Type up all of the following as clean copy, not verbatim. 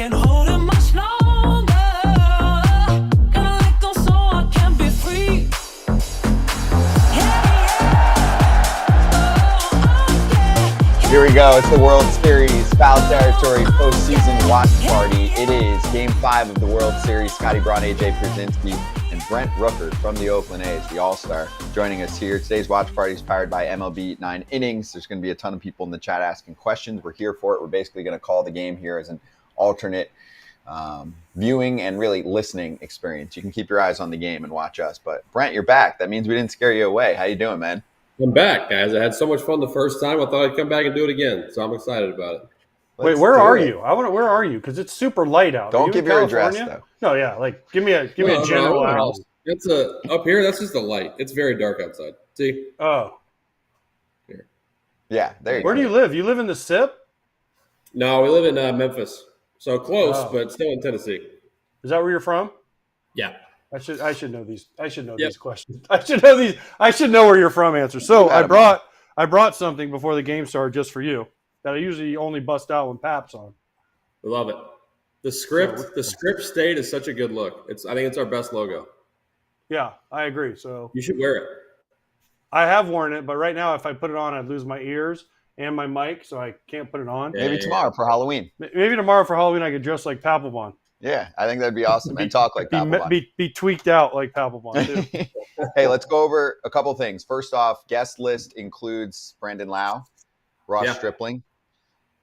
can't hold it much longer. Gotta let go so I can be free. Here we go. It's the World Series Foul Territory postseason watch party. It is Game 5 of the World Series. Scotty Braun, AJ Pierzynski, and Brent Rooker from the Oakland A's, the All-Star, joining us here. Today's watch party is powered by MLB 9 Innings. There's going to be a ton of people in the chat asking questions. We're here for it. We're basically going to call the game here as an alternate viewing and really listening experience. You can keep your eyes on the game and watch us. But Brent, you're back. That means we didn't scare you away. How you doing, man? I'm back, guys. I had so much fun the first time. I thought I'd come back and do it again. So I'm excited about it. Wait, where are you? Where are you? Because it's super light out. Don't give your address, though. No, yeah. Like, give me a general house. It's up here. That's just the light. It's very dark outside. See? Oh. Here. Yeah, there you go. Where do you live? You live in the SIP? No, we live in Memphis. So close, but still in Tennessee. Is that where you're from? Yeah. I should know these. I should know these questions. I should know these. I should know where you're from. Answers. So I brought something before the game started just for you that I usually only bust out when Pap's on. I love it. The script state is such a good look. I think it's our best logo. Yeah, I agree. So you should wear it. I have worn it, but right now, if I put it on, I'd lose my ears and my mic, so I can't put it on. Maybe tomorrow for Halloween. Maybe tomorrow for Halloween, I could dress like Papelbon. Yeah, I think that'd be awesome. And talk like Papelbon. Be tweaked out like Papelbon, too. Hey, let's go over a couple things. First off, guest list includes Brandon Lowe, Ross Stripling,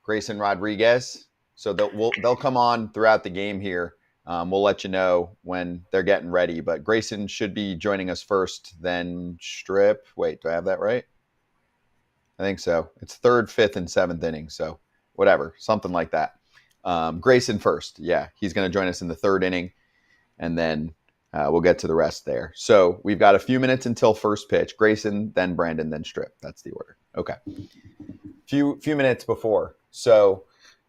Grayson Rodriguez. So they'll come on throughout the game here. We'll let you know when they're getting ready. But Grayson should be joining us first, then Strip. Wait, do I have that right? I think so. It's third, fifth, and seventh inning. So whatever, something like that. Grayson first. Yeah, he's going to join us in the third inning, and then we'll get to the rest there. So we've got a few minutes until first pitch. Grayson, then Brandon, then Strip. That's the order. Okay. Few minutes before. So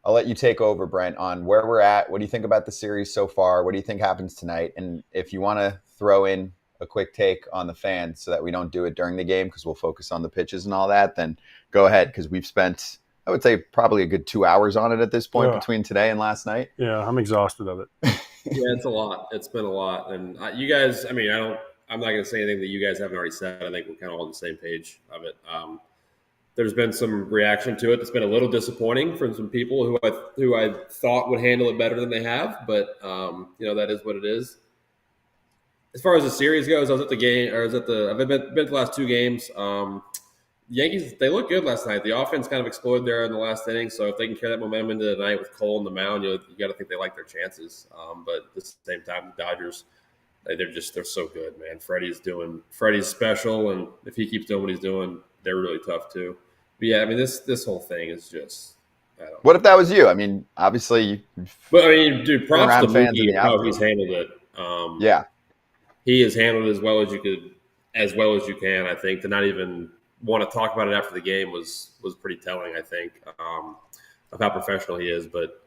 I'll let you take over, Brent, on where we're at. What do you think about the series so far? What do you think happens tonight? And if you want to throw in a quick take on the fans so that we don't do it during the game because we'll focus on the pitches and all that, then go ahead, because we've spent, I would say, probably a good 2 hours on it at this point between today and last night. Yeah, I'm exhausted of it. Yeah, it's a lot. It's been a lot. And you guys, I'm not going to say anything that you guys haven't already said. I think we're kind of all on the same page of it. There's been some reaction to it. It's been a little disappointing from some people who I thought would handle it better than they have. But, that is what it is. As far as the series goes, I've been to the last two games. Yankees, they looked good last night. The offense kind of exploded there in the last inning. So if they can carry that momentum into the night with Cole on the mound, you got to think they like their chances. But at the same time, the Dodgers, they're so good, man. Freddie's special, and if he keeps doing what he's doing, they're really tough too. But yeah, this whole thing is just. I don't know. What if that was you? Obviously. But dude, props to Mookie and how he's handled it. Yeah, he has handled it as well as you can. I think to not even want to talk about it after the game was pretty telling, I think, of how professional he is. But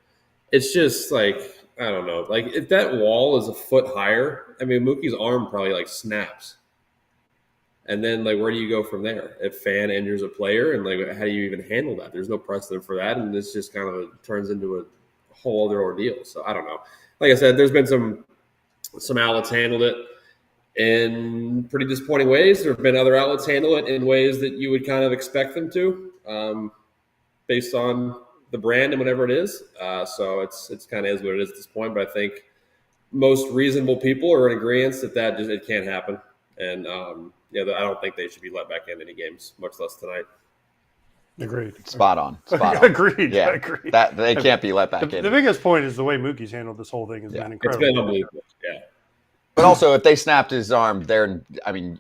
it's just like, I don't know. Like, if that wall is a foot higher, Mookie's arm probably, snaps. And then, where do you go from there? If fan injures a player, and, how do you even handle that? There's no precedent for that, and this just kind of turns into a whole other ordeal. So, I don't know. Like I said, there's been some outlets handled it in pretty disappointing ways. There have been other outlets handle it in ways that you would kind of expect them to, based on the brand and whatever it is. So it's kind of is what it is at this point. But I think most reasonable people are in agreement that just it can't happen. And I don't think they should be let back in any games, much less tonight. Agreed. Spot on. Agreed. Yeah, agreed. That they can't be let back in. The biggest point is the way Mookie's handled this whole thing has been incredible. It's been unbelievable. Yeah. But also, if they snapped his arm,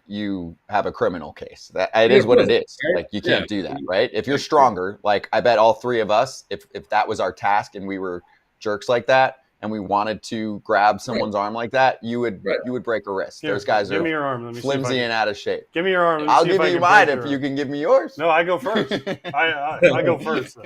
you have a criminal case. It is what it is. Like, you can't do that, right? If you're stronger, I bet all three of us, if that was our task and we were jerks like that and we wanted to grab someone's arm like that, you would break a wrist. Those guys give me your arm. Let me flimsy and out of shape. Give me your arm. I'll give you mine if you can give me yours. No, I go first. I go first. So.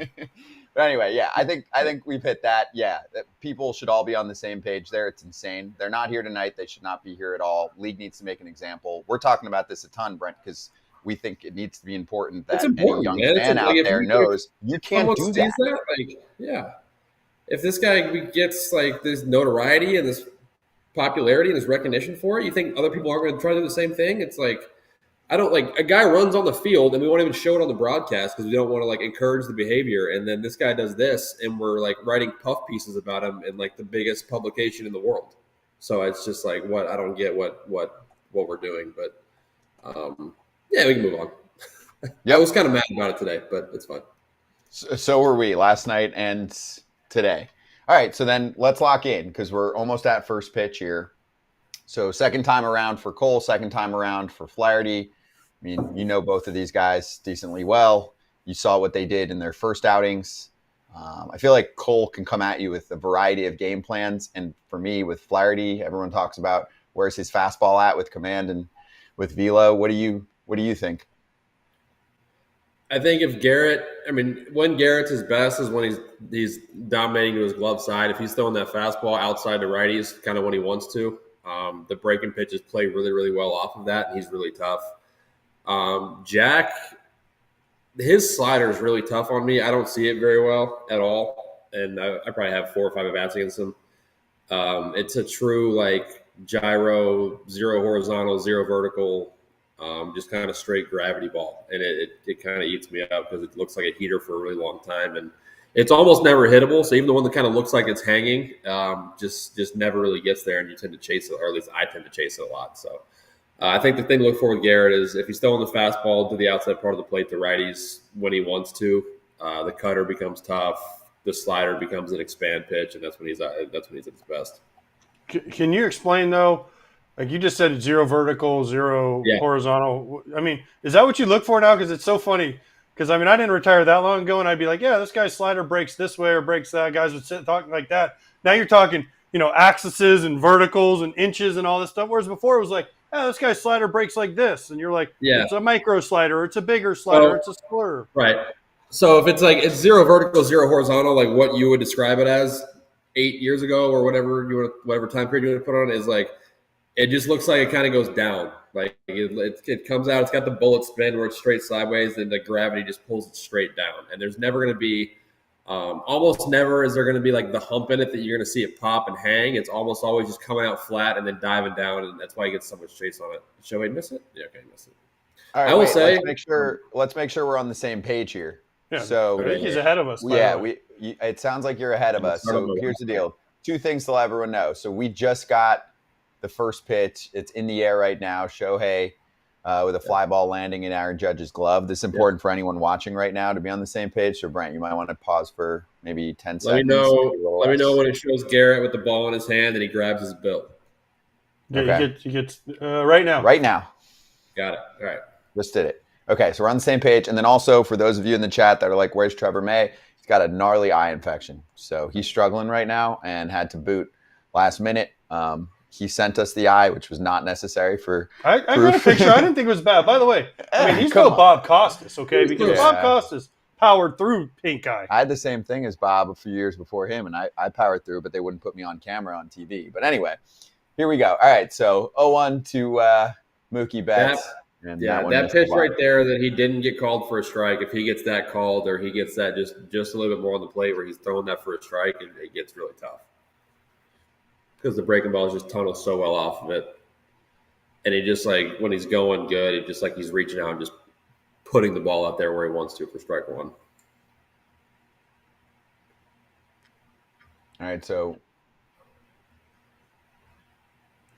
But anyway, yeah, I think we've hit that. Yeah, that people should all be on the same page there. It's insane. They're not here tonight. They should not be here at all. League needs to make an example. We're talking about this a ton, Brent, because we think it needs to be important that any young fan out there knows you can't do that. if this guy gets like this notoriety and this popularity and this recognition for it, you think other people aren't going to try to do the same thing? It's like, I don't like a guy runs on the field and we won't even show it on the broadcast because we don't want to like encourage the behavior. And then this guy does this and we're like writing puff pieces about him in like the biggest publication in the world. So it's just like, what, I don't get what we're doing, but yeah, we can move on. I was kind of mad about it today, but it's fine. So were we last night and today. All right, so then let's lock in because we're almost at first pitch here. So second time around for Cole, second time around for Flaherty. I mean, you know both of these guys decently well. You saw what they did in their first outings. I feel like Cole can come at you with a variety of game plans. And for me, with Flaherty, everyone talks about where's his fastball at with command and with velo. What do you think? I think if Garrett, when Garrett's his best is when he's dominating to his glove side. If he's throwing that fastball outside to righties, kind of when he wants to. The breaking pitches play really, really well off of that, and he's really tough. Jack, his slider is really tough on me. I don't see it very well at all, and I probably have 4 or 5 at-bats against him. It's a true, like, gyro, 0 horizontal, 0 vertical, just kind of straight gravity ball, and it kind of eats me up because it looks like a heater for a really long time, and it's almost never hittable. So even the one that kind of looks like it's hanging, just never really gets there, and you tend to chase it, or at least I tend to chase it a lot. So I think the thing to look for with Garrett is if he's throwing the fastball to the outside part of the plate to righties when he wants to, the cutter becomes tough, the slider becomes an expand pitch, and that's when he's at his best. Can you explain though? Like you just said, it's 0 vertical, 0 horizontal. I mean, is that what you look for now? Because it's so funny. Because, I didn't retire that long ago, and I'd be like, yeah, this guy's slider breaks this way or breaks that. Guys would sit talking like that. Now you're talking, axes and verticals and inches and all this stuff. Whereas before it was like, this guy's slider breaks like this. And you're like, it's a micro slider, or it's a bigger slider, it's a swerve. Right. So if it's like it's 0 vertical, 0 horizontal, like what you would describe it as 8 years ago or whatever time period you want to put on it is like, it just looks like it kind of goes down. Like it comes out, it's got the bullet spin where it's straight sideways, and the gravity just pulls it straight down. And there's never going to be, almost never is there going to be like the hump in it that you're going to see it pop and hang. It's almost always just coming out flat and then diving down, and that's why he gets so much chase on it. Shohei miss it? Yeah, okay, miss it. All right, I will say, let's make sure we're on the same page here. Yeah, so I think he's ahead of us. It sounds like you're ahead of us. So here's the deal: 2 things to let everyone know. So we just got the first pitch. It's in the air right now. Shohei with a fly ball landing in Aaron Judge's glove. This is important for anyone watching right now to be on the same page. So Brent, you might want to pause for maybe 10 seconds. Let me know when it shows Garrett with the ball in his hand and he grabs his bill. Yeah, okay. he gets right now. Right now. Got it. All right. Just did it. Okay, so we're on the same page. And then also for those of you in the chat that are like, where's Trevor May? He's got a gnarly eye infection. So he's struggling right now and had to boot last minute. He sent us the eye, which was not necessary for I got a picture. I didn't think it was bad. By the way, he's no Bob Costas, okay? Because Bob Costas powered through pink eye. I had the same thing as Bob a few years before him, and I powered through, but they wouldn't put me on camera on TV. But anyway, here we go. All right, so 0-1 to Mookie Betts. That pitch right there that he didn't get called for a strike, if he gets that called or he gets that just a little bit more on the plate where he's throwing that for a strike, it gets really tough. Because the breaking ball just tunnels so well off of it. And he just like, when he's going good, it's just like he's reaching out and just putting the ball out there where he wants to for strike 1. All right, so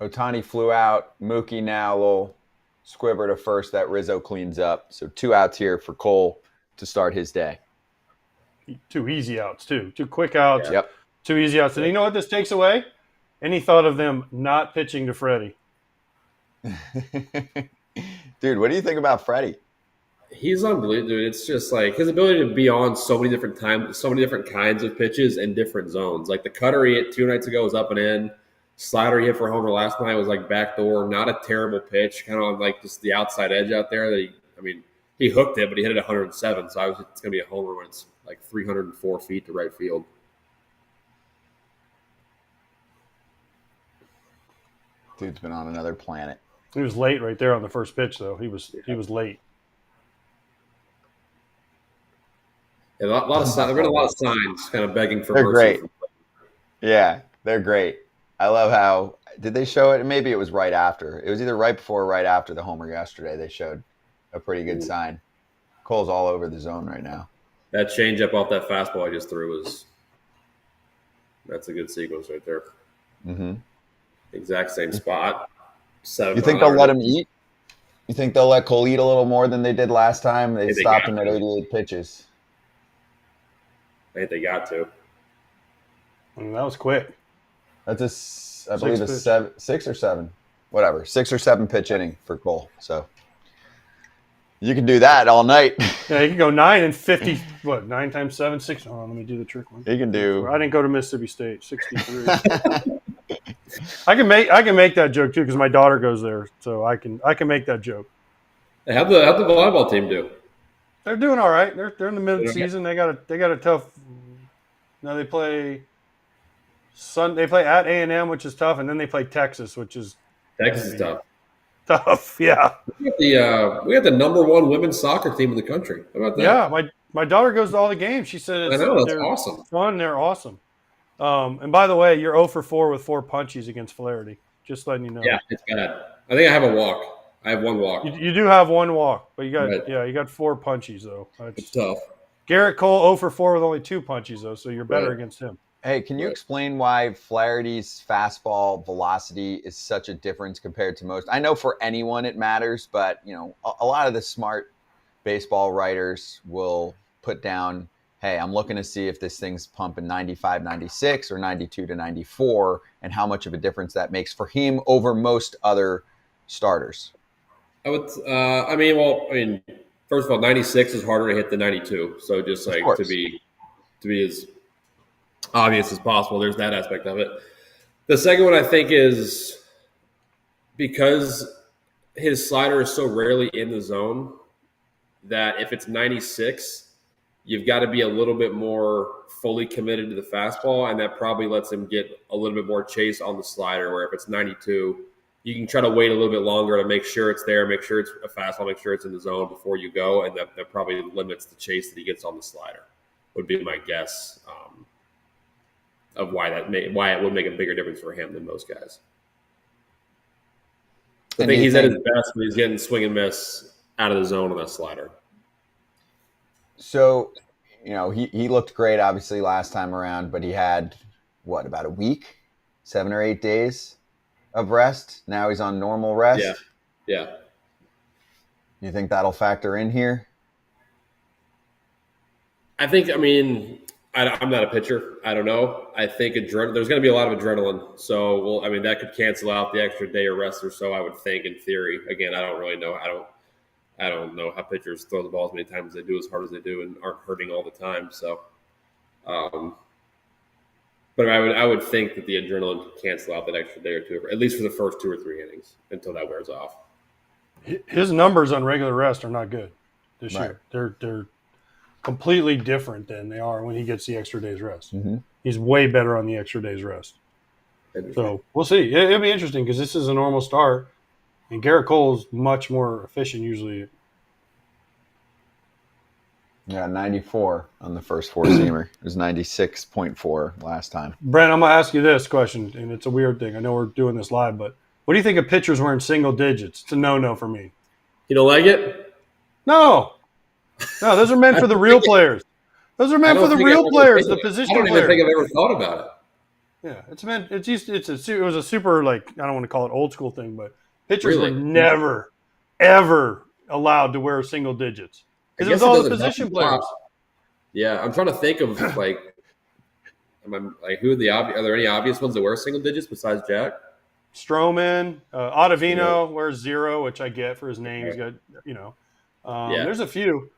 Ohtani flew out. Mookie now, a little squibber to first that Rizzo cleans up. So 2 outs here for Cole to start his day. 2 easy outs, too. 2 quick outs. Yep. 2 easy outs. And you know what this takes away? Any thought of them not pitching to Freddie? Dude, what do you think about Freddie? He's unbelievable, dude. It's just like his ability to be on so many different times, so many different kinds of pitches and different zones. Like the cutter he hit 2 nights ago was up and in. Slider he hit for a homer last night was like backdoor, not a terrible pitch, kind of on like just the outside edge out there. That he hooked it, but he hit it 107. So it's going to be a homer when it's like 304 feet to right field. Dude's been on another planet. He was late right there on the first pitch, though. He was late. Yeah, there have been a lot of signs kind of begging for They're mercy great. from Yeah, they're great. I love how did they show it? Maybe it was right after. It was either right before or right after the homer yesterday. They showed a pretty good sign. Cole's all over the zone right now. That changeup off that fastball I just threw that's a good sequence right there. Mm-hmm. Exact same spot. You think they'll let him eat? You think they'll let Cole eat a little more than they did last time? They stopped him at 88 pitches. I think they got to. That was quick. That's I believe a 6 or 7, whatever, 6 or 7 pitch inning for Cole. So you can do that all night. Yeah, you can go 9 and 50. What, 9 times 7, 6? Hold on, let me do the trick one. You can do. I didn't go to Mississippi State. 63. I can make that joke too because my daughter goes there, so I can make that joke. How'd the volleyball team do? They're doing all right. They're in the mid season. They got a tough. Now they play. They play at A&M, which is tough, and then they play Texas, which is tough. Tough, yeah. We got the number 1 women's soccer team in the country. How about that? Yeah, my daughter goes to all the games. She said I know, they're awesome. Fun. They're awesome. And by the way, you're 0 for 4 with 4 punchies against Flaherty. Just letting you know. Yeah, it's bad. I think I have a walk. I have 1 walk. You do have 1 walk, but you got 4 punchies though. It's tough. Garrett Cole 0 for 4 with only 2 punchies though, so you're better against him. Hey, can you explain why Flaherty's fastball velocity is such a difference compared to most? I know for anyone it matters, but a lot of the smart baseball writers will put down, hey, I'm looking to see if this thing's pumping 95, 96 or 92 to 94 and how much of a difference that makes for him over most other starters. I would first of all, 96 is harder to hit than 92. So just like to be as obvious as possible, there's that aspect of it. The second one I think is because his slider is so rarely in the zone that if it's 96, you've got to be a little bit more fully committed to the fastball, and that probably lets him get a little bit more chase on the slider, where if it's 92, you can try to wait a little bit longer to make sure it's there, make sure it's a fastball, make sure it's in the zone before you go, and that probably limits the chase that he gets on the slider, would be my guess of why it would make a bigger difference for him than most guys. I think he's at his best when he's getting swing and miss out of the zone on that slider. So, he looked great obviously last time around, but he had about a week, 7 or 8 days of rest. Now he's on normal rest. Yeah. You think that'll factor in here? I'm not a pitcher. I don't know. I think there's going to be a lot of adrenaline. So, that could cancel out the extra day of rest or so, I would think, in theory. Again, I don't really know. I don't know how pitchers throw the ball as many times as they do, as hard as they do, and aren't hurting all the time. So, but I would think that the adrenaline could cancel out that extra day or two, at least for the first 2 or 3 innings until that wears off. His numbers on regular rest are not good this year. They're completely different than they are when he gets the extra day's rest. Mm-hmm. He's way better on the extra day's rest. So we'll see. It'll be interesting because this is a normal start, and Garrett Cole's much more efficient usually. Yeah, 94 on the first 4-seamer. It was 96.4 last time. Brent, I'm going to ask you this question, and it's a weird thing. I know we're doing this live, but what do you think of pitchers wearing single digits? It's a no-no for me. You don't like it? No, those are meant for the real players. Those are meant for the real players, the position players. I don't even think I've ever thought about it. Yeah, it's meant. It was a super, I don't want to call it old school thing, but pitchers were never, ever allowed to wear single digits because it was all the position players. Yeah, I'm trying to think of who are there any obvious ones that wear single digits besides Jack? Stroman, Ottavino wears 0, which I get for his name. He's got, There's a few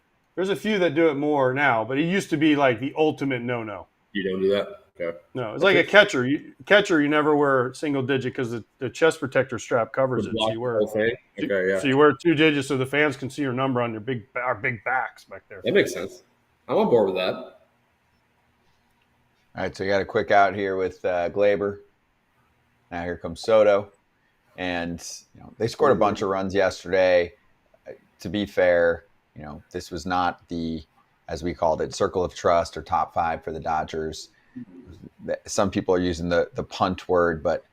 that do it more now, but it used to be like the ultimate no-no. You don't do that? Okay. No, it's like a catcher. You never wear single digit because the chest protector strap covers it. So you wear So you wear 2 digits so the fans can see your number on our big backs back there. That makes sense. I'm on board with that. All right, so you got a quick out here with Glaber. Now here comes Soto, and they scored a bunch of runs yesterday. To be fair, this was not the, as we called it, circle of trust or top 5 for the Dodgers. some people are using the punt word, but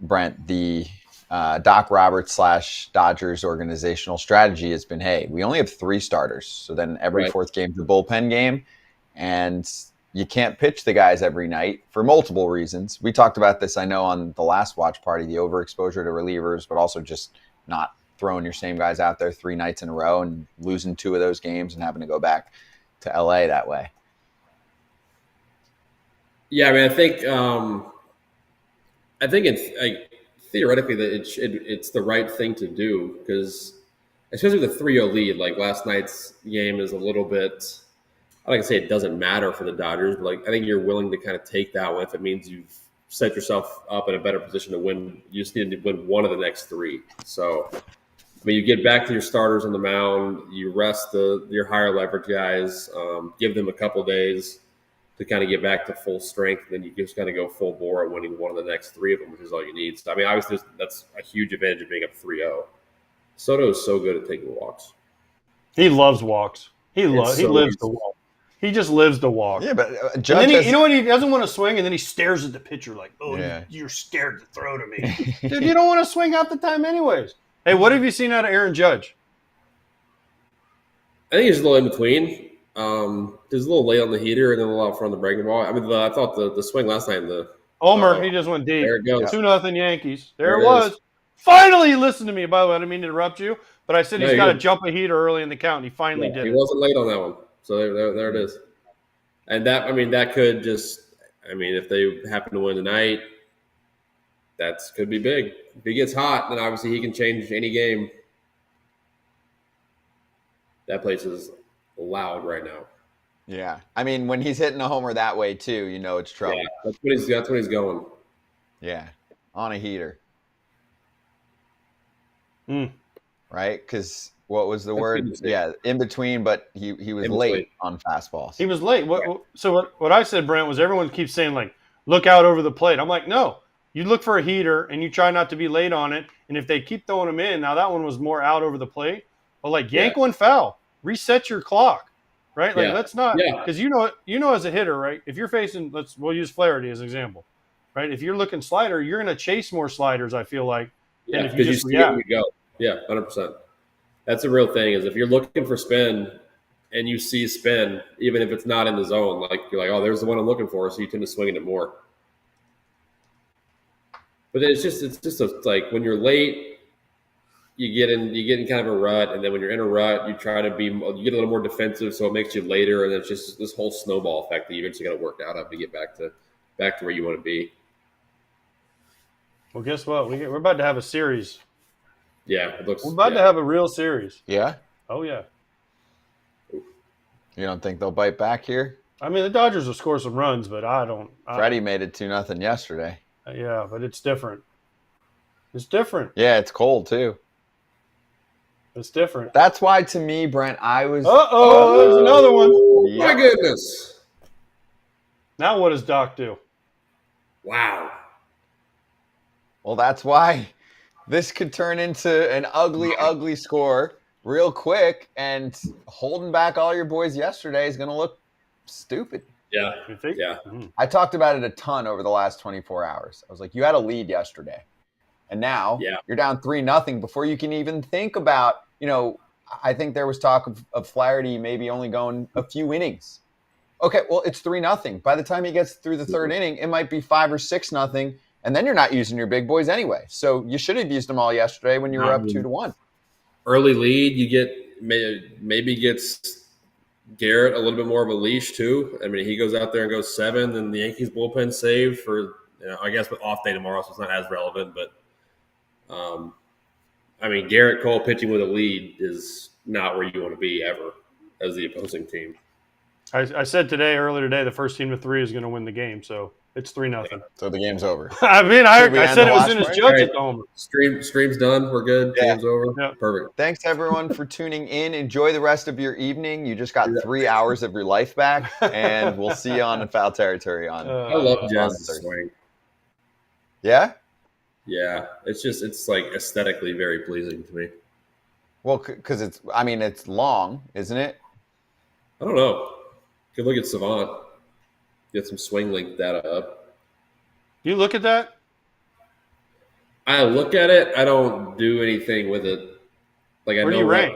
Brent, the Doc Roberts / Dodgers organizational strategy has been, hey, we only have 3 starters. So then every fourth game's a bullpen game, and you can't pitch the guys every night for multiple reasons. We talked about this, I know, on the last watch party, the overexposure to relievers, but also just not throwing your same guys out there 3 nights in a row and losing 2 of those games and having to go back to LA that way. Yeah, I mean, I think it's like theoretically that it's the right thing to do, because especially with a 3-0 lead, like last night's game is a little bit. I like to say it doesn't matter for the Dodgers, but like I think you're willing to kind of take that one if it means you've set yourself up in a better position to win. You just need to win one of the next 3. So, I mean, you get back to your starters on the mound, you rest your higher leverage guys, give them a couple days to kind of get back to full strength, and then you just kind of go full bore at winning one of the next 3 of them, which is all you need. So, I mean, obviously that's a huge advantage of being up 3-0. Soto is so good at taking walks. He loves walks. He lives to walk. He just lives to walk. Yeah, but Judge you know what? He doesn't want to swing, and then he stares at the pitcher like, "Oh, you're scared to throw to me, dude. You don't want to swing half the time, anyways." Hey, what have you seen out of Aaron Judge? I think he's a little in between. He's a little late on the heater and then a little out front on the breaking ball. I mean, I thought the swing last night in the Homer, he just went deep. There it goes. 2-0 Yankees. There it was. Finally, he listened to me. By the way, I didn't mean to interrupt you, but I said he's got to jump a heater early in the count, and he finally did. He wasn't late on that one. So there it is. And that could just, if they happen to win tonight, that could be big. If he gets hot, then obviously he can change any game. That place is loud right now. Yeah. I mean, when he's hitting a homer that way too, you know it's trouble. Yeah, that's what he's going. Yeah. On a heater. Right? Because what was the word? Yeah, in between, but he was late on fastballs. He was late. What I said, Brent, was everyone keeps saying, like, look out over the plate. I'm like, no. You look for a heater, and you try not to be late on it. And if they keep throwing them in, now that one was more out over the plate. But, like, yank one foul. Reset your clock, right? Like, let's not – because you know as a hitter, right, if you're facing – we'll use Flaherty as an example, right? If you're looking slider, you're going to chase more sliders, I feel like, than if you just react. Go. Yeah, 100%. That's the real thing is if you're looking for spin and you see spin, even if it's not in the zone, like you're like, oh, there's the one I'm looking for, so you tend to swing it more. But it's like when you're late, you get in kind of a rut, and then when you're in a rut, you get a little more defensive, so it makes you later, and it's just this whole snowball effect that you eventually got to work out of to get back to where you want to be. Well, guess what? We're about to have a series. Yeah, we're about to have a real series. Yeah? Oh, yeah. You don't think they'll bite back here? I mean, the Dodgers will score some runs, but I don't. Freddie made it 2-0 yesterday. Yeah, but it's different. It's different. Yeah, it's cold, too. It's different. That's why, to me, Brent, I was... There's another one. Yep. My goodness. Now what does Doc do? Wow. Well, that's why this could turn into an ugly, ugly score real quick, and holding back all your boys yesterday is going to look stupid. Yeah. You think? Yeah. I talked about it a ton over the last 24 hours. I was like, you had a lead yesterday, and now you're down 3-0 before you can even think about, I think there was talk of Flaherty maybe only going a few innings. Okay, well, it's 3-0. By the time he gets through the third inning, it might be 5 or 6-0. And then you're not using your big boys anyway. So you should have used them all yesterday when you were up 2-1. Early lead, you get maybe gets Garrett a little bit more of a leash too. I mean, he goes out there and goes 7, and the Yankees bullpen saved for, I guess, with off day tomorrow, so it's not as relevant. But Garrett Cole pitching with a lead is not where you want to be ever as the opposing team. I said earlier today, the first team to 3 is going to win the game. So. It's 3-0. So the game's over. I said it was in his Judge at the homer. Stream's done. We're good. Yeah. Game's over. Yeah. Perfect. Thanks, everyone, for tuning in. Enjoy the rest of your evening. You just got 3 hours of your life back, and we'll see you on Foul Territory on I love Jazz's swing. Yeah? Yeah. It's like aesthetically very pleasing to me. Well, because it's long, isn't it? I don't know. You could look at Savant. get some swing length data up. You look at that? I look at it. I don't do anything with it. Like I Where do know you rank?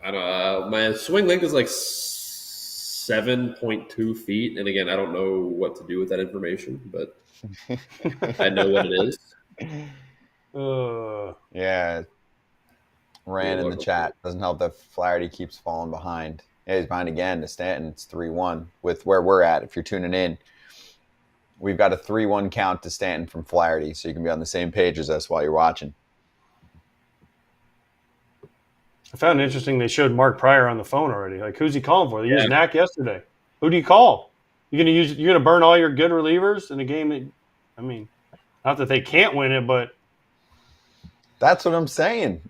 I don't know. My swing length is like 7.2 feet, and again, I don't know what to do with that information, but I know what it is. Yeah. Ran in the chat. Doesn't help that Flaherty keeps falling behind. Yeah, he's behind again to Stanton. It's 3-1 with where we're at. If you're tuning in, we've got a 3-1 count to Stanton from Flaherty, so you can be on the same page as us while you're watching. I found it interesting they showed Mark Pryor on the phone already. Like, who's he calling for? They used Knack yesterday. Who do you call? You're gonna burn all your good relievers in a game that, I mean, not that they can't win it, but that's what I'm saying.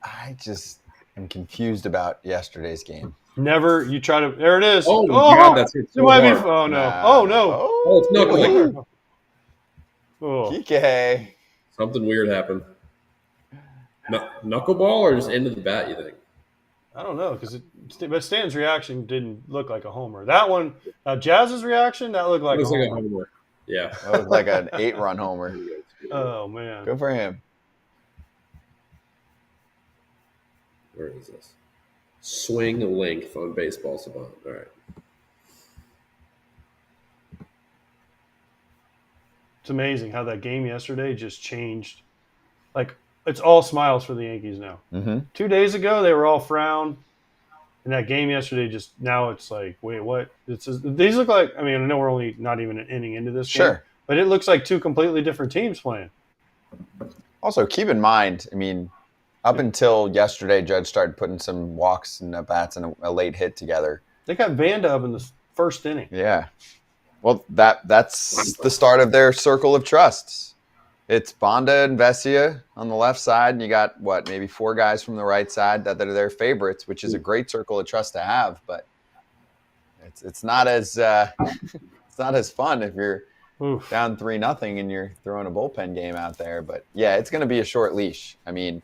I just am confused about yesterday's game. Never you try to. There it is. Oh God, that's it. So hard. Oh no! Oh no! Oh, it's knuckling. Kike. Something weird happened. Knuckleball or just into the bat, you think? I don't know, but Stan's reaction didn't look like a homer. That one, Jazz's reaction, that looked like a homer. Yeah. That was like an 8-run homer. Oh, man. Good for him. Where is this? Swing length on Baseball Savant. All right. It's amazing how that game yesterday just changed. Like, it's all smiles for the Yankees now. Mm-hmm. 2 days ago, they were all frown. And that game yesterday, just now it's like, wait, what? These look like, I mean, I know we're only not even an inning into this game, but it looks like two completely different teams playing. Also, keep in mind, I mean, up until yesterday, Judge started putting some walks and at-bats and a late hit together. They got Vanda up in the first inning. Yeah. Well, that's the start of their circle of trusts. It's Banda and Vesia on the left side, and you got, maybe 4 guys from the right side that are their favorites, which is a great circle of trust to have, but it's not as it's not as fun if you're down 3-0 and you're throwing a bullpen game out there. But yeah, it's going to be a short leash. I mean,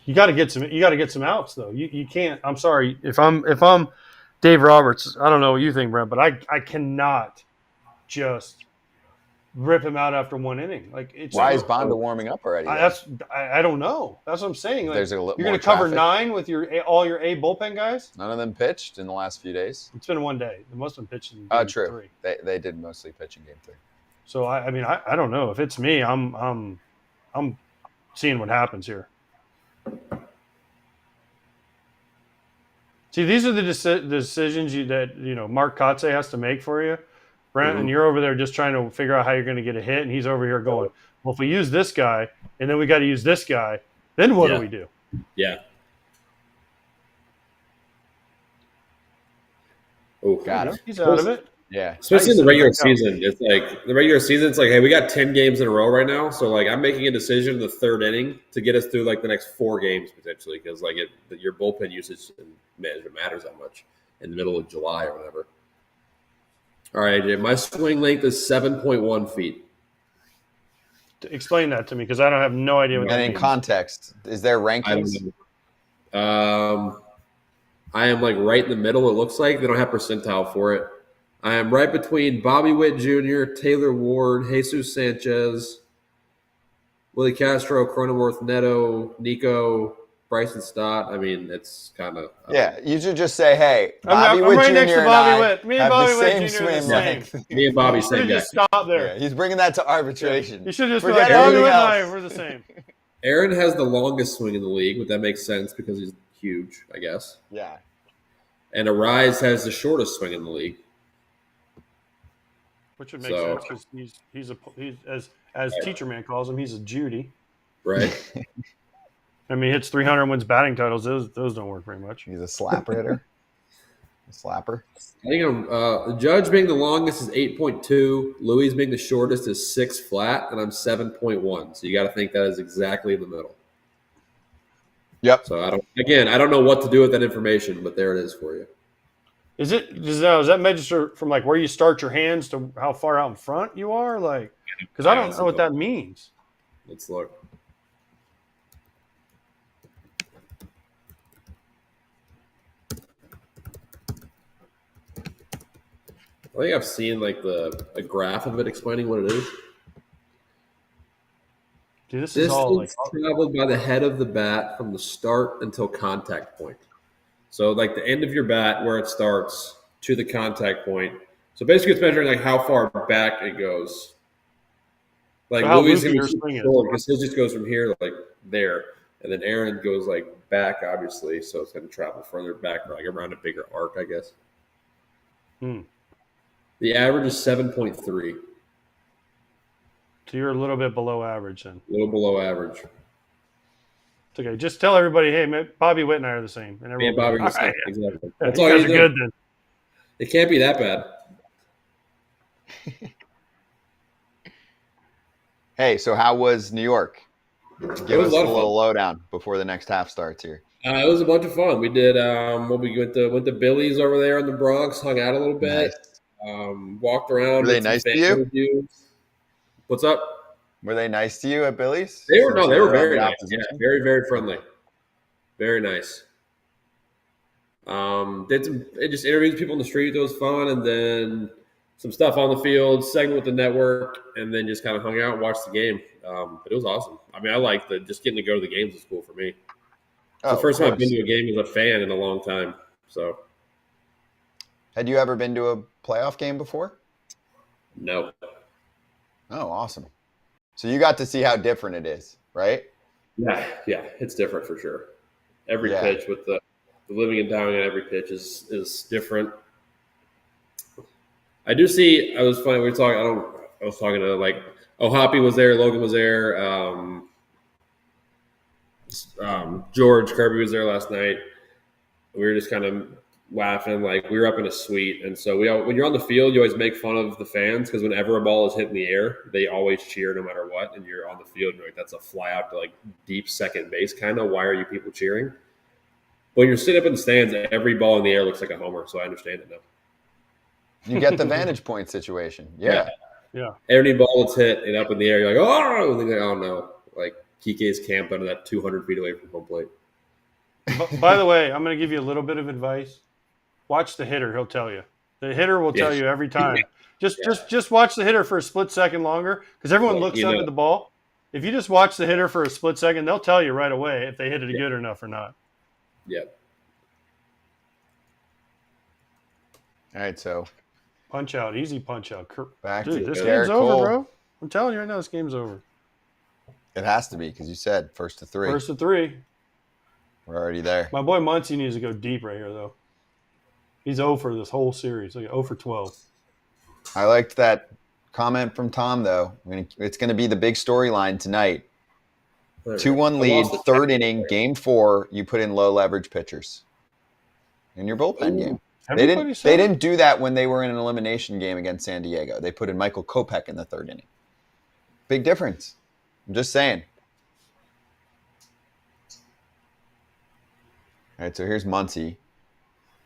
you got to get some outs though. You can't. I'm sorry if I'm Dave Roberts. I don't know what you think, Brent, but I cannot just rip him out after 1 inning. Like, why is Banda warming up already? I don't know. That's what I'm saying. Like, you're going to cover 9 with all your A bullpen guys. None of them pitched in the last few days. It's been 1 day. Most of them pitched in game 3. They did mostly pitch in game 3. So I mean I don't know. If it's me, I'm seeing what happens here. See, these are the decisions that Mark Kotze has to make for you, Brent, and you're over there just trying to figure out how you're going to get a hit, and he's over here going, well, if we use this guy, and then we got to use this guy, then what do we do? Yeah. Oh, got him. He's out of it. Yeah. Especially in the regular season. It's like, hey, we got 10 games in a row right now, so like I'm making a decision in the 3rd inning to get us through like the next 4 games potentially, because like your bullpen usage and management matters that much in the middle of July or whatever. All right, my swing length is 7.1 feet. Explain that to me, because I don't have no idea what that means. And in context, is there rankings? I am like right in the middle, it looks like. They don't have percentile for it. I am right between Bobby Witt Jr., Taylor Ward, Jesus Sanchez, Willie Castro, Cronenworth, Neto, Nico, Bryson Stott. I mean, it's kind of you should just say, "Hey, Bobby Witt right Jr. next to and Bobby I Witt. Me and have Bobby the Witt same Jr. are the swim same. length." me and Bobby You same should guy. just stop there. Yeah, he's bringing that to arbitration. You should just Forget be like, Bobby everything Witt and I, else. we're the same. Aaron has the longest swing in the league, but that makes sense because he's huge, I guess. Yeah. And Arise has the shortest swing in the league. Which would make sense because he's as Teacher Man calls him, he's a Judy. Right. I mean, he hits 300 wins batting titles. Those don't work very much. He's a slapper hitter. A slapper. I think Judge being the longest is 8.2. Louis being the shortest is 6 flat, and I'm 7.1. So you got to think that is exactly in the middle. Yep. So I don't know what to do with that information, but there it is for you. Does that register from like where you start your hands to how far out in front you are? Like, because I don't know what that means. Let's look. I think I've seen like a graph of it explaining what it is. Dude, this is all like Distance traveled by the head of the bat from the start until contact point. So like the end of your bat where it starts to the contact point. So basically it's measuring like how far back it goes. Like So how Louis loopy your swing is. because his just goes from here like there. And then Aaron goes like back, obviously, so it's going to travel further back, like around a bigger arc, I guess. The average is 7.3. So you're a little bit below average then. A little below average. It's okay. Just tell everybody, hey, man, Bobby Witt and I are the same. And Me and Bobby are the same. right. Exactly. Yeah, That's you all guys you are do. good then. It can't be that bad. Hey, so how was New York? Give was us a a lot of little lowdown before the next half starts here. It was a bunch of fun. We did. We went to Billy's over there in the Bronx, hung out a little bit, walked around. Were they did some nice to fan you? interviews. What's up? Were they nice to you at Billy's? They were Since they you were on very the nice. opposition? Yeah, very very friendly, very nice. It just interviewed people in the street. That was fun, and then some stuff on the field, segment with the network, and then just kind of hung out and watched the game. But it was awesome. I mean, I like just getting to go to the games is cool for me. It's the first time I've been to a game as a fan in a long time. So, had you ever been to a playoff game before? no. Oh, awesome. So you got to see how different it is, right? Yeah, it's different for sure. Every pitch with the living and dying on every pitch is different. I do see. I was funny. We were talking. I was talking to like Hoppy was there. Logan was there. George Kirby was there last night. We were just kind of laughing. Like we were up in a suite, and so when you're on the field, you always make fun of the fans because whenever a ball is hit in the air, they always cheer no matter what. And you're on the field, and you're like, that's a fly out to like deep second base, kind of. Why are you people cheering? When you're sitting up in the stands, every ball in the air looks like a homer. So I understand it now. You get the vantage point situation. Yeah. Every ball that's hit and up in the air, you're like, oh, and then you're like, oh no. Like Kike's camped under that 200 feet away from home plate. By the way, I'm going to give you a little bit of advice. Watch the hitter. He'll tell you. The hitter will tell you every time. Just watch the hitter for a split second longer because everyone looks up at the ball. If you just watch the hitter for a split second, they'll tell you right away if they hit it good enough or not. Yeah. All right, so punch out, easy punch out. Back Dude, to this Garrett game's over, Cole. bro. I'm telling you right now, this game's over. It has to be because you said first to three. First to three. We're already there. My boy Muncie needs to go deep right here, though. He's 0 for this whole series. Like 0 for 12. I liked that comment from Tom, though. It's going to be the big storyline tonight. 2-1 lead, third inning, game 4. You put in low leverage pitchers in your bullpen game. They didn't do that when they were in an elimination game against San Diego. They put in Michael Kopech in the third inning. Big difference. I'm just saying. All right, so here's Muncie.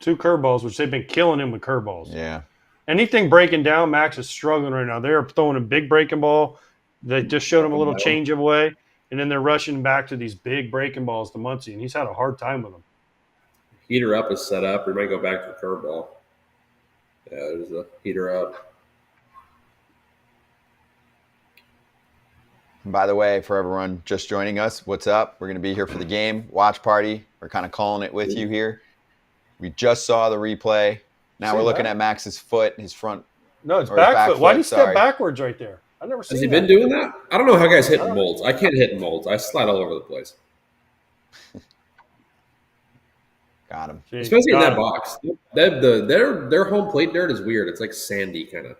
2 curveballs, which they've been killing him with curveballs. Yeah. Anything breaking down, Max is struggling right now. They're throwing a big breaking ball. They just showed him a little change of way, and then they're rushing back to these big breaking balls to Muncie, and he's had a hard time with them. Heater up is set up. We might go back to the curveball. Yeah, there's a heater up. And by the way, for everyone just joining us, what's up? We're going to be here for the game, watch party. We're kind of calling it with you here. We just saw the replay. Now we're looking at Max's foot, his front. No, it's back foot. Why do you step sorry. backwards right there? I've never seen Has he that. been doing that? I don't know how guys hit in molds. I can't hit in molds. I slide all over the place. Got him. Jeez, Especially in got that him. box. Their home plate dirt is weird. It's like sandy kind of.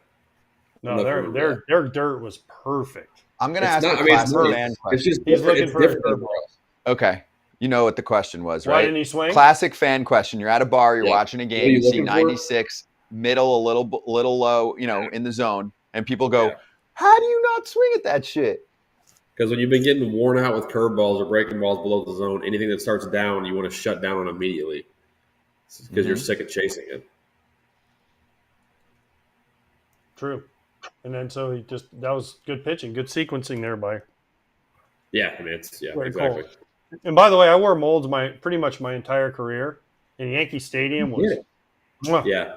No, their dirt was perfect. I'm going to It's ask not- a I mean, it's classic not- fan It's question. just He's different. looking It's for a different than curveball. for us. Okay. You know what the question was, Why right? didn't he swing? Classic fan question. You're at a bar, you're watching a What are game, you you see looking for? 96, middle, a little low, in the zone, and people go, Yeah. how do you not swing at that shit? Because when you've been getting worn out with curveballs or breaking balls below the zone, anything that starts down, you want to shut down on immediately because you're sick of chasing it. True. And then so that was good pitching, good sequencing there by. Yeah, I mean, Very exactly. cool. And by the way, I wore molds pretty much my entire career. And Yankee Stadium was Yeah. mwah, Yeah.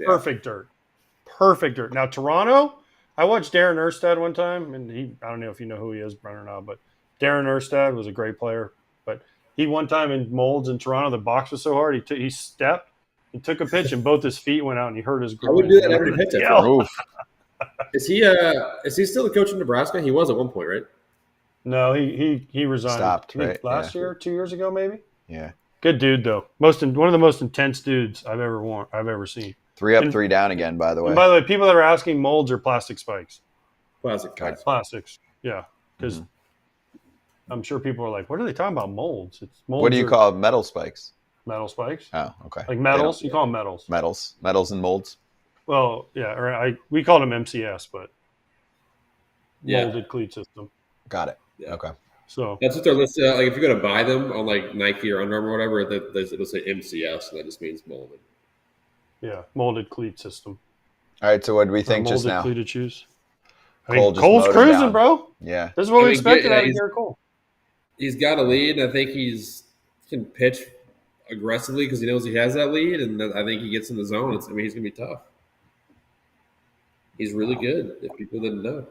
perfect dirt. perfect dirt. Now, Toronto, I watched Darren Erstad one time, and I don't know if you know who he is, Brent, or not, but Darren Erstad was a great player. But he one time in molds in Toronto, the box was so hard, he stepped, he took a pitch, and both his feet went out, and he hurt his groin. I would do that every pitch. Oof. Is he still the coach in Nebraska? He was at one point, right? No, he resigned. Stopped, I think right? last year, 2 years ago, maybe. Yeah. Good dude though. One of the most intense dudes I've ever seen. 3 up, 3 down again, by the way. And by the way, people that are asking, molds or plastic spikes? Classic. Plastics. Yeah, because I'm sure people are like, "What are they talking about? Molds? It's molds." What do you call metal spikes? metal spikes? Oh, okay. Like metals? You call them metals. Metals and molds. Well, yeah, or we called them MCS, but molded cleat system. Got it. Yeah. Okay. So that's what they're listed. Like if you're gonna buy them on like Nike or Under Armour or whatever, it'll say MCS, and that just means molded. yeah, molded cleat system. All right. So what do we think just now? Molded cleated shoes. Cole Cole's just mowed him cruising, down. bro. Yeah. This is what we mean, expected out of he's- Garrett Cole. He's got a lead, and I think he can pitch aggressively because he knows he has that lead, and I think he gets in the zone. He's gonna be tough. He's really good. If people didn't know.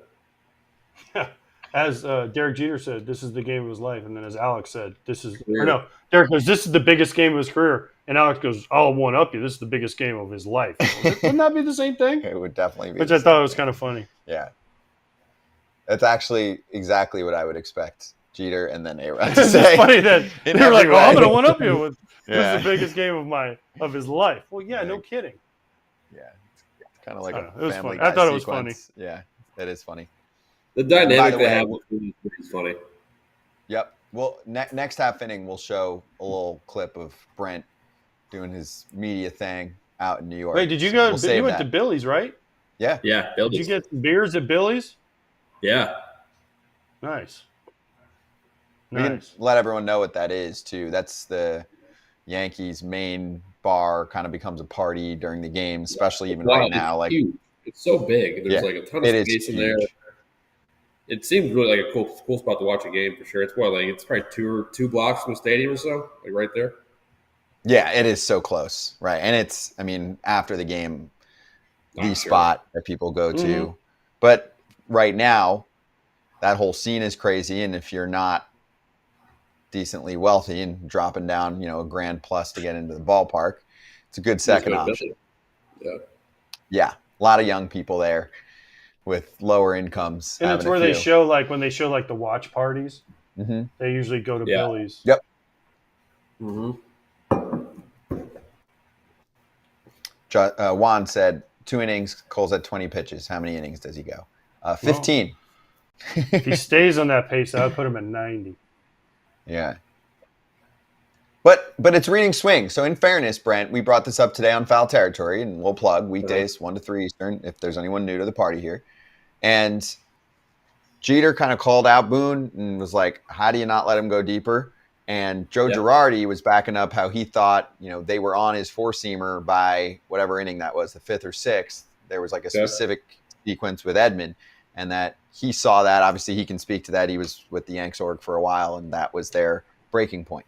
As Derek Jeter said, this is the game of his life. And then as Alex said, Derek goes, this is the biggest game of his career. And Alex goes, I'll one-up you. This is the biggest game of his life. Wouldn't that be the same thing? It would definitely be. Which I thought was kind of funny. Yeah. That's actually exactly what I would expect Jeter and then A-Rod to It's say. just funny that they In were like, every oh, I'm way. going to one-up you. This Yeah. is the biggest game of his life. Well, yeah, no kidding. Yeah. It's kind of like I a don't know. It was Family funny. I Guy thought it was sequence. Yeah, it is funny. The By dynamic the they way- have is funny. Yep. Well, next half inning, we'll show a little clip of Brent doing his media thing out in New York. Wait, did you So go? we'll save You went that. to Billy's, right? Yeah. Yeah, Did you get some beers at Billy's? Yeah. Nice. We can Nice. let everyone know what that is, too. That's the Yankees' main bar, kind of becomes a party during the game, especially even Wow, right it's now. Like, huge. It's so big. There's Yeah, like a ton of it is space in there. huge. It seems really like a cool spot to watch a game for sure. It's it's probably two blocks from the stadium or so, like right there. Yeah, it is so close, right? And it's, I mean, after the game, the Sure. spot that people go to. Mhm. But right now, that whole scene is crazy. And if you're not decently wealthy and dropping down, a grand plus to get into the ballpark, it's a good second It's option. Yeah. Yeah, a lot of young people there with lower incomes. And it's where they show when they show the watch parties. Hmm. They usually go to Yeah. Billy's. Yep. Mm-hmm. Juan said 2 innings. Cole's at 20 pitches. How many innings does he go? 15. If he stays on that pace, I would put him at 90. Yeah. But it's reading swing. So in fairness, Brent, we brought this up today on Foul Territory, and we'll plug weekdays 1 to 3 Eastern if there's anyone new to the party here. And Jeter kind of called out Boone and was like, how do you not let him go deeper? And Joe Girardi was backing up how he thought, they were on his 4-seamer by whatever inning that was, the 5th or 6th. There was like a specific sequence with Edman, and that he saw that. Obviously, he can speak to that. He was with the Yanks org for a while, and that was their breaking point.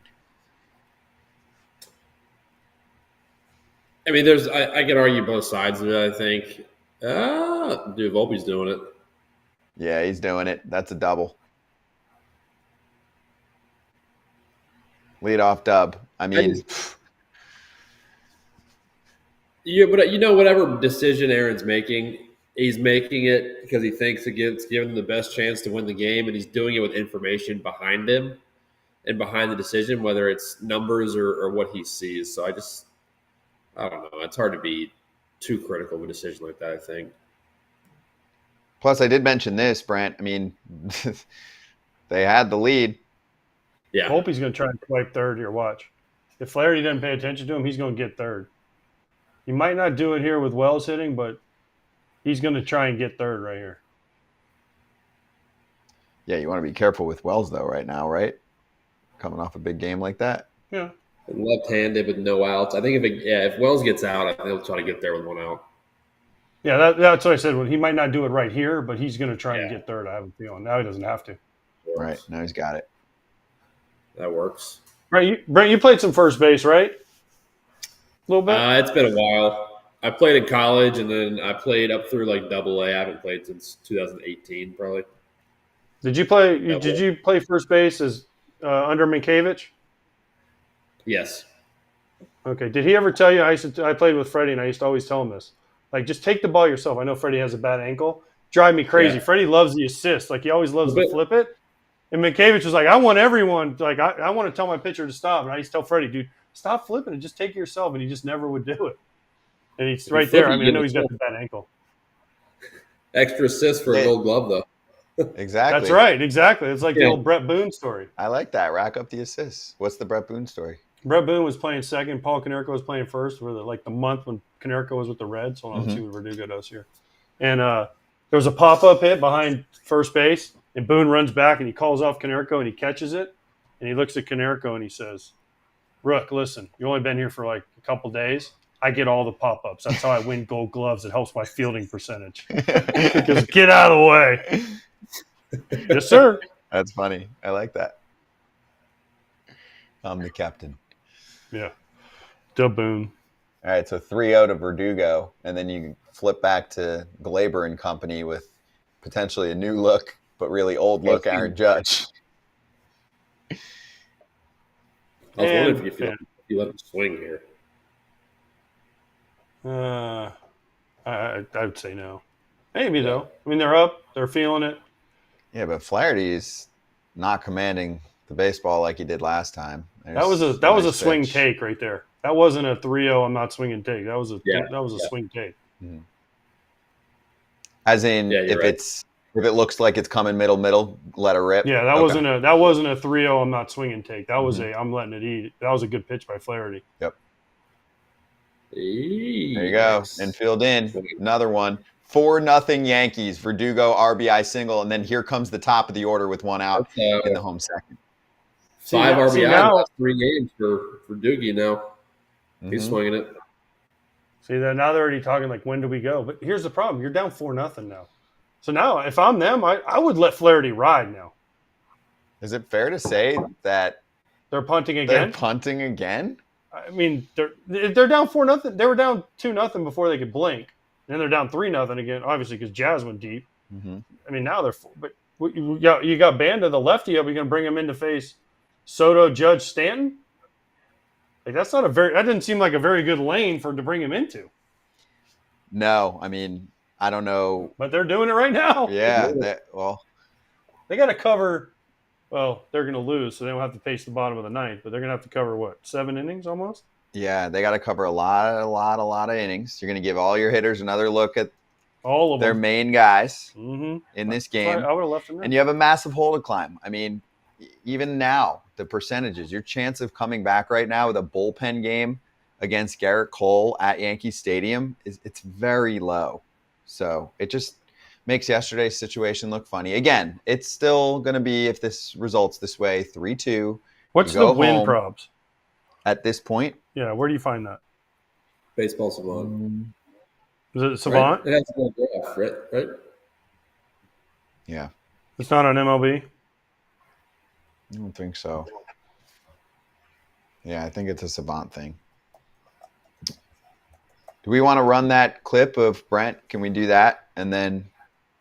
I mean, I can argue both sides of it. I think, dude, Volpe's doing it. Yeah, he's doing it. That's a double. Leadoff dub. I mean, Yeah, but whatever decision Aaron's making, he's making it because he thinks it's giving him the best chance to win the game, and he's doing it with information behind him and behind the decision, whether it's numbers or what he sees. So I don't know. It's hard to be too critical of a decision like that, I think. plus I did mention this, Brent. I mean, they had the lead. Yeah. Volpe's going to try and swipe third here. Watch. If Flaherty doesn't pay attention to him, he's going to get third. He might not do it here with Wells hitting, but he's going to try and get third right here. Yeah, you want to be careful with Wells, though, right now, right? Coming off a big game like that. Yeah. Left-handed with no outs. I think if Wells gets out, I think he'll try to get there with 1 out. Yeah, that's what I said. Well, he might not do it right here, but he's going to try and Yeah. get third. I have a feeling. Now he doesn't have to. Right. Now he's got it. That works. Brent, you played some first base, right? A little bit? It's been a while. I played in college, and then I played up through like Double-A. I haven't played since 2018, probably. Did you play? Did you play first base as under Minkiewicz? Yes. Okay. Did he ever tell you? I played with Freddie, and I used to always tell him this. Like, just take the ball yourself. I know Freddie has a bad ankle. Drive me crazy. Yeah. Freddie loves the assist. Like, he always loves to flip it. And Minkiewicz was like, I want everyone. Like, I want to tell my pitcher to stop. And I used to tell Freddie, dude, stop flipping and just take it yourself. And he just never would do it. And he's right there. I mean, I know he's got the bad ankle. Extra assist for a Gold Glove, though. Exactly. That's right. Exactly. It's like the old Brett Boone story. I like that. Rack up the assists. What's the Brett Boone story? Brett Boone was playing second. Paul Konerko was playing first for the month when Konerko was with the Reds. So let's see what Verdugo does here. And there was a pop-up hit behind first base, and Boone runs back, and he calls off Konerko, and he catches it. And he looks at Konerko, and he says, Rook, listen, you've only been here for like a couple days. I get all the pop-ups. That's how I win Gold Gloves. It helps my fielding percentage. Just get out of the way. Yes, sir. That's funny. I like that. I'm the captain. Yeah. Da Boone. All right, so 3-0 to Verdugo, and then you flip back to Glaber and company with potentially a new look, but really old look Aaron Judge. I was wondering if you let him swing here. I would say no. Maybe, though. I mean, they're up. They're feeling it. Yeah, but Flaherty's not commanding the baseball like he did last time. That was a swing take right there. That wasn't a 3-0 I'm not swinging take. That was a swing take. Mm-hmm. As in, if it looks like it's coming middle, let it rip. Yeah, that wasn't a 3-0 I'm not swinging take. That was I'm letting it eat. That was a good pitch by Flaherty. Yep. There you go. Infield in. Another one. 4-0 Yankees. Verdugo RBI single, and then here comes the top of the order with one out in the home second. 5 RBI in the last 3 games for Doogie now. He's swinging it. See that now they're already talking like, when do we go? But here's the problem: you're down 4-0 now. So now, if I'm them, I would let Flaherty ride now. Is it fair to say that they're punting again? I mean, they're down 4-0. They were down 2-0 before they could blink. And then they're down 3-0 again, obviously, because Jazz went deep. I mean, now they're – but you got Banda, the lefty up. You're going to bring him in to face Soto, Judge, Stanton? Like, that didn't seem like a very good lane to bring him into. No, I mean, I don't know. But they're doing it right now. Yeah, they got to cover – well, they're going to lose, so they don't have to face the bottom of the ninth. But they're going to have to cover, 7 innings almost? Yeah, they got to cover a lot of innings. You're going to give all your hitters another look at all of their them. Main guys in this game. I would have left them there. And you have a massive hole to climb. I mean, even now, the percentages, your chance of coming back right now with a bullpen game against Garrett Cole at Yankee Stadium it's very low. So it just makes yesterday's situation look funny. Again, it's still going to be, if this results this way, 3-2. What's the win probs? At this point? Yeah, where do you find that? Baseball Savant. Is it Savant? Right? It has to go off, right? Yeah. It's not on MLB? I don't think so. Yeah, I think it's a Savant thing. Do we want to run that clip of Brent? Can we do that? And then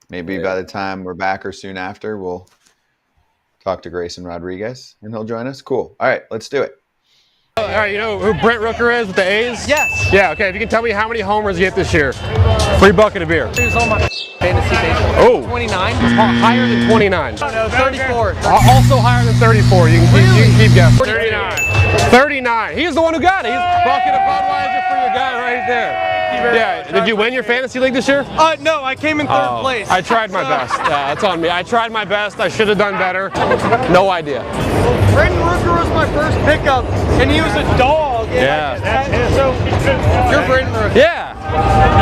maybe by the time we're back or soon after, we'll talk to Grayson Rodriguez and he'll join us. Cool. All right, let's do it. All right, you know who Brent Rooker is with the A's? Yes. Yeah, okay, if you can tell me how many homers you hit this year. Free bucket of beer. Here's all my fantasy baseball. Oh. 29. Higher than 29. No, 34. Also higher than 34. You can keep guessing. 39. 39. He's the one who got it. He's bucket of Budweiser for your guy right there. Yeah, did you win your fantasy league this year? No, I came in third place. I tried my best. Yeah, that's on me. I tried my best. I should have done better. No idea. Brandon Rooker was my first pickup, and he was a dog. Yeah. So you're Brandon Rooker. Yeah.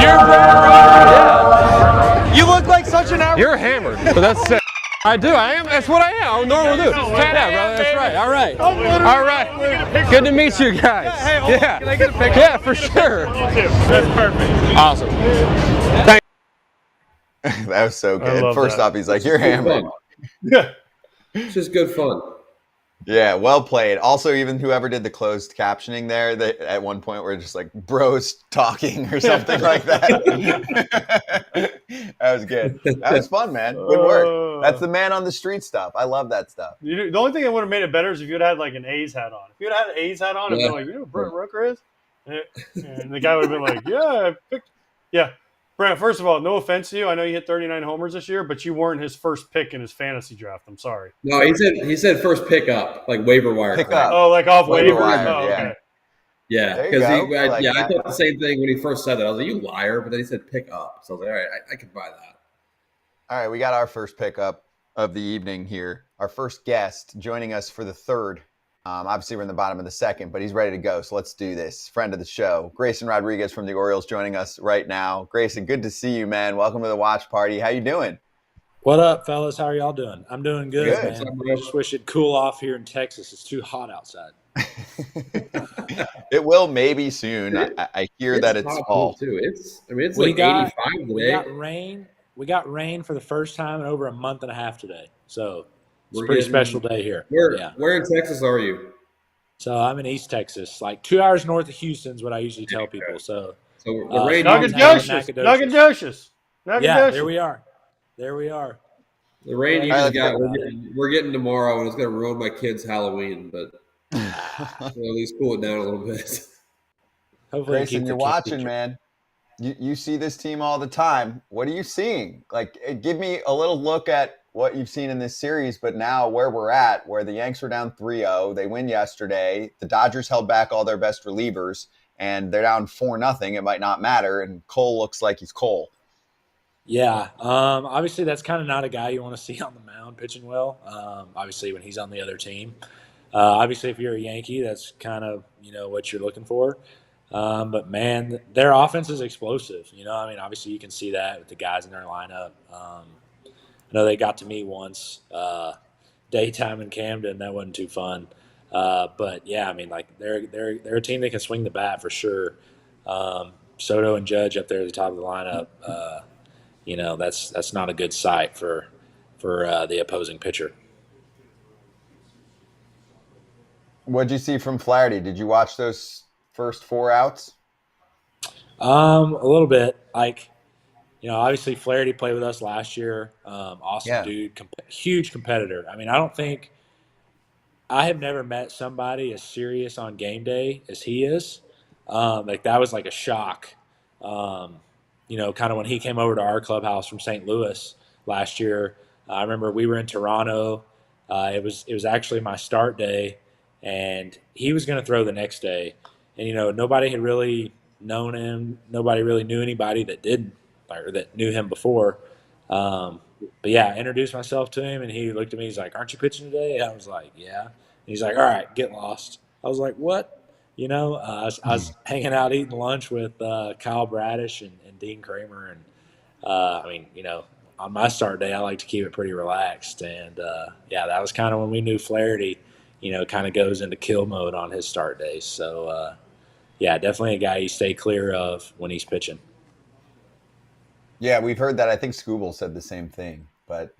You're Brandon Rooker. Yeah. You look like such an average. You're hammered, but that's sick. I do. I am. That's what I am. I'm normal dude. Yeah, brother. That's right. All right. All right. Good to meet you guys. Hey, hold on. Can I get a picture? Yeah, for sure. That's perfect. Awesome. Thank That was so good. First off, he's like, you're hammered. It's just good fun. Yeah, well played. Also, even whoever did the closed captioning there, they at one point were just like bros talking or something like that. That was good. That was fun, man. Good work. That's the man on the street stuff. I love that stuff. The only thing that would have made it better is if you'd had like an A's hat on. If you'd had an A's hat on and been like, you know who Brent Rooker is? And the guy would have been like, yeah. Brent, first of all, no offense to you. I know you hit 39 homers this year, but you weren't his first pick in his fantasy draft. I'm sorry. No, he said first pick up, like waiver wire. Pick up. Oh, like off Waiver waivers? wire, Oh, yeah. okay. Yeah, There you because go. I like I that. thought the same thing when he first said that. I was like, you liar, but then he said pick up. So I was like, all right, I could buy that. All right, we got our first pickup of the evening here. Our first guest joining us for the third. Obviously, we're in the bottom of the second, but he's ready to go. So let's do this. Friend of the show, Grayson Rodriguez from the Orioles, joining us right now. Grayson, good to see you, man. Welcome to the watch party. How you doing? What up, fellas? How are y'all doing? I'm doing good, Good. man. I just wish it'd cool off here in Texas. It's too hot outside. It will maybe soon. I hear that it's hot fall. too. It's We like got- 85 We today. got rain. We got rain for the first time in over a month and a half today. So it's We're a pretty getting- special day here. Where in Texas are you? So I'm in East Texas, like 2 hours north of Houston is what I usually tell people. So So the rain. Nuggetocious. yeah, there we are. There we are. The rain you All right, just got. let's We're getting tomorrow, and it's going to ruin my kids' Halloween. But we'll at least cool it down a little bit. Hopefully, Grayson, keep you're the watching, kids- man. You see this team all the time. What are you seeing? Like, give me a little look at what you've seen in this series, but now where we're at, where the Yanks were down 3-0. They win yesterday. The Dodgers held back all their best relievers, and they're down 4-0. It might not matter, and Cole looks like he's Cole. Yeah. Obviously, that's kind of not a guy you want to see on the mound pitching well. Obviously, when he's on the other team. Obviously, if you're a Yankee, that's kind of what you're looking for. But man, their offense is explosive. I mean, obviously, you can see that with the guys in their lineup. I know they got to me once, daytime in Camden. That wasn't too fun. But yeah, I mean, like they're a team that can swing the bat for sure. Soto and Judge up there at the top of the lineup. That's not a good sight for the opposing pitcher. What'd you see from Flaherty? Did you watch those first 4 outs? A little bit. Obviously Flaherty played with us last year. Awesome Yeah. dude, huge competitor. I mean, I have never met somebody as serious on game day as he is. That was like a shock. Kind of when he came over to our clubhouse from St. Louis last year. I remember we were in Toronto. It was actually my start day, and he was going to throw the next day. And nobody had really known him. Nobody really knew anybody that didn't, or that knew him before. But yeah, I introduced myself to him, and he looked at me. He's like, "Aren't you pitching today?" And I was like, "Yeah." And he's like, "All right, get lost." I was like, "What?" I was hanging out eating lunch with Kyle Bradish and Dean Kramer, and on my start day, I like to keep it pretty relaxed. And that was kind of when we knew Flaherty, kind of goes into kill mode on his start days. So definitely a guy you stay clear of when he's pitching. Yeah, we've heard that. I think Scooble said the same thing, but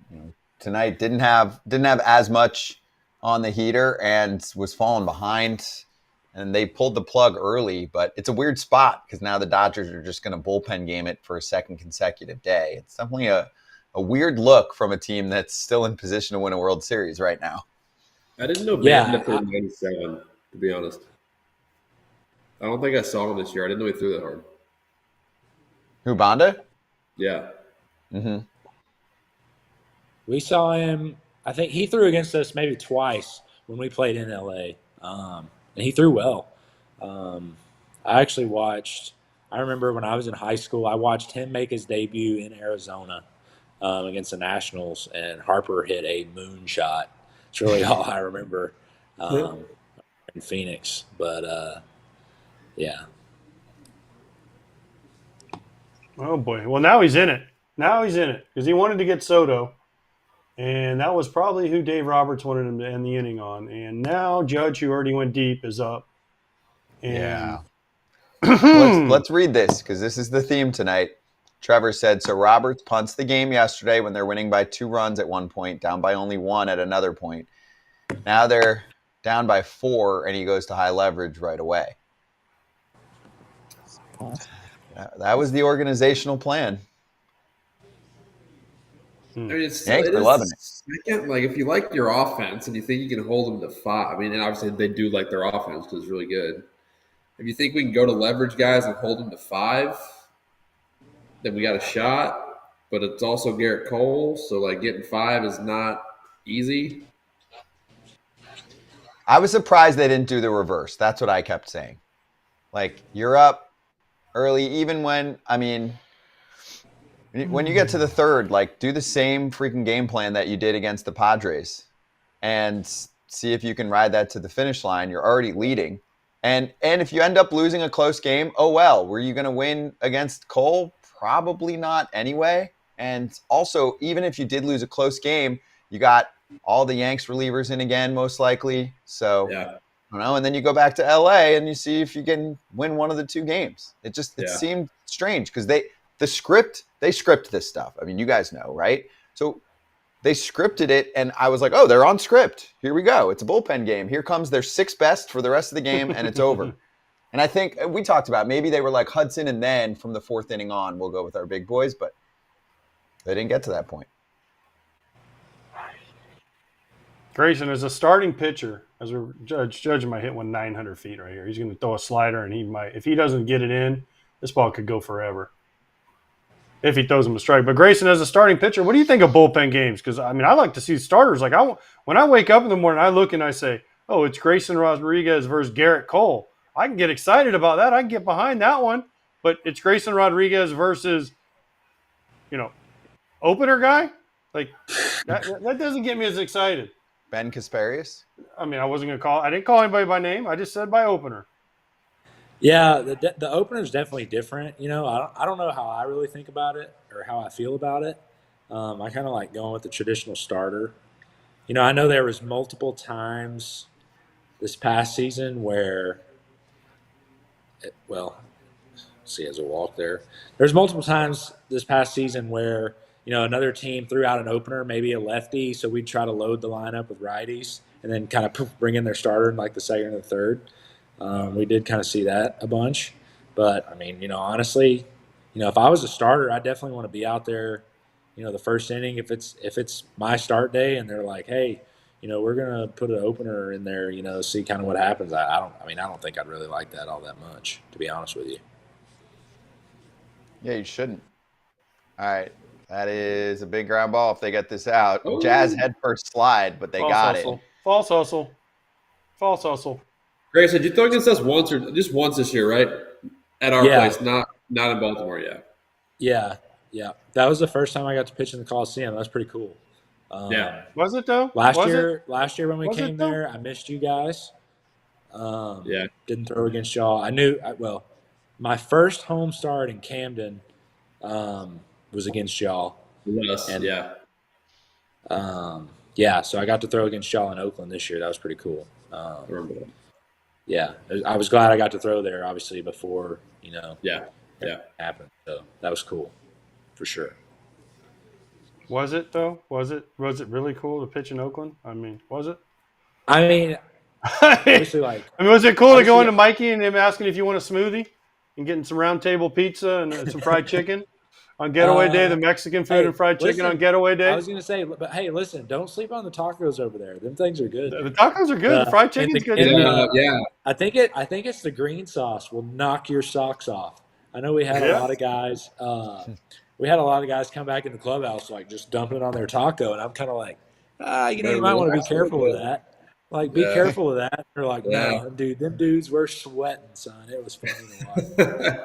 tonight didn't have as much on the heater and was falling behind, and they pulled the plug early. But it's a weird spot because now the Dodgers are just going to bullpen game it for a second consecutive day. It's definitely a weird look from a team that's still in position to win a World Series right now. I didn't know Yeah, Banda threw 97, to be honest. I don't think I saw him this year. I didn't know he threw that hard. Who, Banda? Yeah. Mm-hmm. We saw him. I think he threw against us maybe twice when we played in LA, and he threw well. I actually watched. I remember when I was in high school, I watched him make his debut in Arizona against the Nationals, and Harper hit a moonshot. It's really all I remember in Phoenix. But yeah. Oh boy. Well, now he's in it. Because he wanted to get Soto, and that was probably who Dave Roberts wanted him to end the inning on. And now Judge, who already went deep, is up. And Yeah. Let's read this because this is the theme tonight. Trevor said, so Roberts punts the game yesterday when they're winning by 2 runs at one point, down by only 1 at another point. Now they're down by 4, and he goes to high leverage right away. That was the organizational plan. I mean, it's Yanks are loving it. Second, like if you like your offense and you think you can hold them to 5, I mean, and obviously they do like their offense because it's really good. If you think we can go to leverage guys and hold them to 5, then we got a shot. But it's also Garrett Cole, so like getting 5 is not easy. I was surprised they didn't do the reverse. That's what I kept saying. Like, you're up early, even when, I mean, when you get to the 3rd, like, do the same freaking game plan that you did against the Padres and see if you can ride that to the finish line. You're already leading. And if you end up losing a close game, oh well. Were you going to win against Cole? Probably not anyway. And also, even if you did lose a close game, you got all the Yanks relievers in again, most likely. So, Yeah. I don't know. And then you go back to LA and you see if you can win one of the 2 games. It seemed strange because they script this stuff. I mean, you guys know, right? So they scripted it, and I was like, oh, they're on script. Here we go. It's a bullpen game. Here comes their 6th best for the rest of the game, and it's over. And I think we talked about maybe they were like Hudson, and then from the 4th inning on, we'll go with our big boys, but they didn't get to that point. Grayson, as a starting pitcher, as a judge might hit one 900 feet right here. He's going to throw a slider, and he might, if he doesn't get it in, this ball could go forever if he throws him a strike. But Grayson, as a starting pitcher, what do you think of bullpen games? Because, I mean, I like to see starters. Like, when I wake up in the morning, I look and I say, oh, it's Grayson Rodriguez versus Garrett Cole. I can get excited about that. I can get behind that one. But it's Grayson Rodriguez versus, opener guy? Like, that doesn't get me as excited. Ben Kasparius? I mean, I didn't call anybody by name. I just said by opener. Yeah, the opener is definitely different. I don't know how I really think about it or how I feel about it. I kind of like going with the traditional starter. I know there was multiple times this past season where, see as a walk there. There's multiple times this past season where another team threw out an opener, maybe a lefty, so we'd try to load the lineup with righties and then kind of bring in their starter in like the 2nd or the 3rd. We did kind of see that a bunch. But, I mean, honestly, if I was a starter, I definitely want to be out there, the 1st inning. If it's my start day and they're like, hey, we're going to put an opener in there, see kind of what happens. I don't think I'd really like that all that much, to be honest with you. Yeah, you shouldn't. All right. That is a big ground ball if they get this out. Ooh. Jazz head first slide, but they got it. False hustle. Grayson, did you throw against us once or just once this year, right? At our place, not in Baltimore yet. Yeah. That was the first time I got to pitch in the Coliseum. That was pretty cool. Was it though? Last year when we came there, I missed you guys. Didn't throw against y'all. My first home start in Camden was against y'all. Yes, and, yeah. So I got to throw against y'all in Oakland this year. That was pretty cool. I remember that. Yeah, I was glad I got to throw there, obviously, before, Yeah. happened. So that was cool, for sure. Was it, though? Was it really cool to pitch in Oakland? I mean, was it? I mean, obviously, was it cool to go into Mikey and him asking if you want a smoothie and getting some round table pizza and some fried chicken on getaway day, the Mexican food and fried chicken on getaway day? I was going to say, but hey, listen, don't sleep on the tacos over there. Them things are good. The tacos are good. The fried chicken's good too. Yeah. I think it's the green sauce will knock your socks off. I know we had a lot of guys. We had a lot of guys come back in the clubhouse like just dumping it on their taco, and I'm kind of like, you might want to be careful with that. Like, be careful with that. They're like, no, dude, them dudes were sweating, son. It was funny to watch.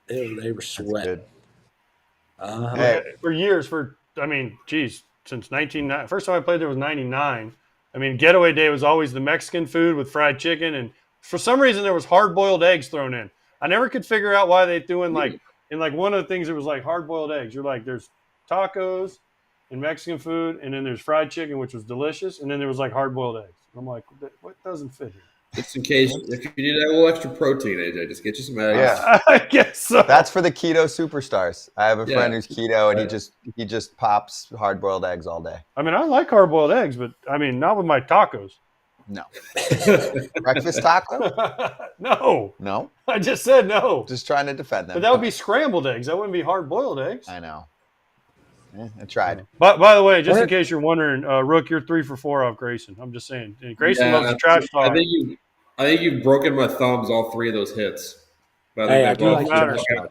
They were sweating. For years, since 1990. First time I played there was 99. I mean, getaway day was always the Mexican food with fried chicken, and for some reason there was hard-boiled eggs thrown in. I never could figure out why they threw in one of the things that was like hard-boiled eggs. You're like, there's tacos and Mexican food, and then there's fried chicken, which was delicious, and then there was like hard-boiled eggs. I'm like, what doesn't fit here? Just in case, if you need a little extra protein, AJ, just get you some eggs. Yeah, I guess so. That's for the keto superstars. I have a friend who's keto, and he just pops hard-boiled eggs all day. I mean, I like hard-boiled eggs, but I mean, not with my tacos. No. Breakfast taco? No. No. I just said no. Just trying to defend them. But that would be scrambled eggs. That wouldn't be hard-boiled eggs. I know. I tried. But by the way, just in case you're wondering, Rook, you're 3 for 4 off Grayson. I'm just saying. And Grayson loves the trash talk. I think you've broken my thumbs all 3 of those hits. Hey, I do like trash talk.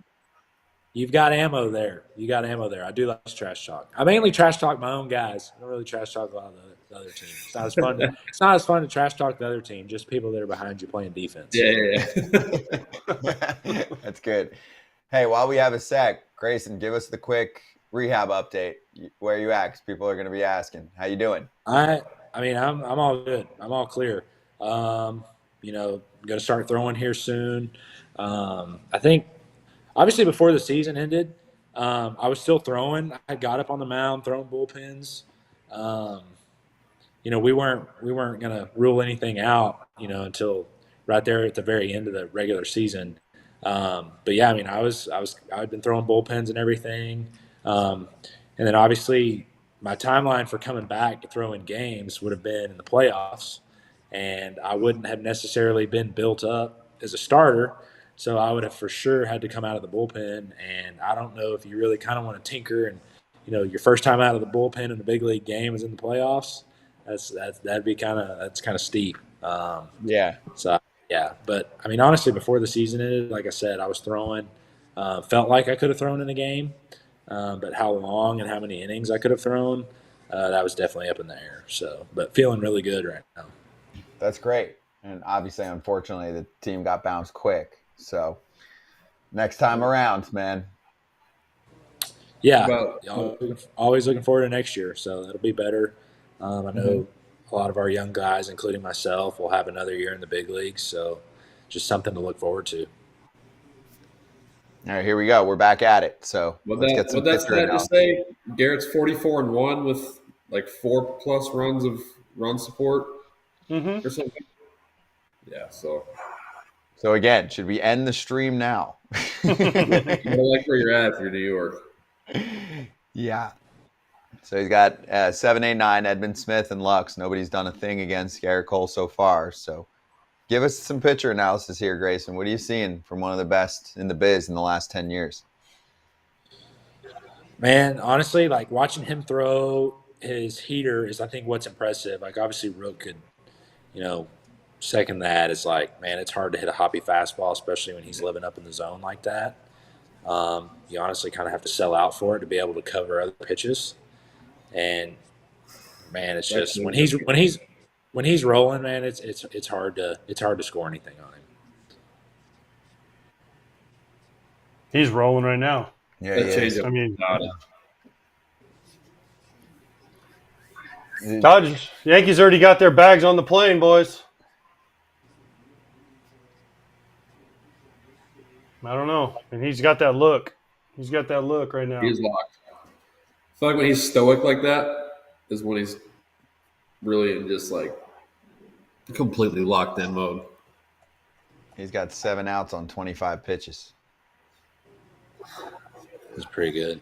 You've got ammo there. You got ammo there. I do like trash talk. I mainly trash talk my own guys. I don't really trash talk a lot of the other team. It's not as fun. It's not as fun to trash talk the other team. Just people that are behind you playing defense. Yeah. That's good. Hey, while we have a sec, Grayson, give us the quick rehab update. Where are you at? 'Cause people are going to be asking. How you doing? I mean, I'm all good. I'm all clear. I'm going to start throwing here soon. I think, obviously, before the season ended, I was still throwing. I got up on the mound, throwing bullpens. We weren't going to rule anything out, until right there at the very end of the regular season. But yeah, I mean, I'd been throwing bullpens and everything. And then obviously my timeline for coming back to throwing games would have been in the playoffs, and I wouldn't have necessarily been built up as a starter. So I would have for sure had to come out of the bullpen. And I don't know if you really kind of want to tinker and, your first time out of the bullpen in a big league game is in the playoffs. That's kind of steep. Yeah. So yeah, but I mean, honestly, before the season ended, like I said, I was throwing. Felt like I could have thrown in a game, but how long and how many innings I could have thrown, that was definitely up in the air. So, but feeling really good right now. That's great. And obviously, unfortunately, the team got bounced quick. So next time around, man. Yeah, always looking forward to next year. So it'll be better. I know a lot of our young guys, including myself, will have another year in the big leagues. So just something to look forward to. All right, here we go. We're back at it. So let's get some that's pitcher to say Garrett's 44-1 with like 4+ runs of run support or something. Yeah, So again, should we end the stream now? I like where you're at if you're New York. Yeah. So he's got 7, 8, 9, Edmund Smith, and Lux. Nobody's done a thing against Garrett Cole so far. So give us some pitcher analysis here, Grayson. What are you seeing from one of the best in the biz in the last 10 years? Man, honestly, like watching him throw his heater is, I think, what's impressive. Like obviously Rook could, second that is like, man, it's hard to hit a hoppy fastball, especially when he's living up in the zone like that. You honestly kind of have to sell out for it to be able to cover other pitches. And man, it's just when he's rolling, man, it's hard to score anything on him. He's rolling right now. Yeah, he is. I mean, Dodgers, Yankees already got their bags on the plane, boys. I don't know. And he's got that look. He's got that look right now. He's locked. I feel like when he's stoic like that is when he's really in just like completely locked in mode. He's got 7 outs on 25 pitches. It's pretty good.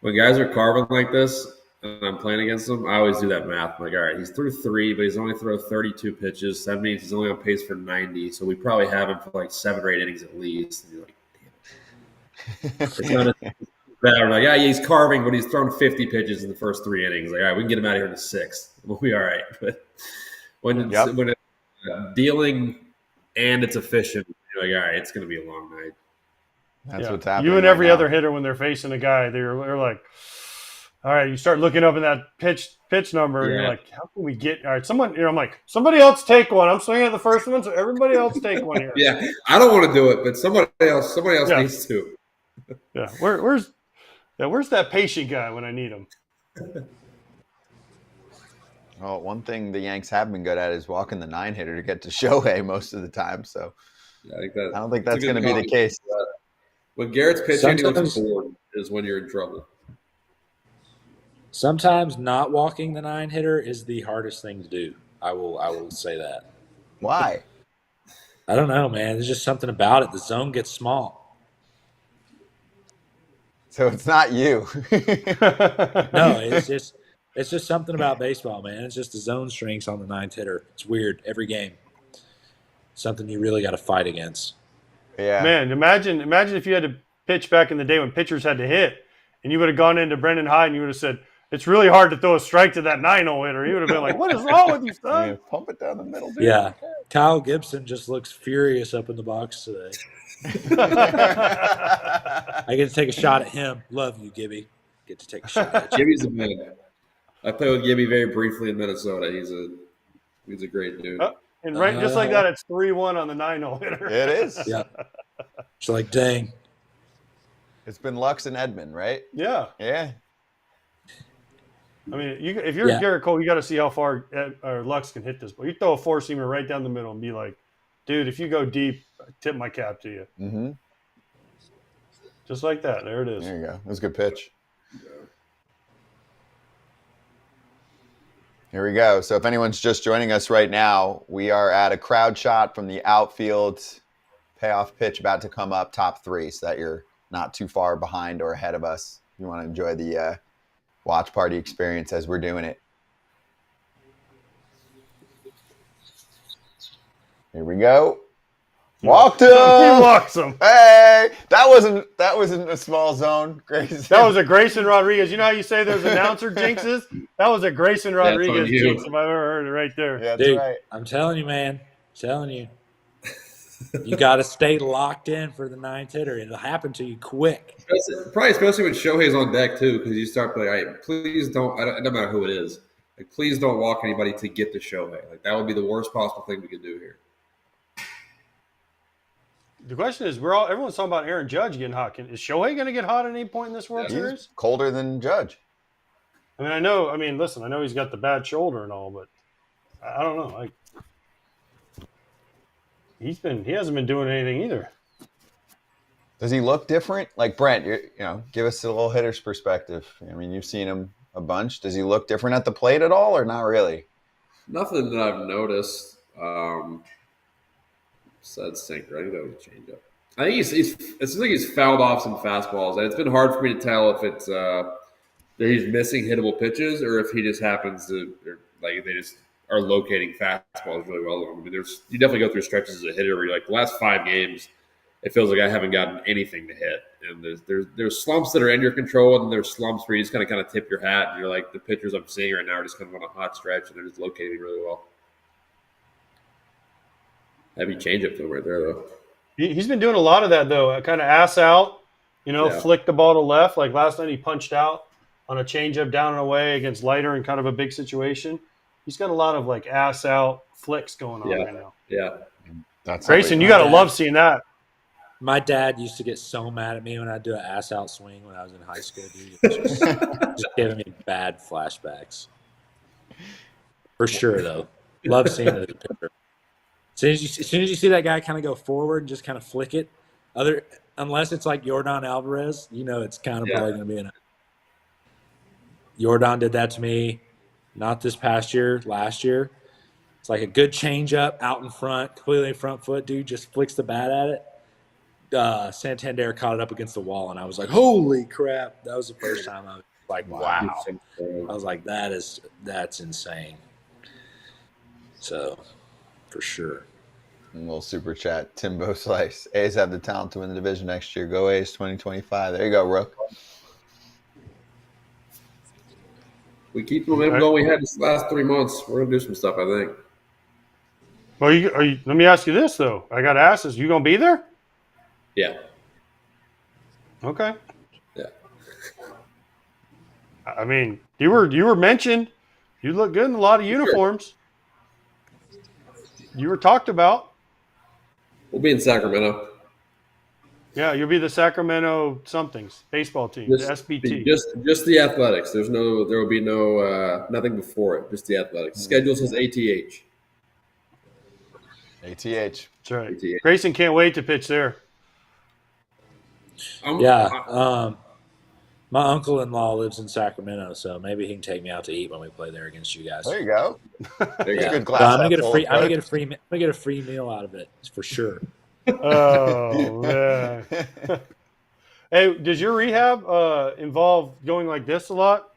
When guys are carving like this and I'm playing against them, I always do that math. I'm like, all right, he's through 3, but he's only thrown 32 pitches. That means he's only on pace for 90. So we probably have him for like 7 or 8 innings at least. And you're like, damn it. It's not bad. We're like, yeah, he's carving, but he's thrown 50 pitches in the first 3 innings. Like, all right, we can get him out of here in the 6th. We'll be all right. But when it's dealing and it's efficient, you're like, all right, it's going to be a long night. That's what's happening. You and every other hitter, when they're facing a guy, they're like, all right, you start looking up in that pitch number, and you're like, how can we get – all right, someone – I'm like, somebody else take one. I'm swinging at the first one, so everybody else take one here. Yeah, I don't want to do it, but somebody else needs to. Yeah, where's that patient guy when I need him? Well, one thing the Yanks have been good at is walking the 9-hitter to get to Shohei most of the time. So yeah, I don't think that's going to be the case. When Garrett's pitching, he looks bored is when you're in trouble. Sometimes not walking the 9-hitter is the hardest thing to do. I will say that. Why? I don't know, man. There's just something about it. The zone gets small. So it's not you. No, it's just It's just something about baseball, man. It's just the zone strengths on the ninth hitter. It's weird every game. Something you really got to fight against. Yeah. Man, imagine if you had to pitch back in the day when pitchers had to hit, and you would have gone into Brendan Hyde and you would have said, "It's really hard to throw a strike to that 9-0 hitter." He would have been like, "What is wrong with you, son?" Pump it down the middle, dude. Yeah. Kyle Gibson just looks furious up in the box today. I get to take a shot at him. Love you, Gibby. Get to take a shot at you. Gibby's a man. I played with Gibby very briefly in Minnesota. He's a great dude. And right, just like that, it's 3-1 on the 9-0 hitter. It is. Yeah. It's like, dang. It's been Lux and Edmund, right? Yeah. Yeah. I mean, if you're Garrett Cole, you got to see how far Lux can hit this ball. You throw a four-seamer right down the middle and be like, dude, if you go deep, I tip my cap to you. Mm-hmm. Just like that. There it is. There you go. It was a good pitch. Here we go. So if anyone's just joining us right now, we are at a crowd shot from the outfield. Payoff pitch about to come up, top three, so that you're not too far behind or ahead of us. You want to enjoy the watch party experience as we're doing it. Here we go. Walked him. He walks him. Hey, that wasn't a small zone, Grayson. That was a Grayson Rodriguez. You know how you say there's announcer jinxes? That was a Grayson Rodriguez jinx, if I've ever heard it right there. Yeah, that's Dude, right. I'm telling you, man. I'm telling you. You got to stay locked in for the ninth hitter. It'll happen to you quick. Especially when Shohei's on deck, too, because you start playing, all right, please don't, it doesn't matter who it is, like, please don't walk anybody to get to Shohei. Like, that would be the worst possible thing we could do here. The question is, everyone's talking about Aaron Judge getting hot. Is Shohei going to get hot at any point in this World Series? He's colder than Judge. I mean, listen, I know he's got the bad shoulder and all, but I don't know. He hasn't been doing anything either. Does he look different? Like Brent, give us a little hitter's perspective. I mean, you've seen him a bunch. Does he look different at the plate at all, or not really? Nothing that I've noticed. Besides sinker, I think that would change up. I think it seems like he's fouled off some fastballs, and it's been hard for me to tell if it's that he's missing hittable pitches or if he just happens to, like, they just are locating fastballs really well. I mean, you definitely go through stretches as a hitter where you're like, the last 5 games, it feels like I haven't gotten anything to hit. And there's slumps that are in your control, and then there's slumps where you just kind of tip your hat, and you're like, the pitchers I'm seeing right now are just kind of on a hot stretch, and they're just locating really well. Heavy changeup to him right there, though. He's been doing a lot of that, though. Kind of ass out, flick the ball to left. Like last night, he punched out on a changeup down and away against Leiter in kind of a big situation. He's got a lot of like ass out flicks going on right now. Yeah. That's Grayson, you got to love seeing that. My dad used to get so mad at me when I'd do an ass out swing when I was in high school, dude. It was just giving me bad flashbacks. For sure, though. Love seeing it as a pitcher. As soon as you see that guy kind of go forward and just kind of flick it, unless it's like Yordan Alvarez, it's kind of probably going to be enough. Yordan did that to me, not this past year, last year. It's like a good changeup out in front, completely front foot, dude just flicks the bat at it. Santander caught it up against the wall, and I was like, holy crap. That was the first time I was like, wow. I was like, that's insane. So, for sure. A little super chat. Timbo Slice. A's have the talent to win the division next year. Go A's 2025. There you go, Rook. We keep the momentum going we had this last 3 months. We're going to do some stuff, I think. Well, let me ask you this, though. I got to ask this. You going to be there? Yeah. Okay. Yeah. I mean, you were mentioned. You look good in a lot of uniforms. Sure. You were talked about. We'll be in Sacramento. Yeah, you'll be the Sacramento somethings baseball team, the SBT. Just the Athletics. There will be nothing before it. Just the Athletics. Schedule says ATH. ATH. That's right. ATH. Grayson can't wait to pitch there. My uncle-in-law lives in Sacramento, so maybe he can take me out to eat when we play there against you guys. There you go. There's a good glass. So I'm gonna get a free meal out of it for sure. Oh man. Hey, does your rehab involve going like this a lot?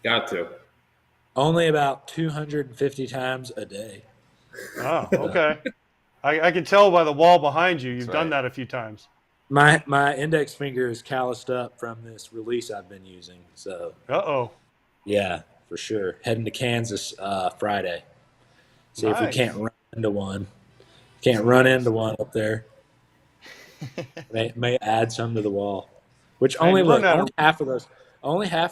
Got to. Only about 250 times a day. Oh, okay. I can tell by the wall behind you. You've That's done right. that a few times. My index finger is calloused up from this release I've been using. So, Uh-oh. yeah, for sure. Heading to Kansas Friday. See if we Nice. can't run into one. Can't run into one up there. May add some to the wall. Which Man, you learned only that- half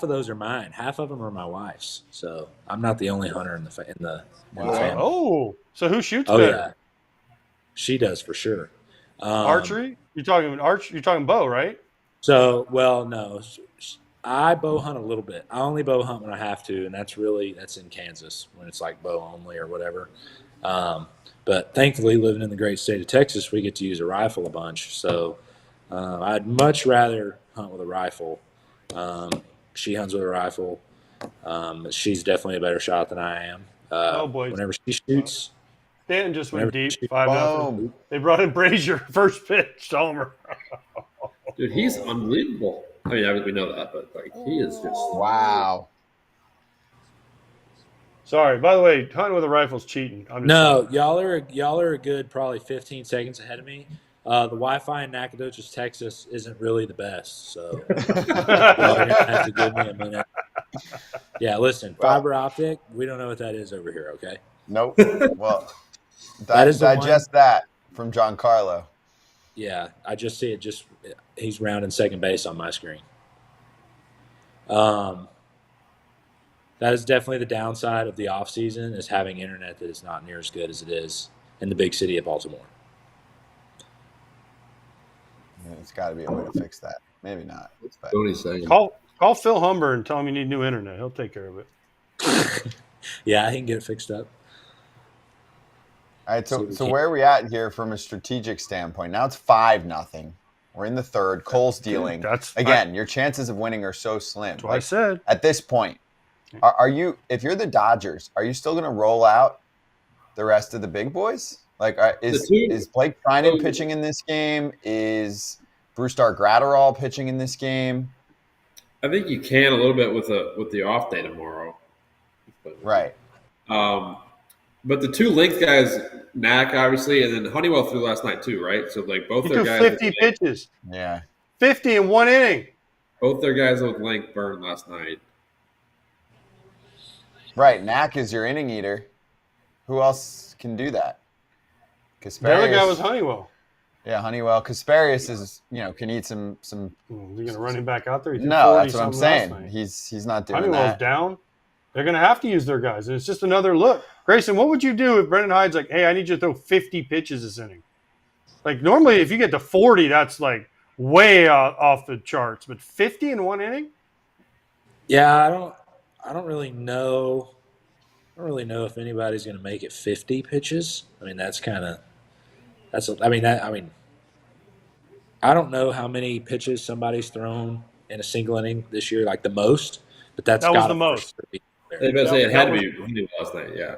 of those are mine. Half of them are my wife's. So I'm not the only hunter in the family. Oh, so who shoots Oh better? yeah, she does for sure. Archery? You're talking bow, right? So no, I bow hunt a little bit. I only bow hunt when I have to, and that's in Kansas when it's like bow only or whatever. But thankfully, living in the great state of Texas, we get to use a rifle a bunch. So I'd much rather hunt with a rifle. She hunts with a rifle. She's definitely a better shot than I am. Oh, boy. Whenever she shoots, Stanton just went Whenever deep, she- 5-0. Boom. They brought in Brazier, first pitch, Homer. Dude, he's unbelievable. I mean, we know that, but like he is just Wow. Sorry. By the way, hunting with a rifle's cheating. I'm just no, y'all are a good probably 15 seconds ahead of me. The Wi-Fi in Nacogdoches, Texas, isn't really the best, so y'all are gonna have to give me a minute. Yeah, listen, fiber optic, we don't know what that is over here, okay? Nope. Well, That is the digest that from Giancarlo. Yeah, I just see it. He's rounding second base on my screen. That is definitely the downside of the off season is having internet that is not near as good as it is in the big city of Baltimore. There's got to be a way to fix that. Maybe not. But Tony's saying. call Phil Humber and tell him you need new internet. He'll take care of it. Yeah, he can get it fixed up. all right, See, we so can't- where are we at here from a strategic standpoint? Now it's 5-0. We're in the third. Cole's dealing. That's Your chances of winning are so slim. That's what I said. At this point, are you? If you're the Dodgers, are you still going to roll out the rest of the big boys? Like, is Blake Trinan pitching in this game? Is Brusdar Gratterall pitching in this game? I think you can a little bit with the off day tomorrow. Right. But the two length guys, Knack obviously, and then Honeywell threw last night too, right? So like both He their threw guys, 50 pitches. Yeah. 50 in one inning. both their guys with length burned last night. Right. Knack is your inning eater. Who else can do that? The other guy Kasparius- was Honeywell. Yeah, Honeywell. Kasparius is, can eat some. Is he going to run him back out there? He threw No, 40 that's what I'm something last saying. night. He's not doing Honeywell's that. down. They're going to have to use their guys. And it's just another look. Grayson, what would you do if Brendan Hyde's like, hey, I need you to throw 50 pitches this inning? Like, normally if you get to 40, that's like way off the charts. But 50 in one inning? Yeah, I don't really know. I don't really know if anybody's going to make it 50 pitches. I mean, I don't know how many pitches somebody's thrown in a single inning this year, like the most, but that was gotta the most. for sure be there. They better say it had to That be Honeywell last night. Yeah.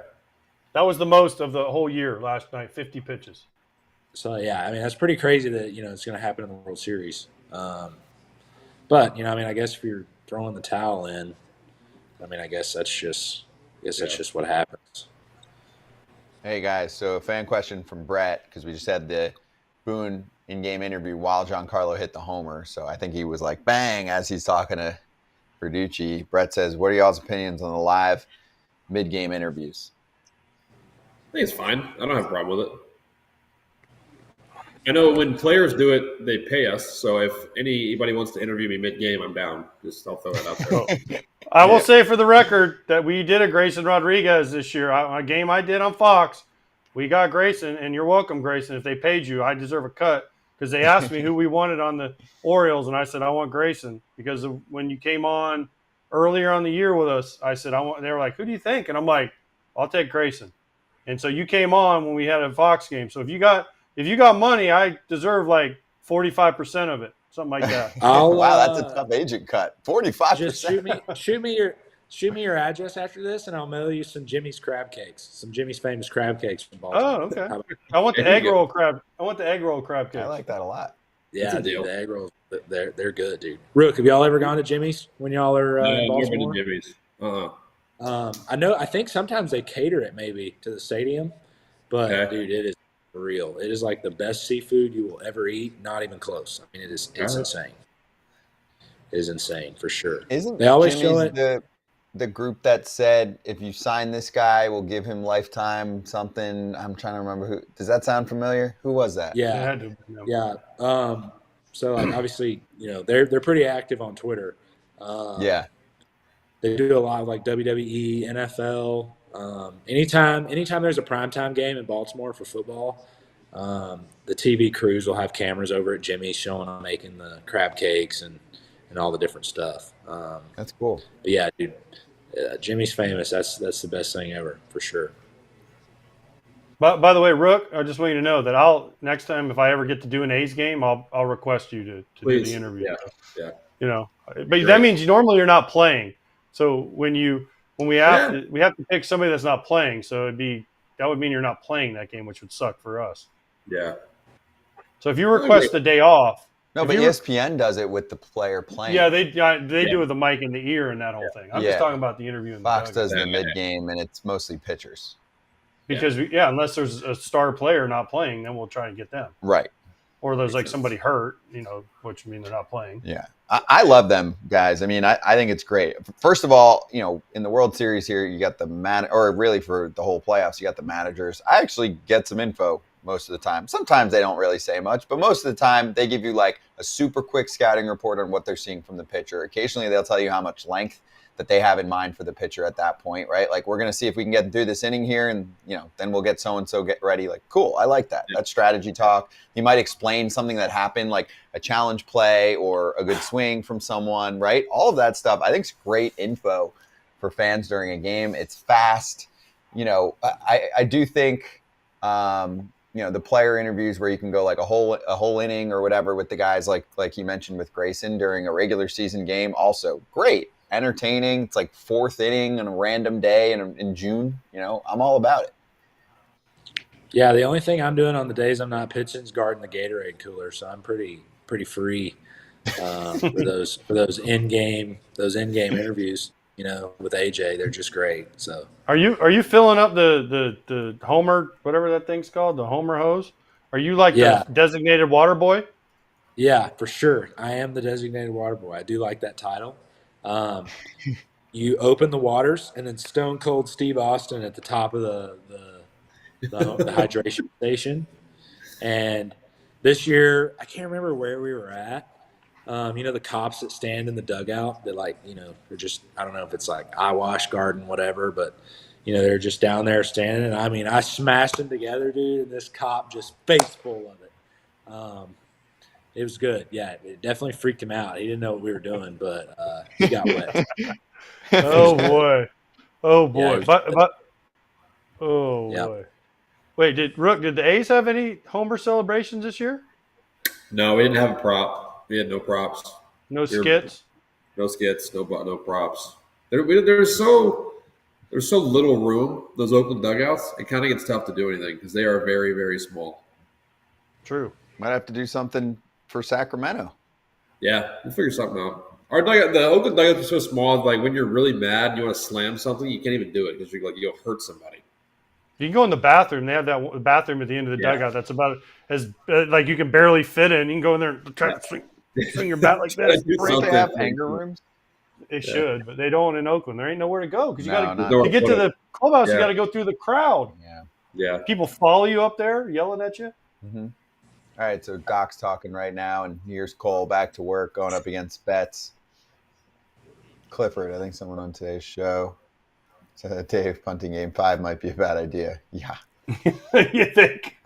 That was the most of the whole year last night, 50 pitches. So yeah, I mean that's pretty crazy that it's going to happen in the World Series. But I guess if you're throwing the towel in, I guess that's just what happens. Hey guys, so a fan question from Brett, because we just had the Boone in-game interview while Giancarlo hit the homer. So I think he was like bang as he's talking to Verducci. Brett says, what are y'all's opinions on the live mid-game interviews? I think it's fine. I don't have a problem with it. I know when players do it, they pay us. So if anybody wants to interview me mid-game, I'm down. I'll throw that out there. I will say for the record that we did a Grayson Rodriguez this year. A game I did on Fox, we got Grayson, and you're welcome, Grayson. If they paid you, I deserve a cut because they asked me who we wanted on the Orioles, and I said I want Grayson because when you came on earlier on the year with us, I said I want. They were like, who do you think? And I'm like, I'll take Grayson. And so you came on when we had a Fox game. So if you got money, I deserve like 45% of it, something like that. Wow, that's a tough agent cut. 45%. Just shoot me your address after this, and I'll mail you some Jimmy's crab cakes, some Jimmy's famous crab cakes from Baltimore. Oh, okay. I want the egg roll crab. I want the egg roll crab cake. I like that a lot. Yeah, That's a dude, deal. the egg rolls, they're good, dude. Rook, have y'all ever gone to Jimmy's when y'all are in Never been to Baltimore? Jimmy's. I think sometimes they cater it maybe to the stadium, but dude, it is real. It is like the best seafood you will ever eat. Not even close. I mean, it's insane. It is insane for sure. Isn't They always Jimmy's show it. the group that said if you sign this guy, we'll give him lifetime something? I'm trying to remember who. Does that sound familiar? Who was that? Yeah, yeah. So like obviously, they're pretty active on Twitter. Yeah. They do a lot of like WWE, NFL. Anytime there's a primetime game in Baltimore for football, the TV crews will have cameras over at Jimmy's showing them making the crab cakes and all the different stuff. That's cool. But yeah, dude, Jimmy's famous. That's the best thing ever for sure. But by the way, Rook, I just want you to know that I'll next time if I ever get to do an A's game, I'll request you to do the interview. Yeah. But that means normally you're not playing. So when we have to pick somebody that's not playing, so that would mean you're not playing that game, which would suck for us. Yeah. So if you request the day off, no, but ESPN does it with the player playing. Yeah, they do it with the mic in the ear and that whole thing. I'm just talking about the interview. Fox does the mid game, and it's mostly pitchers. Because unless there's a star player not playing, then we'll try and get them. Right. Or there's like somebody hurt, which mean they're not playing. Yeah. I love them guys. I mean, I think it's great. First of all, in the World Series here, you got or really for the whole playoffs, you got the managers. I actually get some info most of the time. Sometimes they don't really say much, but most of the time they give you like a super quick scouting report on what they're seeing from the pitcher. Occasionally they'll tell you how much length that they have in mind for the pitcher at that point, right? Like, we're going to see if we can get through this inning here, and then we'll get so-and-so get ready. Like, cool, I like that. That's strategy talk. You might explain something that happened, like a challenge play or a good swing from someone, right? All of that stuff I think is great info for fans during a game. It's fast. I do think the player interviews where you can go like a whole inning or whatever with the guys like you mentioned with Grayson during a regular season game, also great. Entertaining. It's like fourth inning on a random day in June. I'm all about it. Yeah, the only thing I'm doing on the days I'm not pitching is guarding the Gatorade cooler, so I'm pretty free for those in game interviews. With AJ, they're just great. So are you filling up the Homer, whatever that thing's called, the Homer hose? Are you like the designated water boy? Yeah, for sure. I am the designated water boy. I do like that title. You open the waters, and then Stone Cold Steve Austin at the top of the hydration station. And this year, I can't remember where we were at. The cops that stand in the dugout that they're just, I don't know if it's like eyewash garden, whatever, but they're just down there standing. And I mean, I smashed them together, dude, and this cop just face full of it. It was good. Yeah, it definitely freaked him out. He didn't know what we were doing, but he got wet. Oh boy. Yeah, boy. Wait, did the A's have any Homer celebrations this year? No, we didn't have a prop. We had no props. No skits. No skits. No props. There's so little room. Those Oakland dugouts. It kind of gets tough to do anything because they are very, very small. True. Might have to do something for Sacramento. Yeah, we'll figure something out. Our dugout, the Oakland dugouts are so small. Like when you're really mad, and you want to slam something, you can't even do it because you'll hurt somebody. You can go in the bathroom. They have that bathroom at the end of the dugout. That's about as like you can barely fit in. You can go in there and try to swing your bat like this. They have anger rooms. They should, but they don't in Oakland. There ain't nowhere to go because you got to get to the clubhouse. You got to go through the crowd. Yeah. People follow you up there, yelling at you. Mm-hmm. All right, so Doc's talking right now, and here's Cole back to work, going up against Betts. Clifford, I think someone on today's show said that Dave punting game 5 might be a bad idea. Yeah. You think?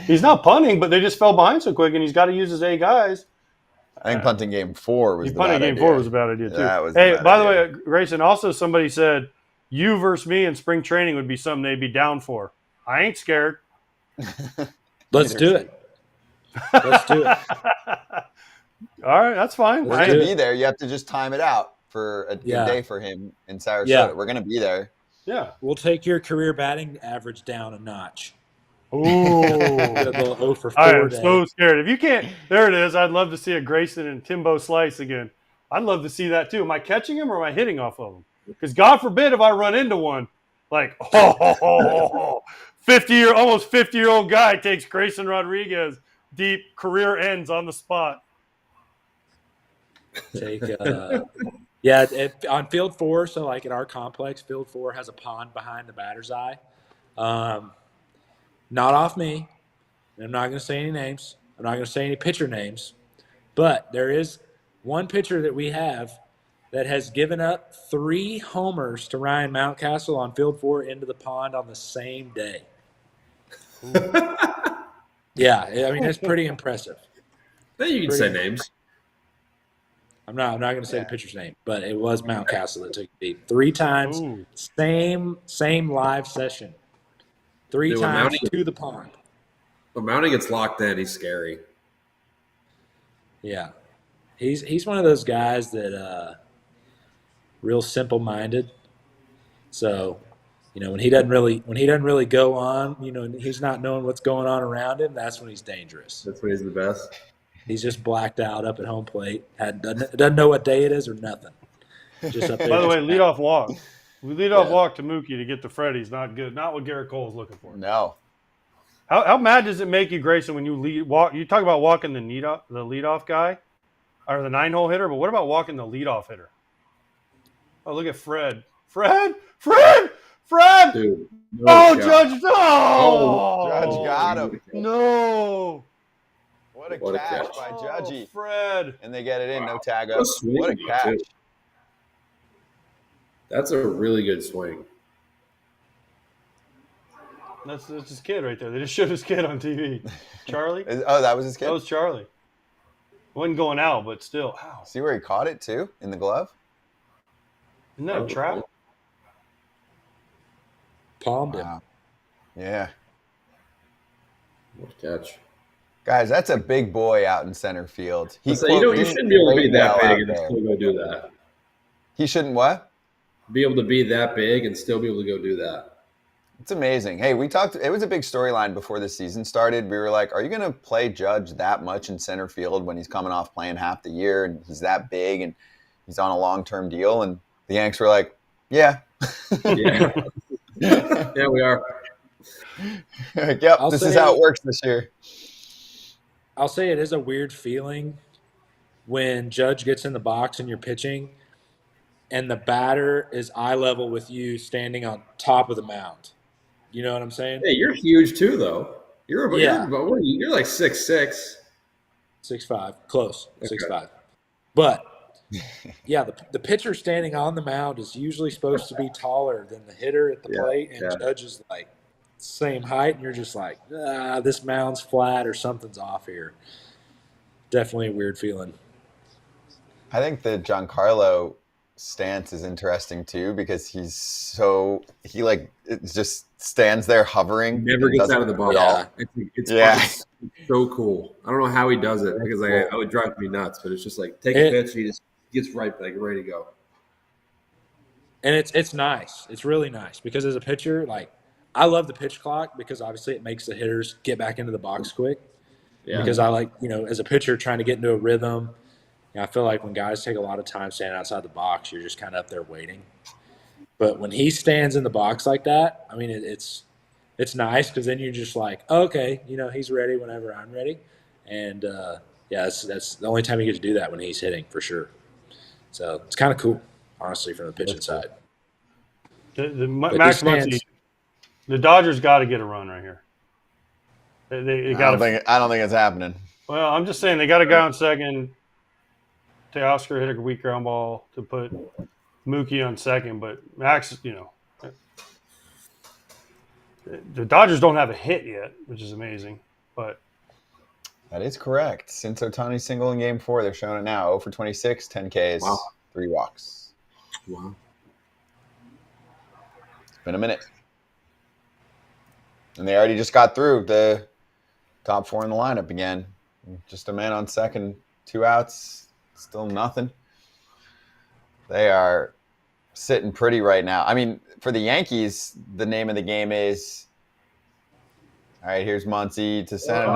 He's not punting, but they just fell behind so quick, and he's got to use his A guys. I think punting game 4 was the bad idea. Punting game 4 was a bad idea, too. That was hey, by the way, Grayson, also somebody said you versus me in spring training would be something they'd be down for. I ain't scared. Let's do it. Let's do it. All right, that's fine. We're going to be there. You have to just time it out for a good day for him in Sarasota. Yeah. We're going to be there. Yeah. We'll take your career batting average down a notch. Ooh. I am so scared. If you can't, there it is. I'd love to see a Grayson and Timbo slice again. I'd love to see that too. Am I catching him or am I hitting off of him? Because God forbid if I run into one, like, 50-year, almost 50-year-old guy takes Grayson Rodriguez deep, career ends on the spot. Take on field 4. So like at our complex, field 4 has a pond behind the batter's eye. Not off me. I'm not going to say any names. I'm not going to say any pitcher names. But there is one pitcher that we have that has given up 3 homers to Ryan Mountcastle on field 4 into the pond on the same day. Yeah, I mean, that's pretty impressive. Then you can say names. I'm not going to say the pitcher's name, but it was Mountcastle that took it deep 3 times. Ooh. Same live session. 3 times to the pond. When Mounty gets locked in, he's scary. Yeah, he's one of those guys that real simple-minded. So, when he doesn't really go on, he's not knowing what's going on around him. That's when he's dangerous. That's when he's the best. He's just blacked out up at home plate. Doesn't know what day it is or nothing. Just up there. By the way, leadoff walk. We leadoff walk to Mookie to get to Freddie's not good. Not what Garrett Cole's looking for. No. How mad does it make you, Grayson, when you walk? You talk about walking the leadoff guy or the 9-hole hitter, but what about walking the leadoff hitter? Oh, look at Fred! Fred! Dude, Judge! No! Judge got him. No! What a catch by Judgy. Fred! And they get it in, no tag up. What What a catch. Too. That's a really good swing. That's his kid right there. They just showed his kid on TV. Charlie? That was his kid? That was Charlie. Wasn't going out, but still. Ow. See where he caught it, too? In the glove? Isn't that a trap? Palmed him. Wow. Yeah. What a catch. Guys, that's a big boy out in center field. You shouldn't be able to be that big and still go do that. He shouldn't what? Be able to be that big and still be able to go do that. It's amazing. Hey, we talked. It was a big storyline before the season started. We were like, are you going to play Judge that much in center field when he's coming off playing half the year and he's that big and he's on a long-term deal? And the Yanks were like, yeah. Yeah. Yeah, we are. Yep, this is how it works this year. I'll say it is a weird feeling when Judge gets in the box and you're pitching and the batter is eye level with you standing on top of the mound. You know what I'm saying? Hey, you're huge too, though. You're like 6'6". 6'5", close, Okay. 6'5". But yeah, the pitcher standing on the mound is usually supposed to be taller than the hitter at the plate, and Judge is like same height, and you're just like, this mound's flat or something's off here. Definitely a weird feeling. I think the Giancarlo stance is interesting too because he just stands there hovering. Never gets out of the ball. Yeah. It's so cool. I don't know how he does it because I would drive me nuts, but it's just like take a pitch and he just gets right like ready to go. And it's nice. It's really nice because as a pitcher, like I love the pitch clock because obviously it makes the hitters get back into the box quick. Yeah. Because I like, as a pitcher trying to get into a rhythm. I feel like when guys take a lot of time standing outside the box, you're just kind of up there waiting. But when he stands in the box like that, I mean, it's nice because then you're just like, okay, he's ready whenever I'm ready. And, that's the only time you get to do that when he's hitting for sure. So it's kind of cool, honestly, from the pitching side. Max Muncy, the Dodgers got to get a run right here. They got. I don't think it's happening. Well, I'm just saying they got a guy on second. Teoscar hit a weak ground ball to put Mookie on second, but Max, the Dodgers don't have a hit yet, which is amazing. But that is correct. Since Ohtani's single in Game 4, they're showing it now. 0 for 26, 10 Ks, 3 walks. Wow. It's been a minute. And they already just got through the top 4 in the lineup again. Just a man on second, 2 outs. Still nothing. They are sitting pretty right now. I mean, for the Yankees, the name of the game is, all right, here's Muncy to center.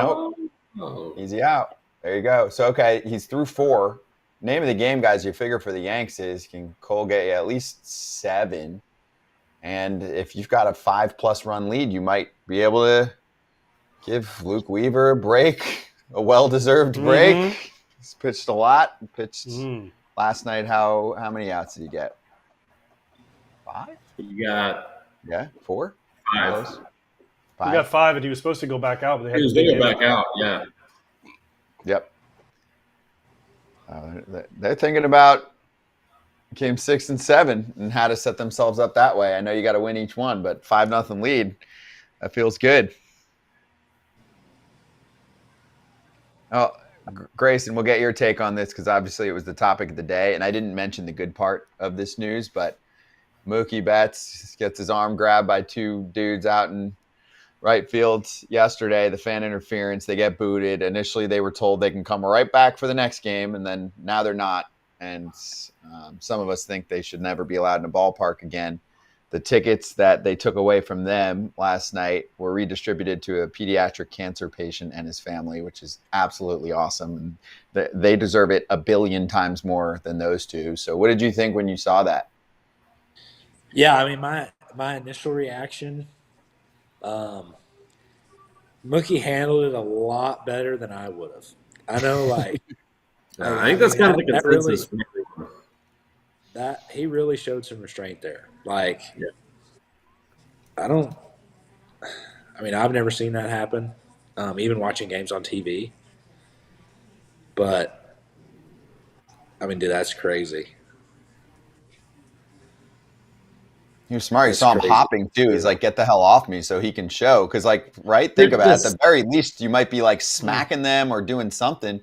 Nope. Easy out. There you go. So, okay, he's through 4. name of the game, guys, you figure for the Yanks is, can Cole get you at least 7? And if you've got a 5+ run lead, you might be able to give Luke Weaver a break, a well-deserved break. He's pitched a lot. Pitched last night. How many outs did he get? 5? You got 4? 5. 5. He got 5, and he was supposed to go back out, but they had He was to going to go back out. Yeah. Yep. They're thinking about game 6 and 7 and how to set themselves up that way. I know you got to win each one, but 5-0 lead, that feels good. Oh, Grayson, we'll get your take on this because obviously it was the topic of the day, and I didn't mention the good part of this news, but Mookie Betts gets his arm grabbed by 2 dudes out in right field yesterday. The fan interference, they get booted. Initially, they were told they can come right back for the next game, and then now they're not. And some of us think they should never be allowed in a ballpark again. The tickets that they took away from them last night were redistributed to a pediatric cancer patient and his family, which is absolutely awesome. And they deserve it 1 billion times more than those 2. So what did you think when you saw that? Yeah, I mean, my initial reaction, Mookie handled it a lot better than I would have. I know, like, I think that's kind of the consensus. That he really showed some restraint there. Like, I've never seen that happen, even watching games on TV. But, I mean, dude, that's crazy. He was smart. You saw him hopping too. He's like, get the hell off me so he can show. Because, like, right? Think about it. At the very least, you might be like smacking them or doing something.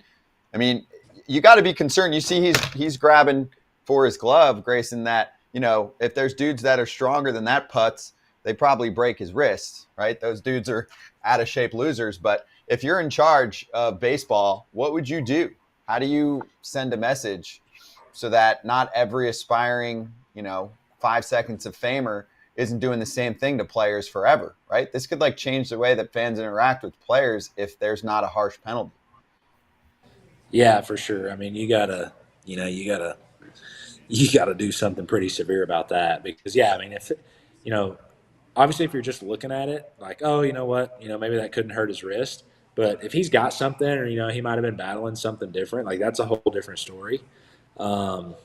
I mean, you got to be concerned. You see he's grabbing for his glove, Grayson, that, you know, if there's dudes that are stronger than that putts, they probably break his wrist, right? Those dudes are out of shape losers. But if you're in charge of baseball, what would you do? How do you send a message so that not every aspiring, 5 seconds of famer isn't doing the same thing to players forever, right? This could like change the way that fans interact with players if there's not a harsh penalty. Yeah, for sure. I mean, you gotta do something pretty severe about that because, yeah, I mean, if, obviously if you're just looking at it like, oh, you know what, maybe that couldn't hurt his wrist. But if he's got something or, he might have been battling something different, like that's a whole different story. And,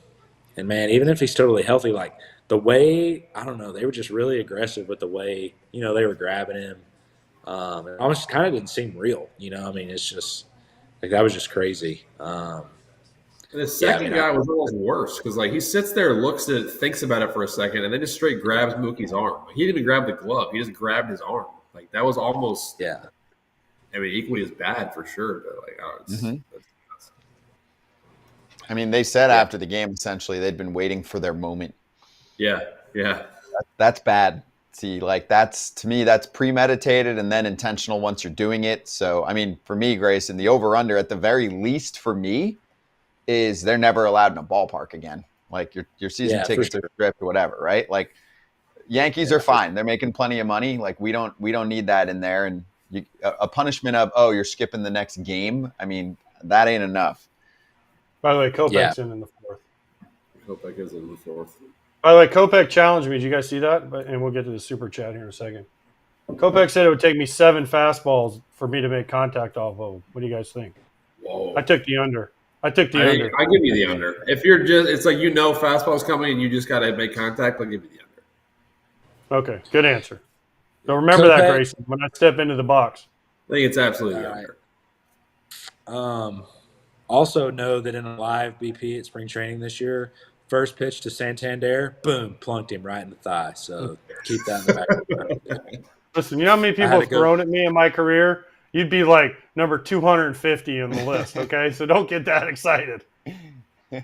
man, even if he's totally healthy, like the way, I don't know, they were just really aggressive with the way, they were grabbing him. It almost kind of didn't seem real, I mean, it's just, like, that was just crazy. The second guy was almost worse because, like, he sits there, looks at it, thinks about it for a second, and then just straight grabs Mookie's arm. He didn't even grab the glove. He just grabbed his arm. Like, that was almost equally as bad for sure. But, like, I mean, they said after the game, essentially, they'd been waiting for their moment. Yeah. That's bad. See, like, to me, that's premeditated and then intentional once you're doing it. So, I mean, for me, Grayson, the over-under at the very least for me is they're never allowed in a ballpark again. Like, your season tickets are stripped or whatever, right? Like, Yankees are fine. They're making plenty of money. Like, we don't need that in there. And a punishment of, you're skipping the next game, I mean, that ain't enough. By the way, Kopech's in the 4th. Kopech is in the 4th. By the way, Kopech challenged me. Did you guys see that? And we'll get to the super chat here in a second. Kopech said it would take me 7 fastballs for me to make contact off of. What do you guys think? Whoa. I took the under. I give you the under. If you're just, it's like fastball's coming and you just got to make contact, I'll give you the under. Okay, good answer. So remember that, Grayson, when I step into the box. I think it's absolutely the under. Also know that in a live BP at spring training this year, first pitch to Santander, boom, plunked him right in the thigh. So keep that in the back of your mind. Listen, you know how many people have thrown at me in my career? You'd be like number 250 on the list, okay? So don't get that excited. I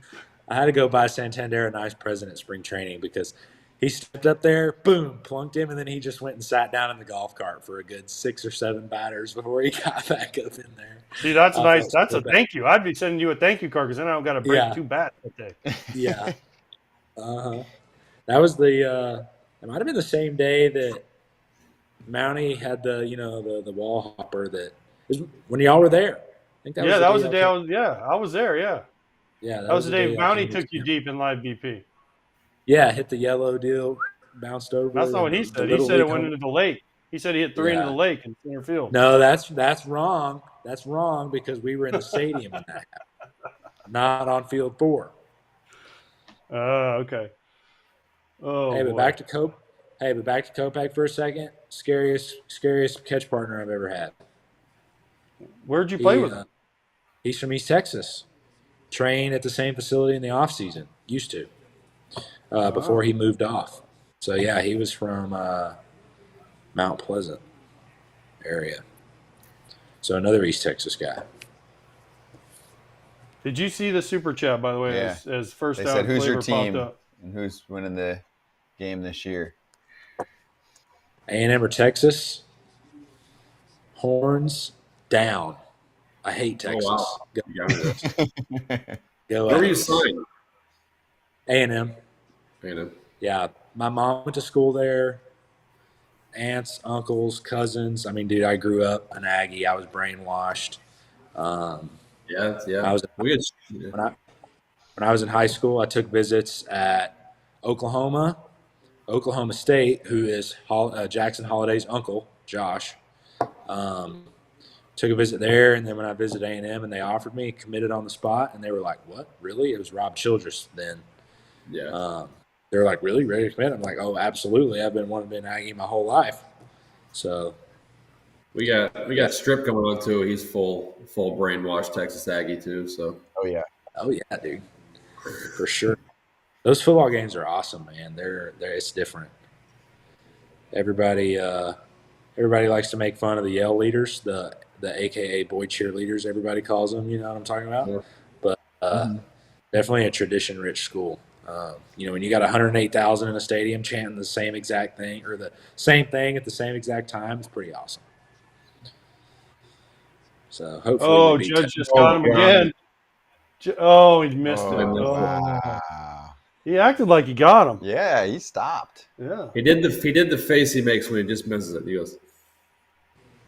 had to go buy Santander a nice present at spring training because he stepped up there, boom, plunked him, and then he just went and sat down in the golf cart for a good 6 or 7 batters before he got back up in there. See, that's nice. That's a thank you. I'd be sending you a thank you card because then I don't got to break 2 bats that day. Yeah. That was it might have been the same day that Mountie had the wall hopper that was when y'all were there. I think that was that was the day I was there, yeah. Yeah, That was the day I Bounty came to took you camp. deep in live BP. Yeah, hit the yellow deal, bounced over. That's not what and he the said. He little said it league went home. into the lake. He said he hit 3 into the Yeah. lake in center field. No, that's wrong. That's wrong because we were in the stadium when that happened, not on field 4. Okay. Oh Hey, but boy. back to Kopech for a second. Scariest catch partner I've ever had. Where'd you play with him? He's from East Texas. Trained at the same facility in the off season. Used to before he moved off. So yeah, he was from Mount Pleasant area. So another East Texas guy. Did you see the super chat, by the way, Yeah. as first They down said, "Who's your flavor team popped up? and who's winning the game this year?" A&M or Texas? Horns down. I hate Texas. Oh, wow. Go, You got me there. go Where were you Aggies. signed? A&M. Brandon? Yeah, my mom went to school there. Aunts, uncles, cousins. I mean, dude, I grew up an Aggie. I was brainwashed. Yeah. I was We had, when I was in high school. I took visits at Oklahoma State, who is Jackson Holliday's uncle, Josh. Took a visit there, and then when I visited A&M, and they offered me, committed on the spot, and they were like, "What? Really?" It was Rob Childress then. yeah. They were like, "Really? Ready to commit?" I'm like, "Oh, absolutely. I've been wanting to be an Aggie my whole life." So We got Strip coming on too. He's full brainwashed Texas Aggie too. So Oh yeah. oh yeah, dude, for sure. Those football games are awesome, man. They're it's different. Everybody likes to make fun of the yell leaders, the AKA boy cheerleaders. Everybody calls them. You know what I'm talking about? Yeah. But definitely a tradition-rich school. When you got 108,000 in a stadium chanting the same exact thing or the same thing at the same exact time, it's pretty awesome. So hopefully, we beat Judge Texas. just got him again. He missed it. Wow. He acted like he got him. Yeah, he stopped. Yeah. he did the face he makes when he just misses it. He goes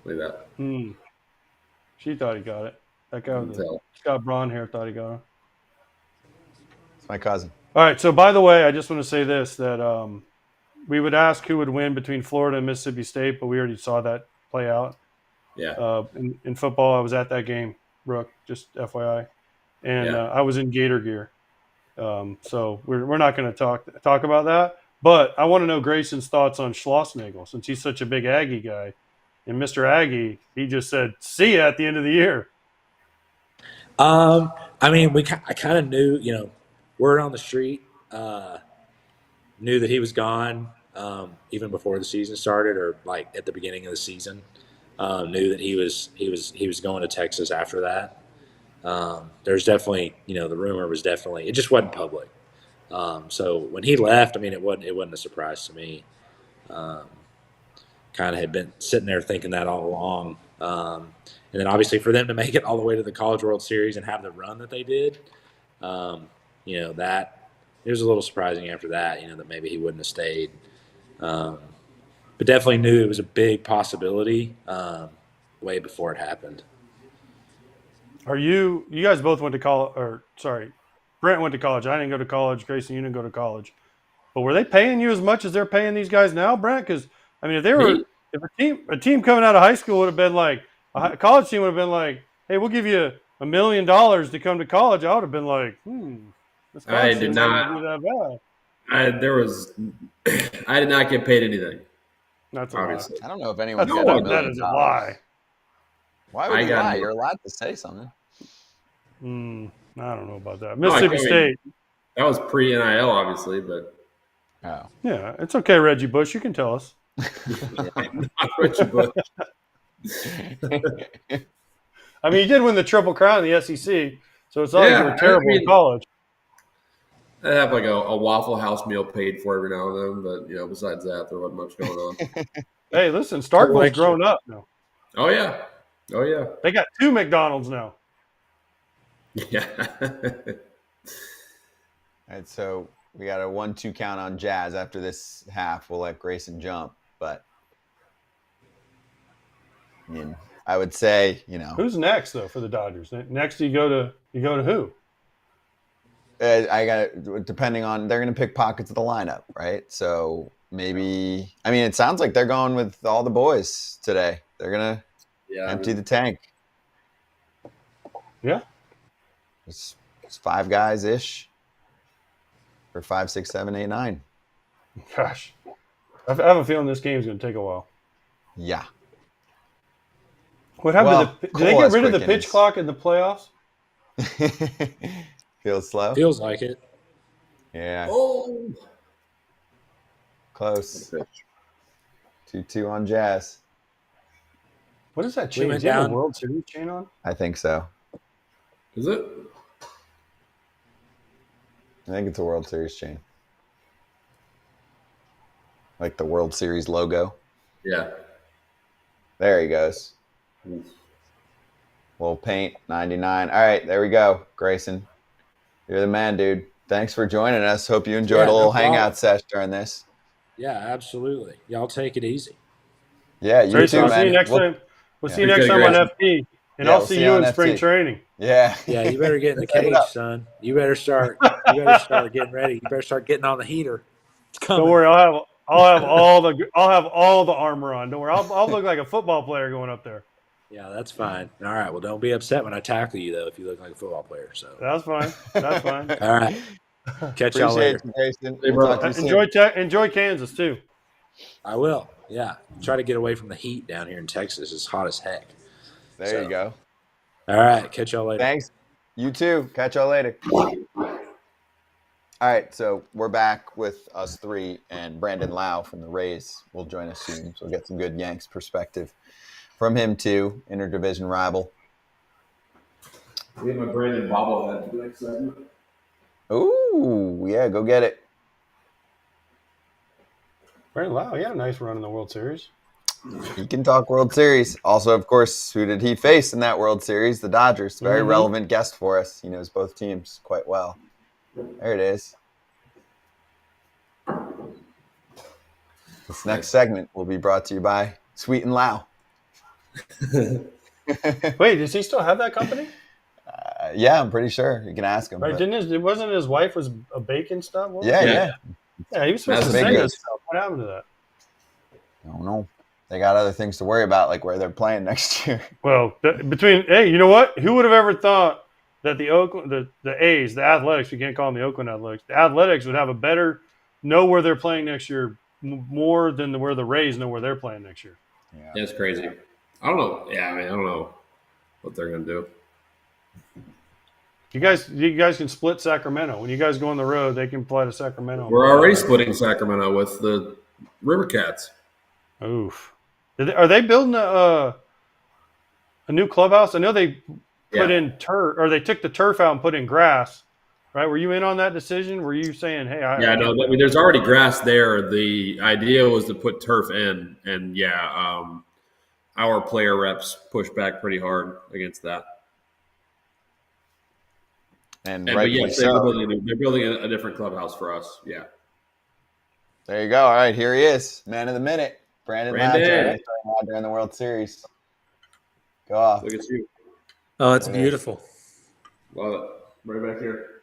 like that. She thought he got it. That guy with the Tell. Scott Braun hair thought he got him. It's my cousin. All right. So, by the way, I just want to say this, that we would ask who would win between Florida and Mississippi State, but we already saw that play out. Yeah. In football, I was at that game, Brooke, just FYI. And I was in Gator gear. So we're not going to talk about that. But I want to know Grayson's thoughts on Schlossnagle, since he's such a big Aggie guy. And Mr. Aggie, he just said, "See ya at the end of the year." I mean, I kind of knew, word on the street, knew that he was gone even before the season started, or like at the beginning of the season. Knew that he was going to Texas after that. There's definitely, the rumor was definitely, it just wasn't public. So when he left, I mean, it wasn't a surprise to me. Kind of had been sitting there thinking that all along. And then obviously for them to make it all the way to the College World Series and have the run that they did, that it was a little surprising after that, that maybe he wouldn't have stayed. But definitely knew it was a big possibility way before it happened. You guys both went to college, Brent went to college. I didn't go to college. Grayson, you didn't go to college. But were they paying you as much as they're paying these guys now, Brent? Because, I mean, if a team coming out of high school would have been like, a college team would have been like, "Hey, we'll give you $1 million to come to college," I would have been like, this college I team did might not. be that bad. I did not get paid anything. That's a Obviously. I don't know if anyone's lie. got $1 That million. is a lie. Why would I you got lie? it. You're allowed to say something. I don't know about that. No, Mississippi State. That was pre-NIL, obviously, but Oh. Yeah, it's okay, Reggie Bush. You can tell us. not Richard Bush. I mean, you did win the Triple Crown in the SEC, so it's not like you were terrible in college. I have like a Waffle House meal paid for every now and then, but besides that, there wasn't much going on. Hey, listen, Starkville's grown up now. Oh yeah. They got 2 McDonald's now. Yeah. All right, so we got a 1-2 count on Jazz. After this half, we'll let Grayson jump. But I mean, I would say, Who's next though for the Dodgers? Next, you go to who? I got depending on they're going to pick pockets of the lineup, right? So maybe it sounds like they're going with all the boys today. They're going to empty the tank. Yeah, it's 5 guys ish, or 5, 6, 7, 8, 9. gosh, I have a feeling this game's going to take a while. Yeah. What happened? Do they get rid of the pitch clock in the playoffs? Feels slow. Feels like it. Yeah. Oh, Close. 2-2 on Jazz. What is that chain? went Is that a down. World Series chain on? I think so. is it? I think it's a World Series chain. Like the World Series logo. Yeah. There he goes. Little paint, 99. All right, there we go. Grayson, you're the man, dude. Thanks for joining us. Hope you enjoyed a little hangout sesh during this. Yeah, absolutely. Y'all take it easy. Yeah, you Grayson, too, we'll see you man. next time. We'll see you Appreciate next time it, on Grayson. FP, and Yeah, I'll we'll see see you you on in spring FT. training. Yeah. Yeah, you better get in the Set it cage, up. son. You better start getting ready. You better start getting on the heater. It's coming. Don't worry, I'll have all the armor on. Don't worry, I'll look like a football player going up there. Yeah, that's fine. All right. Well, don't be upset when I tackle you, though, if you look like a football player. So, That's fine. That's fine. all right. Catch y'all later. Appreciate you, Grayson. Hey, We'll bro. talk to you soon. Enjoy Kansas too. I will. Yeah. Try to get away from the heat down here in Texas. It's hot as heck. There you go. All right. Catch y'all later. Thanks. You too. Catch y'all later. All right, so we're back with us 3, and Brandon Lowe from the Rays will join us soon. So we'll get some good Yanks perspective from him too, interdivision rival. We have my Brandon bobblehead for the next segment. Ooh, yeah, go get it. Brandon Lowe, he had a nice run in the World Series. He can talk World Series. Also, of course, who did he face in that World Series? The Dodgers. Very relevant guest for us. He knows both teams quite well. There it is. This next segment will be brought to you by Sweet and Low. Wait, does he still have that company? Yeah, I'm pretty sure. You can ask him. Right? but- Wasn't his wife was a bacon stuff? What was Yeah, it? yeah. Yeah, he was supposed That's to big sing good. that stuff. What happened to that? I don't know. They got other things to worry about, like where they're playing next year. Well, you know what? Who would have ever thought that the A's, the Athletics, we can't call them the Oakland Athletics, the Athletics would have a better know where they're playing next year more than where the Rays know where they're playing next year. Yeah. Yeah, it's crazy. I don't know. Yeah, I don't know what they're going to do. You guys can split Sacramento. When you guys go on the road, they can fly to Sacramento. We're already splitting Sacramento with the River Cats. Oof. Are they building a new clubhouse? I know they put in turf, or they took the turf out and put in grass. Right? Were you in on that decision? Were you saying, "Hey, there's already grass there. The idea was to put turf in, and our player reps pushed back pretty hard against that. And But rightfully yes, so. they're building a different clubhouse for us. Yeah. There you go. All right, here he is, man of the minute, Brandon Brandon. Lowe during the World Series. Go off. Look at you. Oh, it's There it is. beautiful. Love it. Right back here.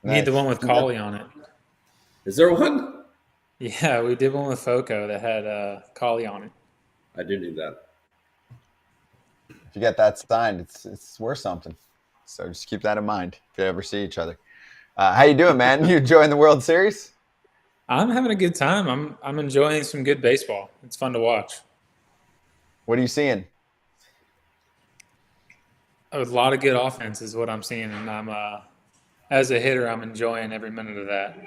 We need the one with Collie on it. Is there one? Yeah, we did one with Foco that had Collie on it. I do need that. If you get that signed, it's worth something. So just keep that in mind if you ever see each other. How you doing, man? You enjoying the World Series? I'm having a good time. I'm enjoying some good baseball. It's fun to watch. What are you seeing? A lot of good offense is what I'm seeing, and I'm as a hitter, I'm enjoying every minute of that.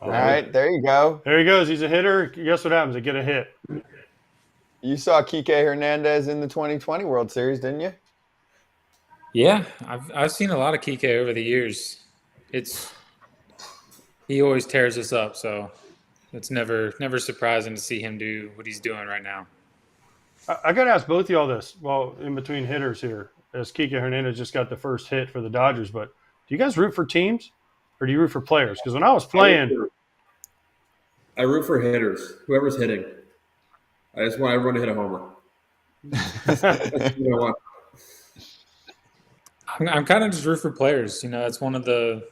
All right, there you go. There he goes. He's a hitter. Guess what happens? They get a hit. You saw Kike Hernandez in the 2020 World Series, didn't you? Yeah, I've seen a lot of Kike over the years. He always tears us up, so it's never surprising to see him do what he's doing right now. I got to ask both of y'all this while in between hitters here, as Kike Hernandez just got the first hit for the Dodgers. But do you guys root for teams or do you root for players? Because when I was playing, I root for hitters. Whoever's hitting. I just want everyone to hit a homer. That's what I want. I'm kind of just root for players. You know, that's one of the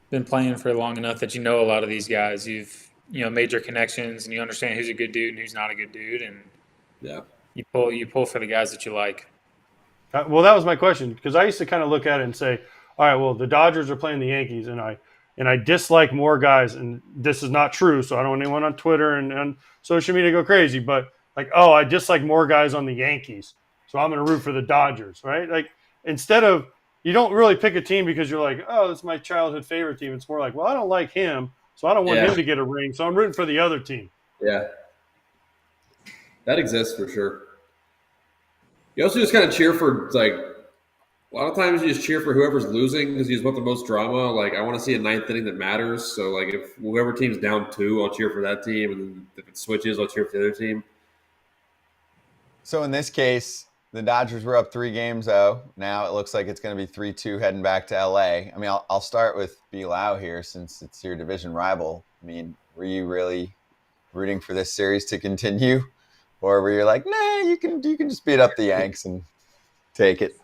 been playing for long enough that you know a lot of these guys. You've made your connections and you understand who's a good dude and who's not a good dude, and Yeah. you pull for the guys that you like. Well, that was my question because I used to kind of look at it and say, all right, well, the Dodgers are playing the Yankees, and I dislike more guys, and this is not true, so I don't want anyone on Twitter and on social media to go crazy, but like, oh, I dislike more guys on the Yankees, so I'm going to root for the Dodgers, right? Like, instead of, you don't really pick a team because you're like, oh, it's my childhood favorite team. It's more like, well, I don't like him, so I don't want him to get a ring, so I'm rooting for the other team. Yeah. That exists for sure. You also just kind of cheer for, like, a lot of times you just cheer for whoever's losing because you just want the most drama. Like, I want to see a ninth inning that matters. So, like, if whoever team's down 2, I'll cheer for that team. And then if it switches, I'll cheer for the other team. So in this case, the Dodgers were up 3-0. Now it looks like it's going to be 3-2 heading back to LA. I mean, I'll start with B. Lau here since it's your division rival. I mean, were you really rooting for this series to continue? Or were you like, nah, you can just beat up the Yanks and take it?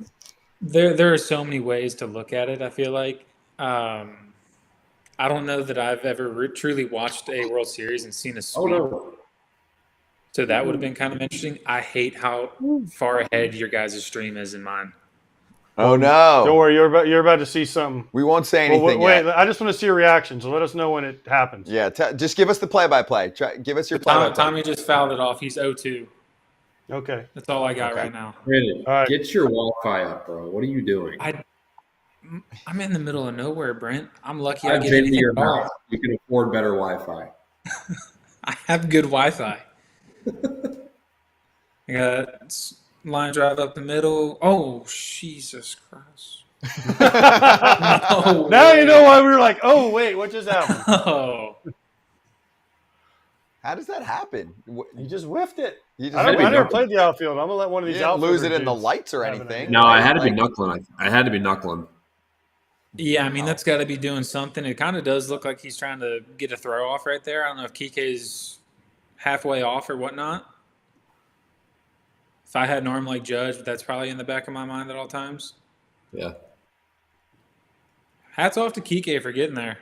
There are so many ways to look at it, I feel like. I don't know that I've ever truly watched a World Series and seen a sweep. Oh, no. So that would have been kind of interesting. I hate how far ahead your guys' stream is in mine. Oh, no. Don't worry, you're about to see something. We won't say anything wait, yet. I just want to see your reaction, so let us know when it happens. Yeah, just give us the play-by-play. Give us your play-by-play. Tommy just fouled it off. He's 0-2. Okay. That's all I got right now. Brandon, All right. Get your Wi-Fi up, bro. What are you doing? I'm in the middle of nowhere, Brent. I'm lucky I I've get been to anything your at all. house. You can afford better Wi-Fi. I have good Wi-Fi. I got line drive up the middle. Oh, Jesus Christ. No Now way. you know why we were like, oh, wait, what just happened? Oh. How does that happen? You just whiffed it. You I never played the outfield. I'm going to let one of these didn't outfielders lose it in the dudes lights or have an anything. idea. No, I had to be knuckling. I had to be knuckling. Yeah, I mean, that's got to be doing something. It kind of does look like he's trying to get a throw off right there. I don't know if Kike's halfway off or whatnot. If I had an arm like Judge, that's probably in the back of my mind at all times. Yeah. Hats off to Kike for getting there.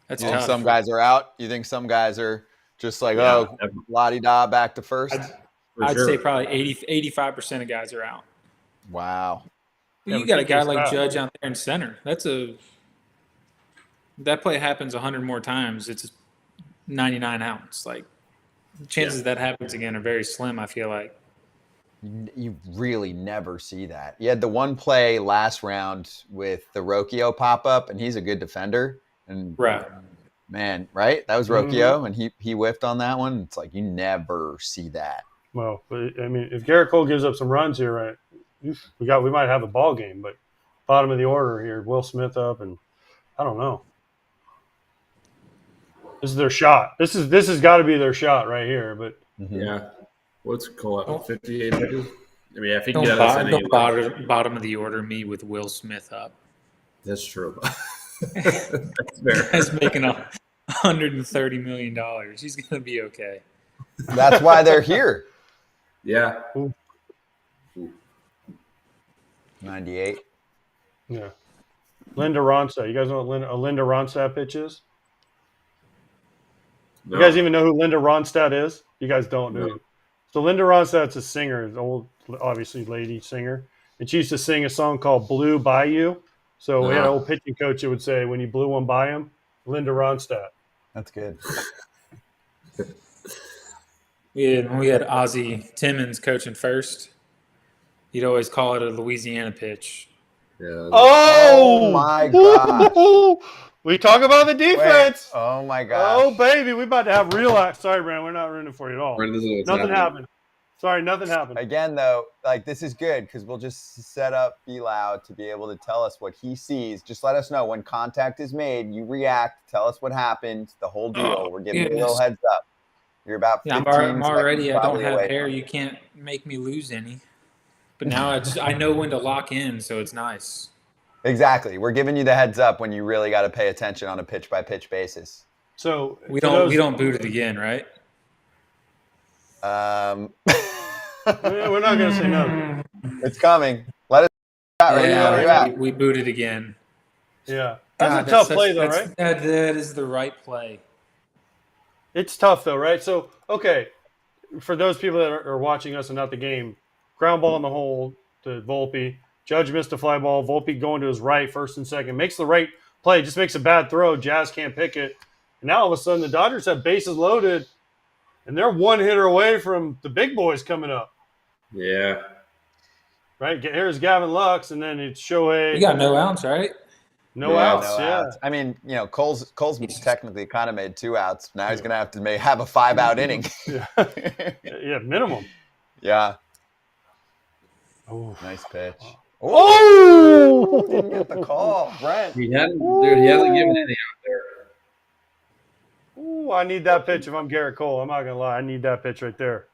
That's You think tough. some guys are out? You think some guys are just like, Yeah, oh, la-di-da, back to first? I'd say probably 85% of guys are out. Wow. Well, you got a guy like Judge out there in center. That play happens 100 more times. It's 99 outs. Like, chances that happens again are very slim, I feel like. You really never see that. You had the one play last round with the Rocchio pop-up, and he's a good defender. And Right. Man, right? That was Rocchio, and he whiffed on that one. It's like you never see that. Well, I mean, if Garrett Cole gives up some runs here, right, we might have a ball game. But bottom of the order here, Will Smith up, and I don't know. This is their shot. This has got to be their shot right here. But Yeah. What's Cole at 58 pitches? I mean, if he can Don't, get us inning, bottom of the order me with Will Smith up. that's true. That's fair. Guy's making $130 million. He's going to be okay. That's why they're here. Yeah. 98. yeah, Linda Ronstadt. You guys know what a Linda Ronstadt pitch is? No. You guys even know who Linda Ronstadt is? You guys don't know. No. So Linda Ronstadt's a singer, an old, obviously lady singer, and she used to sing a song called "Blew by You." So we had an old pitching coach that would say, "When you blew one by him, Linda Ronstadt." That's good. When we had Ozzie Timmons coaching first, he'd always call it a Louisiana pitch. Yeah. Oh my gosh. We talk about the defense. Wait. Oh my gosh. Oh baby, we about to have real act. Sorry, Brandon, we're not rooting for you at all. Brandon, this is what's Nothing happening. happened. Sorry, nothing happened. Again, though, like this is good because we'll just set up Be Loud to be able to tell us what he sees. Just let us know when contact is made. You react. Tell us what happened. The whole deal. We're giving you a little heads up. You're about 15 I'm already. seconds I don't probably have away hair. from it. You can't make me lose any. But now I know when to lock in, so it's nice. Exactly. We're giving you the heads up when you really got to pay attention on a pitch by pitch basis. So We don't boot it again, right? We're not going to say no. It's coming. Let us out right now. Where you at? We booted again. Yeah. God, That's a tough play, though, right? That is the right play. It's tough, though, right? So, okay, for those people that are watching us and not the game, ground ball in the hole to Volpe. Judge missed a fly ball. Volpe going to his right, first and second. Makes the right play, just makes a bad throw. Jazz can't pick it. And now all of a sudden the Dodgers have bases loaded, and they're one hitter away from the big boys coming up. Yeah. Right? Here's Gavin Lux, and then it's Shohei. We got no outs, right? No outs. I mean, Cole's technically kind of made 2 outs. Now he's going to have to have a 5-out inning. Yeah, minimum. Yeah. Oh, nice pitch. Oh! Didn't get the call, Brent. He hasn't given any out there. Ooh, I need that pitch if I'm Garrett Cole. I'm not going to lie. I need that pitch right there.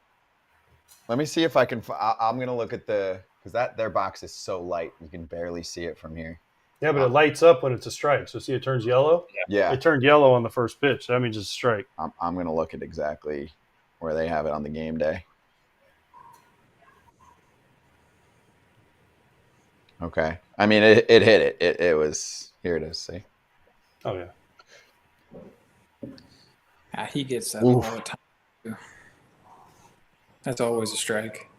Let me see if I can. I'm going to look at because their box is so light. You can barely see it from here. Yeah, but it lights up when it's a strike. So see, it turns yellow? Yeah. It turned yellow on the first pitch. That means it's a strike. I'm going to look at exactly where they have it on the game day. Okay. I mean, it hit it. It was – here it is. See? Oh, yeah. He gets that all the time. That's always a strike.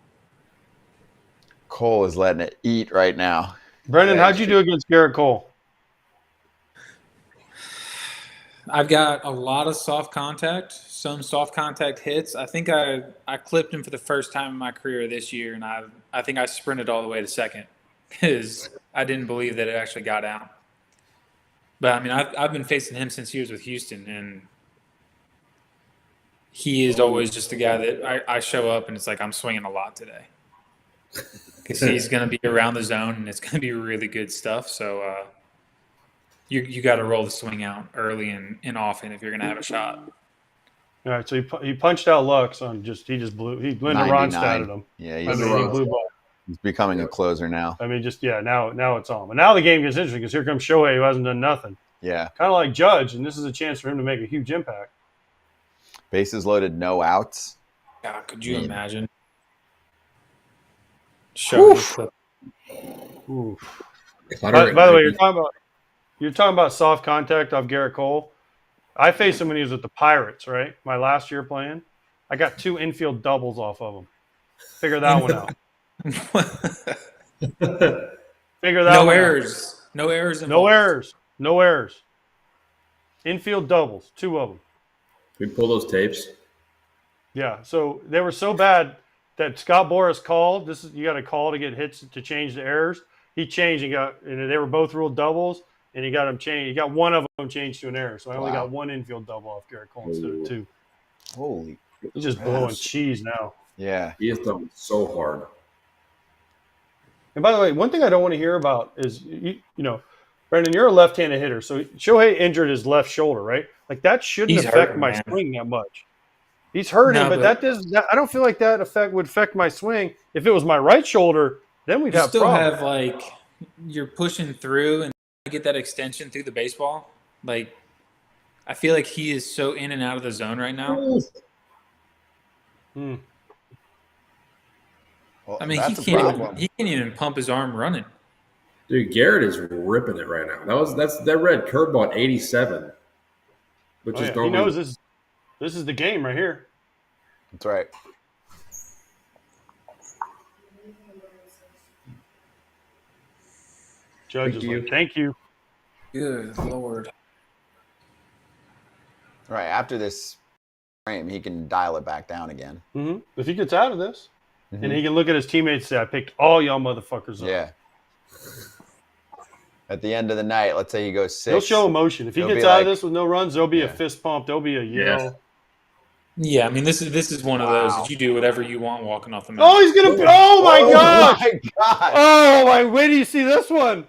Cole is letting it eat right now. Brendan, how'd you do against Garrett Cole? I've got a lot of soft contact, some soft contact hits. I think I clipped him for the first time in my career this year, and I think I sprinted all the way to second because I didn't believe that it actually got out. But, I mean, I've been facing him since he was with Houston, and he is always just a guy that I show up and it's like I'm swinging a lot today. Because he's going to be around the zone and it's going to be really good stuff. So you got to roll the swing out early and often if you're going to have a shot. All right, so he punched out Lux on he blew Linda Ronstadt at him. Yeah, he blew ball. He's becoming a closer now. I mean, now it's on. But now the game gets interesting because here comes Shohei who hasn't done nothing. Yeah. Kind of like Judge, and this is a chance for him to make a huge impact. Bases loaded, no outs. God, could you imagine? Shohei. Oof. By the way, you're talking about soft contact off Garrett Cole. I faced him when he was with the Pirates, right? My last year playing. I got 2 infield doubles off of him. Figure that one out. Figure that one errors. Out. No errors. No errors. Infield doubles, 2 of them. We pull those tapes. Yeah, so they were so bad that Scott Boras called. You got to call to get hits to change the errors. He changed and they were both ruled doubles, and he got them changed. He got one of them changed to an error. So I only got 1 infield double off Garrett Cole instead of 2. Holy! He's just blowing cheese now. Yeah, he is throwing so hard. And by the way, one thing I don't want to hear about is Brandon, you're a left-handed hitter, so Shohei injured his left shoulder, right? Like that shouldn't affect my swing that much. He's hurting, but that does. I don't feel like that would affect my swing. If it was my right shoulder, then we'd have problems. Have you're pushing through and get that extension through the baseball. Like I feel like he is so in and out of the zone right now. Well, I mean, he can't even pump his arm running. Dude, Garrett is ripping it right now. That red curveball at 87, which is he knows this is the game right here. That's right. Judge is like, thank you. Good Lord. All right, after this frame, he can dial it back down again. Mm-hmm. If he gets out of this, and he can look at his teammates and say, I picked all y'all motherfuckers up. Yeah. At the end of the night, let's say he goes 6. He'll show emotion. If he gets out of this with no runs, there'll be a fist pump. There'll be a yell. Yeah, I mean, this is one of those that you do whatever you want walking off the mound. Oh, he's going to – oh, my gosh. My God. Oh, my – wait till you see this one.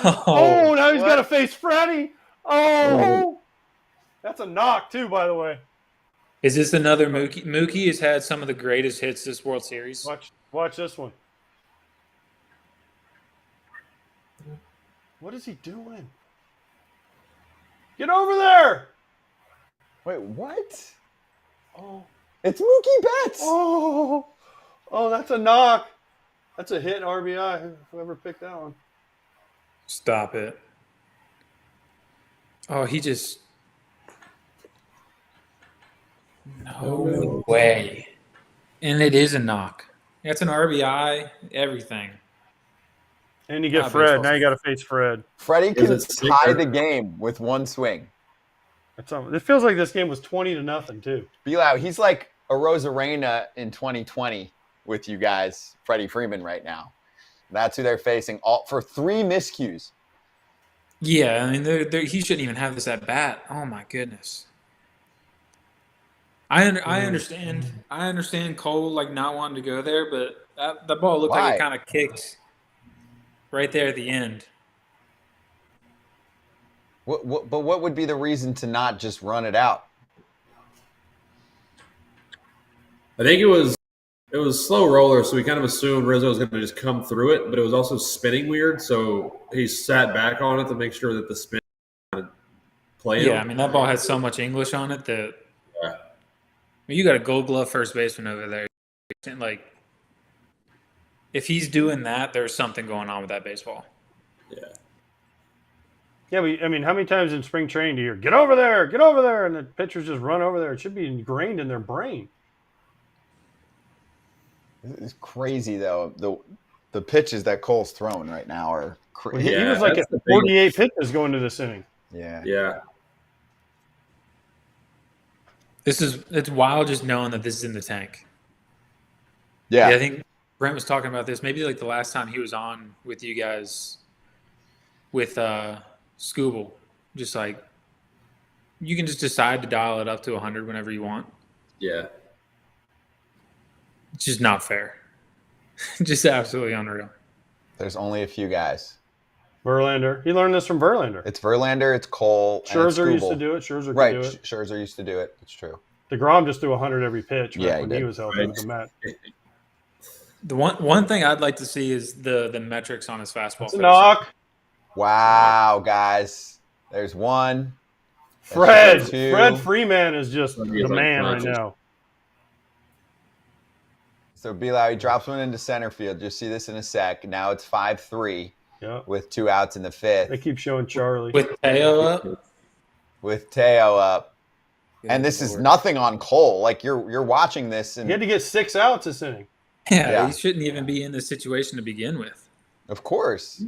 Oh, now he's got to face Freddie. Oh. That's a knock, too, by the way. Is this another Mookie? Mookie has had some of the greatest hits this World Series. Watch this one. What is he doing? Get over there! Wait, what? Oh, it's Mookie Betts. Oh, Oh, that's a knock. That's a hit RBI. Whoever picked that one. Stop it. Oh, he just. No way. And it is a knock. That's an RBI, everything. And you get Fred. Now you got to face Fred. Freddie can tie the game with one swing. It feels like this game was 20-0 too. Bilal, he's like a Rosarena in 2020 with you guys, Freddie Freeman right now. That's who they're facing for 3 miscues. Yeah, I mean, he shouldn't even have this at bat. Oh my goodness. I understand. I understand Cole like not wanting to go there, but the ball looked like it kind of kicked right there at the end. But what would be the reason to not just run it out? I think it was slow roller, so we kind of assumed Rizzo was going to just come through it, but it was also spinning weird, so he sat back on it to make sure that the spin kind of played. Yeah, I mean, that ball had so much English on it that you got a Gold Glove first baseman over there. Like, if he's doing that, there's something going on with that baseball. Yeah. Yeah, I mean, how many times in spring training do you hear, get over there, and the pitchers just run over there? It should be ingrained in their brain. It's crazy, though. The pitches that Cole's throwing right now are crazy. He was like at 48 pitches going to this inning. Yeah. Yeah. It's wild just knowing that this is in the tank. Yeah. I think Brent was talking about this maybe like the last time he was on with you guys with Scooble. Just like you can just decide to dial it up to 100 whenever you want. Yeah. It's just not fair. Just absolutely unreal. There's only a few guys. Verlander. He learned this from Verlander. It's Verlander, it's Cole, Scherzer and it's used to do it. Scherzer could right, do it. Scherzer used to do it. It's true. DeGrom just threw 100 every pitch when he was healthy with the Met. The one thing I'd like to see is the metrics on his fastball. Knock. Wow, guys. There's one. Fred Freeman is just the man right now. So Bilal, he drops one into center field. You'll see this in a sec. Now it's 5-3 with 2 outs in the 5th. They keep showing Charlie. With Teo up. And this is nothing on Cole. Like you're watching this, and he had to get 6 outs this inning. Yeah, he shouldn't even be in this situation to begin with. Of course.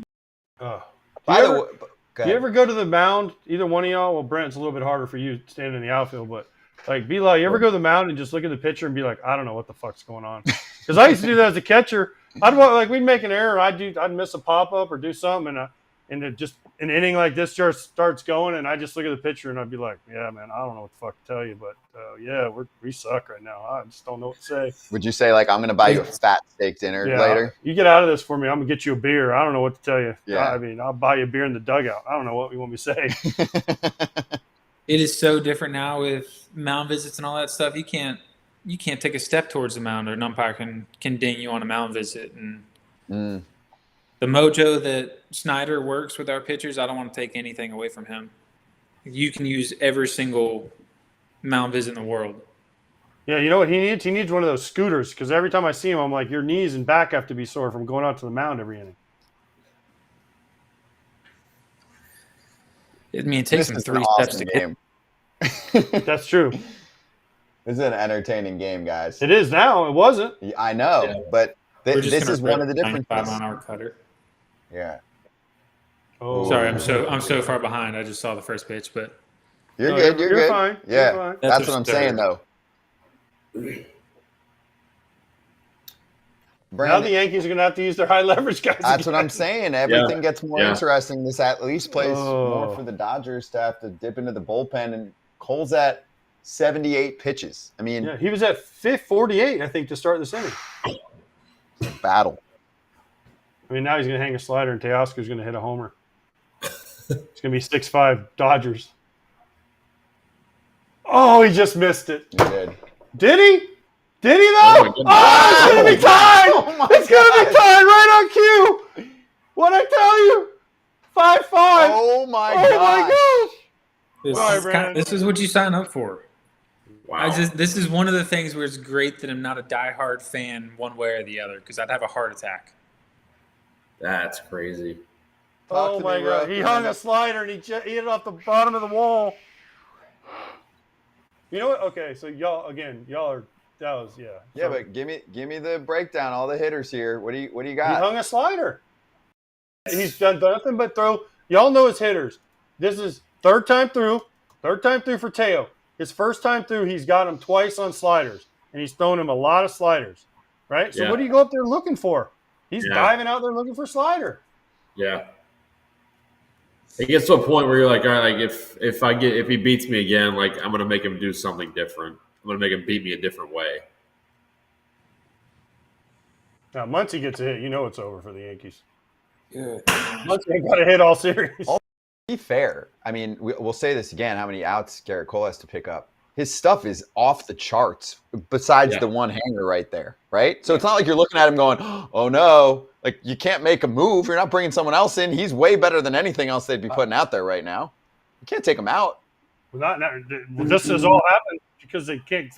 Do you ever go to the mound, either one of y'all? Well, Brent's a little bit harder for you standing in the outfield, but like, Bilal, you ever go to the mound and just look at the pitcher and be like, I don't know what the fuck's going on? Because I used to do that as a catcher. We'd make an error. I'd miss a pop up or do something, and it just an inning like this just starts going, and I just look at the pitcher and I'd be like, yeah, man, I don't know what the fuck to tell you, but we suck right now. I just don't know what to say. Would you say like I'm going to buy you a fat steak dinner later? You get out of this for me. I'm gonna get you a beer. I don't know what to tell you. Yeah. I mean, I'll buy you a beer in the dugout. I don't know what you want me to say. It is so different now with mound visits and all that stuff. You can't take a step towards the mound, or an umpire can ding you on a mound visit. And the mojo that Snyder works with our pitchers, I don't want to take anything away from him. You can use every single mound visit in the world. Yeah, you know what he needs? He needs one of those scooters, because every time I see him, I'm like, your knees and back have to be sore from going out to the mound every inning. I mean, it takes him 3 steps to get. That's true. This is an entertaining game, guys. It is now. It wasn't. I know, but this is one of the differences. 95-mile-an-hour cutter. Yeah. Oh, sorry, I'm so far behind. I just saw the first pitch, but you're good. You're good. Fine. Yeah, you're fine. That's what I'm saying, though. Brandon, now the Yankees are going to have to use their high leverage guys. That's what I'm saying. Everything gets more interesting. This at least plays more for the Dodgers to have to dip into the bullpen, and Cole's at 78 pitches. I mean, he was at 48, I think, to start this inning. Battle. I mean, now he's going to hang a slider, and Teoscar's going to hit a homer. It's going to be 6-5 Dodgers. Oh, he just missed it. He did. Did he? Did he, though? It's going to be tied. It's going to be tied right on cue. What'd I tell you? 5-5. Oh, my gosh. This is what you sign up for. Wow. This is one of the things where it's great that I'm not a diehard fan one way or the other because I'd have a heart attack. That's crazy. Oh my God! He hung a slider and he hit it off the bottom of the wall. You know what? Okay, so y'all are that was yeah. Yeah, but give me the breakdown. All the hitters here. What do you He got? hung a slider. He's done nothing but throw. Y'all know his hitters. This is third time through for Teo. His first time through, he's got him twice on sliders, and he's thrown him a lot of sliders, right? So what do you go up there looking for? He's diving out there looking for slider. Yeah. It gets to a point where you're like, all right, like if he beats me again, like I'm gonna make him do something different. I'm gonna make him beat me a different way. Now, Muncy gets a hit. You know it's over for the Yankees. Good. Muncy ain't got a hit all series. Be fair. I mean, we'll say this again. How many outs Garrett Cole has to pick up? His stuff is off the charts. Besides the one hanger right there, right? So it's not like you're looking at him going, "Oh no!" Like you can't make a move. You're not bringing someone else in. He's way better than anything else they'd be putting out there right now. You can't take him out. This has all happened because they can't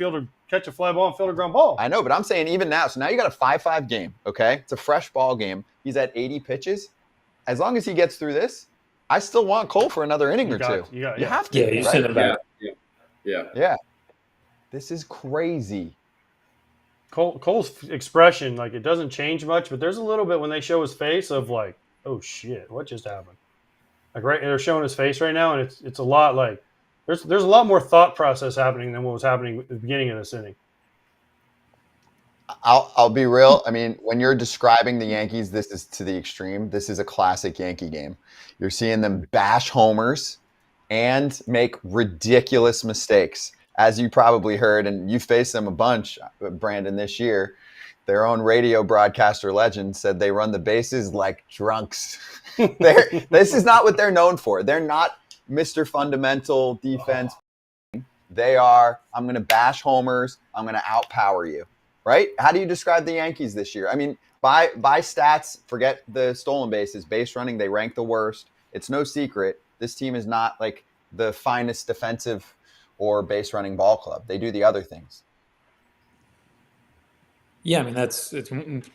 catch a fly ball and field a ground ball. I know, but I'm saying even now. So now you got a 5-5 game. Okay, it's a fresh ball game. He's at 80 pitches. As long as he gets through this, I still want Cole for another inning or two. You have to. Yeah, you send him back. Yeah. This is crazy. Cole's expression, like it doesn't change much, but there's a little bit when they show his face of like, oh shit, what just happened? Like they're showing his face right now, and it's a lot like there's a lot more thought process happening than what was happening at the beginning of this inning. I'll be real. I mean, when you're describing the Yankees, this is to the extreme. This is a classic Yankee game. You're seeing them bash homers and make ridiculous mistakes. As you probably heard, and you faced them a bunch, Brandon, this year, their own radio broadcaster legend said they run the bases like drunks. This is not what they're known for. They're not Mr. Fundamental defense. They are, I'm going to bash homers. I'm going to outpower you. Right? How do you describe the Yankees this year? I mean, by stats, forget the stolen bases, base running, they rank the worst. It's no secret. This team is not like the finest defensive or base running ball club. They do the other things. Yeah, I mean it's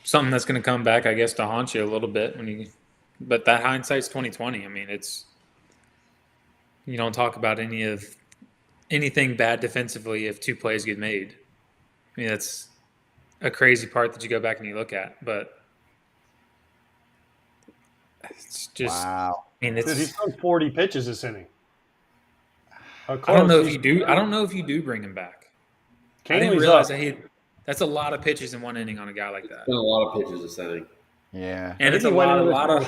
something that's going to come back, I guess, to haunt you a little bit but that hindsight's 2020. I mean, you don't talk about anything bad defensively if two plays get made. I mean, that's a crazy part that you go back and you look at, but it's just wow. I mean, He's thrown 40 pitches this inning. I don't know if you do. I don't know if you do bring him back. I didn't realize that's a lot of pitches in one inning on a guy like that. It's been a lot of pitches this inning. Yeah, and it's a lot of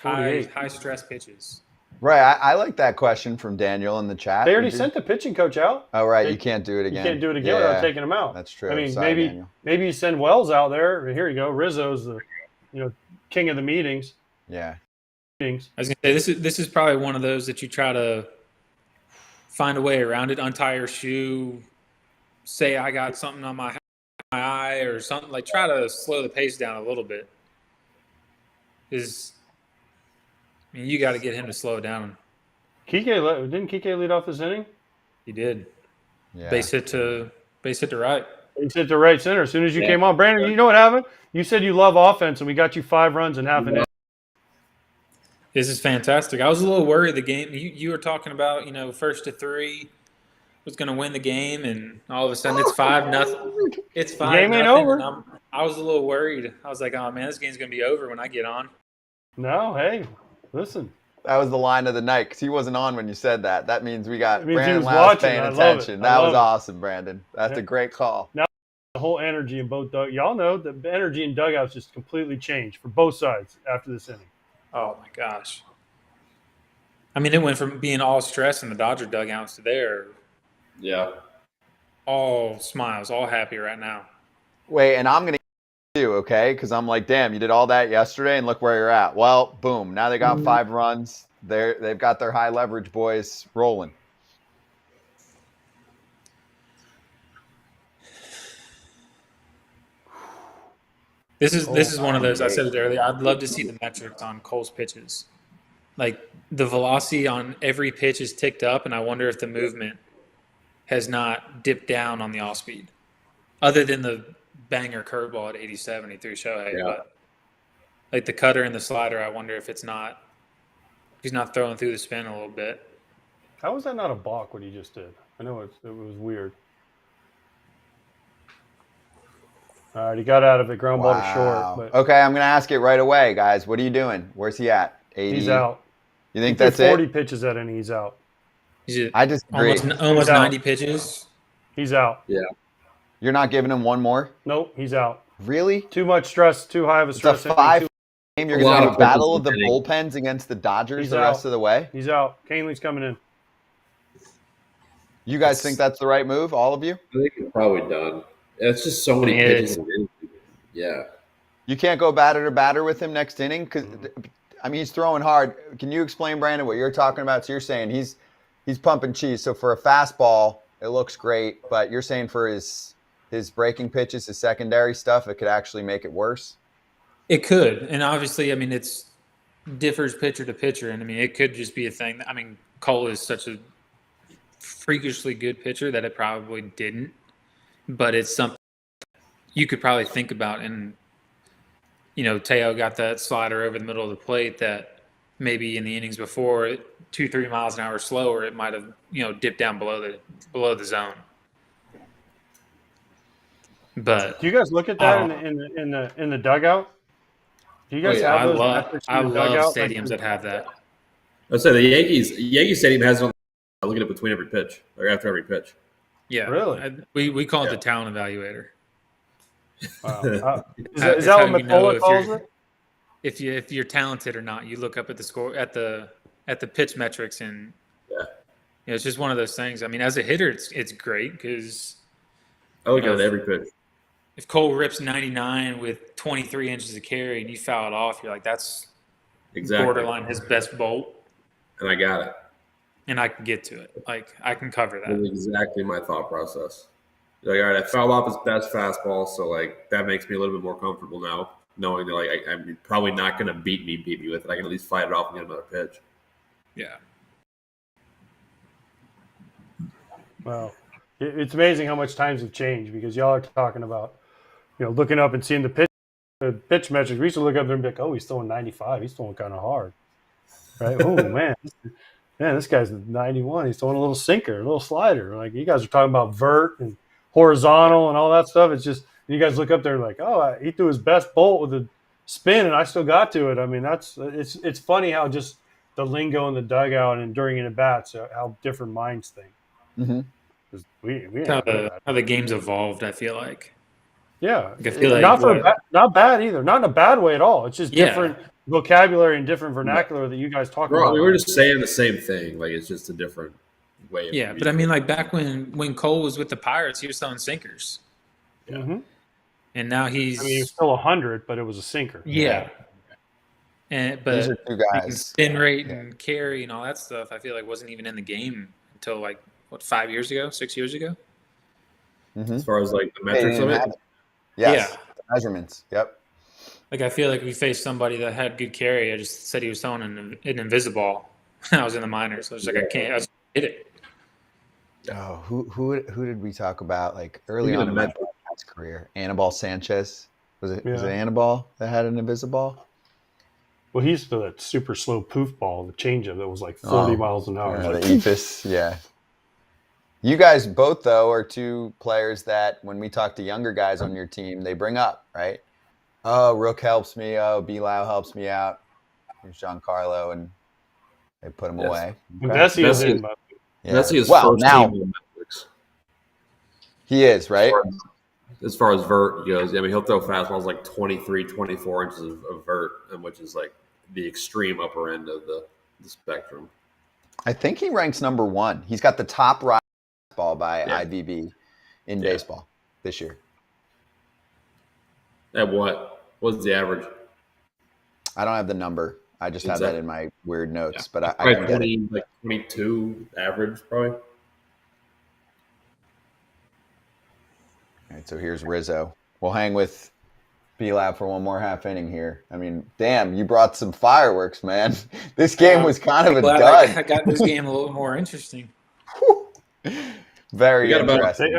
high stress pitches. Right. I like that question from Daniel in the chat. They already sent the pitching coach out. Oh, right. You can't do it again. You can't do it again without taking him out. That's true. I mean, Sorry, maybe you send Wells out there. Here you go. Rizzo's the king of the meetings. Yeah. I was gonna say this is probably one of those that you try to find a way around it. Untie your shoe. Say I got something on my eye or something. Like try to slow the pace down a little bit. I mean, you got to get him to slow down. Didn't Kike lead off this inning? He did. Yeah. Base hit to right. He hit to right center as soon as you came on. Brandon, you know what happened? You said you love offense, and we got you 5 runs in half an inning. This is fantastic. I was a little worried the game. You were talking about, first to 3 was going to win the game, and all of a sudden it's 5-0. It's 5-0. Game ain't over. I was a little worried. I was like, oh man, this game's going to be over when I get on. No, hey, listen. That was the line of the night because he wasn't on when you said that. That means we got Brandon Lowe paying attention. That was awesome, Brandon. That's a great call. Now the whole energy in both y'all know the energy in dugouts just completely changed for both sides after this inning. Oh my gosh. I mean, it went from being all stress in the Dodger dugouts to there. Yeah. All smiles, all happy right now. Wait, and I'm going to you, okay? Because I'm like, damn, you did all that yesterday, and look where you're at. Well, boom. Now they got 5 runs. They've got their high leverage boys rolling. This is one of those. I said it earlier. I'd love to see the metrics on Cole's pitches. Like the velocity on every pitch is ticked up, and I wonder if the movement has not dipped down on the off speed, other than the banger curveball at 87 he threw Shohei. Yeah. But like the cutter and the slider, I wonder if he's not throwing through the spin a little bit. How was that not a balk? What he just did? I know it was weird. All right, he got out of it. Ground ball to short. But Okay, I'm going to ask it right away, guys. What are you doing? Where's he at? 80? he's out. You think He that's threw 40 it? pitches at it, and he's out. He's I disagree. almost out. 90 pitches. He's out. Yeah. You're not giving him one more? Nope, he's out. Really? Too much stress. Too high of a It's a stress. inning, 5 too- game. You're A going lot to of have a battle of pitches the inning. bullpens against the Dodgers He's the rest out. of the way? He's out. Caneley's coming in. You guys think that's the right move, all of you? I think it's probably done. It's just so many It pitches. is. in an inning. Yeah. You can't go batter to batter with him next inning? Because, I mean, he's throwing hard. Can you explain, Brandon, what you're talking about? So you're saying he's pumping cheese. So for a fastball, it looks great. But you're saying for his breaking pitches, his secondary stuff, it could actually make it worse? It could, and obviously, I mean, it's differs pitcher to pitcher, and I mean, it could just be a thing. I mean, Cole is such a freakishly good pitcher that it probably didn't, but it's something you could probably think about. And Teo got that slider over the middle of the plate that maybe in the innings before 2-3 miles an hour slower, it might have dipped down below the zone. But Do you guys look at that in the dugout? Do you guys have I those love metrics in the love dugout? stadiums that have that. I'd say the Yankee Stadium has it on. I look at it between every pitch or after every pitch. Yeah, Really? We call it the talent evaluator. Wow. Is It's that how what you know McCullough calls it? If you're talented or not. You look up at the score at the pitch metrics, and it's just one of those things. I mean, as a hitter, it's great because I look at it every pitch. if Cole rips 99 with 23 inches of carry and you foul it off, you're like, that's Exactly. borderline his best bolt, And I got it. and I can get to it. Like, I can cover that. That's exactly my thought process. Like, all right, I fouled off his best fastball, so like that makes me a little bit more comfortable now, knowing that like I'm probably not going to beat me with it. I can at least fight it off and get another pitch. Yeah. Well, it's amazing how much times have changed because y'all are talking about, looking up and seeing the pitch metrics. We used to look up there and be like, oh, he's throwing 95. He's throwing kind of hard. Right? Oh, man, this guy's 91. He's throwing a little sinker, a little slider. Like, you guys are talking about vert and horizontal and all that stuff. It's just, you guys look up there like, oh, he threw his best bolt with a spin and I still got to it. I mean, it's funny how just the lingo in the dugout and during an at-bats, how different minds think. Mm-hmm. 'Cause we How the game's evolved, I feel like. Yeah, I feel like not bad either. Not in a bad way at all. It's just Yeah. different vocabulary and different vernacular that you guys talk Bro, I about. mean, we're just saying the same thing. Like it's just a different way. Of Yeah, but I mean, like back when Cole was with the Pirates, he was throwing sinkers, Mhm. and now he's. I mean, he was still 100, but it was a sinker. Yeah. And These but are two guys. spin rate and carry and all that stuff, I feel like wasn't even in the game until like 5 years ago, 6 years ago. Mm-hmm. as far as like the metrics of it. Yes. Yeah. The measurements. Yep. Like I feel like we faced somebody that had good carry. I just said he was throwing an invisible. I was in the minors. I was like, I just hit it. Oh, who did we talk about like early on in my broadcast career? Anibal Sanchez. Was it Anibal that had an invisible? Well, he's that super slow poof ball, the changeup that was like 40 miles an hour. The Ephus, yeah. You guys both, though, are two players that when we talk to younger guys on your team, they bring up, right? Oh, Rook helps me. Oh, B-Lau helps me out. Here's Giancarlo, and they put him away. Messi is in, but Messi is well, first now team in the metrics. he is, right? As far as vert goes, I mean, he'll throw fastballs like 23, 24 inches of vert, and which is like the extreme upper end of the spectrum. I think he ranks number 1. He's got the top ball by IBB in baseball this year. At what? What's the average? I don't have the number. I just have that in my weird notes, but I Probably can get it. 20, like 22 average, probably. All right, so here's Rizzo. We'll hang with B-Lab for one more half inning here. I mean, damn, you brought some fireworks, man. This game was kind of a dud. I got this game a little more interesting. Very We got about- interesting.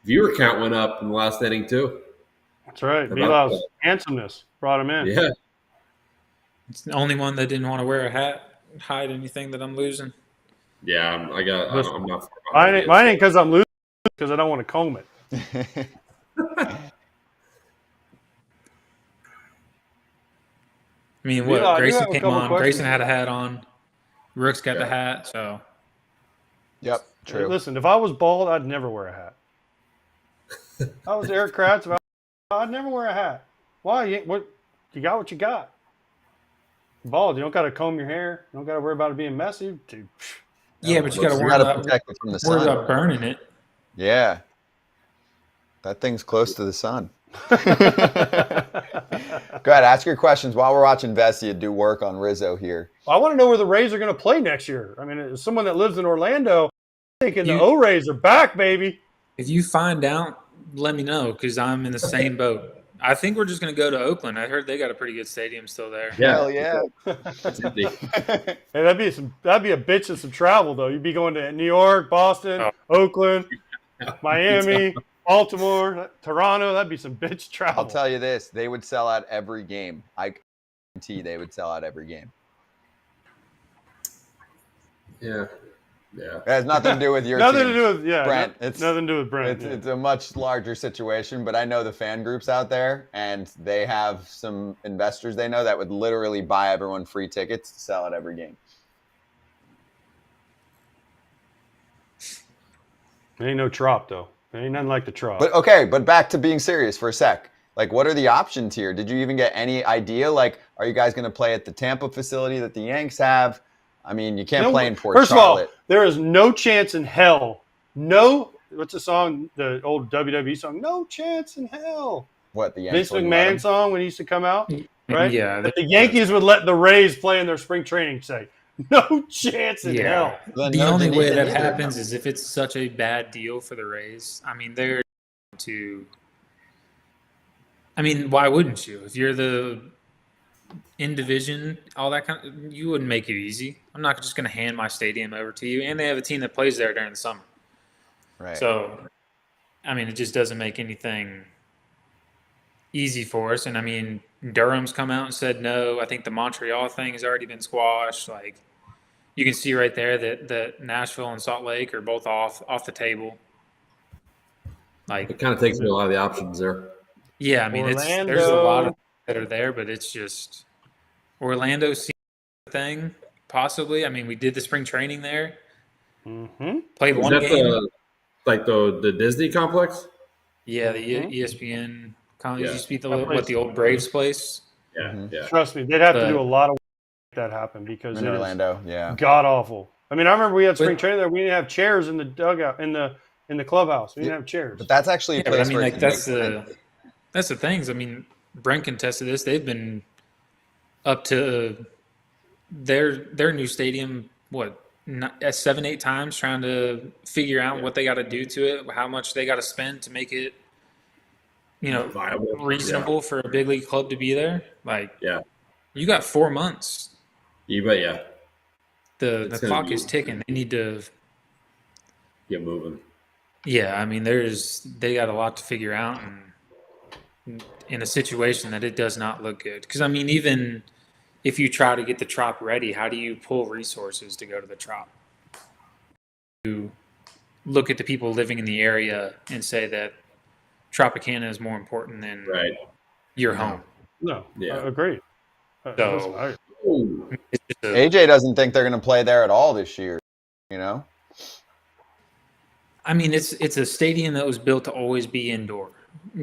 Viewer count went up in the last inning too. That's right. About Mila's that. handsomeness brought him in. Yeah. It's the only one that didn't want to wear a hat, hide anything that I'm losing. Yeah, I'm not. Mine ain't because I'm losing, because I don't want to comb it. I mean, Mila, I do Grayson have a came couple on. questions. Grayson had a hat on. Rook's got the hat, so Yep, true. Listen, if I was bald, I'd never wear a hat. If I was Eric Kratz, I'd never wear a hat. Why? You got what you got. Bald, you don't got to comb your hair. You don't got to worry about it being messy. Dude. yeah, but you got to You worry gotta about protect it from the worry sun. about burning it. Yeah. That thing's close to the sun. Go ahead, ask your questions while we're watching Vesia do work on Rizzo here. I want to know where the Rays are going to play next year. I mean, as someone that lives in Orlando, I'm thinking the O-Rays are back, baby. If you find out, let me know because I'm in the same boat. I think we're just going to go to Oakland. I heard they got a pretty good stadium still there. Yeah. Hell yeah. It's empty. Hey, that'd be a bitch of some travel though. You'd be going to New York, Boston, Oakland, Miami, Baltimore, Toronto. That'd be some bitch travel. I'll tell you this, they would sell out every game. I guarantee they would sell out every game. Yeah. Yeah. It has nothing to do with your nothing team, to do with Brent. nothing to do with Brent. It's a much larger situation, but I know the fan groups out there, and they have some investors they know that would literally buy everyone free tickets to sell at every game. There ain't no trop though. There ain't nothing like the trop. But back to being serious for a sec. Like, what are the options here? Did you even get any idea? Like, are you guys going to play at the Tampa facility that the Yanks have? I mean, you can't play in Port First Charlotte. of all, there is no chance in hell. What's the song? The old WWE song? No chance in hell. What, the Yankees? Vince McMahon song when he used to come out, right? Yeah. That the Yankees would let the Rays play in their spring training say, no chance in hell. The only way that happens is if it's such a bad deal for the Rays. I mean, they're to. I mean, why wouldn't you? If you're the in division, all that kind of, you wouldn't make it easy. I'm not just going to hand my stadium over to you. And they have a team that plays there during the summer. Right. So, I mean, it just doesn't make anything easy for us. And I mean, Durham's come out and said no. I think the Montreal thing has already been squashed. Like, you can see right there that Nashville and Salt Lake are both off the table. Like, It kind of takes me a lot of the options there. yeah, I mean, there's a lot of that are there, but it's just Orlando seems thing possibly. I mean, we did the spring training there. Mm-hmm. Played Is one that game. the Disney complex? Yeah, the ESPN college Yeah. used to be the old Braves place. Yeah. Yeah. Trust me, they'd have to do a lot of work to make that happen because In Orlando, yeah. god awful. I mean, I remember we had spring training there. We didn't have chairs in the dugout in the clubhouse. We didn't have chairs. But that's actually a Yeah, but place I mean, where like it that's can make the things. I mean, Brent can attest to this. They've been up to their new stadium. What? 7-8 times trying to figure out what they got to do to it, how much they got to spend to make it, Viable. reasonable for a big league club to be there. Like, Yeah. you got 4 months. But yeah, The It's gonna clock be- is ticking. They need to. get moving. Yeah, I mean, they got a lot to figure out, and in a situation that it does not look good. Because I mean, even if you try to get the trop ready, how do you pull resources to go to the trop? You look at the people living in the area and say that Tropicana is more important than Right. your home. No, Yeah. agreed. So- Listen, Ooh. It's just AJ doesn't think they're going to play there at all this year, you know? I mean, it's a stadium that was built to always be indoor.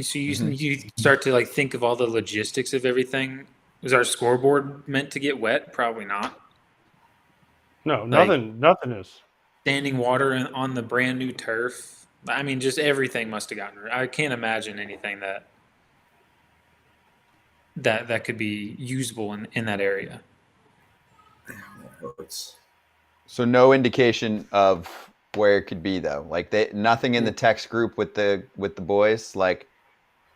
So you start to like think of all the logistics of everything. Was our scoreboard meant to get wet? Probably not. no, nothing is. Standing water on the brand new turf. I mean, just everything must have gotten. I can't imagine anything that could be usable in that area. That hurts. So no indication of where it could be though. Like nothing in the text group with the boys. Like,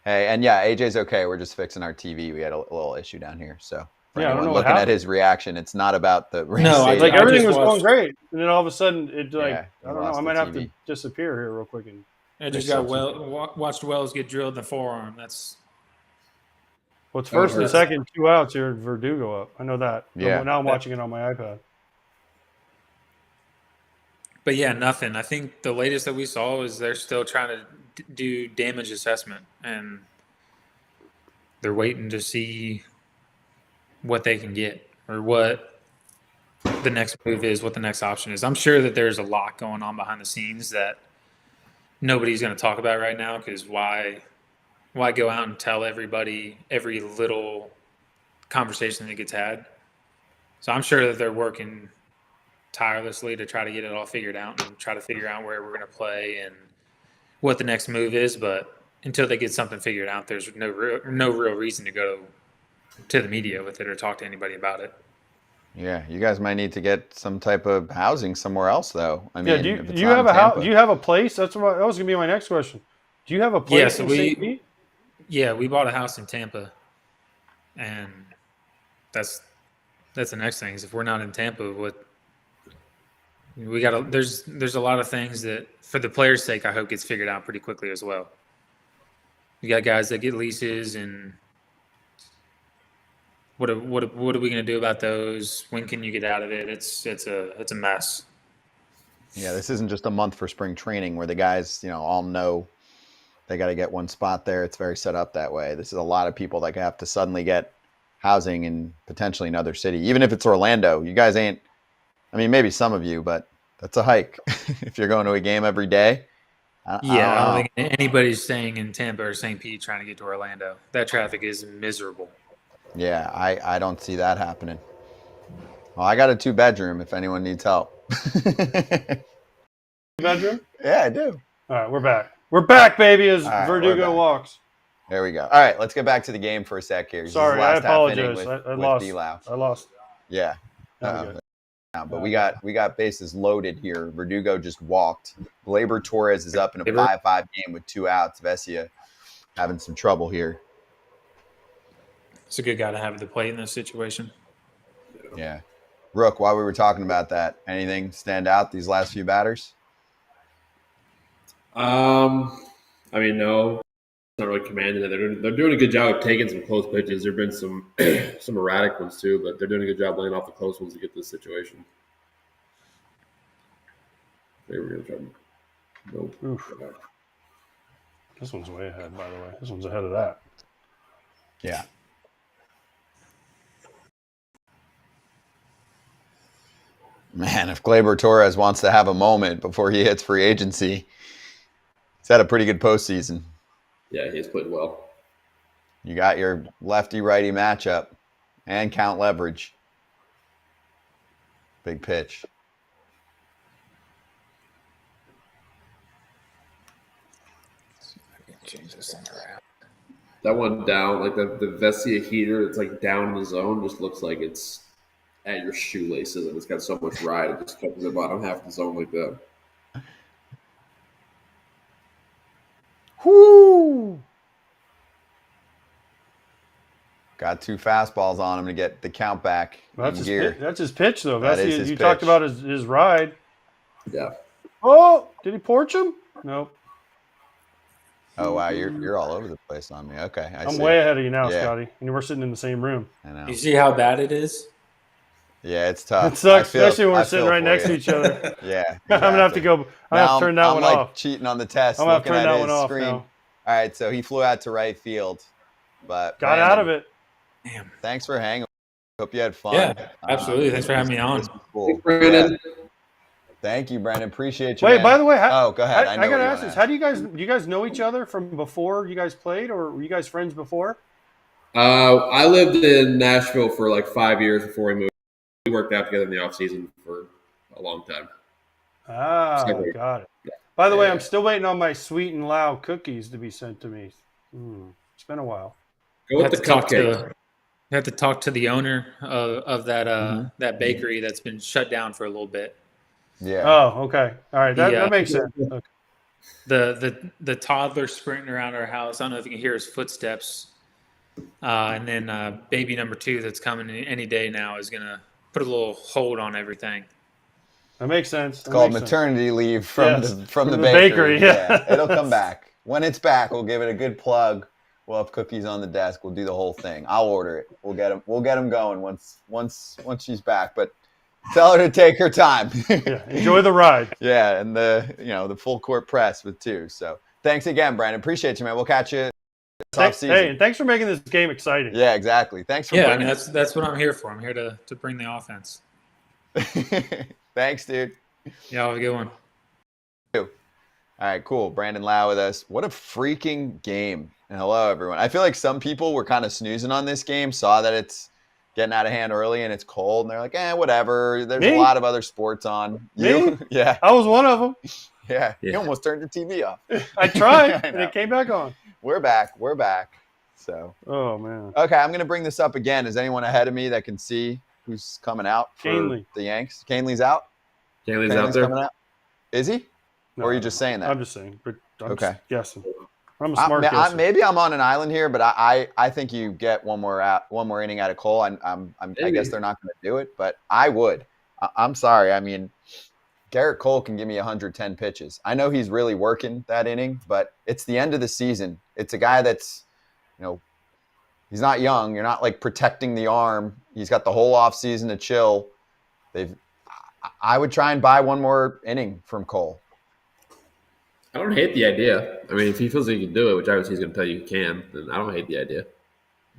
hey, and yeah, AJ's okay. We're just fixing our TV. We had a little issue down here, so For Yeah, I don't anyone know what looking at happened. his reaction, it's not about the Rays No, stadium. Like I everything just was going watched- great, and then all of a sudden it Yeah, I he don't know. lost I the might have to TV. disappear here real quick and I just fix got something. watched Wells get drilled in the forearm. That's What's first and hurts. second, 2 outs here, Verdugo up. I know that. Yeah. Now I'm watching it on my iPad. But yeah, nothing. I think the latest that we saw is they're still trying to do damage assessment, and they're waiting to see what they can get or what the next move is, what the next option is. I'm sure that there's a lot going on behind the scenes that nobody's going to talk about right now, because why go out and tell everybody every little conversation that gets had? So I'm sure that they're working tirelessly to try to get it all figured out and try to figure out where we're going to play and what the next move is. But until they get something figured out, there's no real reason to go to the media with it or talk to anybody about it. Yeah, you guys might need to get some type of housing somewhere else, though. I mean, Yeah, if it's do you not have in a house? Tampa- Do you have a place? That was gonna be my next question. Do you have a place Yeah, so in St. Pete? Yeah, we bought a house in Tampa, and that's the next thing is if we're not in Tampa, what we got to there's a lot of things that for the players' sake I hope gets figured out pretty quickly as well. You got guys that get leases, and what are we going to do about those? When can you get out of it? It's a mess. Yeah, this isn't just a month for spring training where the guys, all know they got to get one spot there. It's very set up that way. This is a lot of people that have to suddenly get housing in potentially another city, even if it's Orlando. You guys ain't. I mean, maybe some of you, but that's a hike if you're going to a game every day. I don't think anybody's staying in Tampa or St. Pete trying to get to Orlando. That traffic is miserable. Yeah, I don't see that happening. Well, I got a 2-bedroom if anyone needs help. Bedroom? Yeah, I do. All right, we're back. We're back, baby, as All right, Verdugo we're back. walks. There we go. All right, let's get back to the game for a sec here. This is Sorry, the I last half inning apologize. I with lost. D-Lau. I lost. Yeah. Okay. But we got bases loaded here. Verdugo just walked. Gleyber Torres is up in a 5-5 game with 2 outs. Vesia having some trouble here. It's a good guy to have at the plate in this situation. Yeah. Rook, while we were talking about that, anything stand out these last few batters? I mean, no, it's not really commanding it. They're doing a good job of taking some close pitches. There've been some some erratic ones too, but they're doing a good job laying off the close ones to get this situation. They were going to try. Nope. Oof. This one's way ahead, by the way. This one's ahead of that. Yeah. Man, if Gleyber Torres wants to have a moment before he hits free agency, he's had a pretty good postseason. Yeah, he's played well. You got your lefty-righty matchup and count leverage. Big pitch. Change this thing around. That one down, like the Vesia heater, it's like down in the zone, just looks like it's at your shoelaces, and it's got so much ride, it just covers the bottom half of the zone like that. Whoo! Got 2 fastballs on him to get the count back That's in his, gear. that's his pitch, though. That That's is his you talked pitch. about his ride. Yeah. Oh, did he porch him? Nope. Oh wow, you're all over the place on me. Okay, I'm see. way ahead of you now, Yeah. Scotty. And we're sitting in the same room. I know. You see how bad it is? Yeah, it's tough. It sucks, I feel- especially when I we're sitting feel right for next you. to each other. Yeah, I'm gonna have to go. I'm gonna have to turn that I'm one like off. cheating on the test. I'm gonna have to looking turn at that his one off screen. now. All right, so he flew out to right field, but Got Brandon, out of it. Damn. Thanks for hanging. Hope you had fun. Yeah, absolutely. Thanks for having me on. This was cool. Brandon. Yeah. Thank you, Brandon. Appreciate you. Wait, man. by the way, Oh, go ahead. I know I gotta what you ask wanna this. How do you guys know each other from before you guys played, or were you guys friends before? I lived in Nashville for like 5 years before we moved. We worked out together in the off season for a long time. Ah, Separate. got it. By the way, Yeah. I'm still waiting on my sweet and loud cookies to be sent to me. It's been a while. Go with the cupcake. I have to talk to the owner of that that bakery that's been shut down for a little bit. Yeah. Oh, okay. All right. That, Yeah. that makes sense. Okay. The toddler sprinting around our house. I don't know if you can hear his footsteps. And then baby number 2 that's coming any day now is going to put a little hold on everything. That makes sense. It's called maternity leave from Yes, the bakery. yeah. It'll come back. When it's back, we'll give it a good plug. We'll have cookies on the desk. We'll do the whole thing. I'll order it. We'll get them going once she's back. But tell her to take her time. Yeah, enjoy the ride. Yeah, and the full court press with 2. So thanks again, Brandon. Appreciate you, man. We'll catch you off season. Hey, and thanks for making this game exciting. Yeah, exactly. Thanks for bringing that's what I'm here for. I'm here to bring the offense. Thanks, dude. Yeah, have a good one. All right, cool. Brandon Lowe with us. What a freaking game. And hello, everyone. I feel like some people were kind of snoozing on this game, saw that it's getting out of hand early and it's cold, and they're like, whatever. There's a lot of other sports on. Me? Yeah. I was one of them. Yeah. You almost turned the TV off. I tried, and it came back on. We're back. So. Oh, man. Okay, I'm going to bring this up again. Is anyone ahead of me that can see who's coming out for Canely. the Yanks? Canely's out? Canely's out there? Coming out? Is he? No, or are you just saying that? I'm just saying. But I'm Okay. just guessing. I'm a smart guesser. Maybe I'm on an island here, but I think you get one more inning out of Cole. I guess they're not going to do it, but I would. I'm sorry. I mean, Garrett Cole can give me 110 pitches. I know he's really working that inning, but it's the end of the season. It's a guy that's, he's not young. You're not like protecting the arm. He's got the whole off season to chill. I would try and buy one more inning from Cole. I don't hate the idea. I mean, if he feels like he can do it, which obviously he's going to tell you he can, then I don't hate the idea.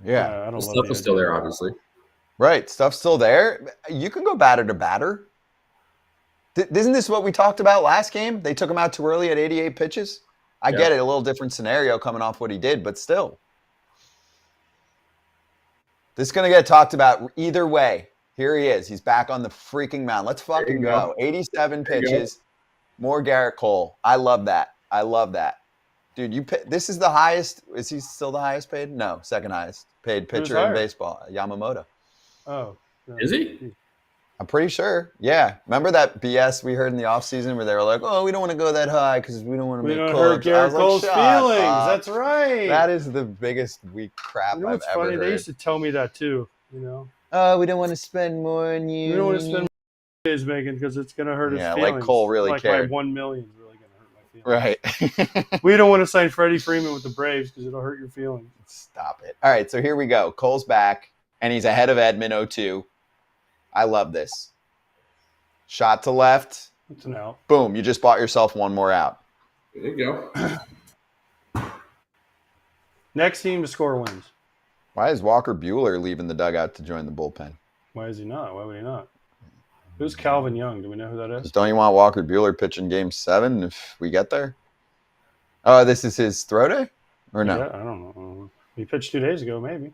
Yeah. I don't the love stuff the is still idea. there, obviously. Right. Stuff's still there. You can go batter to batter. Isn't this what we talked about last game? They took him out too early at 88 pitches. I get it. A little different scenario coming off what he did, but still. This is going to get talked about either way. Here he is. He's back on the freaking mound. Let's fucking go. 87 pitches. More Garrett Cole. I love that. Dude, this is the highest. Is he still the highest paid? No, second highest paid pitcher in baseball. Yamamoto. Oh. No. Is he? I'm pretty sure. Yeah. Remember that BS we heard in the offseason where they were like, we don't want to go that high because we don't want to make Cole. hurt Garrett Cole's feelings. That's right. That is the biggest weak crap I've ever funny? heard. They used to tell me that too, we don't want to spend more on you. We don't want to spend more is making because it's going to hurt his feelings. Yeah, like Cole really cared. Like my $1 million is really going to hurt my feelings. Right. We don't want to sign Freddie Freeman with the Braves because it'll hurt your feelings. Stop it. All right, so here we go. Cole's back, and he's ahead of Edman 0-2. I love this. Shot to left. It's an out. Boom. You just bought yourself one more out. There you go. Next team to score wins. Why is Walker Buehler leaving the dugout to join the bullpen? Why is he not? Why would he not? Who's Calvin Young? Do we know who that is? Don't you want Walker Buehler pitching Game 7 if we get there? Oh, this is his throw day? Or no? Yeah, I don't know. He pitched 2 days ago, maybe.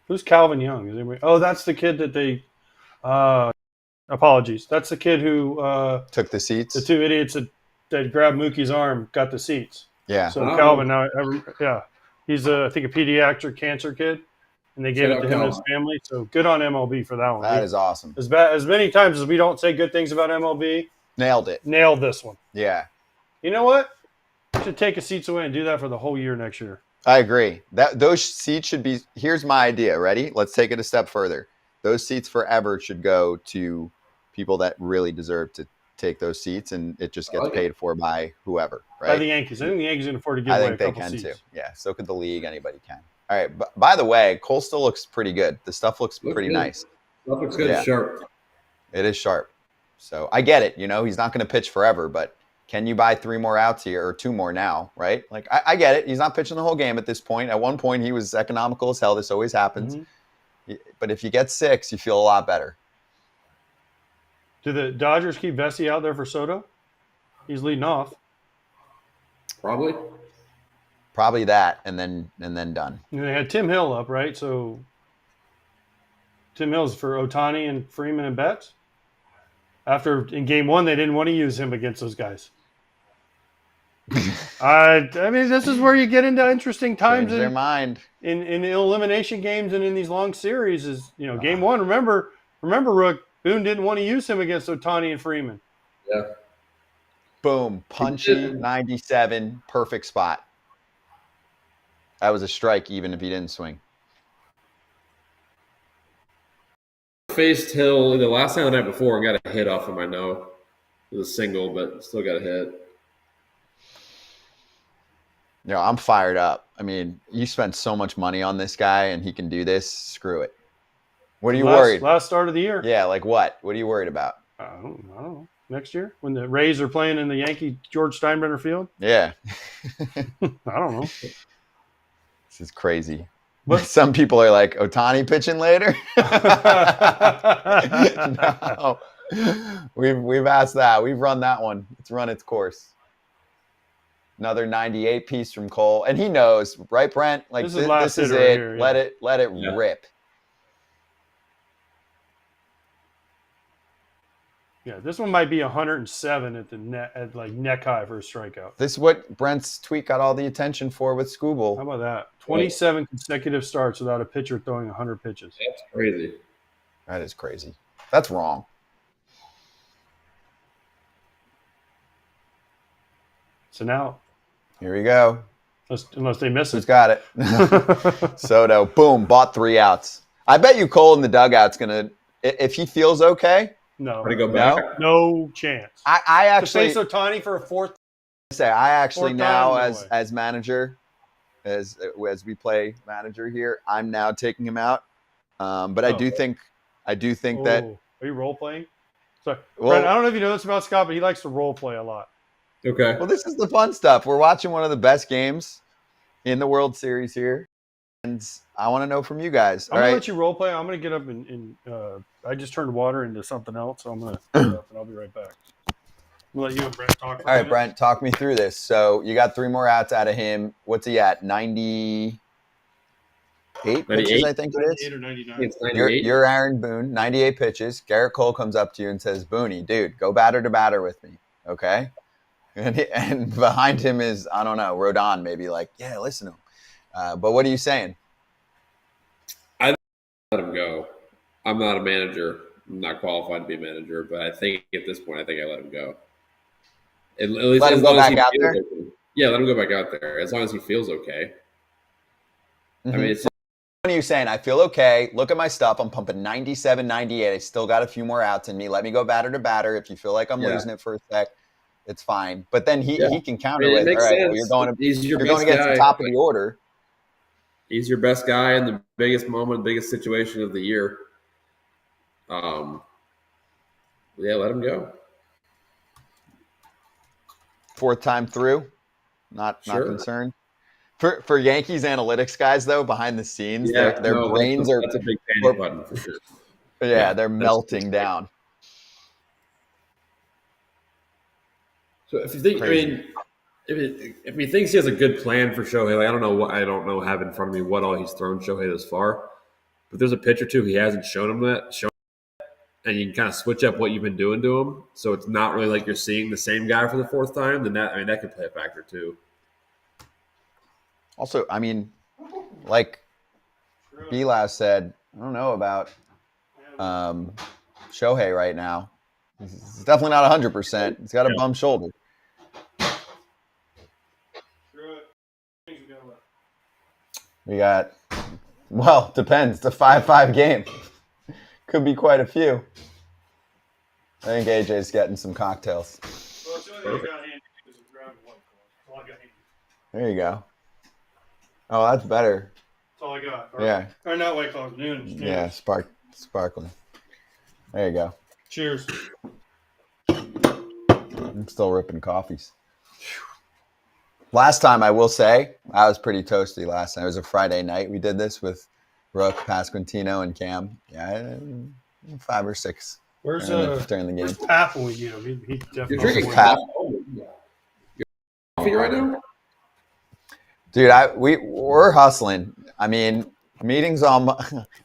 Who's Calvin Young? Is anybody? Oh, that's the kid that they apologies. That's the kid who took the seats. The 2 idiots that grabbed Mookie's arm got the seats. Yeah. So Calvin now, he's I think a pediatric cancer kid, and they gave it to him and his family. So good on MLB for that one. That is awesome. As many times as we don't say good things about MLB, nailed this one. Yeah. You know what? We should take a seats away and do that for the whole year next year. I agree. Those seats should be. Here's my idea. Ready? Let's take it a step further. Those seats forever should go to people that really deserve to take those seats, and it just gets paid for by whoever, right? By the Yankees. I think the Yankees can afford to give away a couple seats. I think they can too. Yeah, so could the league. Anybody can. All right. But by the way, Cole still looks pretty good. The stuff looks pretty nice. Stuff looks good. Sharp. It is sharp. So I get it. He's not going to pitch forever, but can you buy 3 more outs here or 2 more now, right? Like, I get it. He's not pitching the whole game at this point. At one point, he was economical as hell. This always happens. Mm-hmm. But if you get 6, you feel a lot better. Do the Dodgers keep Vesey out there for Soto? He's leading off. Probably that, and then done. And they had Tim Hill up, right? So Tim Hill's for Ohtani and Freeman and Betts. After in Game 1, they didn't want to use him against those guys. I mean, this is where you get into interesting times in their mind in elimination games and in these long series. Is Game 1. Remember, Rook, Boone didn't want to use him against Ohtani and Freeman. Yeah. Boom, punchy 97, perfect spot. That was a strike, even if he didn't swing. Faced Hill the last time the night before and got a hit off of my no. It was a single, but still got a hit. I'm fired up. I mean, you spent so much money on this guy, and he can do this. Screw it. What are you worried? Last start of the year. Yeah, like what? What are you worried about? I don't know. Next year, when the Rays are playing in the Yankee George Steinbrenner Field. Yeah. I don't know. This is crazy. But some people are like, Ohtani pitching later? No. We've asked that. We've run that one. It's run its course. Another 98 piece from Cole. And he knows, right, Brent? Like this is it. Here, yeah. Let it rip. Yeah, this one might be 107 at the net at like neck high for a strikeout. This is what Brent's tweet got all the attention for with Scooble. How about that? 27 consecutive starts without a pitcher throwing 100 pitches. That's crazy. That is crazy. That's wrong. So now, here we go. Unless they miss Who's it. got it? Soto, boom, bought 3 outs. I bet you Cole in the dugout's gonna, if he feels okay. No, to go back. No chance. I actually to face Ohtani for a fourth. I actually now time, as manager, as we play manager here, I'm now taking him out. But I do think that. Are you role playing? Sorry, Well, Brent, I don't know if you know this about Scott, but he likes to role play a lot. Okay. Well, this is the fun stuff. We're watching one of the best games in the World Series here, and I want to know from you guys. I'm All gonna right. let you role play. I'm gonna get up and I just turned water into something else, so I'm gonna get up and I'll be right back. I'm gonna let you and Brent talk. All right, Brent, talk me through this. So you got 3 more outs out of him. What's he at? 98 pitches, I think it 98 is. or 99. It's 98. You're Aaron Boone, 98 pitches. Garrett Cole comes up to you and says, Booney, dude, go batter to batter with me, okay? And behind him is, I don't know, Rodon maybe like, yeah, listen to him. But what are you saying? Let him go. I'm not a manager. I'm not qualified to be a manager, but I think at this point, I think I let him go. At least Let him as go long as back he out feels there? okay. Yeah, let him go back out there. As long as he feels okay. I mean, it's What are you saying? I feel okay. Look at my stuff. I'm pumping 97, 98. I still got a few more outs in me. Let me go batter to batter. If you feel like I'm losing it for a sec, it's fine. But then he can counter it with, all makes right, well, sense. you're going He's your against best the guy. top of the order. He's your best guy in the biggest moment, biggest situation of the year. Yeah, let him go. 4th time through. Not Sure. concerned. For Yankees analytics guys, though, behind the scenes, their brains that's a big panic button for sure. they're melting down. So if you think, Crazy. I mean, if he thinks he has a good plan for Shohei, like I don't know have in front of me what all he's thrown Shohei this far, but there's a pitch or two he hasn't shown him and you can kind of switch up what you've been doing to him, so it's not really like you're seeing the same guy for the 4th time. Then that could play a factor too. Also, I mean, like Bilas said, I don't know about Shohei right now. He's definitely not 100%. He's got a bum shoulder. We got, well, depends. It's a 5-5 game. Could be quite a few. I think AJ's getting some cocktails. There you go. Oh, that's better. That's all I got. Yeah. Or not White Claws, noon. Yeah, sparkling. There you go. Cheers. I'm still ripping coffees. Last time, I will say, I was pretty toasty last night. It was a Friday night. We did this with Rook, Pasquantino, and Cam. Yeah, 5 or 6 Where's during the game. Where's Pap when we get him? He You're definitely drinking Pap. coffee right now? Dude, we're hustling. I mean, meetings on.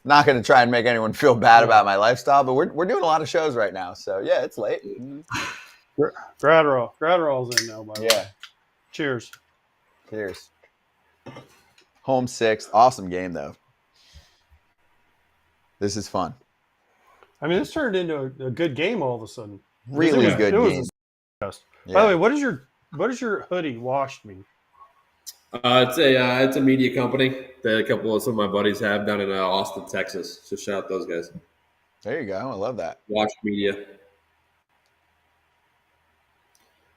Not going to try and make anyone feel bad about my lifestyle, but we're doing a lot of shows right now. So yeah, it's late. Gratterall's in now, by the way. Yeah. Cheers. Cheers. Home 6th. Awesome game though. This is fun. I mean, this turned into a good game all of a sudden. Really good it was game. a test. Yeah. By the way, what does your hoodie washed mean? It's a media company that a couple of some of my buddies have down in Austin, Texas. So shout out those guys. There you go. I love that. Watch media.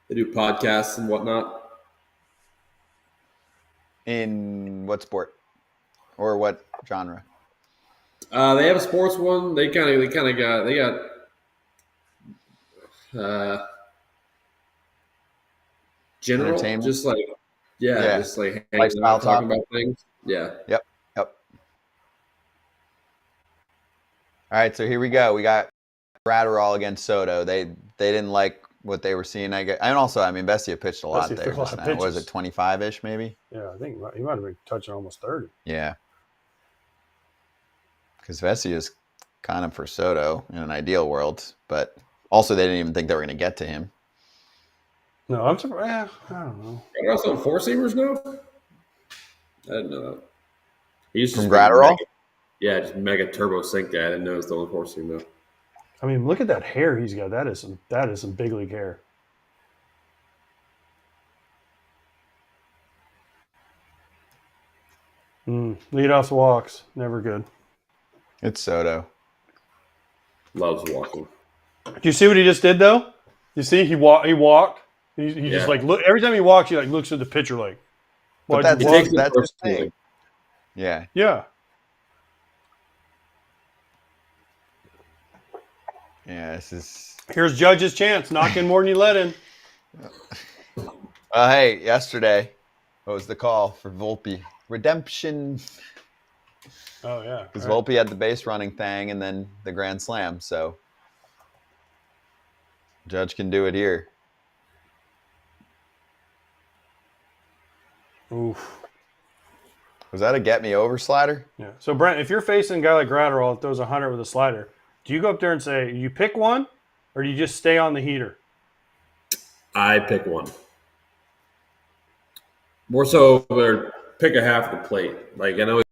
They do podcasts and whatnot. In what sport or what genre? They have a sports one. They got general, Entertainment? just like just like hanging Lifestyle out, talking talk? about things. Yeah. Yep. All right, so here we go. We got Gratterall against Soto. They didn't like what they were seeing. And also, I mean, Vesia pitched a lot Vesia there threw a lot just of now. pitches. What was it, 25-ish maybe? Yeah, I think he might have been touching almost 30. Yeah. Because Vesia is kind of for Soto in an ideal world, but also they didn't even think they were going to get to him. No, I'm surprised. I don't know. Are also four seamers now? I didn't know that. He used to From just be Gratterall? just mega turbo sink guy. I didn't know it was the only four seam though. I mean, look at that hair he's got. That is some big league hair. Leadoff walks, never good. It's Soto. Loves walking. Do you see what he just did though? You see he walked. He just like look every time he walks, he like looks at the pitcher like. But "Why'd you takes walk?" it that's the personally. thing. Yeah. Yeah. Yeah, this is... Here's Judge's chance. Knock in more than you let in. Hey, yesterday, what was the call for Volpe? Redemption. Oh yeah. Because All right. Volpe had the base running thing and then the grand slam, so Judge can do it here. Oof. Was that a get me over slider? Yeah. So Brent, if you're facing a guy like Gratterall that throws 100 with a slider, do you go up there and say you pick one, or do you just stay on the heater? I pick one. More so, or pick a half of the plate. Like I know it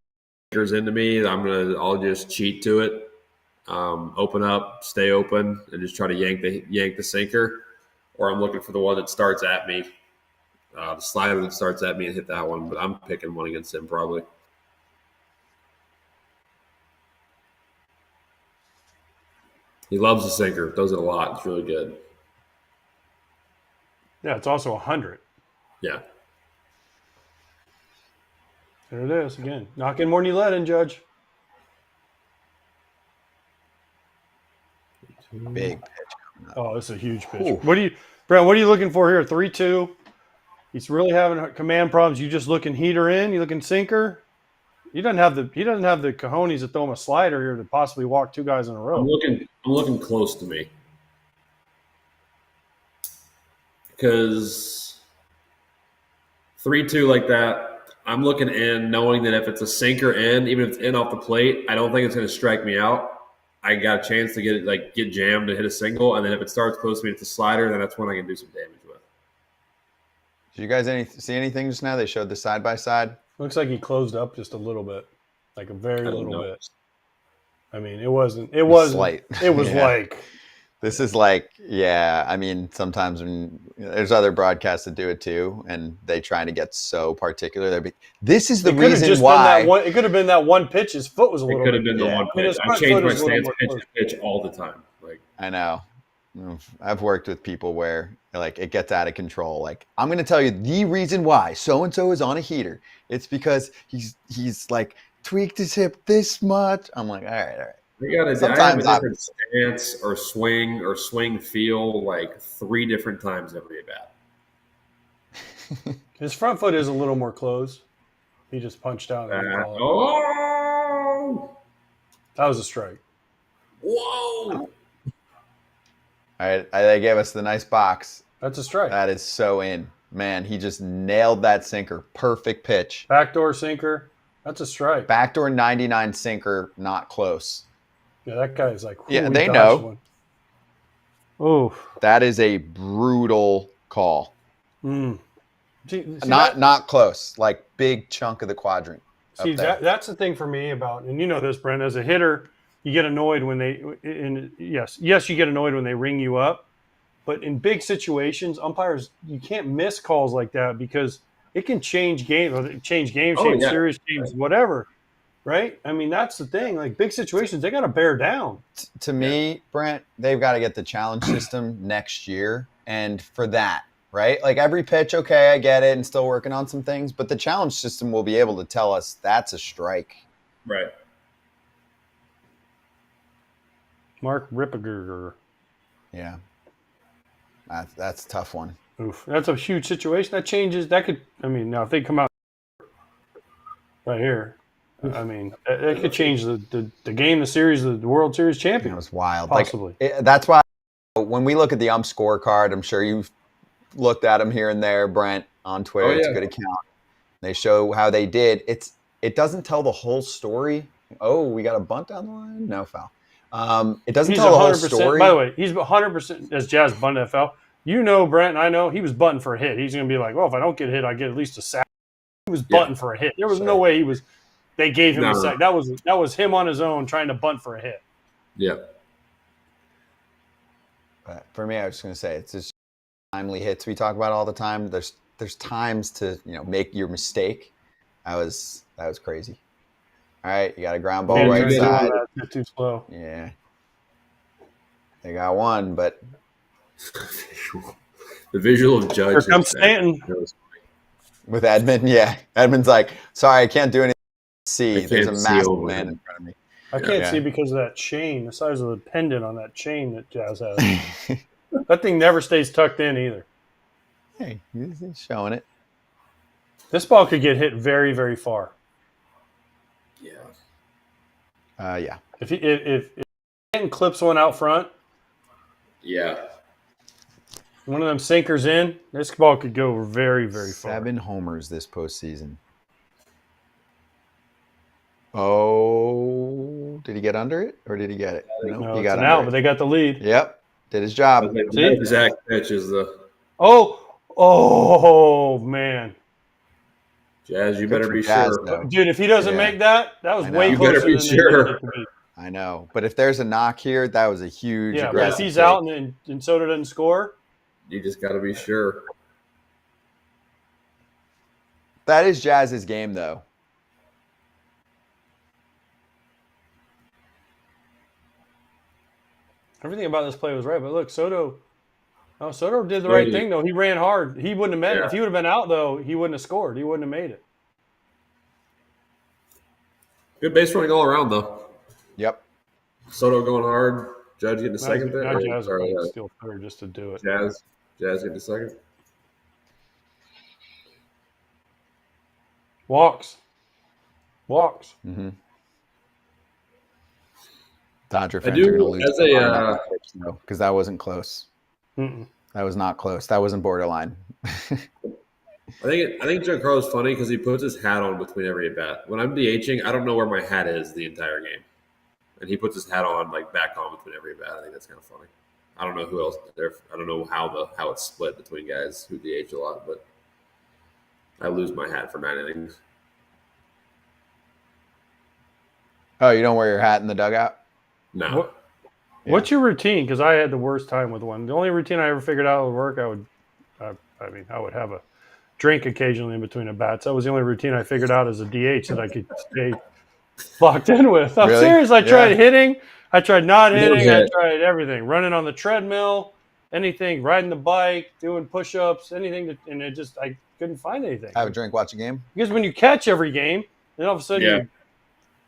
goes into me. I'll just cheat to it. Open up, stay open, and just try to yank the sinker. Or I'm looking for the one that starts at me. The slider that starts at me and hit that one. But I'm picking one against him probably. He loves the sinker. Does it a lot. It's really good. Yeah, it's also 100. Yeah. There it is again. Knock in more than you let in, Judge. Big pitch. Oh, this is a huge pitch. Ooh. Brent? What are you looking for here? 3-2. He's really having command problems. You just looking heater in? You looking sinker? He doesn't have the cojones to throw him a slider here to possibly walk two guys in a row. I'm looking close to me. Because 3-2 like that, I'm looking in knowing that if it's a sinker in, even if it's in off the plate, I don't think it's going to strike me out. I got a chance to get jammed to hit a single, and then if it starts close to me, it's a slider, then that's when I can do some damage with. Did you guys see anything just now? They showed the side-by-side. Looks like he closed up just a little bit, like a very I don't little know. bit. I mean, it wasn't. It was slight. It was Yeah. like. This is like, yeah, I mean, sometimes when there's other broadcasts that do it too, and they try to get so particular. They'd be, this is the It could have reason just why. been that one. It could have been that one pitch. His foot was a It little. could have bit- been the Yeah. one I mean, pitch. his I front change foot my is a little stance more pitch close. to pitch all the time. Like I know. I've worked with people where like it gets out of control. Like, I'm going to tell you the reason why so-and-so is on a heater. It's because he's like tweaked his hip this much. I'm like, all right. I have a Sometimes different stance or swing feel like 3 different times every at bat. His front foot is a little more closed. He just punched out. And didn't call it. Oh! That was a strike. Whoa! All right. They gave us the nice box. That's a strike. That is so in. Man, he just nailed that sinker. Perfect pitch. Backdoor sinker. That's a strike. Backdoor 99 sinker, not close. Yeah, that guy's like. Yeah, he they dodged know. one. Oh. That is a brutal call. See, Not close. Like big chunk of the quadrant. See, that's the thing for me about, and you know this, Brent, as a hitter, you get annoyed when yes, you get annoyed when they ring you up. But in big situations, umpires, you can't miss calls like that because it can change games, change series, change whatever, right? I mean, that's the thing. Like big situations, they got to bear down. To me, Brent, they've got to get the challenge system next year, and for that, right? Like every pitch, okay, I get it, and still working on some things, but the challenge system will be able to tell us that's a strike. Right. Mark Ripperger. Yeah. That's a tough one. Oof. That's a huge situation. That changes. That could, I mean, now if they come out right here, I mean, it could change the game, the series, the World Series champion. It was wild. Possibly. Like, that's why when we look at the ump scorecard, I'm sure you've looked at them here and there, Brent, on Twitter. It's a good account. They show how they did. It doesn't tell the whole story. Oh, we got a bunt down the line? No foul. It doesn't tell the whole story. By the way, he's 100% as Jazz bunt FL. You know, Brent, and I know he was bunting for a hit. He's going to be like, well, if I don't get hit, I get at least a sack. He was bunting for a hit. There was no way they gave him a sack. That was him on his own trying to bunt for a hit. Yeah. But for me, I was just going to say, it's just timely hits we talk about all the time. There's times to make your mistake. That was crazy. All right, you got a ground ball right side. Too slow. Yeah. They got one, but the visual of Judge. Here comes Stanton. With Edmund, yeah. Edmund's like, sorry, I can't do anything. See, there's a massive man in front of me. I can't see because of that chain, the size of the pendant on that chain that Jazz has. That thing never stays tucked in either. Hey, he's showing it. This ball could get hit very, very far. Yeah. Yeah. If Stanton clips one out front, one of them sinkers in, this ball could go very, very far. 7 homers this postseason. Oh, did he get under it or did he get it? No, he got it out, but they got the lead. Yep, did his job. The exact pitch is the. Oh man. Jazz, you better be sure. Dude, if he doesn't make that was way you closer better be than sure. I know. But if there's a knock here, that was a huge but if he's out and Soto doesn't score. You just got to be sure. That is Jazz's game, though. Everything about this play was right, but look, Soto did the right thing, though. He ran hard. He wouldn't have made it. If he would have been out, though, he wouldn't have scored. He wouldn't have made it. Good base running all around, though. Yep. Soto going hard. Judge getting the second there. Now Jazz is still third just to do it. Jazz getting the second. Walks. Mm-hmm. Dodger fans are going to lose because that wasn't close. Mm-mm. That was not close. That wasn't borderline. I think Giancarlo's funny because he puts his hat on between every at bat. When I'm DHing, I don't know where my hat is the entire game, and he puts his hat on back on between every at bat. I think that's kind of funny. I don't know who else there. I don't know how it's split between guys who DH a lot, but I lose my hat for 9 innings. Oh, you don't wear your hat in the dugout? No. What's your routine? Because I had the worst time with one. The only routine I ever figured out would work. I would have a drink occasionally in between at bats. That was the only routine I figured out as a DH that I could stay locked in with. I'm serious. I tried hitting. I tried not hitting. I tried everything. Running on the treadmill, anything, riding the bike, doing push-ups, anything. And I couldn't find anything. Have a drink, watch a game? Because when you catch every game, then all of a sudden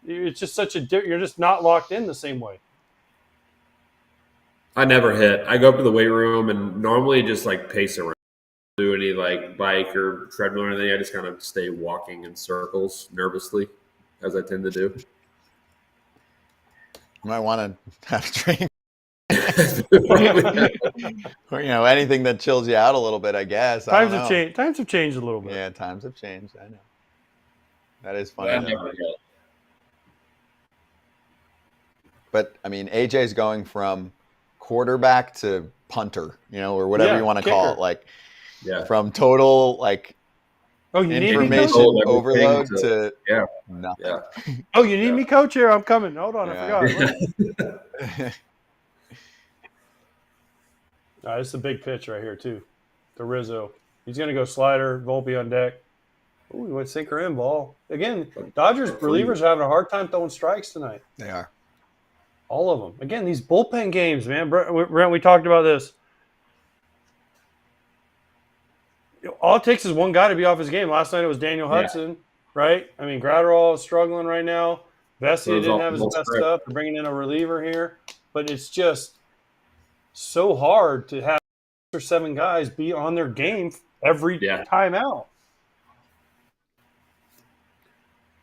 it's just you're just not locked in the same way. I never hit. I go up to the weight room and normally just pace around. Do any bike or treadmill or anything. I just kind of stay walking in circles nervously, as I tend to do. You might want to have a drink. Or, anything that chills you out a little bit, I guess. Times have changed. Times have changed a little bit. Yeah, times have changed. I know. That is funny. I never hit. But, AJ's going from quarterback to punter, or whatever you want to call it. From total, information overload to nothing. Yeah. Oh, you need me, coach? Here, I'm coming. Hold on, I forgot. This is a big pitch right here, too. To Rizzo. He's going to go slider, Volpe on deck. Ooh, we went sinker in ball. Again, Dodgers relievers are having a hard time throwing strikes tonight. They are. All of them. Again, these bullpen games, man. Brent, we talked about this. All it takes is one guy to be off his game. Last night it was Daniel Hudson, right? I mean, Gratterall is struggling right now. Vessia didn't have his best stuff. They're bringing in a reliever here. But it's just so hard to have 6 or 7 guys be on their game every time out.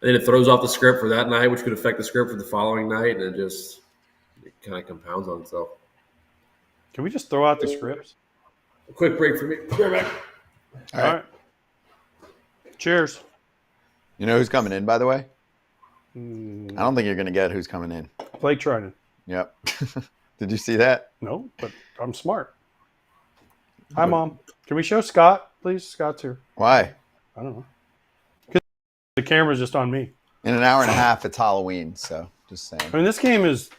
And then it throws off the script for that night, which could affect the script for the following night, and it kind of compounds on itself. Can we just throw out the scripts? A quick break for me. Go back. All right. Cheers. You know who's coming in, by the way? I don't think you're going to get who's coming in. Blake Trinan. Yep. Did you see that? No, but I'm smart. Hi, Mom. Can we show Scott, please? Scott's here. Why? I don't know. Because the camera's just on me. In an hour and a half, it's Halloween, so just saying. I mean, this game is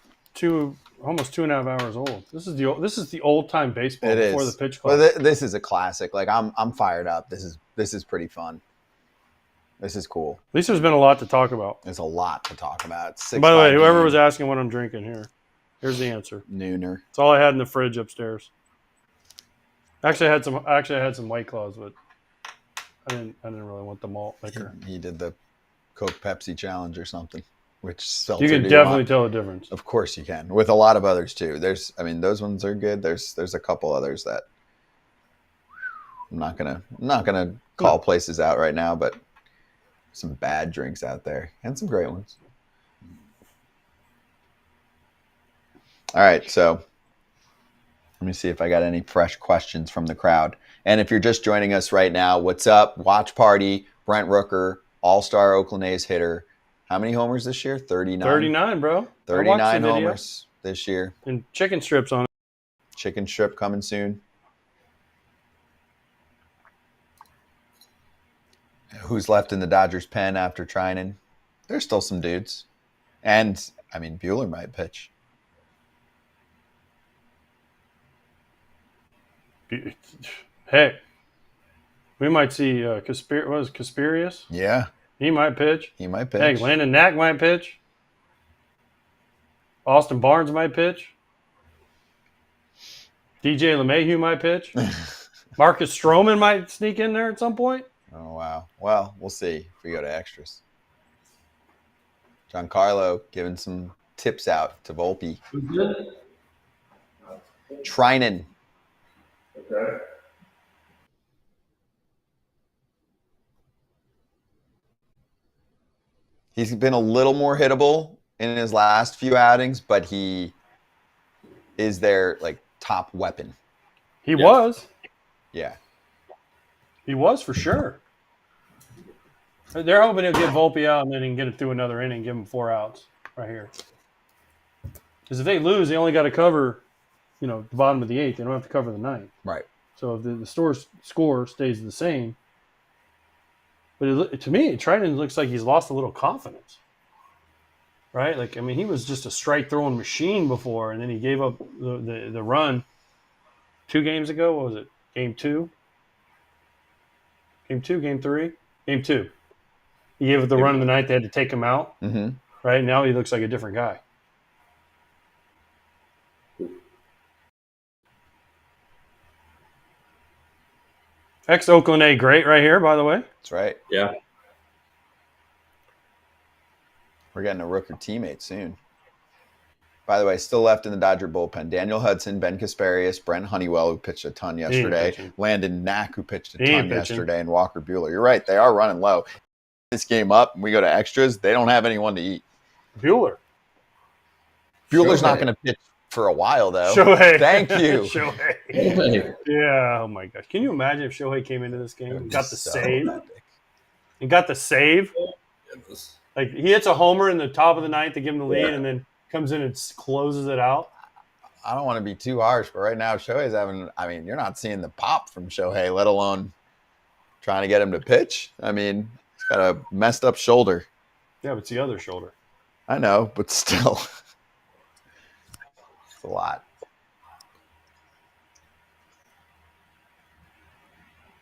almost 2.5 hours old. This is the old time baseball before the pitch clock. Well, this is a classic. Like I'm fired up. This is pretty fun. This is cool. At least there's been a lot to talk about. There's a lot to talk about. By the way, whoever was asking what I'm drinking here's the answer. Nooner. It's all I had in the fridge upstairs. Actually, I had some White Claws, but I didn't really want the malt liquor. He did the Coke Pepsi challenge or something. Which seltzer you can definitely tell the difference. Of course you can. With a lot of others too. Those ones are good. There's a couple others that I'm not gonna call places out right now, but some bad drinks out there and some great ones. All right, so let me see if I got any fresh questions from the crowd. And if you're just joining us right now, what's up? Watch party, Brent Rooker, all-star Oakland A's hitter. How many homers this year? 39. 39, bro. 39 homers this year. And chicken strips on it. Chicken strip coming soon. Who's left in the Dodgers pen after Trinan? There's still some dudes. And, I mean, Buehler might pitch. Hey, we might see Casperius? Yeah. He might pitch. He might pitch. Hey, Landon Knack might pitch. Austin Barnes might pitch. DJ LeMahieu might pitch. Marcus Stroman might sneak in there at some point. Oh, wow. Well, we'll see if we go to extras. Giancarlo giving some tips out to Volpe. Who's good? Trinan. Okay. He's been a little more hittable in his last few outings, but he is their top weapon. He was. Yeah. He was for sure. They're hoping he'll get Volpe out and then he can get it through another inning, give him 4 outs right here. Because if they lose, they only got to cover, the bottom of the 8th. They don't have to cover the 9th. Right. So if the score stays the same. But to me, Trinan looks like he's lost a little confidence. Right? He was just a strike throwing machine before, and then he gave up the run 2 games ago. What was it? Game 2? Game 2? Game 3? Game 2. He gave it the run of the night. They had to take him out. Mm-hmm. Right? Now he looks like a different guy. Ex-Oakland A great right here, by the way. That's right. Yeah. We're getting a Rooker teammate soon. By the way, still left in the Dodger bullpen. Daniel Hudson, Ben Casperius, Brent Honeywell, who pitched a ton yesterday. Landon Knack, who pitched a ton yesterday, and Walker Buehler. You're right. They are running low. This game up, and we go to extras. They don't have anyone to eat. Buehler's not going to pitch for a while, though. Shohei. Thank you. Shohei. Yeah, oh my gosh. Can you imagine if Shohei came into this game and got the save? And got the save? Like, he hits a homer in the top of the 9th to give him the lead, and then comes in and closes it out. I don't want to be too harsh, but right now Shohei's you're not seeing the pop from Shohei, let alone trying to get him to pitch. He's got a messed up shoulder. Yeah, but it's the other shoulder. I know, but still. It's a lot.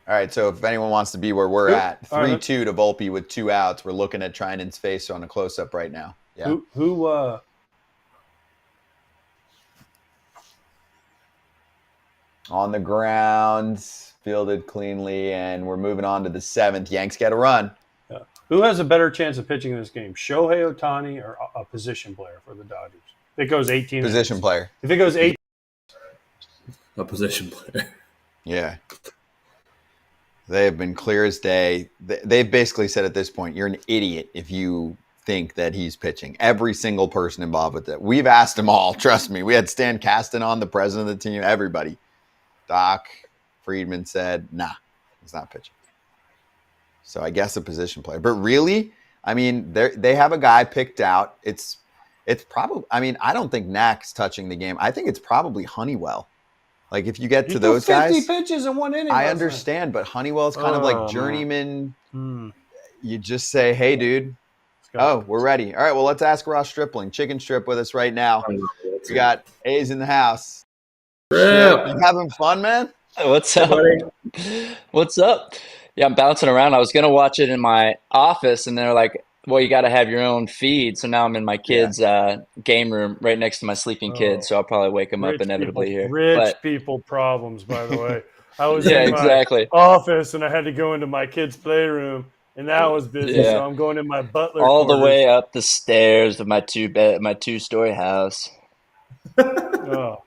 All right, so if anyone wants to be where we're at, 3-2 to Volpe with 2 outs. We're looking at Trinan's face on a close-up right now. Yeah. Who on the ground, fielded cleanly, and we're moving on to the 7th. Yanks get a run. Who has a better chance of pitching in this game, Shohei Ohtani or a position player for the Dodgers? If it goes 18 Position player. If it goes 8 A position player. Yeah. They have been clear as day. They've basically said at this point, you're an idiot if you think that he's pitching. Every single person involved with it. We've asked them all. Trust me. We had Stan Kasten on, the president of the team, everybody. Doc Friedman said, nah, he's not pitching. So I guess a position player. But really, I mean, they have a guy picked out. It's probably, I mean, I don't think Knack's touching the game. I think it's probably Honeywell. Like if you get to those 50 guys. 50 pitches in 1 inning. I understand, but Honeywell's kind of like journeyman. You just say, hey, dude. Oh, we're ready. All right, well, let's ask Ross Stripling. Chicken Strip with us right now. We got A's in the house. Yeah. You having fun, man? What's up? What's up? Yeah, I'm bouncing around. I was going to watch it in my office, and they're like, well, you got to have your own feed. So now I'm in my kid's game room right next to my sleeping kid. So I'll probably wake him up inevitably here. Rich people problems, by the way. I was yeah, in my exactly. office, and I had to go into my kid's playroom, and that was busy. So I'm going in my butler all quarters. the way up the stairs of my 2-story house. Oh.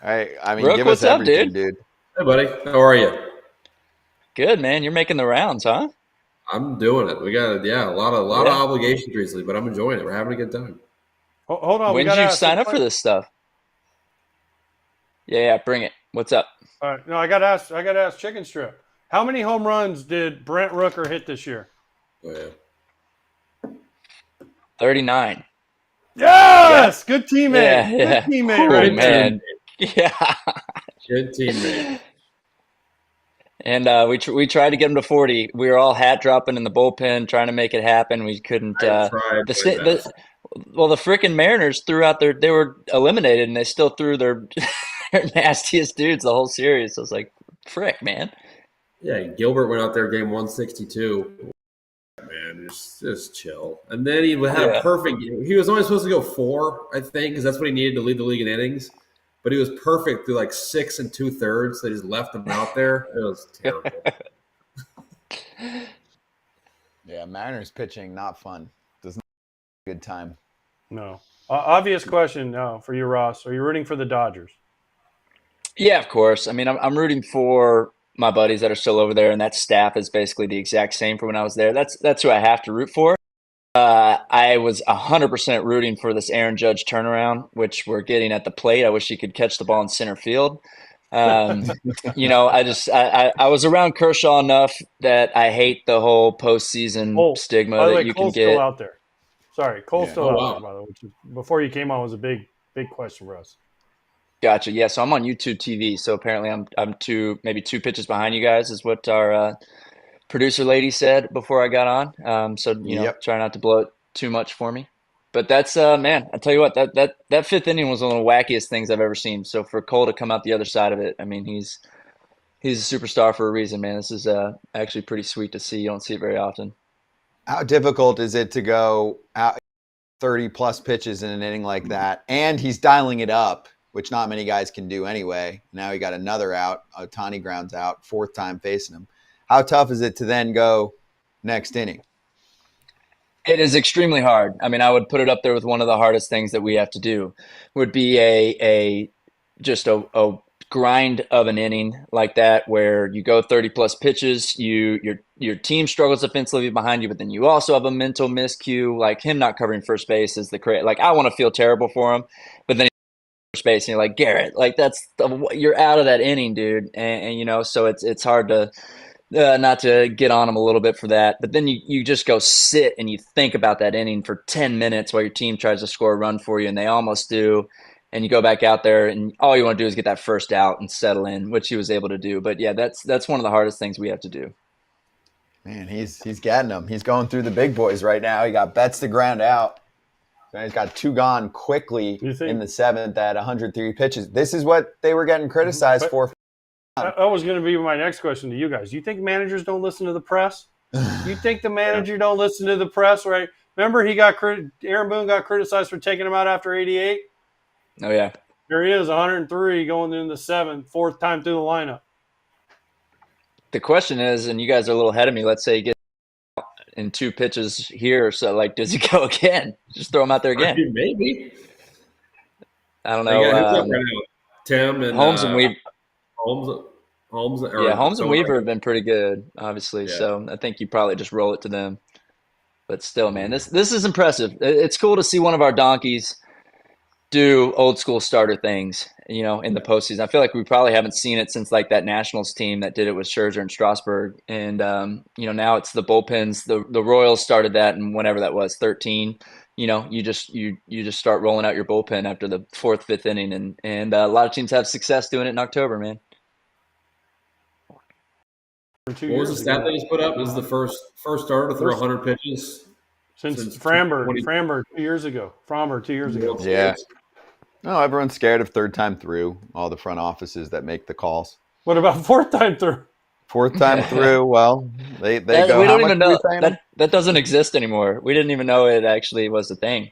I mean, Rook, give what's us up, everything, dude? Hey, buddy. How are you? Good, man. You're making the rounds, huh? I'm doing it. We got a lot of obligations recently, but I'm enjoying it. We're having a good time. Hold on. When did you sign up for this stuff? Yeah, bring it. What's up? All right. No, I got to ask Chicken Strip. How many home runs did Brent Rooker hit this year? Oh, yeah. 39. Yes! Yeah. Good teammate. Yeah. Good teammate Cool, right man. there. Yeah. Good teammate. And we tried to get him to 40. We were all hat dropping in the bullpen, trying to make it happen. We couldn't. The freaking Mariners threw out they were eliminated, and they still threw their nastiest dudes the whole series. So I was like, frick, man. Yeah, Gilbert went out there game 162. Man, just chill. And then he had a perfect game. He was only supposed to go 4, I think, because that's what he needed to lead the league in innings. But he was perfect through like 6 2/3. They just left him out there. It was terrible. Yeah, Mariners pitching, not fun. Does not have a good time. No. Obvious question now for you, Ross. Are you rooting for the Dodgers? Yeah, of course. I mean, I'm rooting for my buddies that are still over there, and that staff is basically the exact same from when I was there. That's who I have to root for. I was 100% rooting for this Aaron Judge turnaround, which we're getting at the plate. I wish he could catch the ball in center field. I was around Kershaw enough that I hate the whole postseason stigma by the that way, you Cole's can get. still out there. Sorry, Cole's still out wow. there, by the way. Which is, before you came on was a big question for us. Gotcha. Yeah, so I'm on YouTube TV. So apparently I'm maybe two pitches behind you guys is what our producer lady said before I got on. Try not to blow it too much for me. But that's man, I tell you what, that fifth inning was one of the wackiest things I've ever seen. So for Cole to come out the other side of it, I mean, he's a superstar for a reason, man. This is actually pretty sweet to see. You don't see it very often. How difficult is it to go out 30 plus pitches in an inning like that? And he's dialing it up, which not many guys can do anyway. Now he got another out. Ohtani grounds out, 4th time facing him. How tough is it to then go next inning? It is extremely hard. I mean, I would put it up there with one of the hardest things that we have to do. Would be a grind of an inning like that, where you go 30 plus pitches, your team struggles offensively behind you, but then you also have a mental miscue, like him not covering first base is like, I want to feel terrible for him, but then first base and you're like, Garrett, like you're out of that inning, dude. And so it's hard to not to get on him a little bit for that, but then you just go sit and you think about that inning for 10 minutes while your team tries to score a run for you, and they almost do, and you go back out there and all you want to do is get that first out and settle in, which he was able to do. But yeah, that's one of the hardest things we have to do. Man, he's getting them. He's going through the big boys right now. He got Betts to ground out. So he's got 2 gone quickly in the 7th at 103 pitches. This is what they were getting criticized for That was going to be my next question to you guys. You think managers don't listen to the press? You think the manager don't listen to the press, right? Remember, Aaron Boone got criticized for taking him out after 88. Oh yeah. Here he is, 103, going into the seventh, fourth time through the lineup. The question is, and you guys are a little ahead of me. Let's say he gets out in 2 pitches here, so like, does he go again? Just throw him out there again. Maybe. I don't They got hits know. up right now. Tim and Holmes and Weaver. Holmes and Weaver have been pretty good, obviously. Yeah. So I think you probably just roll it to them. But still, man, this is impressive. It's cool to see one of our donkeys do old school starter things, in the postseason. I feel like we probably haven't seen it since like that Nationals team that did it with Scherzer and Strasburg. And, now it's the bullpens. The Royals started that, and whenever that was, 13. You just start rolling out your bullpen after the 4th, 5th inning, and a lot of teams have success doing it in October, man. What was the stat they just put up? This is the first starter to throw 100 pitches since Framber 2 years ago. Framber 2 years ago. Yeah. No, everyone's scared of third time through. All the front offices that make the calls. What about fourth time through? Fourth time through, well, they go. We don't even know that doesn't exist anymore. We didn't even know it actually was a thing.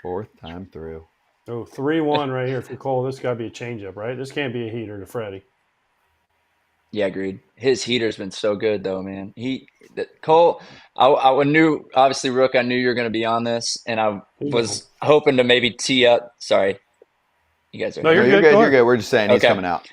Fourth time through. Oh, 3-1 right here for Cole. This got to be a changeup, right? This can't be a heater to Freddie. Yeah, agreed. His heater's been so good though, man. Cole, I knew, obviously, Rook, I knew you were going to be on this, and I was hoping to maybe tee up. Sorry, you guys are. No, you're good. You're good. We're just saying he's coming out.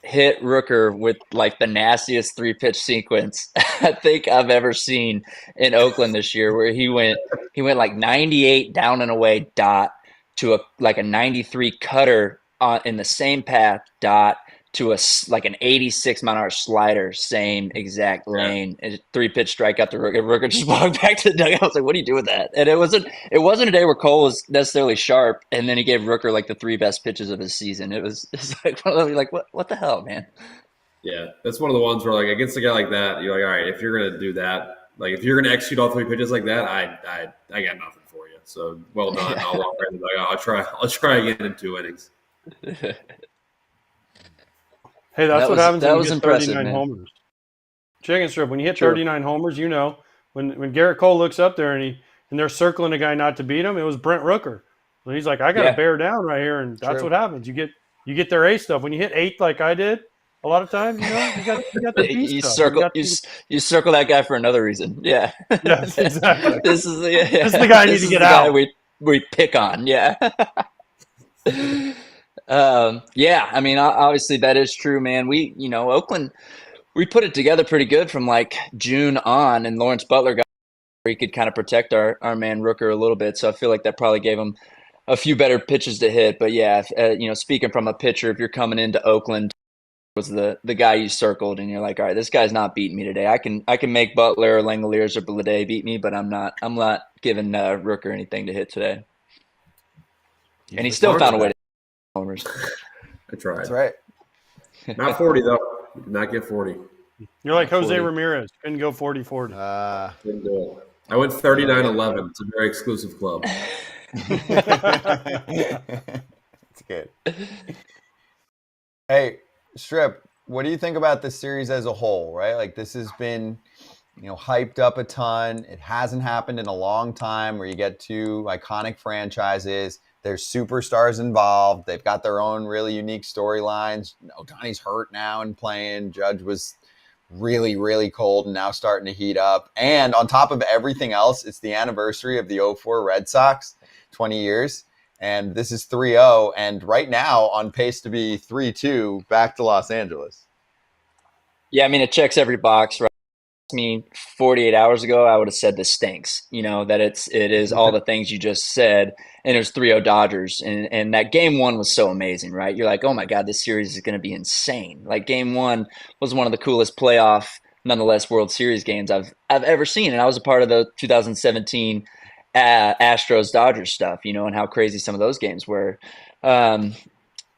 Hit Rooker with like the nastiest 3-pitch sequence I think I've ever seen in Oakland this year, where he went like 98 down and away dot to a 93 cutter in the same path dot to like an 86 mile an hour slider, same exact lane. 3-pitch strikeout to Rooker. Rooker just walked back to the dugout. I was like, what do you do with that? And it wasn't a day where Cole was necessarily sharp, and then he gave Rooker like the 3 best pitches of his season. It's like one of those, you're like, what the hell, man? Yeah, that's one of the ones where like against a guy like that, you're like, all right, if you're gonna do that, like if you're gonna execute all 3 pitches like that, I got nothing for you. So well done. I'll try again in 2 innings. Hey, that's what happens when you get impressive, 39 man. homers. Chicken strip, when you hit 39 homers, when Garrett Cole looks up there and they're circling a guy not to beat him, it was Brent Rooker. So he's like, I got to bear down right here, and that's what happens. You get their A stuff. When you hit 8 like I did, a lot of times, you got the B stuff. You circle that guy for another reason. Yeah. Yes, exactly. This is the guy I need to get out. We pick on. Yeah. I mean, obviously that is true, man. Oakland, we put it together pretty good from like June on, and Lawrence Butler got where he could kind of protect our man Rooker a little bit. So I feel like that probably gave him a few better pitches to hit. But yeah, speaking from a pitcher, if you're coming into Oakland, was the guy you circled, and you're like, all right, this guy's not beating me today. I can make Butler or Langoliers or Blade beat me, but I'm not giving Rooker anything to hit today. And he still found a way to homers. I tried. That's right. Not 40 though. Did not get 40. You're like Jose 40. Ramirez. Couldn't go 40-40. Didn't do it. I went 39-11. It's a very exclusive club. It's good. Hey, Strip, what do you think about this series as a whole, right? Like, this has been, hyped up a ton. It hasn't happened in a long time where you get 2 iconic franchises. There's superstars involved. They've got their own really unique storylines. Ohtani's hurt now and playing. Judge was really, really cold and now starting to heat up. And on top of everything else, it's the anniversary of the 04 Red Sox, 20 years. And this is 3-0. And right now on pace to be 3-2 back to Los Angeles. Yeah, I mean, it checks every box, right? Me 48 hours ago, I would have said this stinks, that it is all the things you just said, and it was 3-0 Dodgers, and that game 1 was so amazing, right? You're like, oh my God, this series is going to be insane. Like game 1 was one of the coolest playoff, nonetheless, World Series games I've ever seen, and I was a part of the 2017 Astros Dodgers stuff, and how crazy some of those games were. And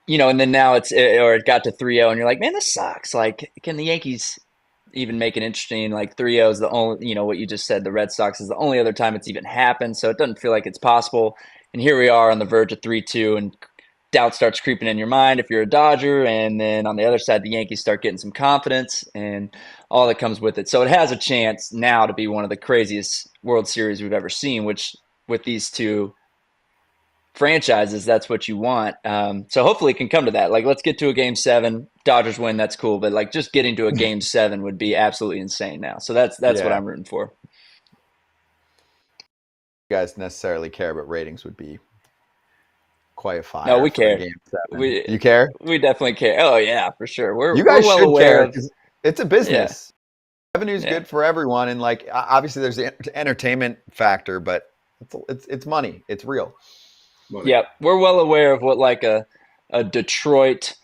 then now it got to 3-0, and you're like, man, this sucks. Like, can the Yankees even make it interesting? Like 3-0 is the only, what you just said, the Red Sox is the only other time it's even happened. So it doesn't feel like it's possible. And here we are on the verge of 3-2, and doubt starts creeping in your mind if you're a Dodger, and then on the other side, the Yankees start getting some confidence and all that comes with it. So it has a chance now to be one of the craziest World Series we've ever seen, which with these two franchises, that's what you want. So hopefully it can come to that. Like, let's get to a Game 7. Dodgers win, that's cool. But like, just getting to a Game 7 would be absolutely insane now. So that's what I'm rooting for. You guys necessarily care, but ratings would be quite a fire. No, we for care. Game 7. We You care? We definitely care. Oh yeah, for sure. You guys we're well should aware care of. 'cause it's a business. Revenue is Yeah. good for everyone, and like obviously there's the entertainment factor, but it's money. It's real. Money. Yeah, we're well aware of what like a Detroit,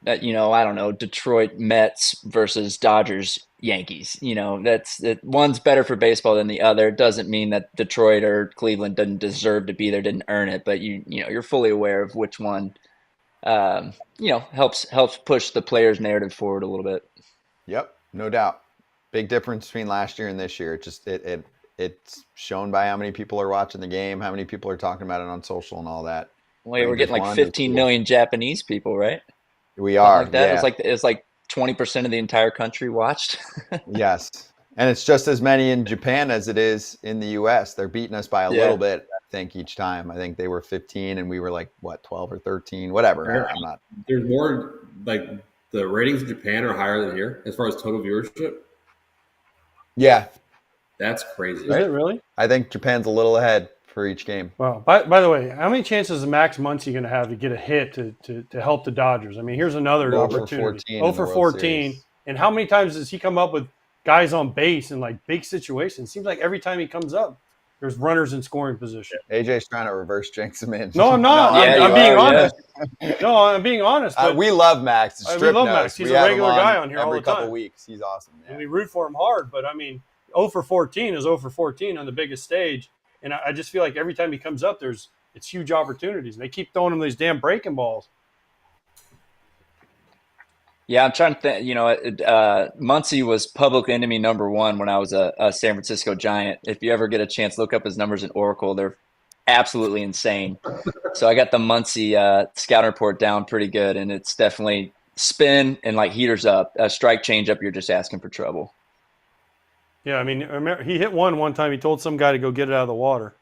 I don't know, Detroit Mets versus Dodgers Yankees. One's better for baseball than the other. It doesn't mean that Detroit or Cleveland didn't deserve to be there, didn't earn it, but you're fully aware of which one, helps push the players' narrative forward a little bit. Yep, no doubt. Big difference between last year and this year. It's shown by how many people are watching the game, how many people are talking about it on social and all that. Well, we're getting like 15 million Japanese people, right? We are. Like that. Yeah. It's like 20% of the entire country watched. Yes. And it's just as many in Japan as it is in the US. They're beating us by a little bit, I think, each time. I think they were 15 and we were like, 12 or 13, whatever. I'm not. There's more, like, the ratings in Japan are higher than here as far as total viewership. Yeah. That's crazy. Is it really? I think Japan's a little ahead for each game. Wow. By the way, how many chances is Max Muncy going to have to get a hit to help the Dodgers? I mean, here's another 0 for opportunity. 14 0 in the for World 14. Series. And how many times does he come up with guys on base in like big situations? Seems like every time he comes up, there's runners in scoring position. AJ's trying to reverse jinx him in. No, I'm not. I'm being honest. No, I'm being honest. But we love Max. we love Max. He's a regular guy on here all the time. Every couple weeks. He's awesome. Yeah. And we root for him hard. But I mean, 0 for 14 is 0 for 14 on the biggest stage. And I just feel like every time he comes up, it's huge opportunities. And they keep throwing him these damn breaking balls. Yeah, I'm trying to think. Muncy was public enemy number 1 when I was a San Francisco Giant. If you ever get a chance, look up his numbers in Oracle. They're absolutely insane. So I got the Muncy scouting report down pretty good, and it's definitely spin and like heaters up. A strike change up, you're just asking for trouble. Yeah, I mean, remember, he hit one time. He told some guy to go get it out of the water.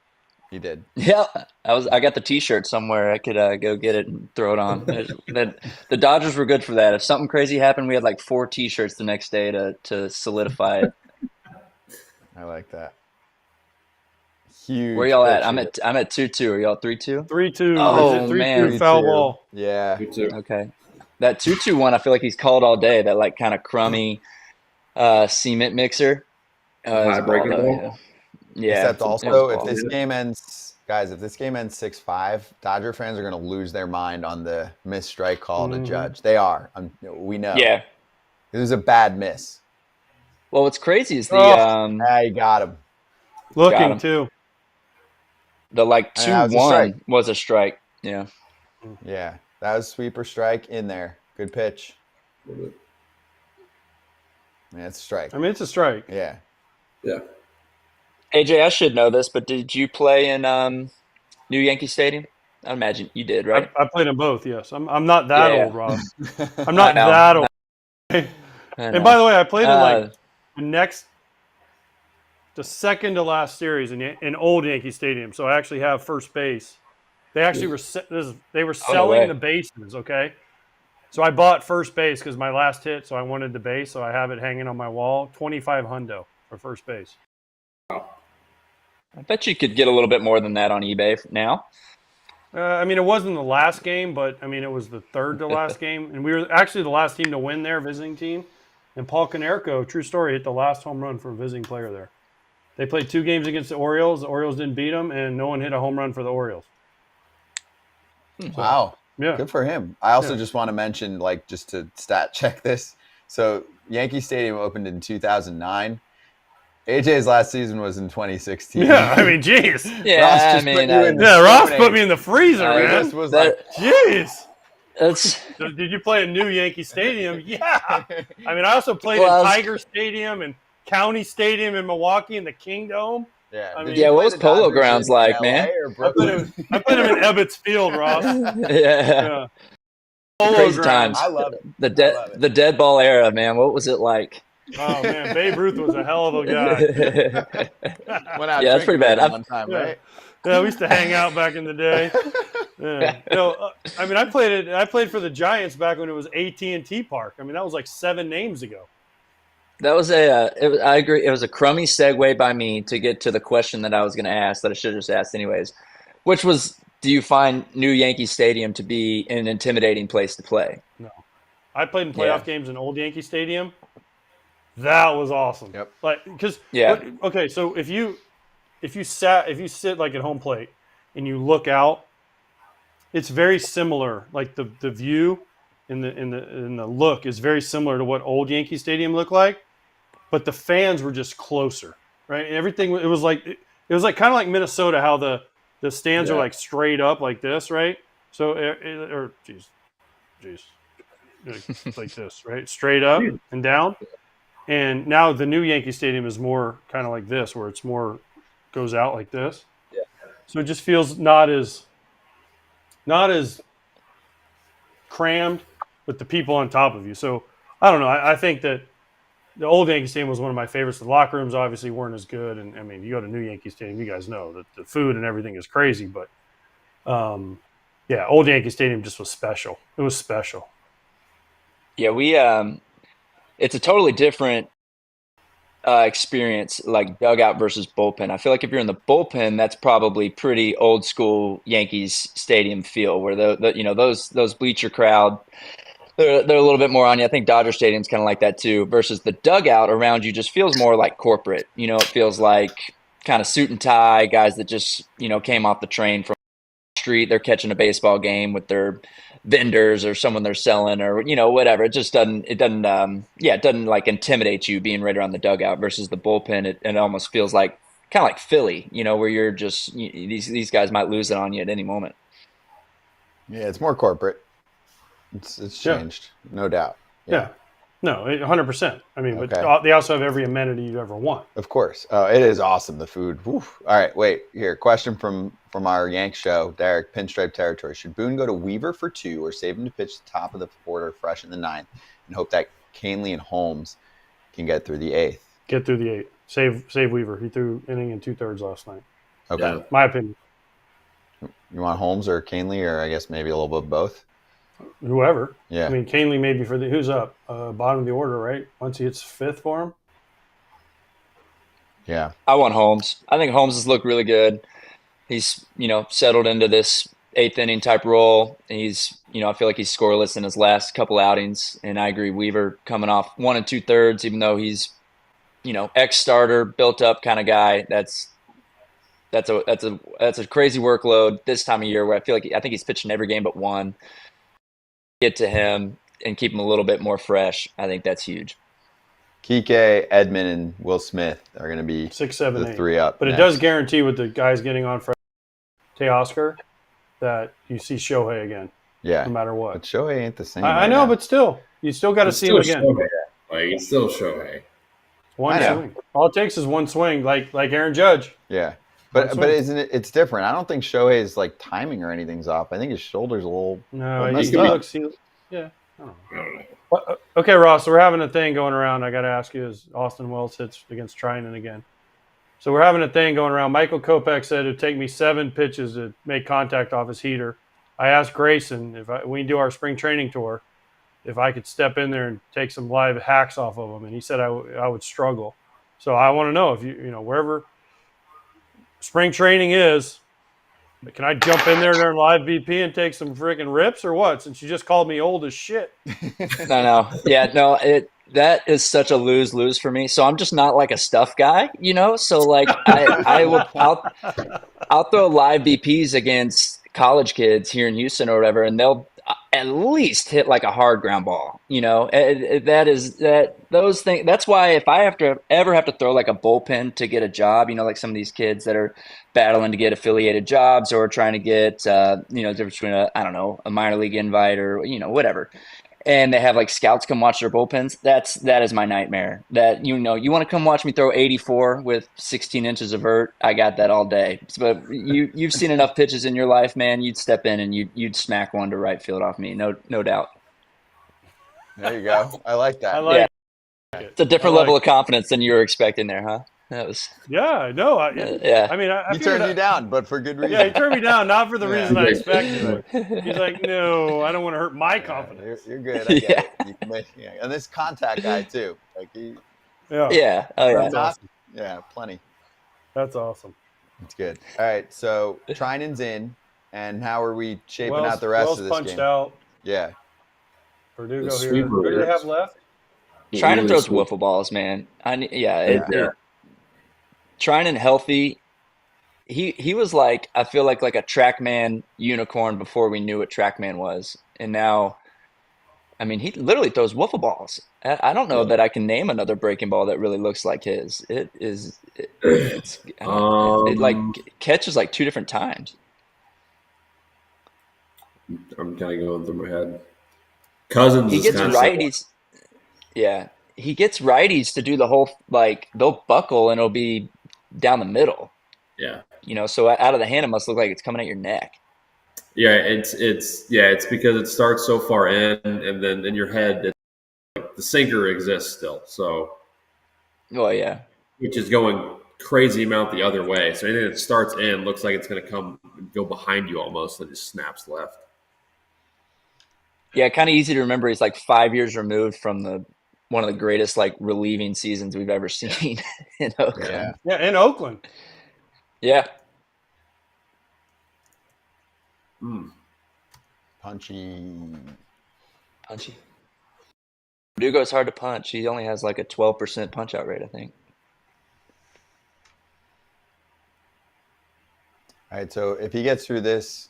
He did. Yeah, I got the T-shirt somewhere. I could go get it and throw it on. The Dodgers were good for that. If something crazy happened, we had like 4 T-shirts the next day to solidify it. I like that. Huge. Where y'all at? picture. I'm at 2-2. Are y'all 3-2? 3-2. Oh, 3-2 man. foul 3-2. ball. Yeah. Me too. Okay. That 2-2 one, I feel like he's called all day. That like kind of crummy cement mixer. High breaking ball. Yeah. Except also, if this this game ends 6-5, Dodger fans are going to lose their mind on the missed strike call to Judge. They are. We know. Yeah. It was a bad miss. Well, what's crazy is the You got him. Looking, Got him. too. the like that was a 2-1 strike. was a strike. Yeah. Yeah. That was sweeper strike in there. Good pitch. Yeah, it's a strike. I mean, it's a strike. Yeah. Yeah. AJ, I should know this, but did you play in New Yankee Stadium? I imagine you did, right? I played them both, yes. I'm not that Yeah. old, Ross. I'm not know. that old. I know. And by the way, I played in like the second to last series in old Yankee Stadium. So I actually have first base. They actually were selling way. the bases. Okay, so I bought first base because my last hit. So I wanted the base. So I have it hanging on my wall. 25 hundo for first base. I bet you could get a little bit more than that on eBay now. I mean, it wasn't the last game, but I mean, it was the third to last game, and we were actually the last team to win there, visiting team. And Paul Konerko, true story, hit the last home run for a visiting player there. They played 2 games against the Orioles. The Orioles didn't beat them, and no one hit a home run for the Orioles. Wow. Yeah. Good for him. I also just want to mention, like, just to stat check this. So Yankee Stadium opened in 2009. AJ's last season was in 2016. Yeah, I mean, jeez. Yeah, Ross put me in the freezer, man. Just was Jeez. That's So did you play in new Yankee Stadium? Yeah. I mean, I also played Well, in Tiger Stadium and County Stadium in Milwaukee and the Kingdome. Yeah. I Did mean, you Yeah, what play was the Polo Dodgers Grounds in like, LA man? or I put Brooklyn? him in Ebbets Field, Ross. Yeah. Yeah. Polo Crazy grounds. times. I love it. The I love it. the dead ball era, man. What was it like? Oh man, Babe Ruth was a hell of a guy. Went out Yeah, that's pretty drinking bad. with him one time, Yeah. right? Yeah, we used to hang out back in the day. Yeah. I mean, I played for the Giants back when it was AT&T Park. I mean, that was like 7 names ago. That was I agree. It was a crummy segue by me to get to the question that I was going to ask that I should have just asked anyways, which was, do you find new Yankee Stadium to be an intimidating place to play? No, I played in playoff games in old Yankee Stadium. That was awesome. Yep. Like, because okay, so if you sit like at home plate and you look out, it's very similar. Like the view and the look is very similar to what old Yankee Stadium looked like, but the fans were just closer, right? And everything it was like kind of like Minnesota, how the stands are like straight up like this, right? So like this, right? Straight up and down. And now the new Yankee Stadium is more kind of like this, where it's more goes out like this. Yeah. So it just feels not as crammed with the people on top of you. So I don't know. I think that the old Yankee Stadium was one of my favorites. The locker rooms obviously weren't as good, and I mean, you go to new Yankee Stadium, you guys know that the food and everything is crazy. But yeah, old Yankee Stadium just was special. It was special. Yeah, we it's a totally different experience, like dugout versus bullpen. I feel like if you're in the bullpen, that's probably pretty old school Yankees Stadium feel, where those bleacher crowd, they're a little bit more on you. I think Dodger Stadium's kind of like that too. Versus the dugout around you just feels more like corporate. It feels like kind of suit and tie guys that just came off the train from the street. They're catching a baseball game with their vendors or someone they're selling or whatever. It just doesn't like intimidate you being right around the dugout. Versus the bullpen, it almost feels like kind of like Philly, where you're just these guys might lose it on you at any moment. Yeah, it's more corporate. It's changed, no doubt. Yeah. No, 100%. I mean, Okay. but they also have every amenity you ever want. Of course. It is awesome, the food. Woo. All right, wait. Here, question from our Yank show, Derek, Pinstripe Territory. Should Boone go to Weaver for 2 or save him to pitch the top of the order fresh in the 9th and hope that Canley and Holmes can get through the 8th? Get through the 8th. Save Weaver. He threw inning and 2/3 last night. Okay. Yeah. My opinion. You want Holmes or Canley, or I guess maybe a little bit of both? Whoever. Yeah. I mean, Canley maybe for who's up? Bottom of the order, right? Once he hits 5th for him. Yeah. I want Holmes. I think Holmes has looked really good. He's, settled into this 8th inning type role. He's, I feel like he's scoreless in his last couple outings. And I agree, Weaver coming off 1 2/3, even though he's, ex-starter, built up kind of guy. That's a crazy workload this time of year where I think he's pitching every game but one. Get to him and keep him a little bit more fresh. I think that's huge. Kike, Edmund, and Will Smith are going to be 6, 7, the 8. 3 up. But next. it does guarantee with the guys getting on Friday, Teoscar, that you see Shohei again. Yeah. No matter what. But Shohei ain't the same. I know, but still, you still got to see him again. Shohei. Like, it's still Shohei. One swing. All it takes is one swing, like Aaron Judge. Yeah. But isn't it? It's different. I don't think Shohei's like timing or anything's off. I think his shoulder's a little. No, messed he up. looks. Yeah. I don't know. Okay, Ross. So we're having a thing going around. I got to ask you: is Austin Wells hits against Trinan again? So we're having a thing going around. Michael Kopech said it'd take me 7 pitches to make contact off his heater. I asked Grayson if we do our spring training tour, if I could step in there and take some live hacks off of him, and he said I would struggle. So I want to know if wherever spring training is, can I jump in there during live VP and take some freaking rips or what? Since you just called me old as shit. No. Yeah, no, that is such a lose-lose for me. So I'm just not like a stuff guy, So like I'll throw live VPs against college kids here in Houston or whatever, and they'll at least hit like a hard ground ball. Those things. That's why if I ever have to throw like a bullpen to get a job, like some of these kids that are battling to get affiliated jobs or trying to get, the difference between a minor league invite or, whatever. and they have like scouts come watch their bullpens. That is my nightmare. That you want to come watch me throw 84 with 16 inches of vert. I got that all day. But you've seen enough pitches in your life, man. You'd step in and you'd smack one to right field off me. No doubt. There you go. I like that. I like Yeah. it. It's a different level of confidence than you were expecting there, huh? That was Yeah, no. yeah. I mean, I He figured turned you down, but for good reason. Yeah, he turned me down, not for the Yeah. reason I expected. He's like, no, I don't want to hurt my confidence. You're good. I get it. You can make, and this contact guy too. Like Yeah. Yeah. Oh yeah. That's awesome. yeah, plenty. That's awesome. It's good. All right, so Trinan's in, and how are we shaping Wells, out the rest Wells of this punched game? out. Yeah. Verdugo The here. sweeper Who do they is- have left? Trinan throws Really wiffle balls, man. Yeah. Trinan healthy. He was like, I feel like a TrackMan unicorn before we knew what TrackMan was, and now, I mean, he literally throws wiffle balls. I don't know that I can name another breaking ball that really looks like his. It like catches like two different times. I'm kind of going through my head. Cousins He is gets kinda similar. righties. Yeah, he gets righties to do the whole like they'll buckle and it'll be down the middle. Yeah. So out of the hand, it must look like it's coming at your neck. Yeah, it's because it starts so far in, and then in your head, the sinker exists still. So, Oh yeah, which is going crazy amount the other way. So anything that starts in looks like it's going to go behind you almost, and just snaps left. yeah. Kind of easy to remember. He's like 5 years removed from one of the greatest like relieving seasons we've ever seen in Oakland. Yeah. Yeah, in Oakland. Yeah. Punchy. Dugo's hard to punch. He only has like a 12% punch out rate, I think. All right, so if he gets through this,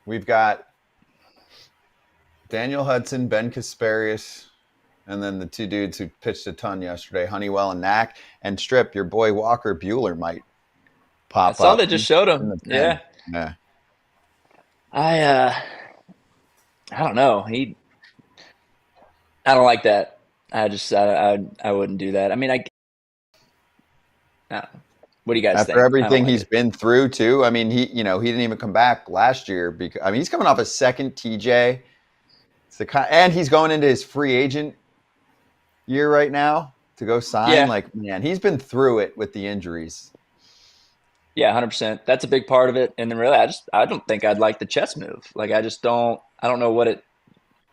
we've got Daniel Hudson, Ben Kasparius, and then the two dudes who pitched a ton yesterday, Honeywell and Knack, and Strip. Your boy Walker Buehler might pop up. I saw they just showed in him. the pen. Yeah. Yeah. I don't know. I don't like that. I wouldn't do that. I mean, I don't know. What do you guys think? After everything like he's it. been through, too. I mean, he didn't even come back last year because he's coming off a second TJ. And he's going into his free agent year right now to go sign. Yeah. Like, man, he's been through it with the injuries. Yeah, 100%. That's a big part of it. And then really, I don't think I'd like the chess move. Like, I don't know what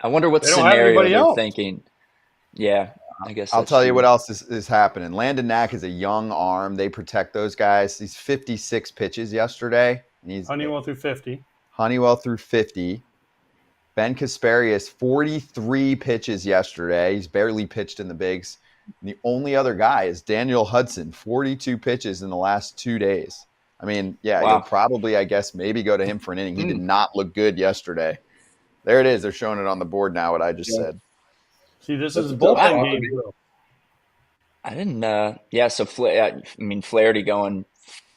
I wonder what They don't have scenario anybody they're else. thinking. Yeah, I guess I'll that's tell you true. what else is happening. Landon Knack is a young arm. They protect those guys. He's 56 pitches yesterday. And Honeywell through 50. Honeywell threw 50. Ben Kasparius, 43 pitches yesterday. He's barely pitched in the bigs. And the only other guy is Daniel Hudson, 42 pitches in the last 2 days. I mean, yeah, Wow. you'll probably, I guess, maybe go to him for an inning. He did not look good yesterday. There it is. They're showing it on the board now, what I just said. See, this That's is a a tough bullpen one. game. Bro. I didn't. Yeah, so Flaherty going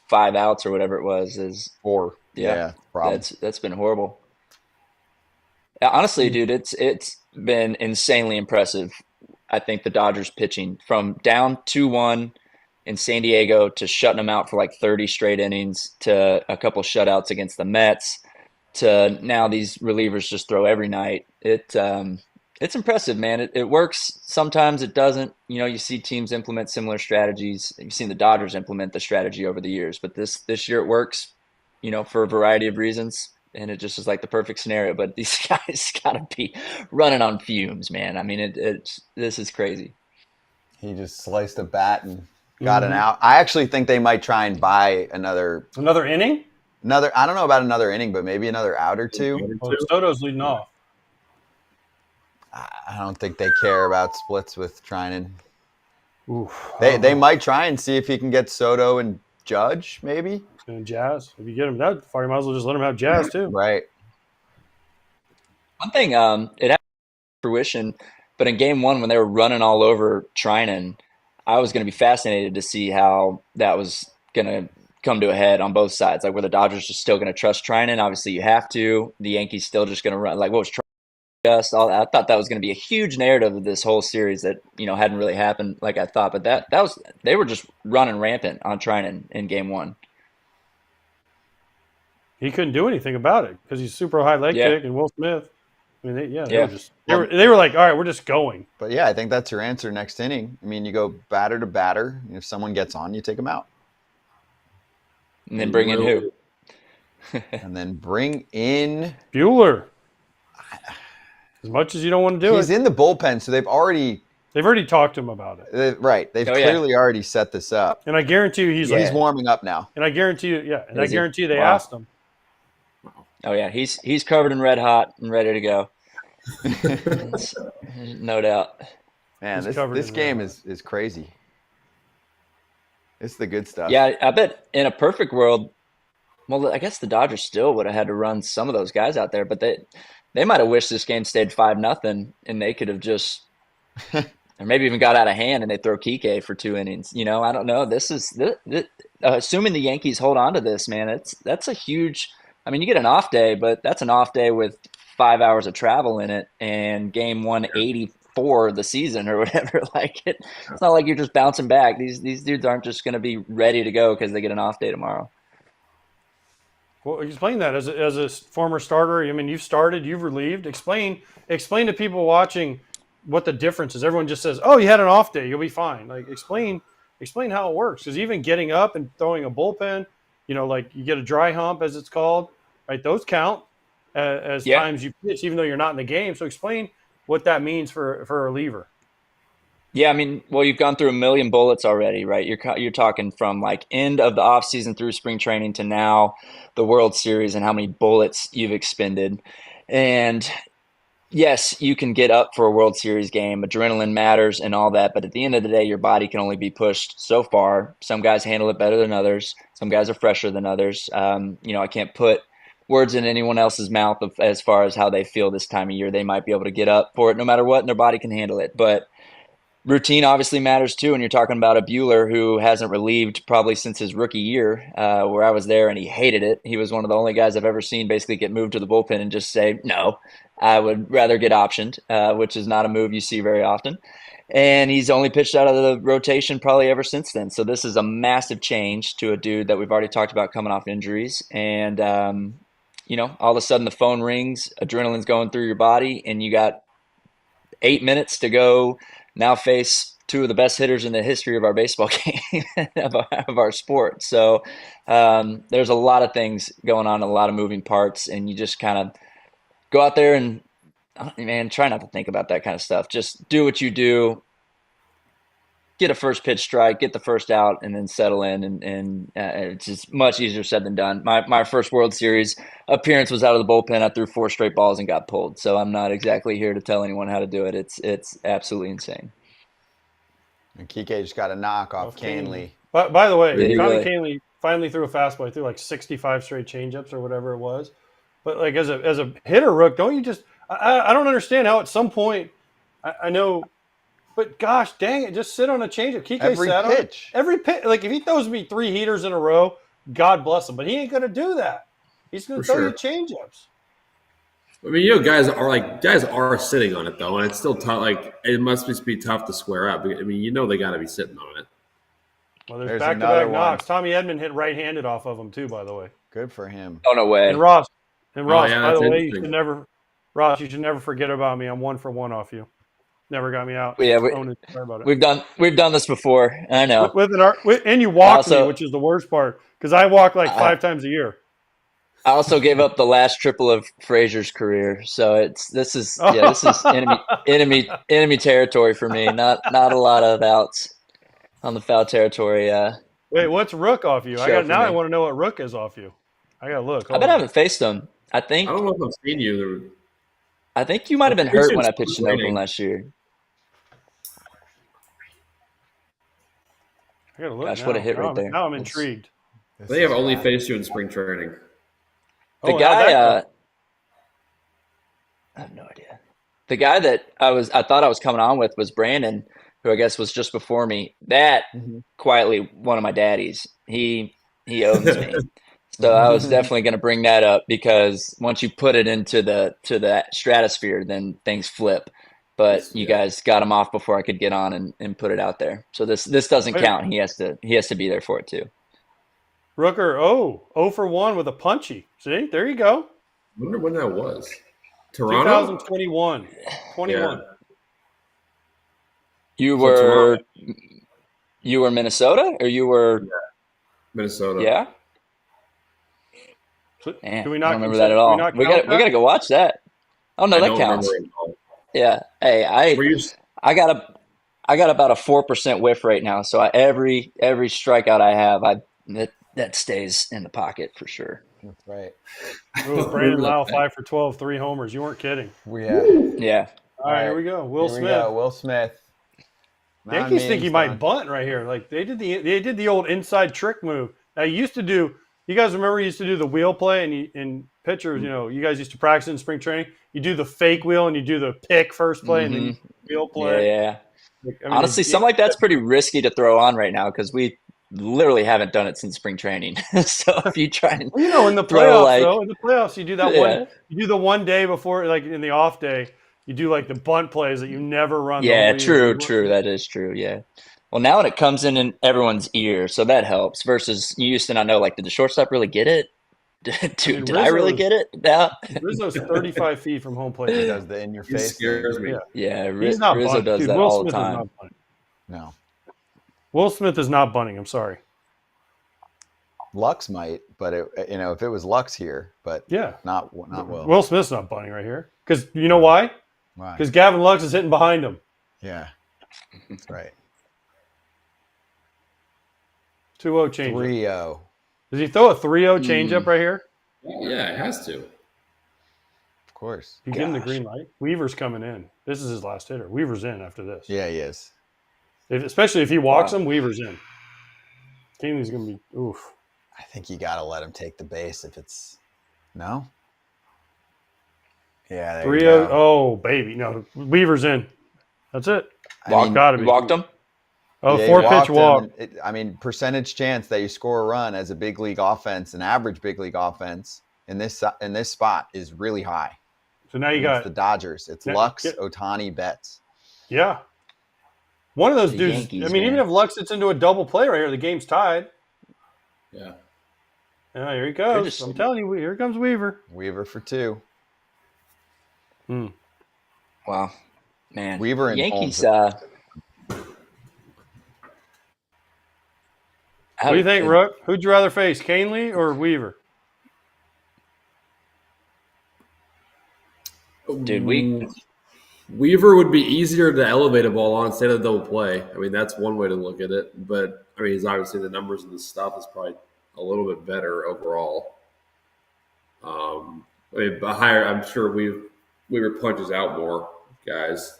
5 outs or whatever it was is 4. Yeah. problem. that's been horrible. Yeah, honestly, dude, it's been insanely impressive. I think the Dodgers pitching from down 2-1 in San Diego to shutting them out for like 30 straight innings to a couple shutouts against the Mets to now these relievers just throw every night. It's impressive, man. It works. Sometimes it doesn't. You see teams implement similar strategies. You've seen the Dodgers implement the strategy over the years, but this year it works, for a variety of reasons. And it just is like the perfect scenario. But these guys got to be running on fumes, man. I mean, this is crazy. He just sliced a bat and got an out. I actually think they might try and buy another inning? I don't know about another inning, but maybe another out or two. Oh, Soto's leading off. I don't think they care about splits with Trinan. Oof. They might try and see if he can get Soto and Judge, maybe. And Jazz. If you get him that far, you might as well just let him have Jazz too. Right. One thing, it had fruition, but in game 1 when they were running all over Trinan, I was going to be fascinated to see how that was going to come to a head on both sides. Like, were the Dodgers just still going to trust Trinan? Obviously, you have to. The Yankees still just going to run. Like, what was Trinan adjust. I thought that was going to be a huge narrative of this whole series that hadn't really happened like I thought. But they were just running rampant on Trinan in game one. He couldn't do anything about it because he's super high leg kick and Will Smith. I mean, they were like, all right, we're just going. But yeah, I think that's your answer next inning. I mean, you go batter to batter. If someone gets on, you take them out. And then bring in who? And then bring in Buehler. As much as you don't want to do He's in the bullpen, so they've already talked to him about it. Right. They've clearly already set this up. And I guarantee you he's warming up now. And I guarantee you, I guarantee you they asked him. Oh yeah, he's covered in red hot and ready to go. No doubt. Man, this game is crazy. It's the good stuff. Yeah, I bet in a perfect world, well, I guess the Dodgers still would have had to run some of those guys out there, but they might have wished this game stayed 5-0, and they could have just, or maybe even got out of hand, and they throw Kike for 2 innings. I don't know. This is assuming the Yankees hold on to this, man. That's a huge. I mean, you get an off day, but that's an off day with 5 hours of travel in it, and game 184 of the season or whatever. It's not like you're just bouncing back. These dudes aren't just going to be ready to go because they get an off day tomorrow. Well, explain that as a former starter. I mean, you've started, you've relieved. Explain to people watching what the difference is. Everyone just says, "Oh, you had an off day, you'll be fine." Like explain how it works. Because even getting up and throwing a bullpen, like you get a dry hump as it's called, right? Those count as times you pitch, even though you're not in the game. So explain what that means for a reliever. Yeah, I mean, well, you've gone through a million bullets already, right? You're talking from end of the offseason through spring training to now the World Series and how many bullets you've expended. And yes, you can get up for a World Series game. Adrenaline matters and all that. But at the end of the day, your body can only be pushed so far. Some guys handle it better than others. Some guys are fresher than others. I can't put words in anyone else's mouth as far as how they feel this time of year. They might be able to get up for it no matter what, and their body can handle it. But routine obviously matters too, and you're talking about a Buehler who hasn't relieved probably since his rookie year, where I was there, and he hated it. He was one of the only guys I've ever seen basically get moved to the bullpen and just say, no, I would rather get optioned, which is not a move you see very often. And he's only pitched out of the rotation probably ever since then. So this is a massive change to a dude that we've already talked about coming off injuries. And, all of a sudden the phone rings, adrenaline's going through your body, and you got 8 minutes to go now face two of the best hitters in the history of our baseball game, of our sport. So there's a lot of things going on, a lot of moving parts, and you just kind of go out there and, man, try not to think about that kind of stuff. Just do what you do, get a first pitch strike, get the first out, and then settle in. And it's just much easier said than done. My first World Series appearance was out of the bullpen. I threw 4 straight balls and got pulled. So I'm not exactly here to tell anyone how to do it. It's absolutely insane. And Kike just got a knock off Canley. By the way, Tommy Canley finally threw a fastball. He threw 65 straight changeups or whatever it was. But as a hitter, Rook, don't you just I don't understand how at some point I know. But gosh dang it, just sit on a changeup. Kike every sat pitch. On every pitch. Like if he throws me 3 heaters in a row, God bless him. But he ain't gonna do that. He's gonna throw you changeups. I mean, guys are sitting on it though, and it's still tough. It must just be tough to square up. I mean, they got to be sitting on it. Well, there's back-to-back knocks. Tommy Edman hit right-handed off of him too, by the way. Good for him. Oh, no way. And Ross, by the way, you should never forget about me. I'm 1 for 1 off you. Never got me out. Yeah, we've done this before. I know. And you walked me, which is the worst part, because I walk 5 times a year. I also gave up the last triple of Frazier's career, so this is enemy territory for me. Not a lot of outs on the foul territory. Wait, what's Rook off you? I want to know what Rook is off you. I gotta look. I haven't faced him. I don't know if I've seen you. I think you might have been hurt when I pitched in Oakland last year. I gotta look. Gosh, what a hit right there! Now I'm intrigued. They have only faced you in spring training. The guy, I have no idea. The guy that I thought I was coming on with was Brandon, who I guess was just before me. That quietly one of my daddies. He owns me. So I was definitely going to bring that up because once you put it into the stratosphere, then things flip. But you guys got him off before I could get on and put it out there. So this doesn't count. He has to be there for it too. Rooker, 0 for 1 with a punchy. See, there you go. I wonder when that was. Toronto? 2021. 21. Yeah. You Toronto. were Minnesota or you were Minnesota. Yeah. Man, do we not remember that at all? We got to go watch that. Oh no, that counts. Yeah. Hey, I got about a 4% whiff right now. So every strikeout I have, that stays in the pocket for sure. That's right. Ooh, Brandon Lowe, 5 for 12, 3 homers. You weren't kidding. Yeah. All right, here we go. Will Smith. Will Smith. Yankees think he might bunt right here. Like they did the old inside trick move. Now he used to do. You guys remember he used to do the wheel play and pitchers. You know, you guys used to practice in spring training. You do the fake wheel and you do the pick first play and then wheel play. Yeah. Honestly, something like that's pretty risky to throw on right now because we literally haven't done it since spring training. So if you try and in the playoffs, you do that one. You do the one day before, like in the off day. You do like the bunt plays that you never run. Yeah, true. That is true. Yeah. Well, now when it comes in everyone's ear, so that helps. Versus you used to not know, like, did the shortstop really get it? Did I really get it? No. Rizzo's 35 feet from home plate. He does the in your face. Scares me. Yeah, he's not Rizzo does Dude, that Will all Smith the time. Is not bunting. No. Will Smith is not bunting. I'm sorry. Lux might, but if it was Lux here, but not Will. Will Smith's not bunting right here because you know why? Why? Because Gavin Lux is hitting behind him. Yeah, that's right. 2-0 change. 3-0. Does he throw a 3-0 changeup right here? Yeah, it has to. Of course. You give him the green light. Weaver's coming in. This is his last hitter. Weaver's in after this. Yeah, he is. Especially if he walks him, Weaver's in. Keenely's going to be oof. I think you got to let him take the base if it's no. Yeah, 3-0. Oh, baby. No, Weaver's in. That's it. Walked him? Oh, yeah, 4-pitch walk. Percentage chance that you score a run as a big league offense, an average big league offense in this spot is really high. So now you got the Dodgers. It's Lux, Ohtani, Betts. Yeah. One of those dudes. Yankees, even if Lux gets into a double play right here, the game's tied. Yeah. Yeah, here he goes. I'm telling you, here comes Weaver. Weaver for 2. Wow, man. Weaver and Yankees. Holmes. What do you think, Rook? Who'd you rather face, Canely or Weaver? Dude, Weaver would be easier to elevate a ball on instead of double play. I mean, that's one way to look at it. But I mean, he's obviously the numbers and the stuff is probably a little bit better overall. But higher, I'm sure Weaver punches out more guys.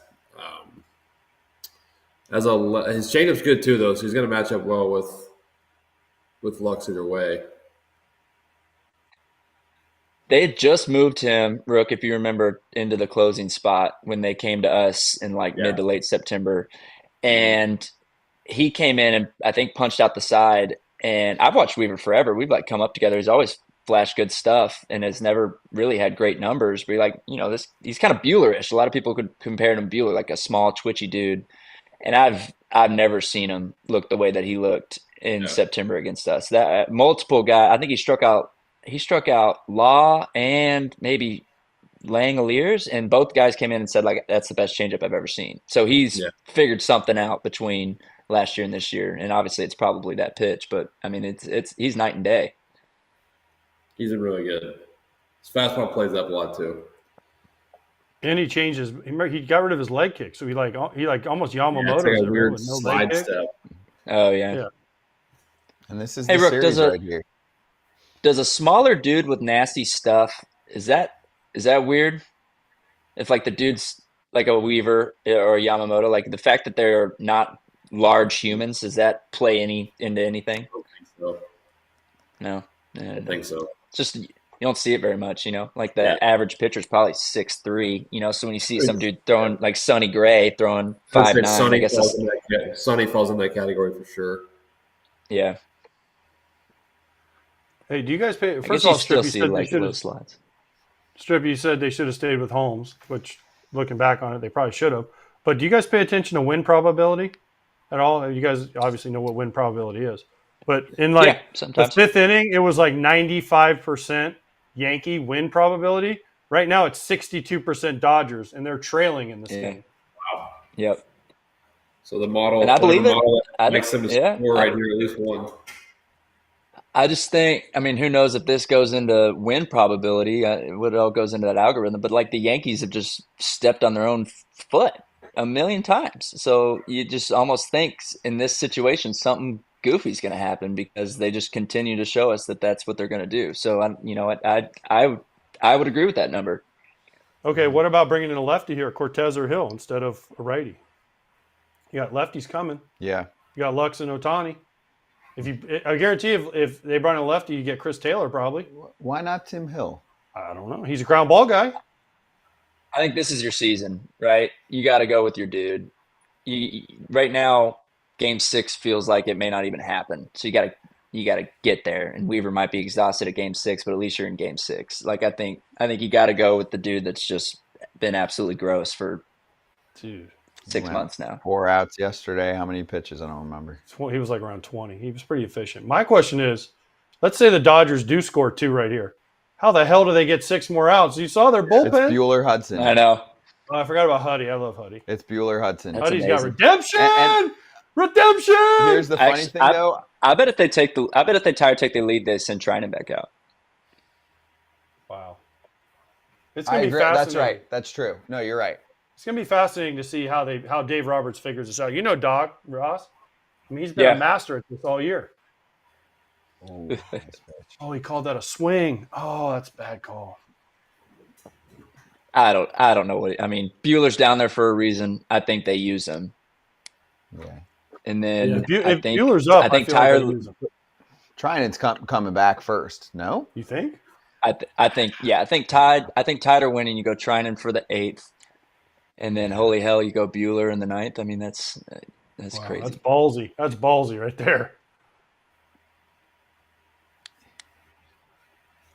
His changeup's good too, though, so he's going to match up well with Lux either way. They had just moved him, Rook, if you remember, into the closing spot when they came to us in mid to late September. And he came in and I think punched out the side. And I've watched Weaver forever. We've come up together. He's always flashed good stuff and has never really had great numbers. But he's kind of Bueller-ish. A lot of people could compare him to Bueller, like a small, twitchy dude. And I've never seen him look the way that he looked in September against us. That multiple guy. I think he struck out Law and maybe Langoliers, and both guys came in and said that's the best changeup I've ever seen. So he's figured something out between last year and this year, and obviously it's probably that pitch. But I mean, he's night and day. He's really good. His fastball plays up a lot too. And he changes. He got rid of his leg kick, so he almost Yamamoto. It's like a weird slide step. Oh yeah. And this is Rook, series right here. Does a smaller dude with nasty stuff, is that weird? If the dude's like a Weaver or a Yamamoto, the fact that they're not large humans, does that play into anything? I don't think so. No. I don't think so. It's just you don't see it very much, the average pitcher is probably 6'3", so when you see some dude throwing Sonny Gray throwing 5'9", I guess Sonny falls in that category for sure. Yeah. Hey, do you guys pay? I First guess of all, you still Strip, you see said they like should low have. slides. Strip, you said they should have stayed with Holmes, which looking back on it, they probably should have. But do you guys pay attention to win probability at all? You guys obviously know what win probability is. But in like the sometimes. 5th inning, it was like 95% Yankee win probability. Right now, it's 62% Dodgers, and they're trailing in this game. Wow. Yep. So the model, And I believe it. model I makes them yeah, score right here, at least one. I just think, I mean, who knows if this goes into win probability, what all goes into that algorithm, but like the Yankees have just stepped on their own foot a million times. So you just almost think in this situation, something goofy is going to happen because they just continue to show us that that's what they're going to do. So, I would agree with that number. Okay, what about bringing in a lefty here, Cortez or Hill, instead of a righty? You got lefties coming. Yeah. You got Lux and Ohtani. I guarantee if they brought in a lefty, you get Chris Taylor probably. Why not Tim Hill? I don't know. He's a ground ball guy. I think this is your season, right? You got to go with your dude. Right now, Game 6 feels like it may not even happen. So you got to get there. And Weaver might be exhausted at Game 6, but at least you're in Game 6. Like I think you got to go with the dude that's just been absolutely gross for 6 months now. 4 outs yesterday. How many pitches? I don't remember. He was like around 20. He was pretty efficient. My question is, let's say the Dodgers do score 2 right here. How the hell do they get 6 more outs? You saw their bullpen. It's Bueller Hudson. I know. Oh, I forgot about Huddy. I love Huddy. It's Bueller Hudson. That's Huddy's amazing. got redemption. And redemption. here's the funny thing, though. I bet if they take the lead, they send Trinan back out. Wow. It's I gonna be agree. fascinating. That's right. That's true. No, you're right. It's gonna be fascinating to see how Dave Roberts figures this out. You know, Doc Ross. I mean, he's been a master at this all year. Oh, nice pitch. Oh, he called that a swing. Oh, that's a bad call. I don't know what I mean. Bueller's down there for a reason. I think they use him. Yeah. And then if Bueller's up, I think feel like Tyler. they use him. Trinan's coming back first. No? You think? I think Tide are winning. You go Trinan for the 8th, and then holy hell, you go Bueller in the 9th. I mean, that's crazy. That's ballsy. That's ballsy right there.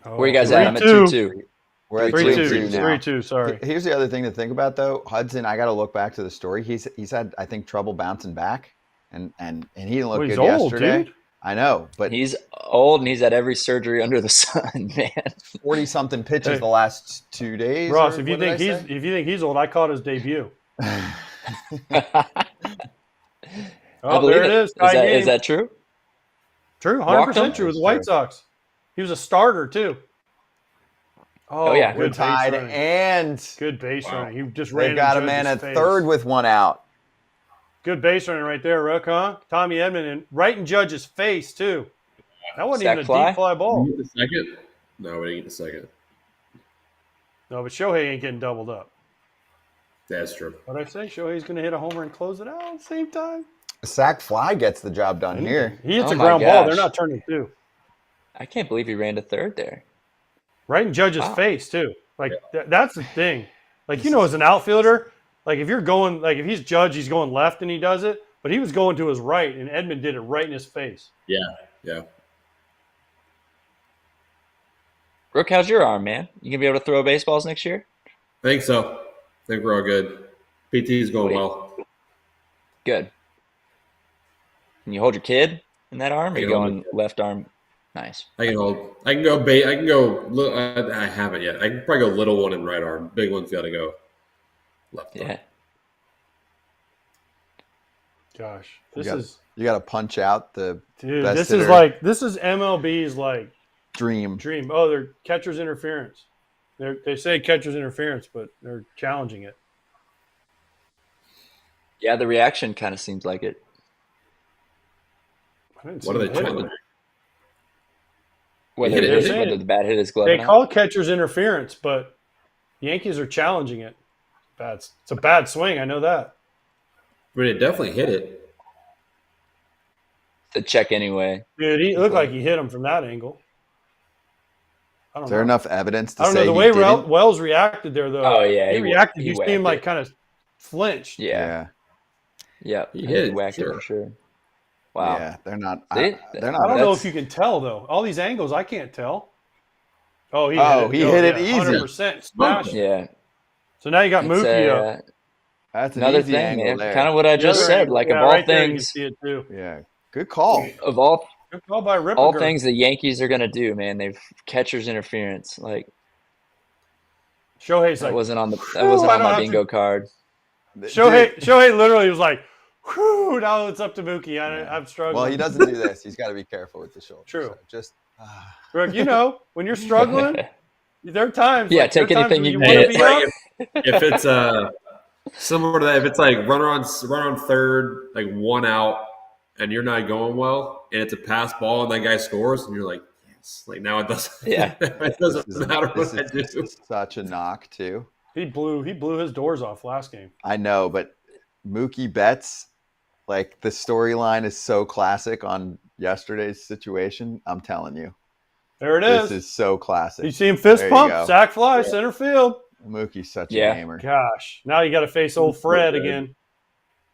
Oh, Where you guys at? I'm at 2-2. We're at 3-2. 2-2 now. 3-2. Sorry. Here's the other thing to think about, though. Hudson, I got to look back to the story. He's had, I think, trouble bouncing back, and he didn't look He's good old, yesterday. dude. I know, but He's old and he's had every surgery under the sun, man. 40-something pitches Hey. the last 2 days. Ross, or if you what did I think say? he's old, I caught his debut. I Oh, believe there it is. Tie game. Is that true? True, Walked 100% him? true with the White Sox. He was a starter too. Oh, yeah. We're good base tied, running. and Good base running. He just ran. they've got a in man Judge's at face. third with 1 out. Good base running right there, Rook, huh? Tommy Edman and right in Judge's face too. That wasn't Sack even a fly? deep fly ball. Get the second? No, we didn't get the second. No, but Shohei ain't getting doubled up. That's true. What'd I say? Shohei's going to hit a homer and close it out at the same time. A sack fly gets the job done here. He hits Oh a my ground ball. gosh. They're not turning 2. I can't believe he ran to third there. Right in Judge's Wow. face too. Like that's the thing. Like, you know, as an outfielder, like if you're going, like if he's Judge, he's going left and he does it, but he was going to his right and Edmund did it right in his face. Yeah. Rook, how's your arm, man? You gonna be able to throw baseballs next year? I think so. I think we're all good. PT's going Sweet. well. Good. Can you hold your kid in that arm? Or I you can hold going left arm? Nice. I can hold. I can go. I can go. I haven't yet. I can probably go little one and right arm. Big one's got to go left. Arm. Yeah. Gosh, You this is You got to punch out the dude. best This is hitter. this is MLB's like dream. dream. Oh, they're catcher's interference. They say catcher's interference, but they're challenging it. Yeah, the reaction kind of seems like it. I didn't What see are him they hit it. challenging? Whether, hit it. whether the bat hit his glove. They or not. call it catcher's interference, but the Yankees are challenging it. It's a bad swing. I know that. I mean, it definitely hit it. The check anyway. Dude, he looked like he hit him from that angle. I don't Is there know. enough evidence to I don't say know the he way didn't? Wells reacted there, though. Oh, yeah, he he reacted. he You see him whacked like it. kind of flinched. Yeah. Yeah. Yeah. He He hit it, whacked it sure. for sure. Wow. Yeah, they're not. See? They're I not. don't know That's- if you can tell though. All these angles, I can't tell. Oh, he hit it easy. 100% smash. Yeah. So now you got It's Mookie up. That's an another easy thing, angle man. there. Kind of what I The just other said. angle, Like, yeah, of all right there you can things, see it too. Yeah, good call. of all Good call by Ripper. all things the Yankees are gonna do, man, they've catcher's interference. Like, Shohei's that like, wasn't on I my don't have bingo to- card. Shohei literally was like, whew, now it's up to Mookie. I'm struggling. Well, he doesn't do this. He's got to be careful with the shoulder. True. So just Brooke, when you're struggling, there are times. Yeah, like, there take are times anything when you wanna can be get. up. If it's similar to that, if it's like run on third, like one out, and you're not going well, and it's a pass ball, and that guy scores, and you're like, yes, like now it doesn't. Yeah. It doesn't matter what I do. such a knock too. He blew his doors off last game. I know, but Mookie Betts, like the storyline is so classic on yesterday's situation. I'm telling you, There it this is. is so classic. You see him fist There you pump, go. sack fly, center field. Mookie's such Yeah. a gamer. Gosh, now you got to face old Fred again.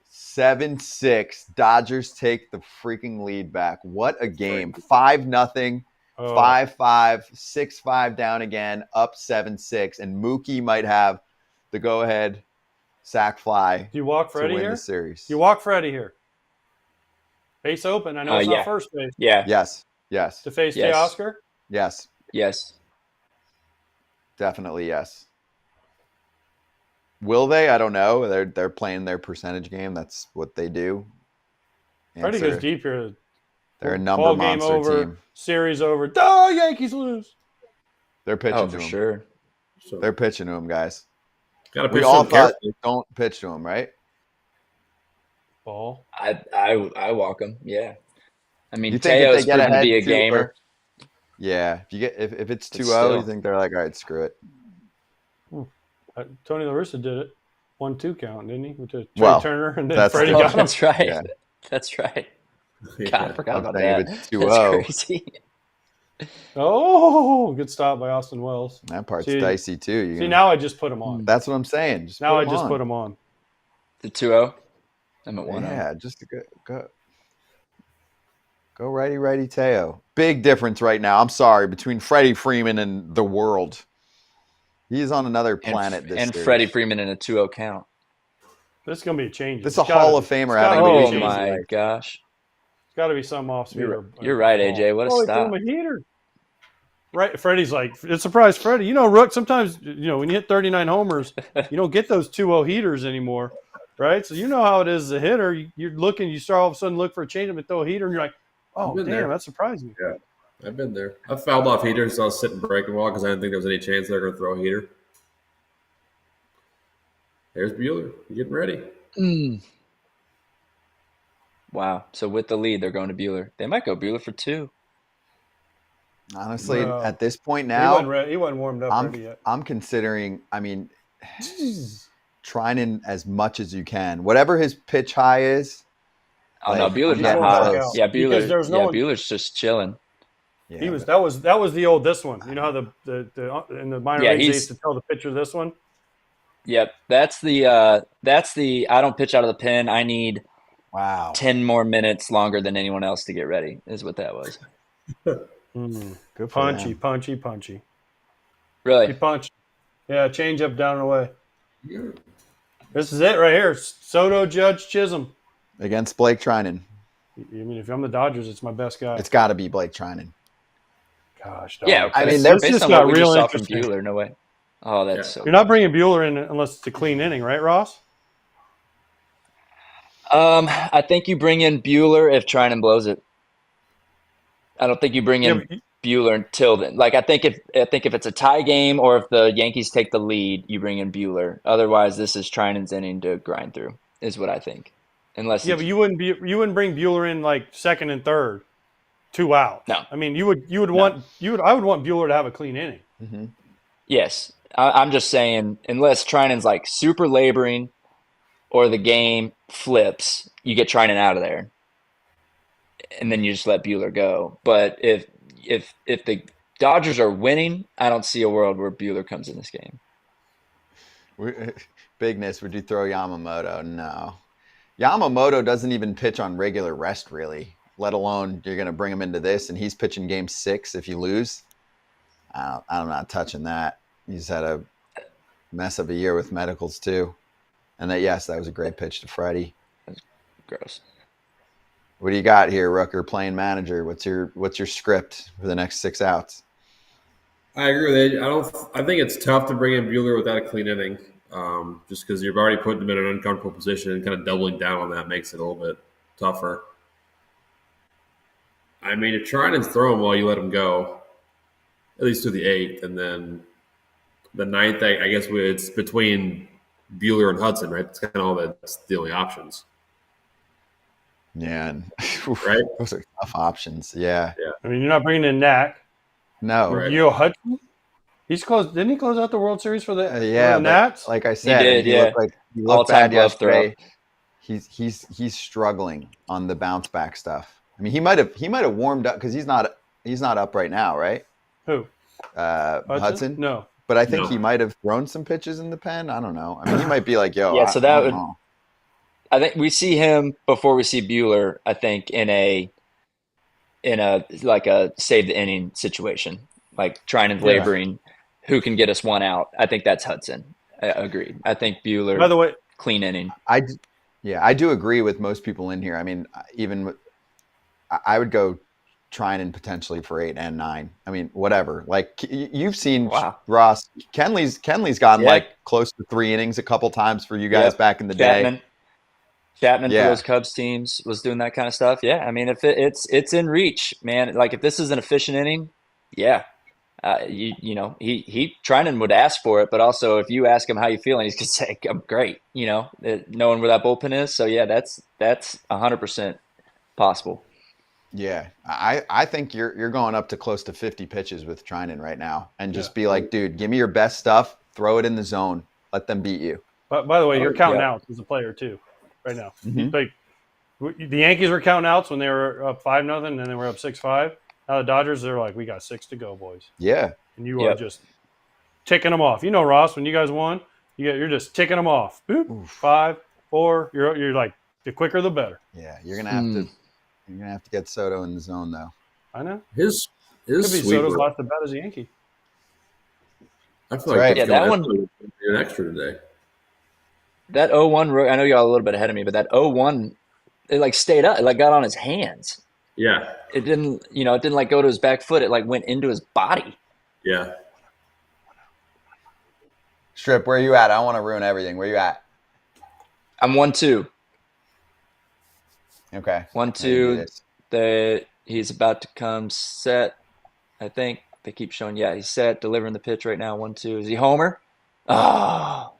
7-6. Dodgers take the freaking lead back. What a game. 5-0. Oh, 5-5, 6-5 down again, up 7-6, and Mookie might have the go-ahead sack fly Do you walk to Freddie win here? the series. You walk Freddie here. Base open. I know it's yeah. not first base. Yeah. Yes, To face Yes. Teoscar. yes, Yes. definitely yes. Will they? I don't know. They're playing their percentage game. That's what they do. Freddie Answer. goes deep here. They're a number Ball game monster over. team. Series over. Oh, Yankees lose. They're pitching Oh, to for him. sure. So, They're pitching to him, guys. gotta We pitch all them thought carefully. don't pitch to him, right? Ball. I walk them. Yeah. I mean, You think if Teo's they get proven to ahead be a too, gamer. Yeah. If it's 2-0, still. you think they're like, all right, screw it. Tony La Russa did it. 1-2 count, didn't he? With the Trey Well, Turner and then that's Freddie the- got him. That's right. Yeah. That's right. Yeah. God, I forgot I'm about saying that. if it's 2-0. That's crazy. Oh, good stop by Austin Wells. That part's See- dicey too. You See, can- now I just put him on. that's what I'm saying. Just Now I put 'em just on. put him on. The 2-0. I'm at 1-0. Yeah, just go righty Teo. Big difference right now. I'm sorry, between Freddie Freeman and the world. He's on another planet. And series. Freddie Freeman in a 2-0 count. This is going to be a change. This is a Hall of Famer having gotta a be Oh change. my gosh. It's got to be some off speed. You're right, AJ. What a He threw stop. him a heater. Right, Freddie's like, it surprised Freddie. You know, Rook, sometimes, when you hit 39 homers, you don't get those 2-0 heaters anymore, right? So you know how it is as a hitter. You're looking, you start all of a sudden look for a changeup and throw a heater, and you're like, oh, Been damn, there. that surprised me. I've been there. I've fouled off heaters, so I was sitting breaking ball because I didn't think there was any chance they're going to throw a heater. There's Bueller. You're getting ready. Wow. So with the lead, they're going to Bueller. They might go Bueller for 2. Honestly, No. at this point He now, wasn't warmed up ready yet. I'm considering. I mean, trying in as much as you can. Whatever his pitch high is. Oh no, Like, Bueller's I'm not getting hot. those. Yeah, Because Bueller. there's no Yeah, one- Bueller's just chilling. Yeah, He was but- that was the old this one. You know how the in the minor Yeah, leagues they he's- used to tell the pitcher this one. Yep. That's the I don't pitch out of the pen. I need wow. 10 more minutes longer than anyone else to get ready, is what that was. Good for Punchy, them. punchy. He Really? punched. Yeah, change up down and away. This is it right here. Soto, Judge, Chisholm. Against Blake Trinan. I mean, if I'm the Dodgers, it's my best guy. It's got to be Blake Trinan. Gosh, Yeah. dog. I mean, based they're based just on got what we just real saw from interesting. Bueller, no way. Oh, that's Yeah. so You're not bringing Bueller in unless it's a clean inning, right, Ross? I think you bring in Bueller if Trinan blows it. I don't think you bring in but Bueller until then. Like I think if it's a tie game or if the Yankees take the lead, you bring in Bueller. Otherwise, this is Trinan's inning to grind through, is what I think. Unless yeah, it's- but you wouldn't bring Bueller in like second and third, 2 outs. No. I mean I would want Bueller to have a clean inning. Mm-hmm. yes, I'm just saying unless Trinan's like super laboring or the game flips, you get Trinan out of there, and then you just let Bueller go. But if the Dodgers are winning, I don't see a world where Bueller comes in this game. Bigness, would you throw Yamamoto? No. Yamamoto doesn't even pitch on regular rest, really, let alone you're going to bring him into this, and he's pitching game 6 if you lose. I'm not touching that. He's had a mess of a year with medicals, too. And that was a great pitch to Freddie. Gross. What do you got here, Rooker, playing manager? What's your script for the next 6 outs? I agree with it. I think it's tough to bring in Buehler without a clean inning, just because you've already put him in an uncomfortable position, and kind of doubling down on that makes it a little bit tougher. I mean, if trying to throw him while you let him go, at least to the 8th, and then the 9th, I guess it's between Buehler and Hudson, right? It's kind of all that's the only options. Yeah, and, right? Those are tough options. Yeah. I mean, you're not bringing in Knack. No. Right. Yo, Hudson? He's closed. Didn't he close out the World Series for the, yeah, for the Nats? Like I said, he did, he looked all-time bad glove yesterday. He's struggling on the bounce back stuff. I mean, he might have warmed up because he's not up right now, right? Who? Hudson? No. But I think he might have thrown some pitches in the pen. I don't know. I mean, he might be like, yo. Yeah, so that would. Know. I think we see him before we see Buehler. I think in a like a save the inning situation, like trying and laboring, who can get us one out. I think that's Hudson. I agree. I think Buehler. By the way, clean inning. I do agree with most people in here. I mean, I would go trying and potentially for 8 and 9. I mean, whatever. Like you've seen Ross Kenley's gotten like close to 3 innings a couple times for you guys back in the day. Chapman for those Cubs teams was doing that kind of stuff. Yeah, I mean, if it's in reach, man. Like if this is an efficient inning, you know, he Trinan would ask for it, but also if you ask him how you feeling, he's gonna say, "I'm great." You know, knowing where that bullpen is. So yeah, that's 100% possible. Yeah, I think you're going up to close to 50 pitches with Trinan right now, and just be like, dude, give me your best stuff, throw it in the zone, let them beat you. But by the way, you're counting outs as a player too, right now. Mm-hmm. Like the Yankees were counting outs when they were up 5-0, and then they were up 6-5. Now the Dodgers, they're like, we got 6 to go, boys. Yeah, and you are just ticking them off. You know, Ross, when you guys won, you're just ticking them off. Boop, 5, 4. You're like the quicker the better. Yeah, you're gonna have to get Soto in the zone though. I know. His could be sweeper. Soto's lost the bet as a Yankee. I feel like that one an extra today. That 0-1, I know y'all a little bit ahead of me, but that 0-1, it like stayed up, it like got on his hands. Yeah. It didn't like go to his back foot. It like went into his body. Yeah. Strip, where are you at? I don't want to ruin everything. Where you at? I'm 1-2. Okay. 1-2. He's about to come set. I think they keep showing. Yeah, he's set, delivering the pitch right now. 1-2. Is he homer? Oh.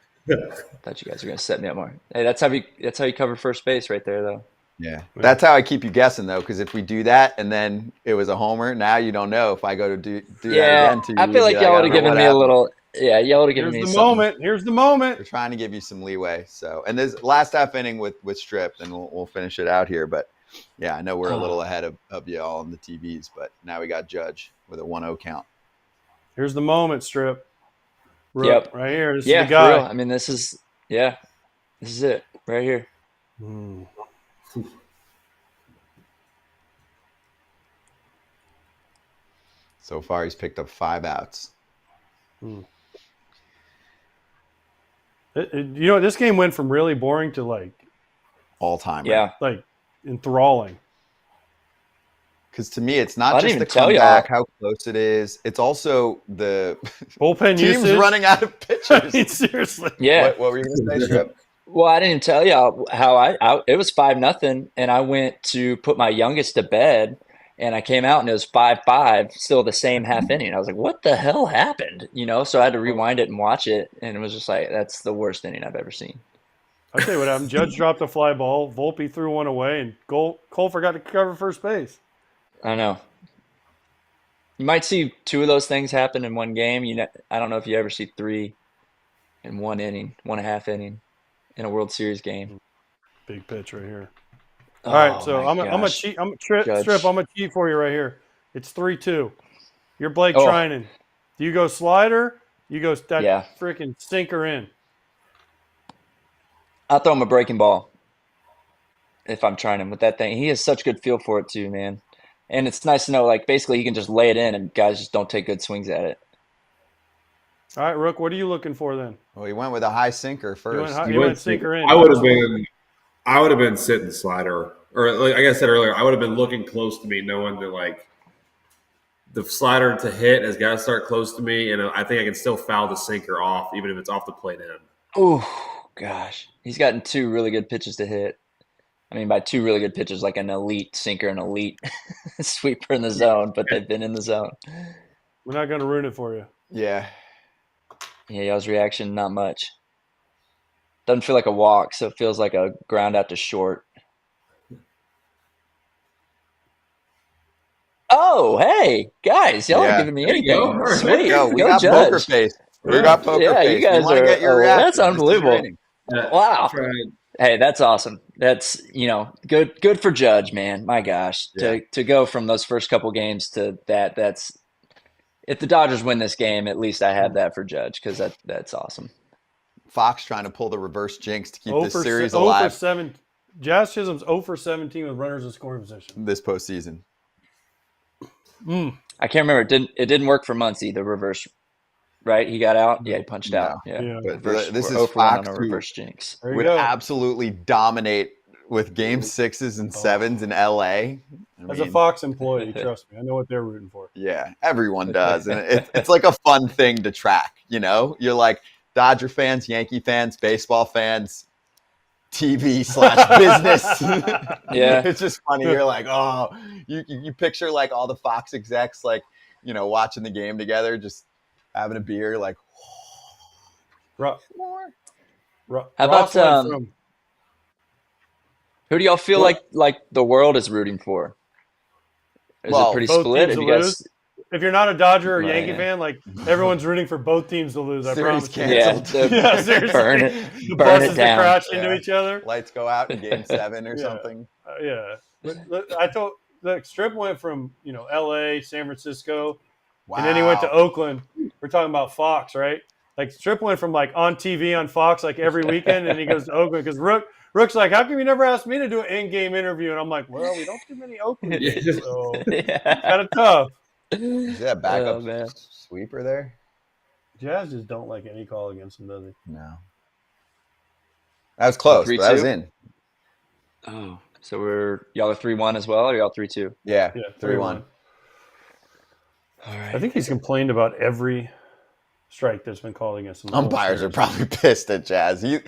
Thought you guys were gonna set me up more. Hey, that's how you cover first base right there, though. Yeah, that's how I keep you guessing, though, because if we do that and then it was a homer, now you don't know if I go to do that again to you. I feel like y'all would have given me a little. Yeah, y'all would have given me something. Here's the moment. We're trying to give you some leeway. So, and this last half inning with Strip, and we'll finish it out here. But yeah, I know we're a little ahead of you all on the TVs, but now we got Judge with a 1-0 count. Here's the moment, Strip. Yep, right here. This is the guy. Real. I mean, this is it right here. So far, he's picked up 5 outs. You know, this game went from really boring to like all time. Yeah, like enthralling. Because to me, it's not just the comeback, how close it is. It's also the bullpen team's usage. running out of pitchers. I mean, seriously. Yeah. What were you going to say, Strip? Well, I didn't tell y'all how it was 5-0, and I went to put my youngest to bed, and I came out and it was 5-5, still the same half inning. I was like, "What the hell happened?" You know, so I had to rewind it and watch it, and it was just like, that's the worst inning I've ever seen. I'll tell you what happened. Judge dropped a fly ball. Volpe threw one away, and Cole forgot to cover first base. I know. You might see 2 of those things happen in one game. I don't know if you ever see 3 in one inning, 1.5 inning in a World Series game. Big pitch right here. All right, so I'm gonna cheat. Strip. I'm gonna cheat for you right here. It's 3-2. You're Blake Trinan. Do you go slider? You go that freaking sinker in. I'll throw him a breaking ball. if I'm trying him with that thing. He has such good feel for it too, man. And it's nice to know, like, basically he can just lay it in and guys just don't take good swings at it. All right, Rook, what are you looking for then? Well, he went with a high sinker first. You went sinker in. I would have been sitting slider, or like I said earlier, I would have been looking close to me, knowing that like the slider to hit has got to start close to me, and I think I can still foul the sinker off, even if it's off the plate end. Oh gosh, he's gotten 2 really good pitches to hit. I mean, by 2 really good pitches, like an elite sinker, an elite sweeper in the zone, but they've been in the zone. We're not going to ruin it for you. Yeah. Yeah, y'all's reaction, not much. Doesn't feel like a walk, so it feels like a ground out to short. Oh, hey, guys, y'all are giving me anything. Sweet. Yo, we Go got Judge. poker face. We got poker Yeah, face. you guys we get your are. reaction. That's unbelievable. Wow. Right. Hey, that's awesome. That's good for Judge, man. My gosh, to go from those first couple games to that. That's if the Dodgers win this game, at least I have that for Judge because that's awesome. Fox trying to pull the reverse jinx to keep this series 0 alive. for 7. Jazz Chisholm's 0 for 17 with runners in scoring position this postseason. I can't remember. It didn't work for Muncy. The reverse, right? He got out. Yeah, he punched out. Yeah. But Reverse, this we're is 0 for 1 Fox on a who reverse jinx. would absolutely dominate with game 6s and 7s in LA. As a Fox employee, trust me, I know what they're rooting for. Yeah, everyone does. And it's like a fun thing to track, You're like Dodger fans, Yankee fans, baseball fans, TV/business. Yeah. It's just funny. You're like, oh, you picture like all the Fox execs, like, watching the game together, just having a beer, like, how about who do y'all feel like the world is rooting for? Is it pretty split? If you're not a Dodger or Yankee fan, like everyone's rooting for both teams to lose. I promise. Canceled. Yeah, seriously. Burn it The buses down. to crash into each other. Lights go out in game 7 or something. I told the Strip went from L.A., San Francisco, Wow. and then he went to Oakland. We're talking about Fox, right? Like Strip went from like on TV on Fox like every weekend, and he goes to Oakland because Rook's like, how come you never asked me to do an in-game interview? And I'm like, well, we don't do many Oakland games, so it's kind of tough. Is that backup sweeper there? Jazz just don't like any call against him, does he? No. That was close, but that was in. Oh, so y'all are 3-1 as well, or y'all 3-2? Yeah, 3-1. All right. I think he's complained about every strike that's been called against him. Umpires are probably pissed at Jazz. He's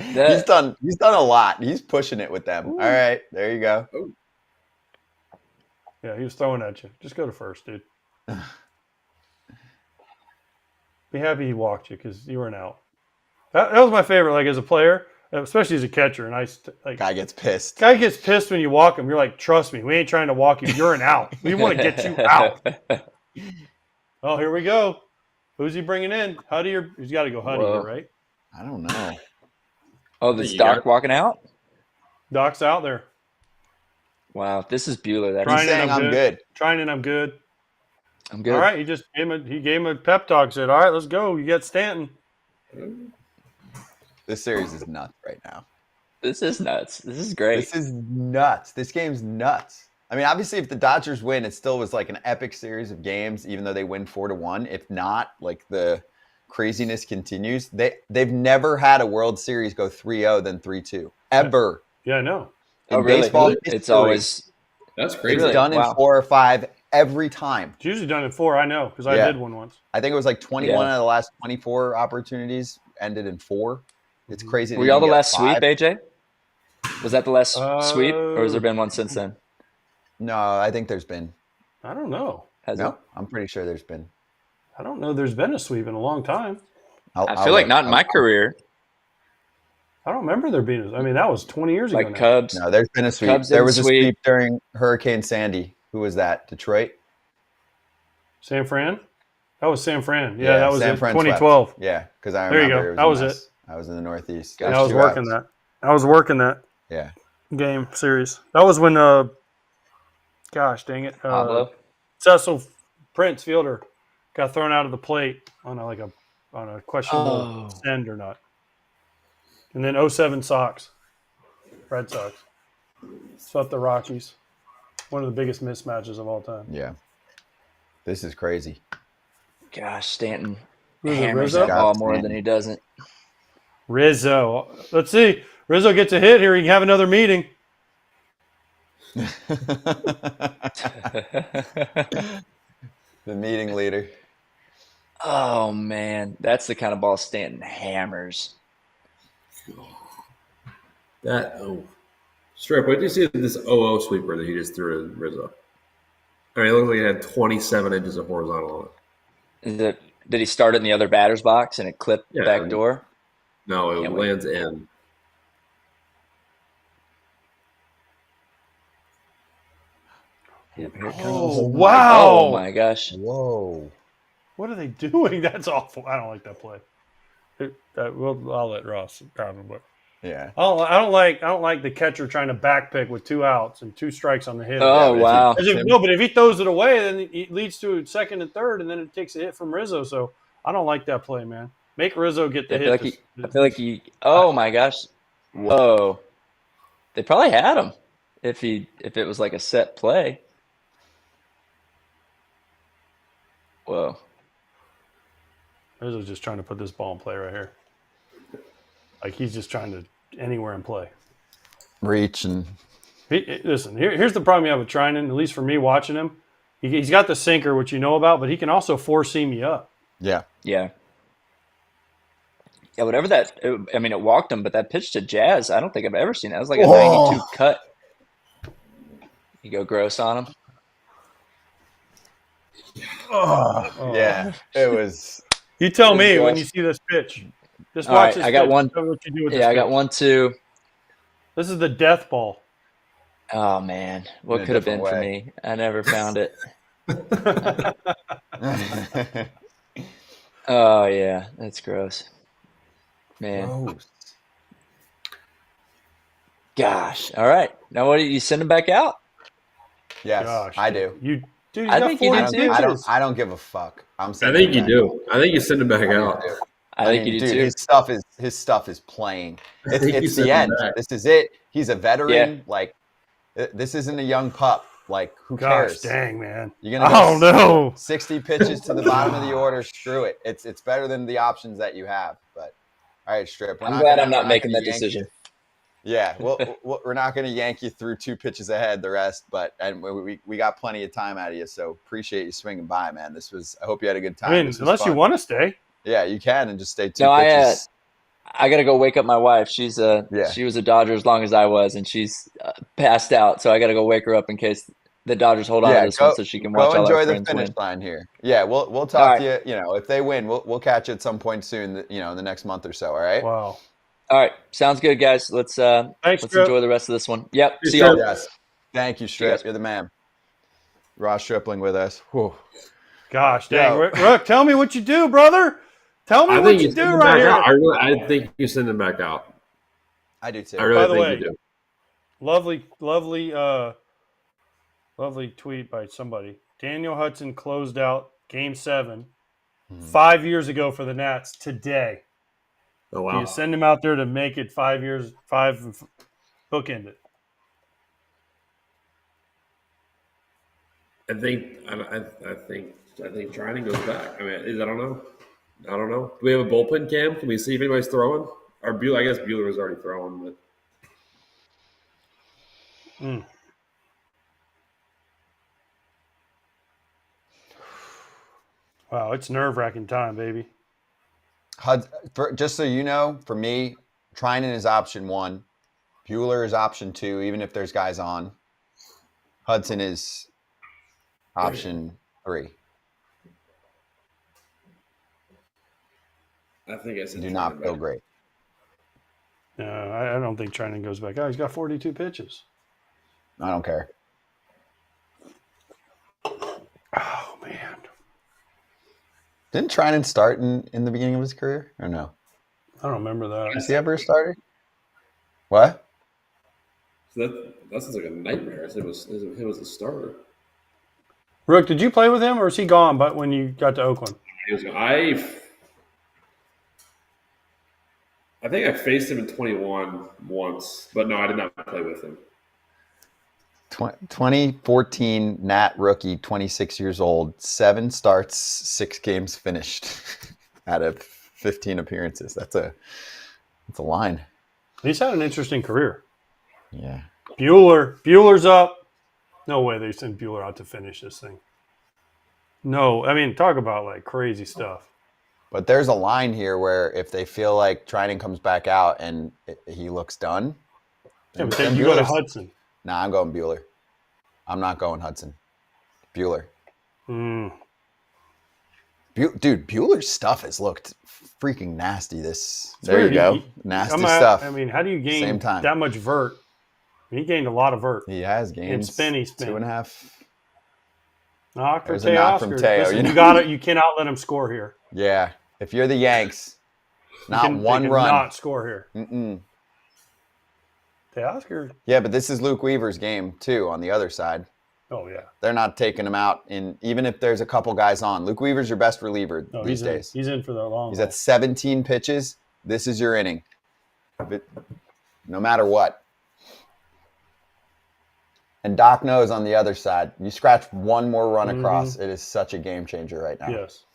done a lot. He's pushing it with them. Ooh. All right, there you go. Ooh. Yeah, he was throwing at you. Just go to first, dude. Be happy he walked you because you were an out. That was my favorite. Like as a player, especially as a catcher, and guy gets pissed. Guy gets pissed when you walk him. You're like, trust me, we ain't trying to walk you. You're an out. We want to get you out. Oh, here we go. Who's he bringing in? He's got to go Huddy here, right? I don't know. Oh, this Doc walking out? Doc's out there. Wow, this is Bueller. He's saying I'm good. Trying and I'm good. I'm good. All right, he gave him a pep talk. Said, "All right, let's go. You got Stanton." This series is nuts right now. This is nuts. This is great. This is nuts. This game's nuts. I mean, obviously, if the Dodgers win, it still was like an epic series of games, even though they win 4-1. If not, like the craziness continues. They've never had a World Series go 3-0 then 3-2 ever. Yeah, I know. In baseball, it's always that's crazy. It's done in 4 or 5 every time. It's usually done in 4. I know because I did one once. I think it was like 21 out of the last 24 opportunities ended in 4. It's crazy. Were y'all the last sweep, AJ? Was that the last sweep, or has there been one since then? No, I think there's been. I don't know. I'm pretty sure there's been. I don't know. There's been a sweep in a long time. I feel like not in my career. I don't remember there being. I mean, that was 20 years ago. Like Cubs. No, there's been a sweep. There was a sweep during Hurricane Sandy. Who was that? Detroit? San Fran? That was San Fran. Yeah, that was San in Fran 2012. Swept. Yeah, because I there remember you go. That was it. I was in the Northeast. I was working that. I was working that. Yeah. Game series. That was when, gosh dang it, Cecil Prince fielder got thrown out of the plate on a questionable send or not. And then 07 Sox, Red Sox. Swept the Rockies. One of the biggest mismatches of all time. Yeah. This is crazy. Gosh, Stanton Who's it, hammers Rizzo? that ball more than he doesn't. Rizzo. Let's see. Rizzo gets a hit here. He can have another meeting. The meeting leader. Oh, man. That's the kind of ball Stanton hammers. Strip, what did you see of this 0-0 sweeper that he just threw at Rizzo? I mean, it looked like it had 27 inches of horizontal on it. Did he start in the other batter's box and it clipped back door? No, it lands in. Yep, here it comes. Oh, wow. Oh, my gosh. Whoa. What are they doing? That's awful. I don't like that play. I'll let Ross comment, but Yeah. I don't like the catcher trying to backpick with 2 outs and 2 strikes on the hitter. Oh, wow. But if he throws it away, then it leads to second and third, and then it takes a hit from Rizzo. So I don't like that play, man. Make Rizzo get the hit. I feel like he. Oh my gosh! Whoa! They probably had him if it was like a set play. Whoa! Rizzo's just trying to put this ball in play right here. Like he's just trying to anywhere in play. Reach and Listen, here's the problem you have with Trinan, at least for me watching him. He's got the sinker, which you know about, but he can also four-seam you up. yeah. Yeah. Yeah, whatever it walked him, but that pitch to Jazz, I don't think I've ever seen that. It was like a 92 cut. You go gross on him. Yeah. It was. You tell me gross. when you see this pitch. Just All watch right, this I got pitch. one. Tell me what you do with Yeah, this I got pitch. 1, 2. This is the death ball. Oh man, what In a could have been different for way. me? I never found it. Oh yeah, that's gross. Man, Gross. gosh. All right, now what do you send him back out? Yes, Gosh, I do. Dude, he's I got think you 40 do too. pitches. I don't give a fuck. I'm I sending think you him do. I think you send him back back. out. I think you do dude, too. his stuff is playing. I think you It's send the him end. back. This is it. He's a veteran. Yeah. Like this isn't a young pup. Like who Gosh, cares? dang, man. You're gonna go Oh, no. 60 pitches to the bottom of the order. Screw it. It's better than the options that you have. But all right, Strip. I'm glad I'm not making that decision. Yeah, we're not going to yank you through 2 pitches ahead the rest, but we got plenty of time out of you, so appreciate you swinging by, man. I hope you had a good time. I mean, unless you want to stay. Yeah, you can and just stay 2 No, pitches. I gotta go wake up my wife. She was a Dodger as long as I was, and she's passed out. So I gotta go wake her up in case the Dodgers hold on to this one, so she can watch go all our enjoy the friends finish win. line here. Yeah, we'll talk All right. to you. You know, if they win, we'll catch you at some point soon. You know, in the next month or so. All right. Wow. All right, sounds good, guys. Let's Thanks, Strip. enjoy the rest of this one. Yep. Hey, See y'all. Strip. Yes. Thank you, Strip. guys. You're the man. Ross Stripling with us. Whew. Gosh, dang. Yo. Rook, tell me what you do, brother. Tell me I what think you you do send him right back here. out. I think you send him back out. I do too. I really By the think way, you do. lovely tweet by somebody. Daniel Hudson closed out Game 7 5 years ago for the Nats today. Oh Do wow. you send him out there to make it 5 years, bookend it? I think Trinan goes back. I mean, I don't know. Do we have a bullpen cam? Can we see if anybody's throwing? Or Bueller? I guess Bueller was already throwing, but Wow, it's nerve-wracking time, baby. Just so you know, for me, Trinan is option 1. Bueller is option 2, even if there's guys on. Hudson is option 3. I think I said Do not Trinan feel back. great. No, I don't think Trinan goes back. Oh, he's got 42 pitches. I don't care. Oh, man. Didn't Trinan start in the beginning of his career? Or no? I don't remember that. Has he ever started? What? So that sounds like a nightmare. It was a starter. Rook, did you play with him, or is he gone but when you got to Oakland? I think I faced him in 21 once, but no, I did not play with him. 2014 Nat rookie, 26 years old, 7 starts, 6 games finished out of 15 appearances. That's a line. He's had an interesting career. Yeah. Bueller's up. No way they sent Bueller out to finish this thing. No, I mean, talk about like crazy stuff. But there's a line here where if they feel like Trinan comes back out and he looks done, Yeah, but then you go to Hudson. Nah, I'm going Bueller. I'm not going Hudson. Bueller. Mm. Dude, Bueller's stuff has looked freaking nasty. There you go. Nasty stuff. I mean, how do you gain that much vert? He gained a lot of vert. He has gained. And spin. 2.5. Knock There's a knock from Teo. Listen, you cannot let him score here. Yeah. If you're the Yanks, not one they run. Not score here. Mm-mm. Teoscar. Yeah, but this is Luke Weaver's game too on the other side. Oh yeah. They're not taking him out even if there's a couple guys on. Luke Weaver's your best reliever these days. He's in for the long. He's at 17 pitches. This is your inning. No matter what. And Doc knows on the other side, you scratch one more run across, it is such a game changer right now. Yes.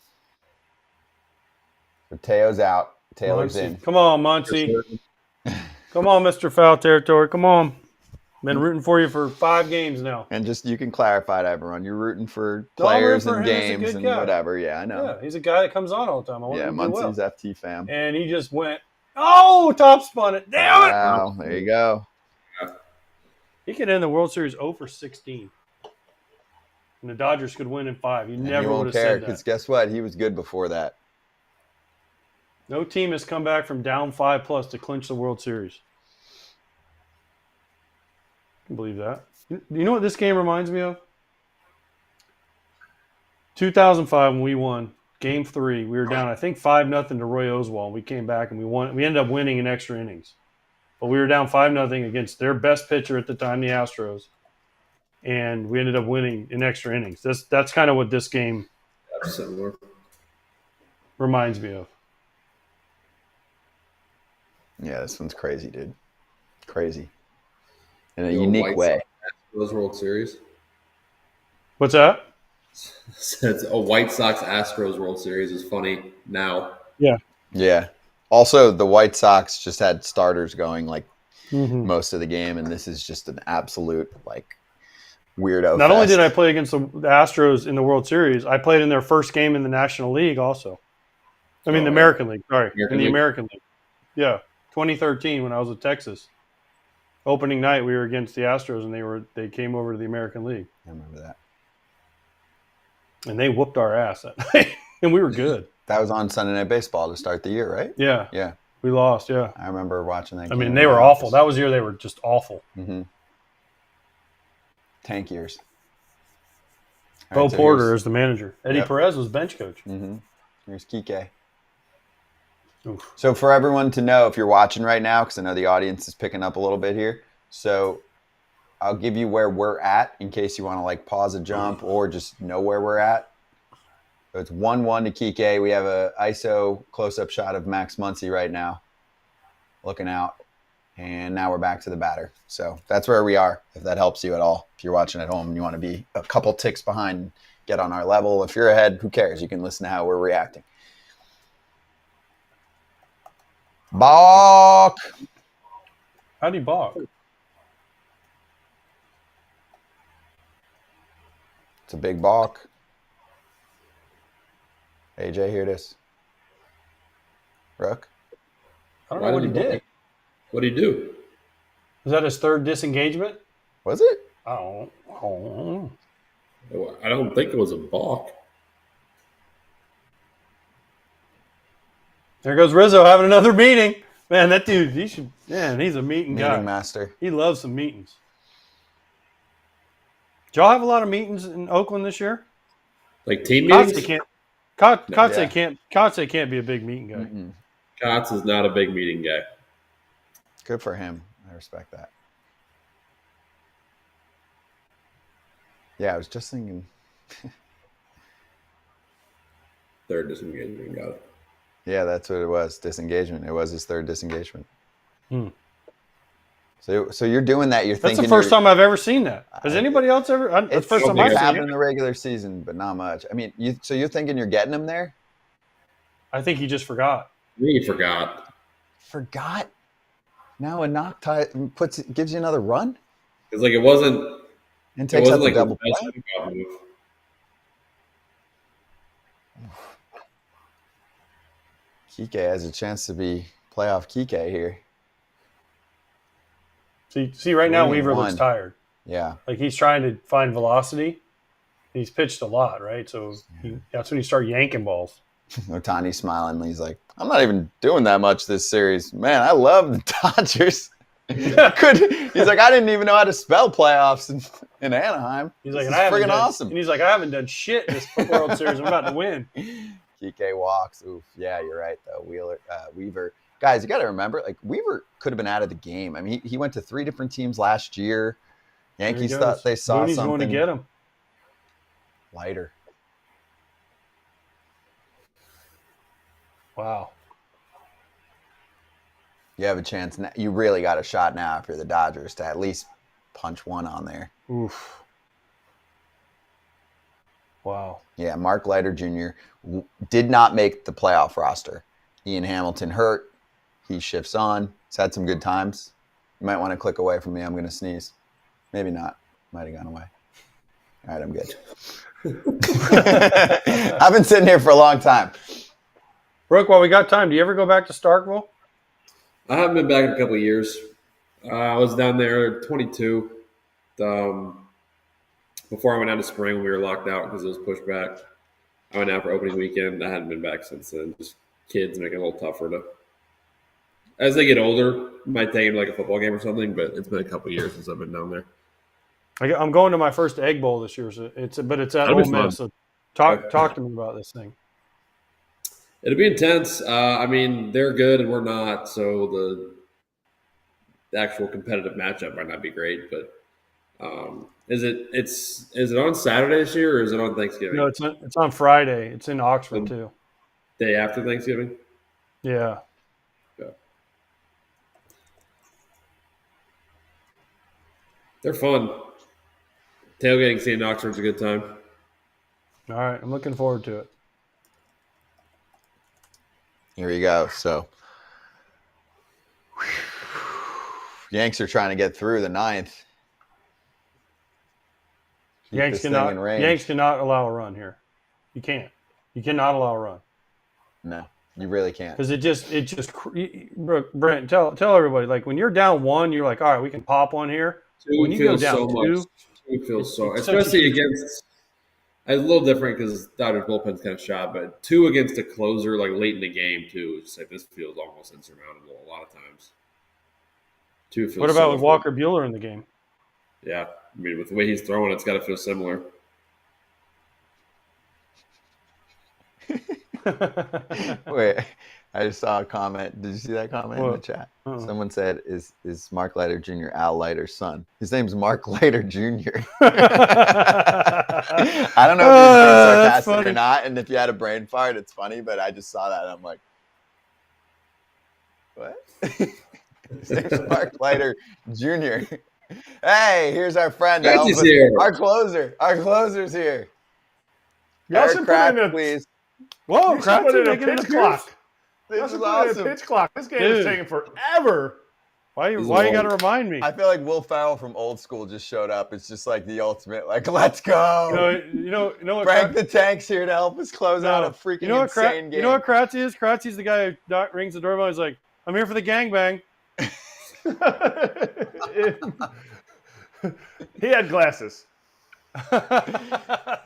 So Teo's out. Taylor's in. Come on, Muncie. Come on, Mr. Foul Territory. Come on. Been rooting for you for 5 games now. And just you can clarify to everyone, you're rooting for players and games and whatever. Yeah, I know. Yeah, he's a guy that comes on all the time. I want him to do Muncie's well. FT fam. And he just went, top spun it. Damn it. Wow, there you go. He could end the World Series 0 for 16. And the Dodgers could win in 5. You never would have said that. Because guess what? He was good before that. No team has come back from down 5+ to clinch the World Series. I can believe that. You know what this game reminds me of? 2005 when we won Game 3. We were down, I think, 5-0 to Roy Oswald. We came back and we won. We ended up winning in extra innings. But we were down 5-0 against their best pitcher at the time, the Astros. And we ended up winning in extra innings. That's kind of what this game reminds me of. Yeah, this one's crazy, dude. Crazy. In a unique way. Astros World Series. What's that? It's a White Sox Astros World Series is funny now. Yeah. Yeah. Also, the White Sox just had starters going like most of the game, and this is just an absolute like weirdo. Not only did I play against the Astros in the World Series, I played in their first game in the National League also. I mean, the American League. Sorry, American League. Yeah, 2013 when I was with Texas. Opening night, we were against the Astros, and they came over to the American League. I remember that. And they whooped our ass that night, and we were good. That was on Sunday Night Baseball to start the year, right? Yeah. Yeah. We lost, yeah. I remember watching that game. I mean, they were awful. That was the year they were just awful. Mm-hmm. Tank years. Bo Porter is the manager. Eddie Perez was bench coach. Mm-hmm. Here's Kike. Oof. So for everyone to know, if you're watching right now, because I know the audience is picking up a little bit here, so I'll give you where we're at in case you want to like pause a jump or just know where we're at. So it's 1-1 to Kike. We have a ISO close-up shot of Max Muncy right now, looking out. And now we're back to the batter. So that's where we are, if that helps you at all. If you're watching at home and you want to be a couple ticks behind, get on our level. If you're ahead, who cares? You can listen to how we're reacting. Balk. How'd he balk? It's a big balk. AJ, hear this. Rook? I don't know what he did. What did he do? Was that his third disengagement? Was it? I don't know. I don't think it was a balk. There goes Rizzo having another meeting. Man, that dude, he's a meeting guy. Meeting master. He loves some meetings. Did y'all have a lot of meetings in Oakland this year? Like team meetings? Kotze can't be a big meeting guy. Mm-mm. Kotz is not a big meeting guy. Good for him. I respect that. Yeah, I was just thinking. Third disengagement, got it. Yeah, that's what it was. Disengagement. It was his third disengagement. So you're doing that. You're That's thinking the first time I've ever seen that. Has anybody else ever? It's the first time I've seen happened it. in the regular season, but not much. I mean, so you're thinking you're getting him there? I think he just forgot. He forgot. Forgot? Now a knock tie gives you another run? Because like it wasn't out like double the best play? pickoff move. Kike has a chance to be playoff Kike here. See, right now 3-1. Weaver looks tired. Yeah. Like he's trying to find velocity. He's pitched a lot, right? So that's when you start yanking balls. Ohtani smiling. He's like, I'm not even doing that much this series. Man, I love the Dodgers. He's like, I didn't even know how to spell playoffs in Anaheim. He's like, this is friggin' awesome. And he's like, I haven't done shit in this World Series. I'm about to win. Kike walks. Oof. Yeah, you're right, though. Weaver. Guys, you got to remember, like, Weaver could have been out of the game. I mean, he went to 3 different teams last year. Yankees thought they saw Booney's something. going to get him. Lighter. Wow. You have a chance. You really got a shot now if you're the Dodgers to at least punch one on there. Oof. Wow. Yeah, Mark Leiter Jr. Did not make the playoff roster. Ian Hamilton hurt. He shifts on. He's had some good times. You might want to click away from me. I'm going to sneeze. Maybe not. Might have gone away. All right, I'm good. I've been sitting here for a long time. Brooke, while we got time, do you ever go back to Starkville? I haven't been back in a couple of years. I was down there 22. Before I went out to spring when we were locked out because it was pushed back. I went out for opening weekend. I hadn't been back since then. Just kids make it a little tougher to. As they get older, might take them like a football game or something, but it's been a couple of years since I've been down there. I'm going to my first Egg Bowl this year, so it's at Ole Miss. So talk to me about this thing. It'll be intense. I mean, they're good and we're not, so the actual competitive matchup might not be great. But is it on Saturday this year or is it on Thanksgiving? No, it's on Friday. It's in Oxford too. Day after Thanksgiving. Yeah. They're fun. Tailgating scene in Oxford's a good time. All right, I'm looking forward to it. Here we go. So, Yanks are trying to get through the 9th. Yanks cannot allow a run here. You can't. You cannot allow a run. No, you really can't. Because Brent, tell everybody, like when you're down 1, you're like, all right, we can pop one here. When you go down 2, it feels so, especially against. It's a little different because Dodgers bullpen's kind of shot, but 2 against a closer like late in the game too. It's just like this feels almost insurmountable a lot of times. 2 feels. What about with Walker Buehler in the game? Yeah, I mean with the way he's throwing, it's got to feel similar. Wait, I just saw a comment. Did you see that comment in the chat? Someone said, "Is Mark Leiter Jr. Al Leiter's son? His name's Mark Leiter Jr." I don't know if he's being sarcastic or not, and if you had a brain fart, it's funny. But I just saw that, and I'm like, "What?" His name's Mark Leiter Jr. Hey, here's our friend. Our closer. Our closer's here. Eric Kratz, please. Whoa, Kratz is making it a clock. This is awesome. Pitch clock. This game is taking forever. Why you got to remind me? I feel like Will Ferrell from Old School just showed up. It's just like the ultimate, like, let's go. You know what? Frank the Tank's here to help us close out a freaking insane game. You know what Kratz is? Kratzy's the guy who rings the doorbell. He's like, I'm here for the gangbang. He had glasses.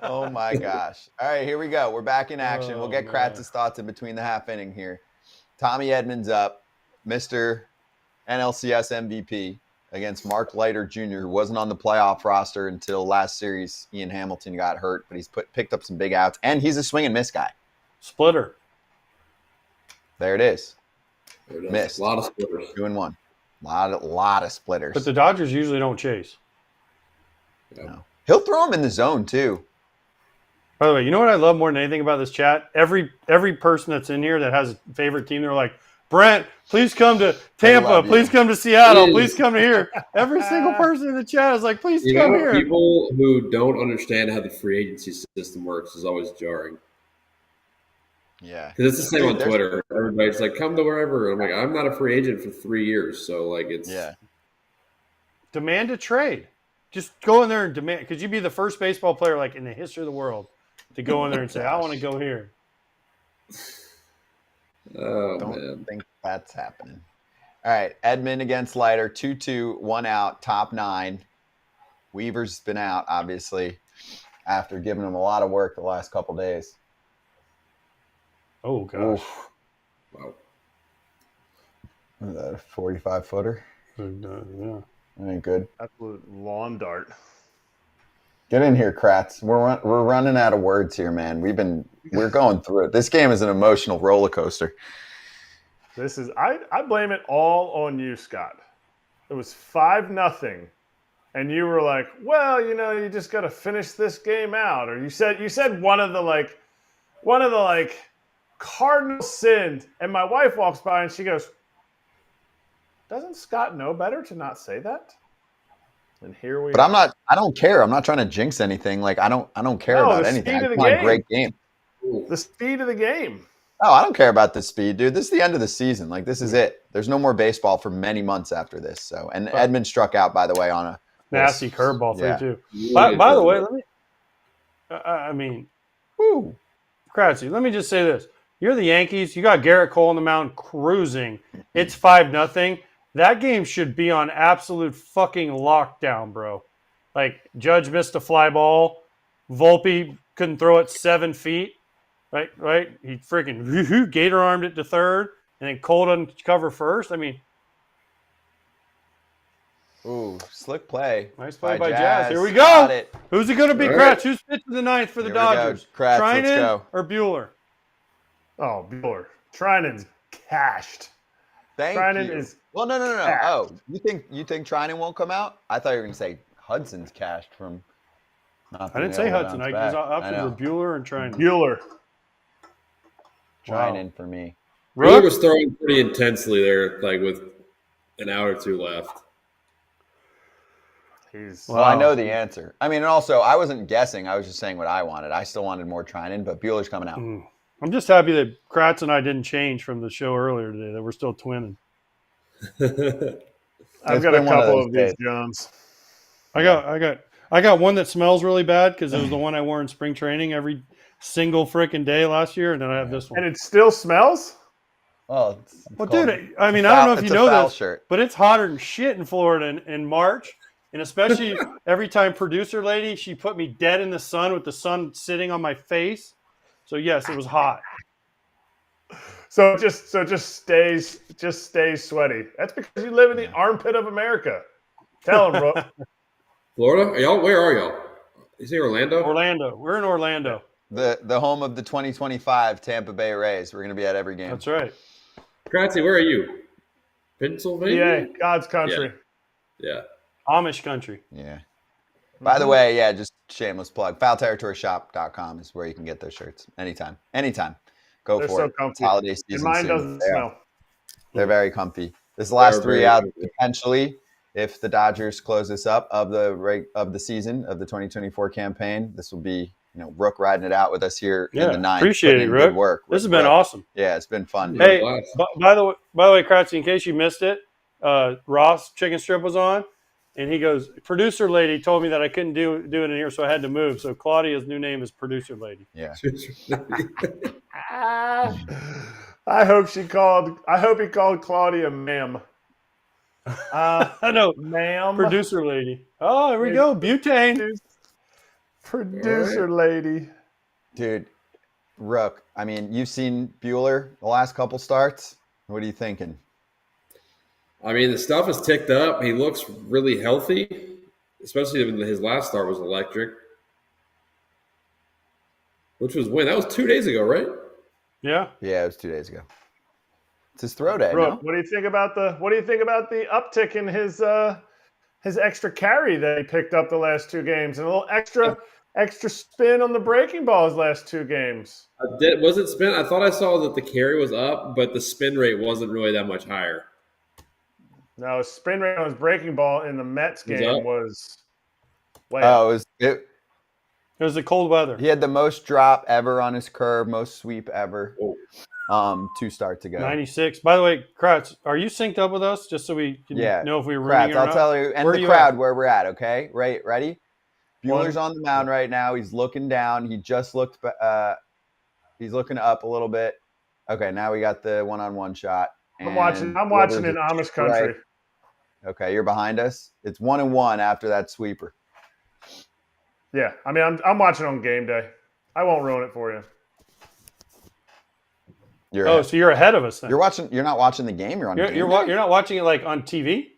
Oh my gosh. All right, here we go. We're back in action. We'll get Kratz's thoughts in between the half inning here. Tommy Edmonds up, Mr. NLCS MVP against Mark Leiter Jr., who wasn't on the playoff roster until last series. Ian Hamilton got hurt, but he's picked up some big outs, and he's a swing and miss guy. Splitter. There it is. Missed. A lot of splitters. 2-1. Lot of splitters. But the Dodgers usually don't chase. Yeah. No. He'll throw him in the zone, too. By the way, you know what I love more than anything about this chat? Every person that's in here that has a favorite team, they're like, Brent, please come to Tampa. Please come to Seattle. Please come to here. Every single person in the chat is like, please come here. People who don't understand how the free agency system works is always jarring. Yeah. Because it's the same on Twitter. Everybody's like, come to wherever. I'm like, I'm not a free agent for 3 years. So, like, it's. Yeah. Demand a trade. Just go in there and demand. Because you'd be the first baseball player, like, in the history of the world to go in there and say, I want to go here. Oh, Don't man. think that's happening. All right. Edmund against Leiter. 2-2, 1 out, top 9. Weaver's been out, obviously, after giving him a lot of work the last couple days. Oh, gosh. Wow. What is that, a 45-footer? Yeah. Ain't good. Absolute lawn dart. Get in here, Kratz. We're running out of words here, man. We're going through it. This game is an emotional roller coaster. I blame it all on you, Scott. It was 5-0, and you were like, well, you just got to finish this game out. Or you said one of the cardinal sins, and my wife walks by and she goes, doesn't Scott know better to not say that? And here we are. But I don't care. I'm not trying to jinx anything. Like I don't care about anything. I just want a great game. The speed of the game. Oh, I don't care about the speed, dude. This is the end of the season. Like this is it. There's no more baseball for many months after this. So, and Edmund struck out, by the way, on a nasty curveball yeah. too. By the way, Kratzy, let me just say this. You're the Yankees. You got Garrett Cole on the mound cruising. It's 5-0. That game should be on absolute fucking lockdown, bro. Like, Judge missed a fly ball. Volpe couldn't throw it 7 feet. Right? He freaking gator-armed it to third, and then Cole doesn't cover first. I mean, ooh, slick play. nice play by Jazz. Here we go. Who's it going to be, Kratz? Who's pitching the ninth for the Dodgers? Kratz, Trinan let's go. or Bueller? Oh, Bueller. Trinan's cashed. Thank Trinan you. is Well, no. cashed. Oh, you think Trinan won't come out? I thought you were going to say Hudson's cashed from. I didn't say Hudson. I was options were Bueller and Trinan. Bueller. Trinan for me. Rook was throwing pretty intensely there, like with an hour or two left. Well, I know the answer. I mean, and also, I wasn't guessing. I was just saying what I wanted. I still wanted more Trinan, but Bueller's coming out. I'm just happy that Kratz and I didn't change from the show earlier today, that we're still twinning. I've got a couple of these Johns. I got one that smells really bad because it was the one I wore in spring training every single freaking day last year, and then I have this one. And it still smells? Well, dude, I mean, I don't know if you know this, but it's hotter than shit in Florida in March. And especially every time producer lady, she put me dead in the sun with the sun sitting on my face. So yes, it was hot. So it just stays sweaty. That's because you live in the armpit of America. Tell them, Rook. Florida? Where are y'all? Is it Orlando? Orlando. We're in Orlando. The home of the 2025 Tampa Bay Rays. We're going to be at every game. That's right. Kratzy, where are you? Pennsylvania? Yeah, God's country. Yeah. Amish country. Yeah. By the way, just shameless plug. FoulTerritoryShop.com is where you can get those shirts. Anytime. Go They're for so it. comfy. Holiday season. And mine soon. doesn't smell. They're very comfy. This is the last 3 out comfy. potentially if the Dodgers close this up of the season of the 2024 campaign. This will be Rook riding it out with us here in the ninth. Appreciate it, Rook. Work this has been awesome. Yeah, it's been fun. Dude. Hey, by the way, Kratzy, in case you missed it, Ross Chicken Strip was on, and he goes, producer lady told me that I couldn't do it in here, so I had to move. So Claudia's new name is producer lady. Yeah. I hope he called Claudia ma'am. I know, ma'am. Producer lady. Oh, here we go. Butane. Producer lady. Dude, Rook, I mean, you've seen Bueller the last couple starts. What are you thinking? I mean, the stuff is ticked up. He looks really healthy, especially when his last start was electric. Which was when? That was 2 days ago, right? Yeah. Yeah, it was 2 days ago. It's his throw day. Bro, no? what do you think about the uptick in his extra carry that he picked up the last 2 games and a little extra extra spin on the breaking ball his last 2 games. Was it spin? I thought I saw that the carry was up, but the spin rate wasn't really that much higher. No, his spin rate on his breaking ball in the Mets game was way Oh, up. it was the cold weather. He had the most drop ever on his curve, most sweep ever. 2 starts ago. 96. By the way, Kratz, are you synced up with us just so we can know if we were running Kratz, I'll tell you, and the crowd where we're at, okay? Right, ready? Bueller's on the mound right now. He's looking down. He just looked he's looking up a little bit. Okay, now we got the one-on-one shot. I'm watching in Amish country. Right. Okay, you're behind us. It's 1-1 after that sweeper. Yeah, I mean, I'm watching on game day. I won't ruin it for you. So you're ahead of us then. You're not watching the game. You're on. You're not watching it like on TV.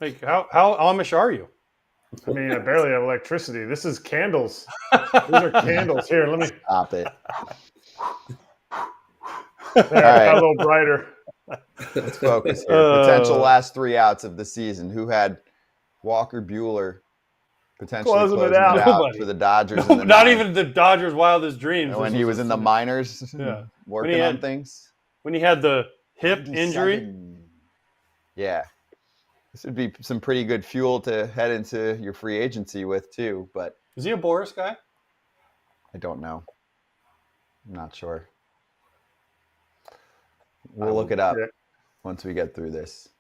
Like how Amish are you? I mean, I barely have electricity. This is candles. These are candles. Here, let me stop it. There, a little brighter. Let's focus here. Potential last 3 outs of the season. Who had Walker Buehler potentially closing it out for the Dodgers? Not even the Dodgers' wildest dreams. When he was in the minors, working on things. When he had the hip injury. Yeah. This would be some pretty good fuel to head into your free agency with, too. But is he a Boris guy? I don't know. I'm not sure. We'll look it up once we get through this.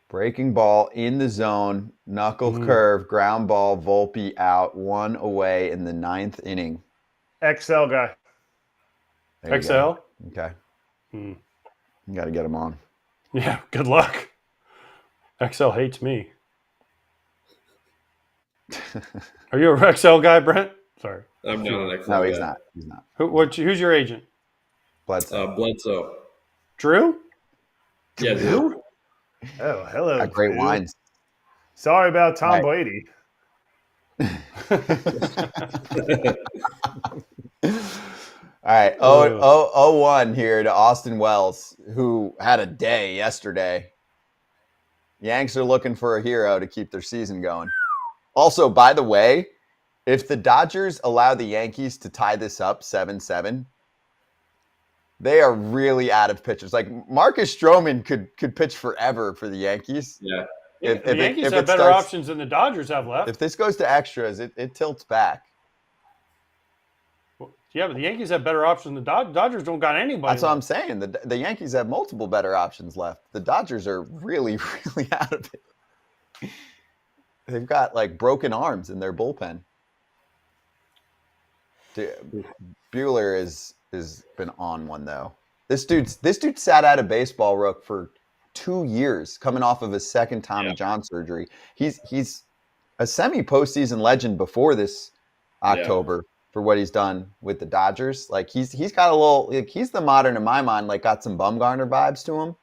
Breaking ball in the zone, knuckle curve, ground ball, Volpe out, 1 away in the 9th inning. XL guy. XL? Okay. You got to get him on. Yeah, good luck. XL hates me. Are you a XL guy, Brent? Sorry. I'm not an XL No, guy. he's not. He's not. Who's your agent? Bledsoe. Bledsoe. Drew? Yeah, Drew. Oh, hello. Got great Drew. wines. Sorry about Tom Brady. All right, 0-1 here to Austin Wells, who had a day yesterday. Yanks are looking for a hero to keep their season going. Also, by the way, if the Dodgers allow the Yankees to tie this up 7-7, they are really out of pitchers. Like Marcus Stroman could pitch forever for the Yankees. Yeah. The Yankees have better options than the Dodgers have left. If this goes to extras, it tilts back. Yeah, but the Yankees have better options than the Dodgers don't got anybody. That's what I'm saying. The Yankees have multiple better options left. The Dodgers are really, really out of it. They've got like broken arms in their bullpen. Dude, Buehler has been on one though. This dude sat out of baseball, Rook, for 2 years, coming off of his second Tommy John surgery. He's a semi-postseason legend before this October for what he's done with the Dodgers. Like he's got a little, like, he's the modern in my mind, like got some Bumgarner vibes to him.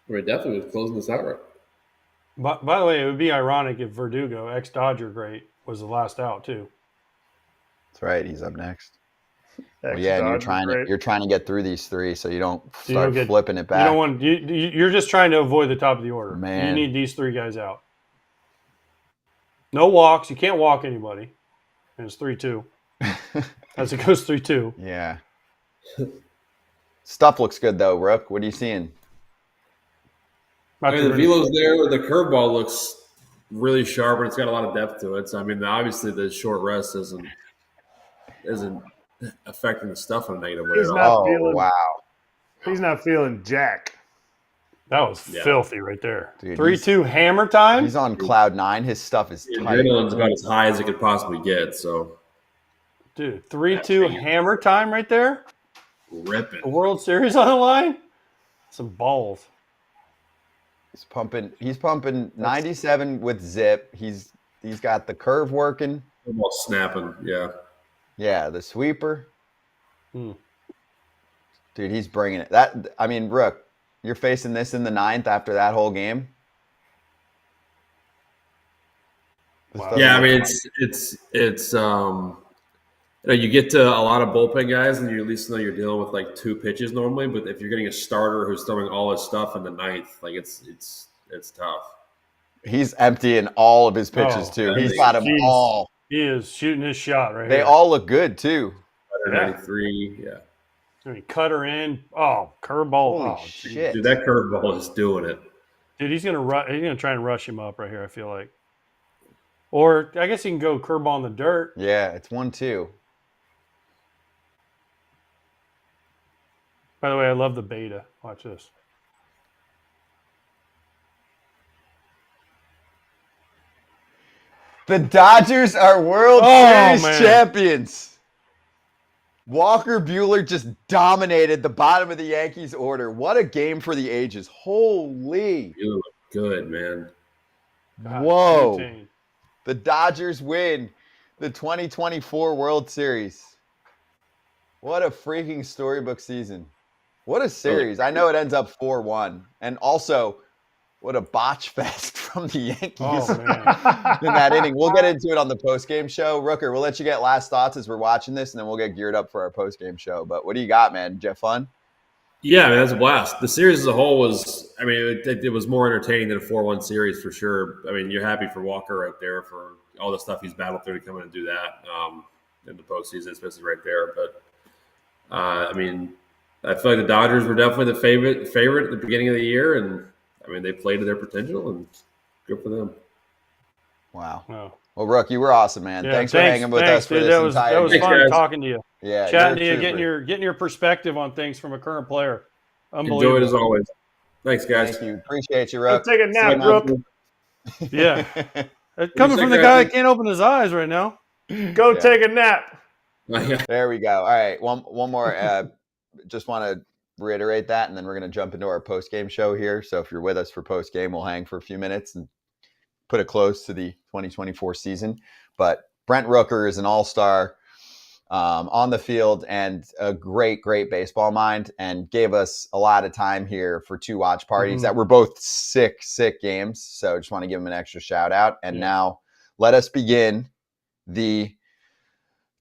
We're definitely closing this out right. By the way, it would be ironic if Verdugo, ex-Dodger great, was the last out too. That's right. He's up next. Well, yeah, and you're trying to get through these 3 so you don't start flipping it back. You don't want you're just trying to avoid the top of the order. Man. You need these 3 guys out. No walks. You can't walk anybody. And it's 3-2. As it goes 3-2. Yeah. Stuff looks good though, Rook. What are you seeing? I mean, the velo's there. The curveball looks really sharp, and it's got a lot of depth to it. So, I mean, obviously the short rest isn't affecting the stuff in a negative way. Wow. He's not feeling jack. That was filthy right there. 3-2 hammer time. He's on cloud 9. His stuff is tight. Adrenaline's about as high as it could possibly get. So, dude, 3-2 hammer time right there. Ripping. A World Series on the line. Some balls. He's pumping 97 with zip. He's got the curve working. Ball snapping. Yeah. Yeah, the sweeper. Dude, he's bringing it. I mean, Rook, you're facing this in the 9th after that whole game. Wow. Yeah, I mean, it's you get to a lot of bullpen guys, and you at least know you're dealing with like 2 pitches normally. But if you're getting a starter who's throwing all his stuff in the 9th, like it's tough. He's emptying all of his pitches, Oh, too. He's got them all. He is shooting his shot right They here. all look good, too. 93, yeah. I mean, cutter in. Oh, curveball. Holy Oh, shit. Dude, that curveball is doing it. Dude, he's gonna try and rush him up right here, I feel like. Or I guess he can go curveball in the dirt. Yeah, it's 1-2. By the way, I love the beta. Watch this. The Dodgers are World Series champions. Walker Buehler just dominated the bottom of the Yankees order. What a game for the ages. Holy. You look good, man. God, Whoa. 18. The Dodgers win the 2024 World Series. What a freaking storybook season. What a series. I know it ends up 4-1. And also, what a botch fest from the Yankees in that inning. We'll get into it on the postgame show. Rooker, we'll let you get last thoughts as we're watching this, and then we'll get geared up for our postgame show. But what do you got, man? Did you have fun? Yeah, man, that's a blast. The series as a whole was, I mean, it was more entertaining than a 4-1 series for sure. I mean, you're happy for Walker right there for all the stuff he's battled through to come in and do that in the postseason, especially right there. But, I mean, I feel like the Dodgers were definitely the favorite at the beginning of the year, and I mean, they played to their potential, and good for them. Wow. Oh. Well, Rook, you were awesome, man. Yeah, thanks for hanging with us for dude, this that was fun guys. talking to you. Yeah, Chatting to you, getting your perspective on things from a current player. Unbelievable. Enjoy it as always. Thanks, guys. Thank you. Appreciate you, Go Rook. take a nap, Rook. Yeah. Coming from the guy that can't open his eyes right now. Go take a nap. There we go. All right. One more. Just want to reiterate that, and then we're going to jump into our post-game show here. So if you're with us for post-game, we'll hang for a few minutes and put a close to the 2024 season. But Brent Rooker is an all-star on the field and a great baseball mind, and gave us a lot of time here for two watch parties that were both sick games. So just want to give him an extra shout out. And now let us begin the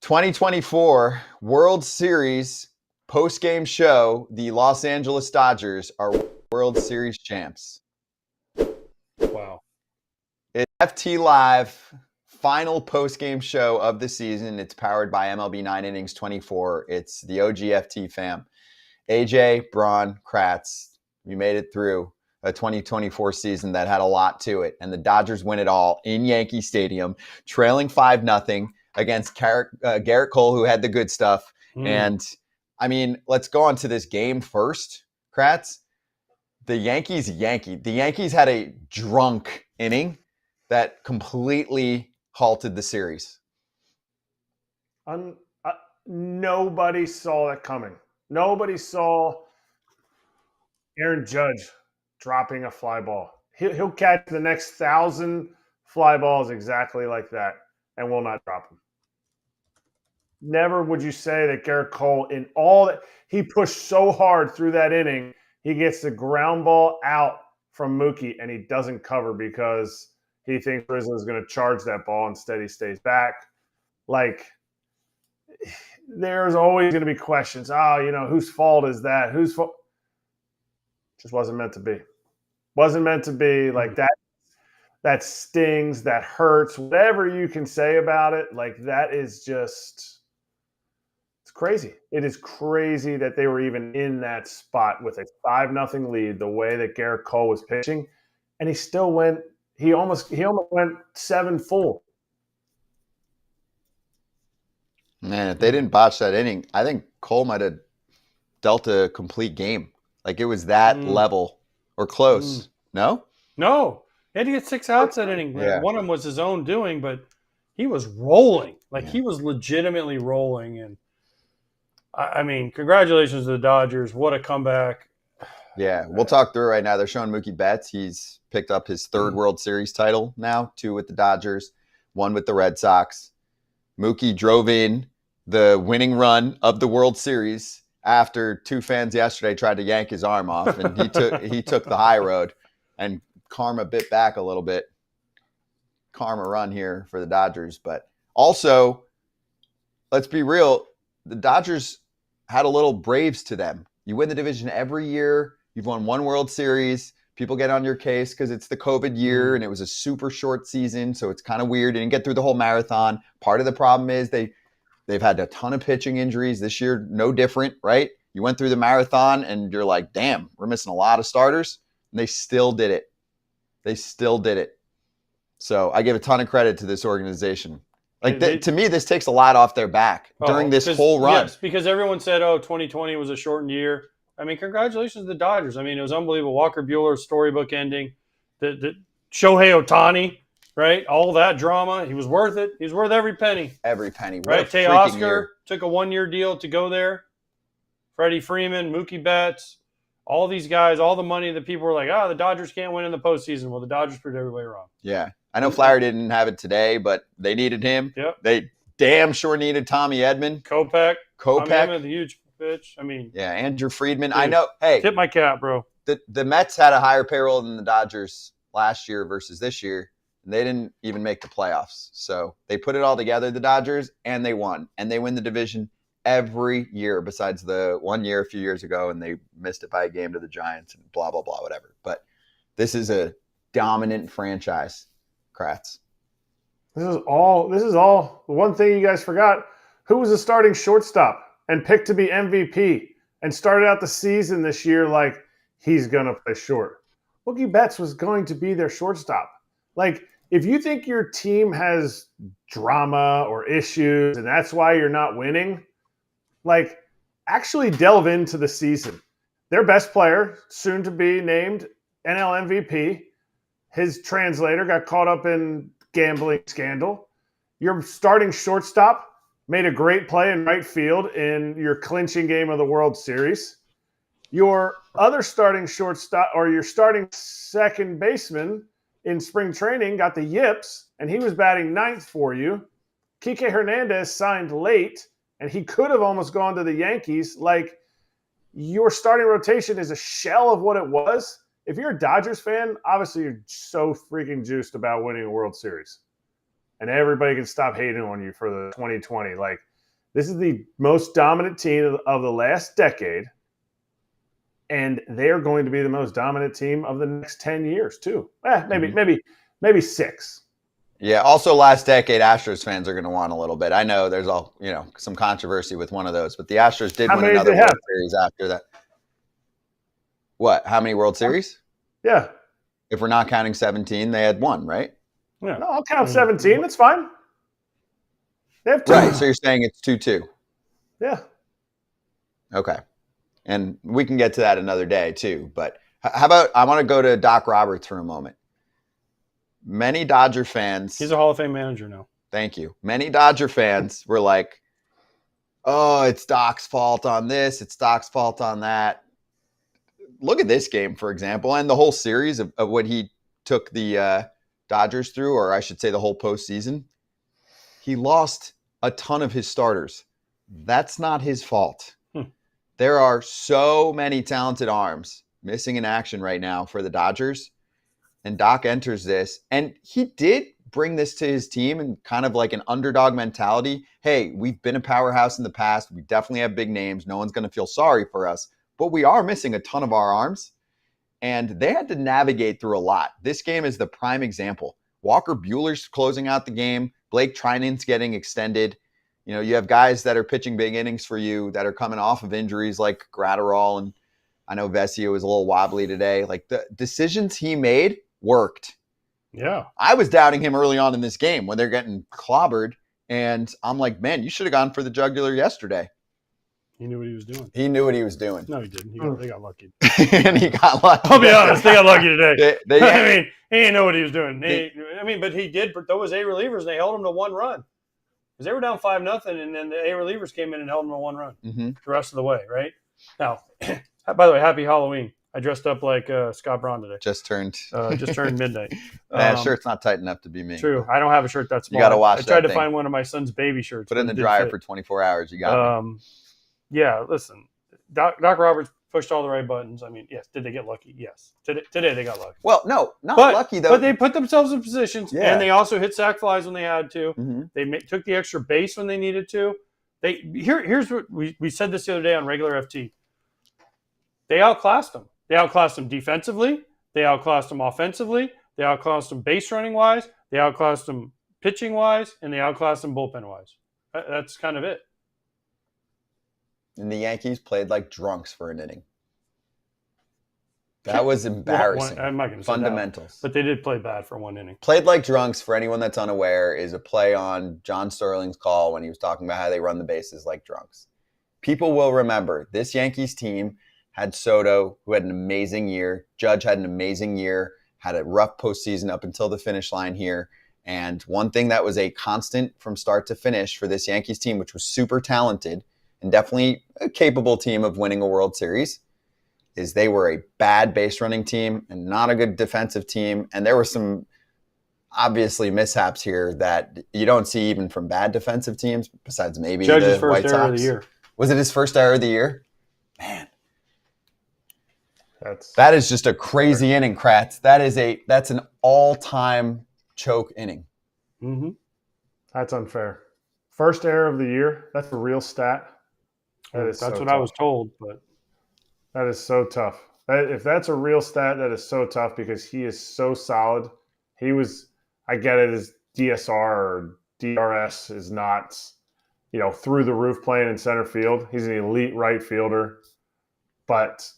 2024 World Series post-game show. The Los Angeles Dodgers are World Series champs. Wow. It's FT Live final post-game show of the season. It's powered by MLB 9 Innings 24. It's the OGFT fam. AJ, Braun, Kratz. We made it through a 2024 season that had a lot to it. And the Dodgers win it all in Yankee Stadium, trailing 5-0 against Garrett Cole, who had the good stuff. And, I mean, let's go on to this game first, Kratz. The Yankees had a drunk inning that completely halted the series. Nobody saw that coming. Nobody saw Aaron Judge dropping a fly ball. He'll catch the next 1,000 fly balls exactly like that and will not drop them. Never would you say that Garrett Cole, in all that he pushed so hard through that inning, he gets the ground ball out from Mookie and he doesn't cover because he thinks Rizzo is going to charge that ball. Instead, he stays back. Like, there's always going to be questions. Whose fault is that? Whose fault? Just wasn't meant to be. Wasn't meant to be. Like, that stings, that hurts, whatever you can say about it. Like, that is just, it's crazy. It is crazy that they were even in that spot with a 5-0 lead, the way that Garrett Cole was pitching. And he still went, he almost went 7 full. Man, if they didn't botch that inning, I think Cole might have dealt a complete game. Like, it was that level or close. No? No. He had to get 6 outs that inning. Yeah. One of them was his own doing, but he was rolling. He was legitimately rolling. And, I mean, congratulations to the Dodgers. What a comeback. Yeah, we'll talk through it right now. They're showing Mookie Betts. He's picked up his 3rd World Series title now, 2 with the Dodgers, 1 with the Red Sox. Mookie drove in the winning run of the World Series after 2 fans yesterday tried to yank his arm off, and he took the high road, and karma bit back a little bit. Karma run here for the Dodgers. But also, let's be real, the Dodgers had a little Braves to them. You win the division every year. You've won 1 World Series, People get on your case because it's the COVID year and it was a super short season, so it's kind of weird. They didn't get through the whole marathon. Part of the problem is they've had a ton of pitching injuries this year. No different, right? You went through the marathon and you're like, damn, we're missing a lot of starters. And they still did it. So I give a ton of credit to this organization. To me, this takes a lot off their back during this whole run. Yes, because everyone said, 2020 was a shortened year. I mean, congratulations to the Dodgers. I mean, it was unbelievable. Walker Buehler's storybook ending. The Shohei Ohtani, right? All that drama. He was worth it. He was worth every penny. Every penny. Right? Teoscar took a 1-year deal to go there. Freddie Freeman, Mookie Betts, all these guys, all the money that people were like, the Dodgers can't win in the postseason. Well, the Dodgers proved everybody wrong. Yeah. I know Flower didn't have it today, but they needed him. Yep. They damn sure needed Tommy Edman. Kopech. Tommy Edman, the huge pitch. I mean. Yeah, Andrew Friedman. Dude, I know. Hey. Tip my cap, bro. The Mets had a higher payroll than the Dodgers last year versus this year. And they didn't even make the playoffs. So they put it all together, the Dodgers, and they won. And they win the division every year besides the 1 year a few years ago, and they missed it by a game to the Giants and blah, blah, blah, whatever. But this is a dominant franchise, Kratz. This is all. The one thing you guys forgot, who was the starting shortstop and picked to be MVP and started out the season this year like he's going to play short? Mookie Betts was going to be their shortstop. Like, if you think your team has drama or issues and that's why you're not winning, like, actually delve into the season. Their best player, soon to be named NL MVP, his translator got caught up in gambling scandal. Your starting shortstop made a great play in right field in your clinching game of the World Series. Your other starting shortstop, or your starting second baseman in spring training, got the yips, and he was batting ninth for you. Kike Hernandez signed late, and he could have almost gone to the Yankees. Like, your starting rotation is a shell of what it was. If you're a Dodgers fan, obviously you're so freaking juiced about winning a World Series. And everybody can stop hating on you for the 2020. Like, this is the most dominant team of the last decade. And they're going to be the most dominant team of the next 10 years, too. Maybe 6. Yeah, also last decade, Astros fans are going to want a little bit. I know there's some controversy with one of those, but the Astros did win another World Series after that. What? How many World Series? Yeah. If we're not counting 17, they had 1, right? Yeah. No, I'll count 17. That's fine. They have 2. Right, so you're saying it's 2-2. Yeah. Okay. And we can get to that another day, too. But how about I want to go to Doc Roberts for a moment. Many Dodger fans. He's a Hall of Fame manager now. Thank you. Many Dodger fans were like, oh, it's Doc's fault on this. It's Doc's fault on that. Look at this game, for example, and the whole series of what he took the Dodgers through, or I should say the whole postseason. He lost a ton of his starters. That's not his fault. There are so many talented arms missing in action right now for the Dodgers. And Doc enters this, and he did bring this to his team and kind of like an underdog mentality. Hey, we've been a powerhouse in the past. We definitely have big names. No one's going to feel sorry for us. But we are missing a ton of our arms. And they had to navigate through a lot. This game is the prime example. Walker Buehler's closing out the game. Blake Treinen's getting extended. You know, you have guys that are pitching big innings for you that are coming off of injuries like Gratterall, and I know Vesio was a little wobbly today. Like, the decisions he made worked. Yeah. I was doubting him early on in this game when they're getting clobbered, and I'm like, man, you should have gone for the jugular yesterday. He knew what he was doing. He knew what he was doing. No, he didn't. They got lucky. And he got lucky. I'll be honest, they got lucky today. They I mean, he didn't know what he was doing. But he did throw his 8 relievers, and they held him to 1 run. Because they were down 5-0, and then the 8 relievers came in and held them to 1 run the rest of the way, right? Now, by the way, happy Halloween. I dressed up like Scott Braun today. Just turned midnight. That shirt's not tight enough to be me. True. I don't have a shirt that small. You got to wash I tried to find one of my son's baby shirts. Put it in the dryer for 24 hours. You got me. Yeah, listen. Doc Roberts pushed all the right buttons. I mean, yes. Did they get lucky? Yes. Today they got lucky. Well, no, not lucky, though. But they put themselves in positions, and they also hit sac flies when they had to. Mm-hmm. They took the extra base when they needed to. Here's what we said this the other day on regular FT. They outclassed them. They outclassed them defensively. They outclassed them offensively. They outclassed them base running wise. They outclassed them pitching wise, and they outclassed them bullpen wise. That's kind of it. And the Yankees played like drunks for an inning. That was embarrassing. I'm not going to say fundamentals. But they did play bad for one inning. Played like drunks, for anyone that's unaware, is a play on John Sterling's call when he was talking about how they run the bases like drunks. People will remember this Yankees team had Soto, who had an amazing year. Judge had an amazing year, had a rough postseason up until the finish line here. And one thing that was a constant from start to finish for this Yankees team, which was super talented and definitely a capable team of winning a World Series, is they were a bad base running team and not a good defensive team. And there were some obviously mishaps here that you don't see even from bad defensive teams, besides maybe Judge's the first White error Sox. of the year. Was it his first error of the year? Man. That is just a crazy inning, Kratz. That's an all-time choke inning. Mm-hmm. That's unfair. First error of the year. That's a real stat. That's what I was told, but that is so tough. If that's a real stat, that is so tough because he is so solid. I get it, his DSR or DRS is not, through the roof playing in center field. He's an elite right fielder. But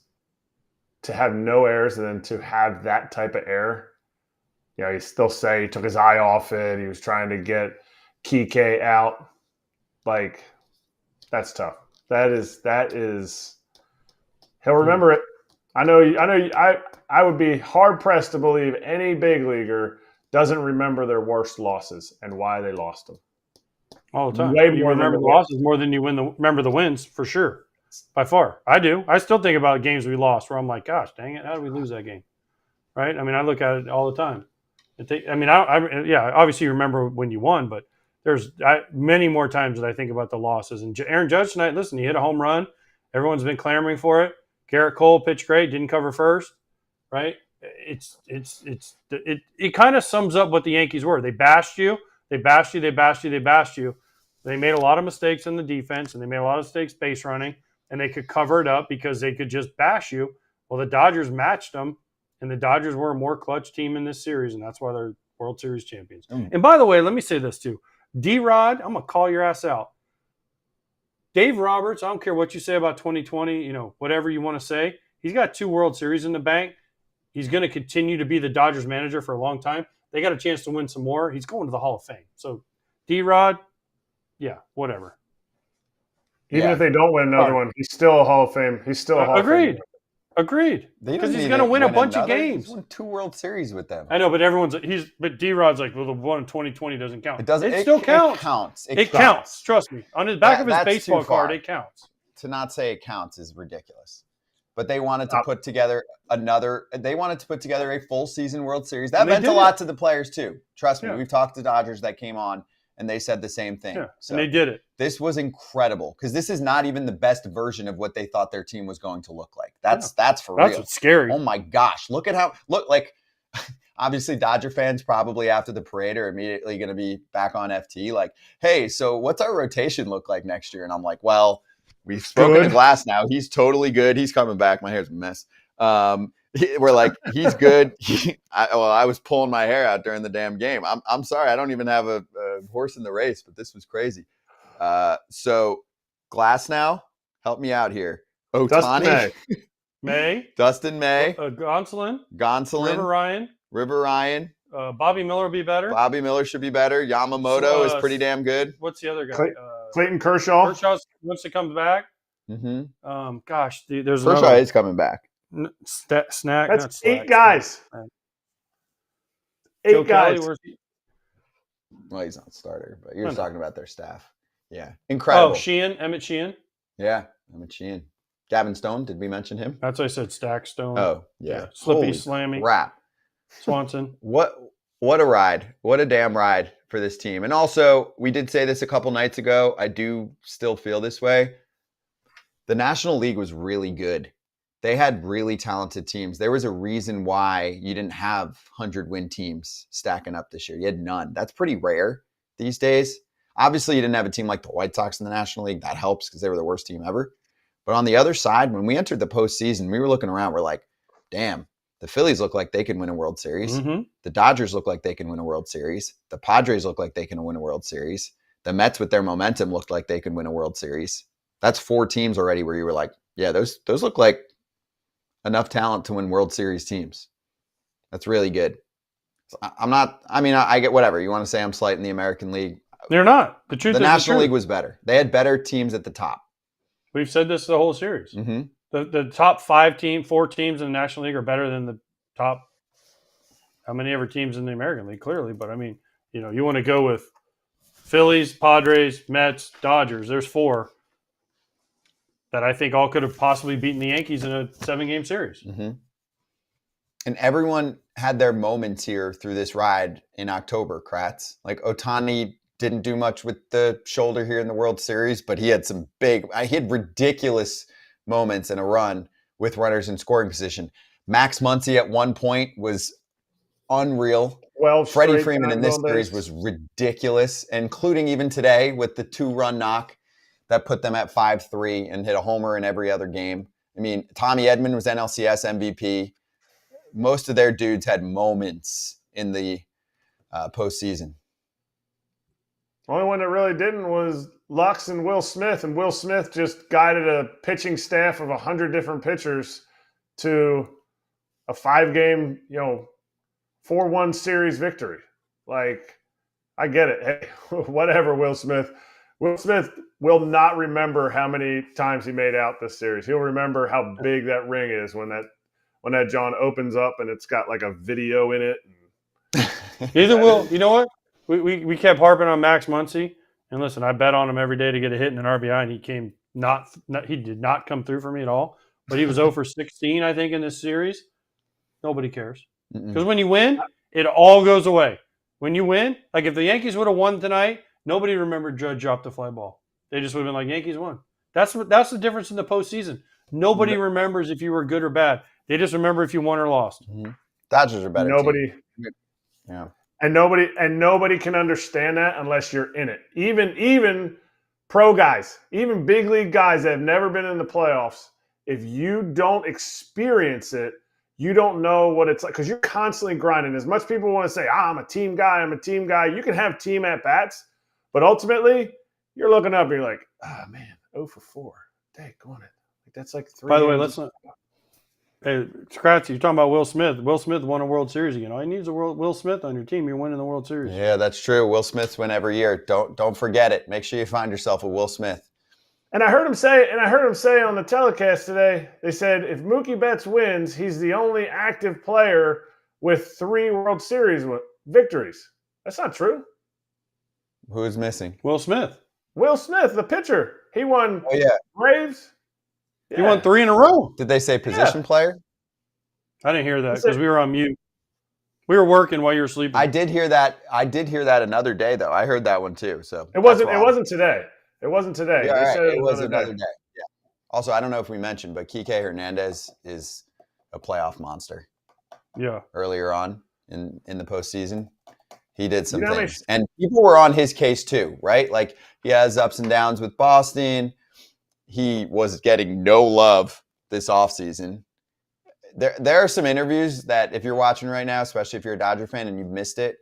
to have no errors and then to have that type of error, you still say he took his eye off it. He was trying to get Kike out. Like, that's tough. That is. He'll remember it. I would be hard pressed to believe any big leaguer doesn't remember their worst losses and why they lost them. All the time. Way You more than remember the losses more than you remember the wins, for sure. By far. I do. I still think about games we lost where I'm like, gosh, dang it, how did we lose that game? Right? I mean, I look at it all the time. Obviously you remember when you won, but there's many more times that I think about the losses. And Aaron Judge tonight, listen, he hit a home run. Everyone's been clamoring for it. Garrett Cole pitched great, didn't cover first, right? It kind of sums up what the Yankees were. They bashed you. They bashed you. They bashed you. They bashed you. They made a lot of mistakes in the defense, and they made a lot of mistakes base running, and they could cover it up because they could just bash you. Well, the Dodgers matched them, and the Dodgers were a more clutch team in this series, and that's why they're World Series champions. And by the way, let me say this too. D-Rod, I'm going to call your ass out. Dave Roberts, I don't care what you say about 2020, whatever you want to say. He's got 2 World Series in the bank. He's going to continue to be the Dodgers manager for a long time. They got a chance to win some more. He's going to the Hall of Fame. So, D-Rod, yeah, whatever. Even if they don't win another one, he's still a Hall of Fame. He's still a Hall of Fame. Agreed. Because he's going to win a bunch of games. He's won 2 World Series with them. I know, but but D-Rod's like, well, the one in 2020 doesn't count. It doesn't. It still counts. It counts. It counts. Trust me. On his back of his baseball card, it counts. To not say it counts is ridiculous. But they wanted to put together a full season World Series. That meant a lot to the players too. Trust me. We've talked to Dodgers that came on and they said the same thing. Yeah, so and they did it. This was incredible because this is not even the best version of what they thought their team was going to look like. That's for real. That's what's scary. Oh my gosh. Look obviously Dodger fans probably after the parade are immediately going to be back on FT like, hey, so what's our rotation look like next year? And I'm like, well, we've spoken to Glass now. He's totally good. He's coming back. My hair's a mess. We're like, he's good. I was pulling my hair out during the damn game. I'm sorry. I don't even have a horse in the race, but this was crazy. So Glass now, help me out here. Ohtani. Dustin May. Gonsolin. River Ryan. Bobby Miller will be better. Bobby Miller should be better. Yamamoto is pretty damn good. What's the other guy? Clayton Kershaw. Kershaw once he comes back. Mm-hmm. There's Kershaw is coming back. Snack. That's 8 guys. 8 guys. Well, he's not starter, but you're talking about their staff. Yeah, incredible. Oh, Emmett Sheehan. Yeah, Emmett Sheehan. Gavin Stone. Did we mention him? That's what I said. Stack Stone. Oh, yeah. Slippy, Slammy. Crap. Swanson. What a ride. What a damn ride for this team. And also, we did say this a couple nights ago. I do still feel this way. The National League was really good. They had really talented teams. There was a reason why you didn't have 100-win teams stacking up this year. You had none. That's pretty rare these days. Obviously, you didn't have a team like the White Sox in the National League. That helps because they were the worst team ever. But on the other side, when we entered the postseason, we were looking around. We're like, damn, The Phillies look like they can win a World Series. Mm-hmm. The Dodgers look like they can win a World Series. The Padres look like they can win a World Series. The Mets with their momentum looked like they could win a World Series. That's 4 teams already where you were like, yeah, those look like enough talent to win World Series teams. That's really good. I get whatever. You want to say I'm slighting the American League. They're not. The truth is the National truth. League was better. They had better teams at the top. We've said this the whole series. Mm-hmm. The top 4 teams in the National League are better than the top how many ever teams in the American League, clearly. But I mean, you want to go with Phillies, Padres, Mets, Dodgers. There's 4 that I think all could have possibly beaten the Yankees in a 7-game series. Mm-hmm. And everyone had their moments here through this ride in October, Kratz. Like Ohtani didn't do much with the shoulder here in the World Series, but he had he had ridiculous moments in a run with runners in scoring position. Max Muncy at one point was unreal. Freddie Freeman in this series was ridiculous, including even today with the 2-run knock that put them at 5-3 and hit a homer in every other game. I mean, Tommy Edman was NLCS MVP. Most of their dudes had moments in the postseason. Only one that really didn't was Lux and Will Smith, and Will Smith just guided a pitching staff of 100 different pitchers to a 5-game, 4-1 series victory. Like, I get it. Hey, whatever, Will Smith. Will Smith will not remember how many times he made out this series. He'll remember how big that ring is when that John opens up and it's got like a video in it. Neither will. You know what? We kept harping on Max Muncy, and listen, I bet on him every day to get a hit and an RBI, and he did not come through for me at all. But he was 0 for 16, I think, in this series. Nobody cares because when you win, it all goes away. When you win, like if the Yankees would have won tonight, nobody remembered Judge dropped the fly ball. They just would have been like, Yankees won. That's the difference in the postseason. Nobody remembers if you were good or bad. They just remember if you won or lost. Mm-hmm. Dodgers are better. Nobody. Yeah. And nobody can understand that unless you're in it. Even pro guys, even big league guys that have never been in the playoffs, if you don't experience it, you don't know what it's like because you're constantly grinding. As much people want to say, I'm a team guy. You can have team at-bats, but ultimately you're looking up and you're like, man, 0 for 4. Dang, go on it. That's like 3. By the way, let's not. Hey, Scratchy, you're talking about Will Smith. Will Smith won a World Series again. All you need is Will Smith on your team. You're winning the World Series. Yeah, that's true. Will Smith's win every year. Don't forget it. Make sure you find yourself a Will Smith. And I heard him say on the telecast today, they said if Mookie Betts wins, he's the only active player with 3 World Series victories. That's not true. Who's missing? Will Smith. Will Smith, the pitcher. He won Braves. Yeah. He won 3 in a row. Did they say position player? I didn't hear that because we were on mute. We were working while you were sleeping. I did hear that another day though. I heard that one too. So it wasn't today. It wasn't today. Yeah, right. It was another day. Yeah. Also, I don't know if we mentioned, but Kike Hernandez is a playoff monster. Yeah. Earlier on in the postseason, he did some things, and people were on his case too, right? Like he has ups and downs with Boston. He was getting no love this offseason. There are some interviews that if you're watching right now, especially if you're a Dodger fan and you've missed it,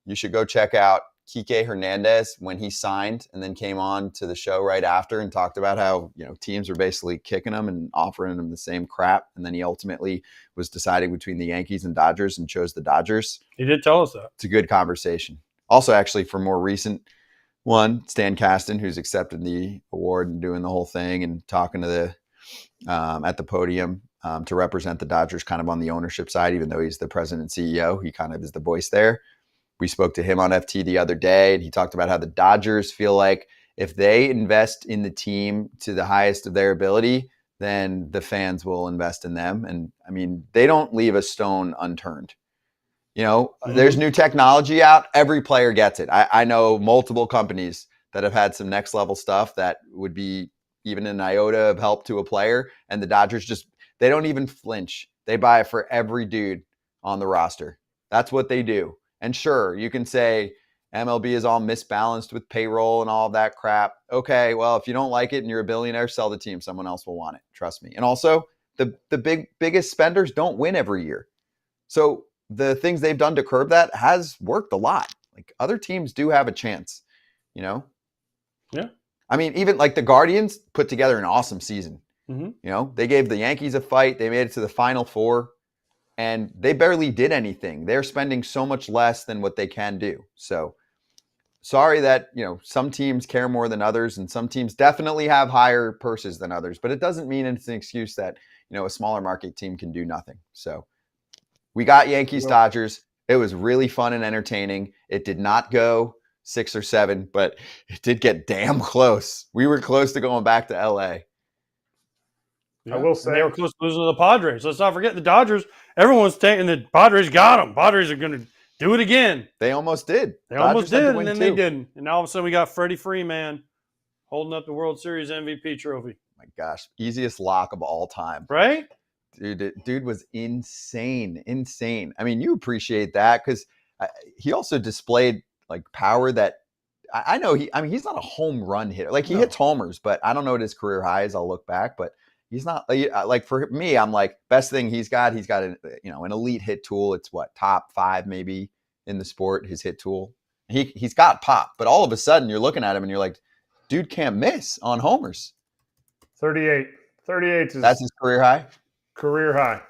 you should go check out Kike Hernandez when he signed and then came on to the show right after and talked about how, teams were basically kicking him and offering him the same crap. And then he ultimately was deciding between the Yankees and Dodgers and chose the Dodgers. He did tell us that. It's a good conversation. Also, actually, for more recent one, Stan Kasten, who's accepted the award and doing the whole thing and talking to the at the podium to represent the Dodgers kind of on the ownership side, even though he's the president and CEO, he kind of is the voice there. We spoke to him on FT the other day, and he talked about how the Dodgers feel like if they invest in the team to the highest of their ability, then the fans will invest in them. And I mean, they don't leave a stone unturned. There's new technology out. Every player gets it. I know multiple companies that have had some next level stuff that would be even an iota of help to a player. And the Dodgers they don't even flinch. They buy it for every dude on the roster. That's what they do. And sure, you can say MLB is all misbalanced with payroll and all of that crap. Okay, well, if you don't like it and you're a billionaire, sell the team. Someone else will want it. Trust me. And also, the biggest spenders don't win every year. So the things they've done to curb that has worked a lot. Like other teams do have a chance, you know? Yeah. I mean, even like the Guardians put together an awesome season. Mm-hmm. You know, they gave the Yankees a fight. They made it to the Final Four, and they barely did anything. They're spending so much less than what they can do. So sorry that, you know, some teams care more than others, and some teams definitely have higher purses than others, but it doesn't mean it's an excuse that, you know, a smaller market team can do nothing. So we got Yankees Dodgers. It was really fun and entertaining. It did not go 6 or 7, but it did get damn close. We were close to going back to LA. Yeah. I will say, and they were close to losing to the Padres. Let's not forget the Dodgers. Everyone's taking the Padres got them. Padres are going to do it again. They almost did. They almost did, and then they didn't. And all of a sudden, we got Freddie Freeman holding up the World Series MVP trophy. My gosh, easiest lock of all time, right? Dude was insane. I mean, you appreciate that because he also displayed like power that I know. He's not a home run hitter. Like he hits homers, but I don't know what his career high is. I'll look back, but he's not like for me. I'm like best thing he's got an elite hit tool. It's what, top 5 maybe in the sport. His hit tool. He's got pop, but all of a sudden you're looking at him and you're like, dude can't miss on homers. 38 is that's his career high. Career high.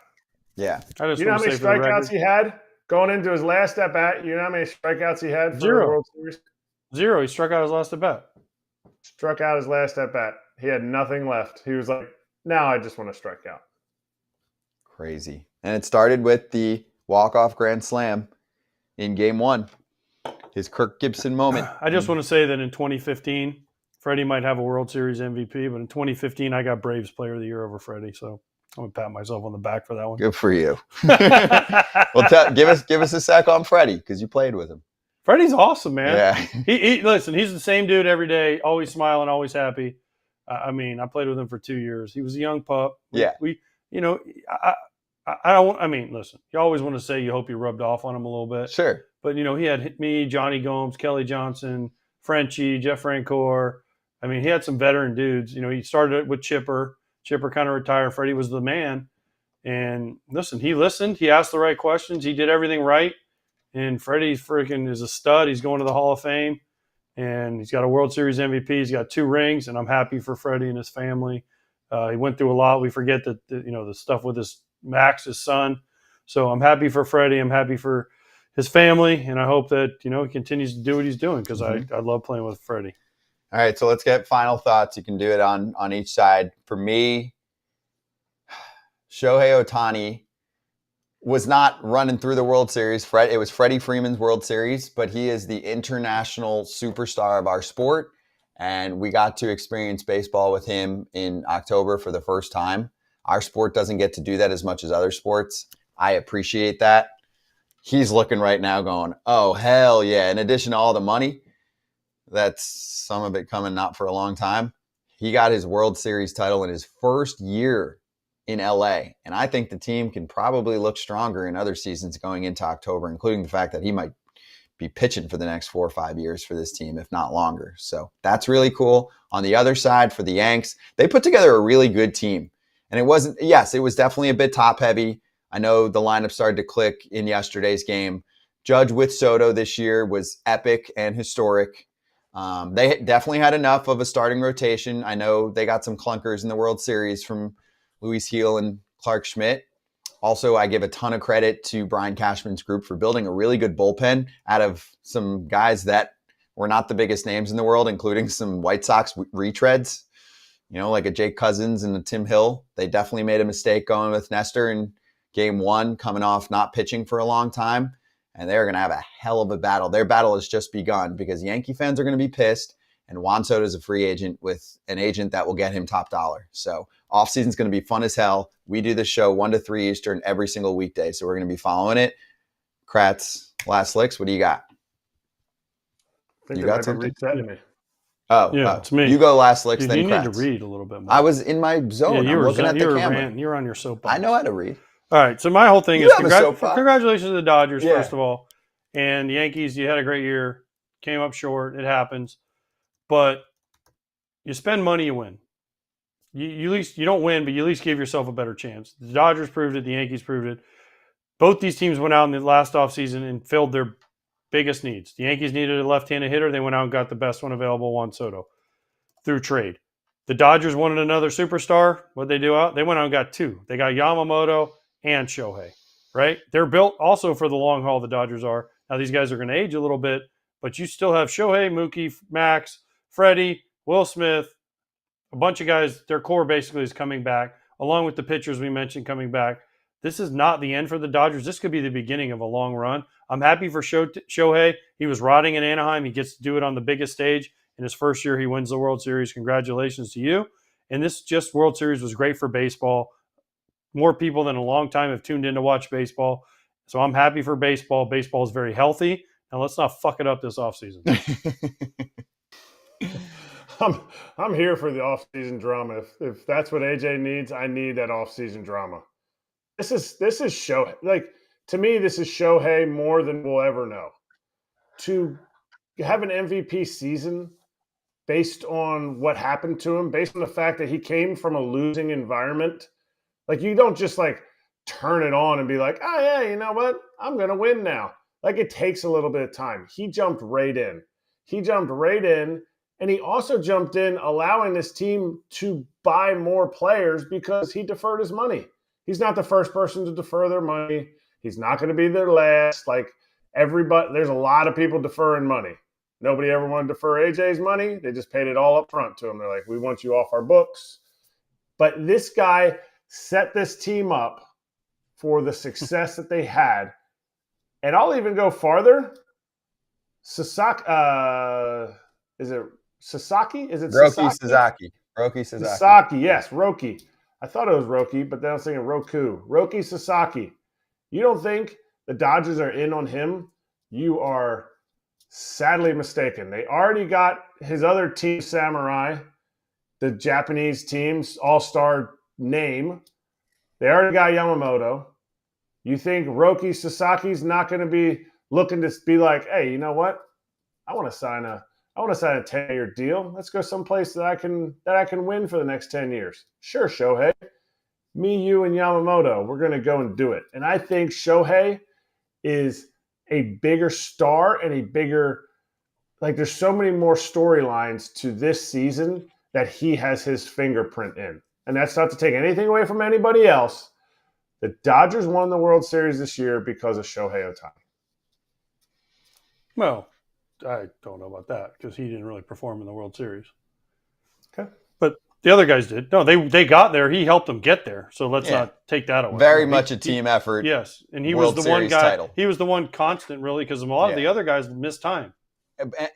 Yeah. You know how many strikeouts he had going into his last at bat? You know how many strikeouts he had for the World Series? 0. He struck out his last at bat. Struck out his last at bat. He had nothing left. He was like, now I just want to strike out. Crazy. And it started with the walk-off grand slam in game 1. His Kirk Gibson moment. I just want to say that in 2015, Freddie might have a World Series MVP, but in 2015, I got Braves Player of the Year over Freddie. So I'm going to pat myself on the back for that one. Good for you. Well, give us a sec on Freddie because you played with him. Freddie's awesome, man. Yeah. Listen, he's the same dude every day, always smiling, always happy. I mean, I played with him for 2 years. He was a young pup. Listen, you always want to say you hope you rubbed off on him a little bit. Sure. But, he had me, Johnny Gomes, Kelly Johnson, Frenchie, Jeff Francoeur. I mean, he had some veteran dudes. He started with Chipper. Chipper kind of retired. Freddie was the man. And listen, he listened. He asked the right questions. He did everything right. And Freddie freaking is a stud. He's going to the Hall of Fame. And he's got a World Series MVP. He's got 2 rings. And I'm happy for Freddie and his family. He went through a lot. We forget that, the stuff with Max, his son. So I'm happy for Freddie. I'm happy for his family. And I hope that, he continues to do what he's doing because I love playing with Freddie. All right, so let's get final thoughts. You can do it on each side. For me, Shohei Ohtani was not running through the World Series. It was Freddie Freeman's World Series, but he is the international superstar of our sport, and we got to experience baseball with him in October for the first time. Our sport doesn't get to do that as much as other sports. I appreciate that. He's looking right now going, oh, hell yeah. In addition to all the money, that's some of it coming not for a long time. He got his World Series title in his first year in LA. And I think the team can probably look stronger in other seasons going into October, including the fact that he might be pitching for the next 4 or 5 years for this team, if not longer. So that's really cool. On the other side, for the Yanks, they put together a really good team. And it was definitely a bit top heavy. I know the lineup started to click in yesterday's game. Judge with Soto this year was epic and historic. They definitely had enough of a starting rotation. I know they got some clunkers in the World Series from Luis Heel and Clark Schmidt. Also, I give a ton of credit to Brian Cashman's group for building a really good bullpen out of some guys that were not the biggest names in the world, including some White Sox retreads, like a Jake Cousins and a Tim Hill. They definitely made a mistake going with Nestor in game 1, coming off not pitching for a long time. And they're going to have a hell of a battle. Their battle has just begun because Yankee fans are going to be pissed. And Juan Soto is a free agent with an agent that will get him top dollar. So offseason is going to be fun as hell. We do this show 1 to 3 Eastern every single weekday. So we're going to be following it. Kratz, last licks. What do you got? I think you got something? Resetting me. Oh, yeah, it's me. You go last licks, Dude, then you Kratz. need to read a little bit more. I was in my zone. Yeah, you I'm were looking at the camera. You're on your soapbox. I know how to read. All right, so my whole thing You is have a soapbox. congratulations to the Dodgers, Yeah. first of all. And the Yankees, you had a great year. Came up short. It happens. But you spend money, you win. You at least you don't win, but you at least give yourself a better chance. The Dodgers proved it. The Yankees proved it. both these teams went out in the last offseason and filled their biggest needs. The Yankees needed a left-handed hitter. They went out and got the best one available, Juan Soto, through trade. The Dodgers wanted another superstar. What'd they do out? They went out and got two. They got Yamamoto and Shohei, right? They're built also for the long haul, the Dodgers are. Now, these guys are going to age a little bit, but you still have Shohei, Mookie, Max, Freddie, Will Smith, a bunch of guys. Their core basically is coming back, along with the pitchers we mentioned coming back. This is not the end for the Dodgers. This could be the beginning of a long run. I'm happy for Shohei. He was rotting in Anaheim. He gets to do it on the biggest stage. In his first year, he wins the World Series. Congratulations to you. And this just World Series was great for baseball. More people than a long time have tuned in to watch baseball. So I'm happy for baseball. Baseball is very healthy. Now let's not fuck it up this offseason. I'm here for the offseason drama. If that's what AJ needs, I need that offseason drama. This is Shohei. Like, to me, this is Shohei more than we'll ever know. To have an MVP season based on what happened to him, based on the fact that he came from a losing environment. Like, you don't just like turn it on and be like, oh yeah, you know what? I'm going to win now. Like, it takes a little bit of time. He jumped right in. And he also jumped in allowing this team to buy more players because he deferred his money. He's not the first person to defer their money. He's not going to be their last. Like, everybody, there's a lot of people deferring money. Nobody ever wanted to defer AJ's money. They just paid it all up front to him. They're like, we want you off our books. But this guy set this team up for the success that they had. And I'll even go farther. Sasaki, is it Sasaki? Is it Roki Sasaki? Sasaki, yes, Roki. I thought it was Roki, but then I was thinking Roku. Roki Sasaki. You don't think the Dodgers are in on him? You are sadly mistaken. They already got his other team, Samurai, the Japanese team's all-star name. They already got Yamamoto. You think Roki Sasaki's not going to be looking to be like, hey, you know what? I want to sign a 10-year deal. Let's go someplace that I can win for the next 10 years. Sure, Shohei. Me, you, and Yamamoto, we're going to go and do it. And I think Shohei is a bigger star and a bigger, like, there's so many more storylines to this season that he has his fingerprint in. And that's not to take anything away from anybody else. The Dodgers won the World Series this year because of Shohei Ohtani. Well, I don't know about that because he didn't really perform in the World Series. Okay. But the other guys did. No, they got there. He helped them get there. So let's not take that away. Very much a team effort. Yes. And he World was the one Series guy. title. He was the one constant, really, because a lot of the other guys missed time.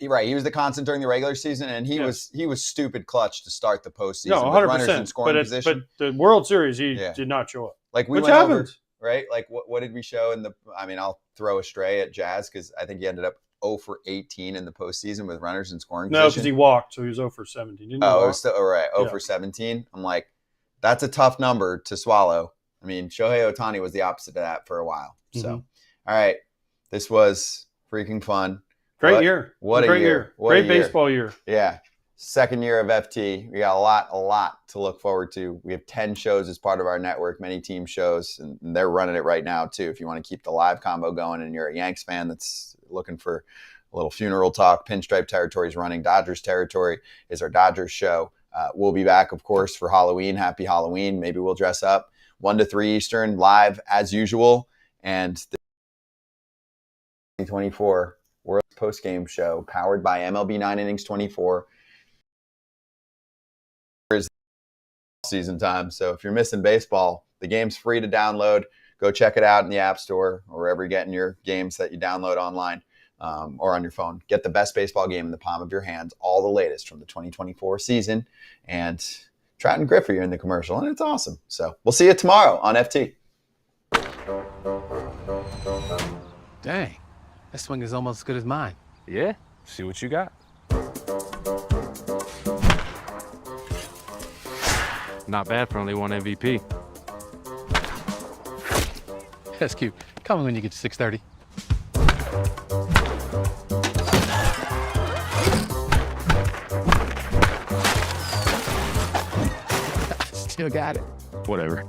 Right. He was the constant during the regular season, and he was stupid clutch to start the postseason. No, 100%. With runners in scoring position. But the World Series, he did not show up. Like, we Which went happened. over, right? Like, what did we show in the – I mean, I'll throw a stray at Jazz because I think he ended up 0 for 18 in the postseason with runners in scoring position. No, because he walked, so he was 0 for 17. Didn't he it walk? was still right. 0 for 17. I'm like, that's a tough number to swallow. I mean, Shohei Ohtani was the opposite of that for a while. So, all right, this was freaking fun. Great year. What a year. Great baseball year. Yeah. Second year of FT. We got a lot to look forward to. We have 10 shows as part of our network, many team shows, and they're running it right now too. If you want to keep the live combo going and you're a Yanks fan that's looking for a little funeral talk, Pinstripe Territory is running. Dodgers Territory is our Dodgers show. We'll be back, of course, for Halloween. Happy Halloween. Maybe we'll dress up 1 to 3 Eastern live as usual. And the 2024 World Post-Game Show powered by MLB 9 Innings 24 is season time. So if you're missing baseball, the game's free to download. Go check it out in the App Store or wherever you're getting your games that you download online or on your phone. Get the best baseball game in the palm of your hands, all the latest from the 2024 season. And Trout and Griff are in the commercial, and it's awesome. So we'll see you tomorrow on FT. Dang, that swing is almost as good as mine. Yeah? See what you got. Not bad for only one MVP. That's cute. Call me when you get to 6:30. Still got it. Whatever.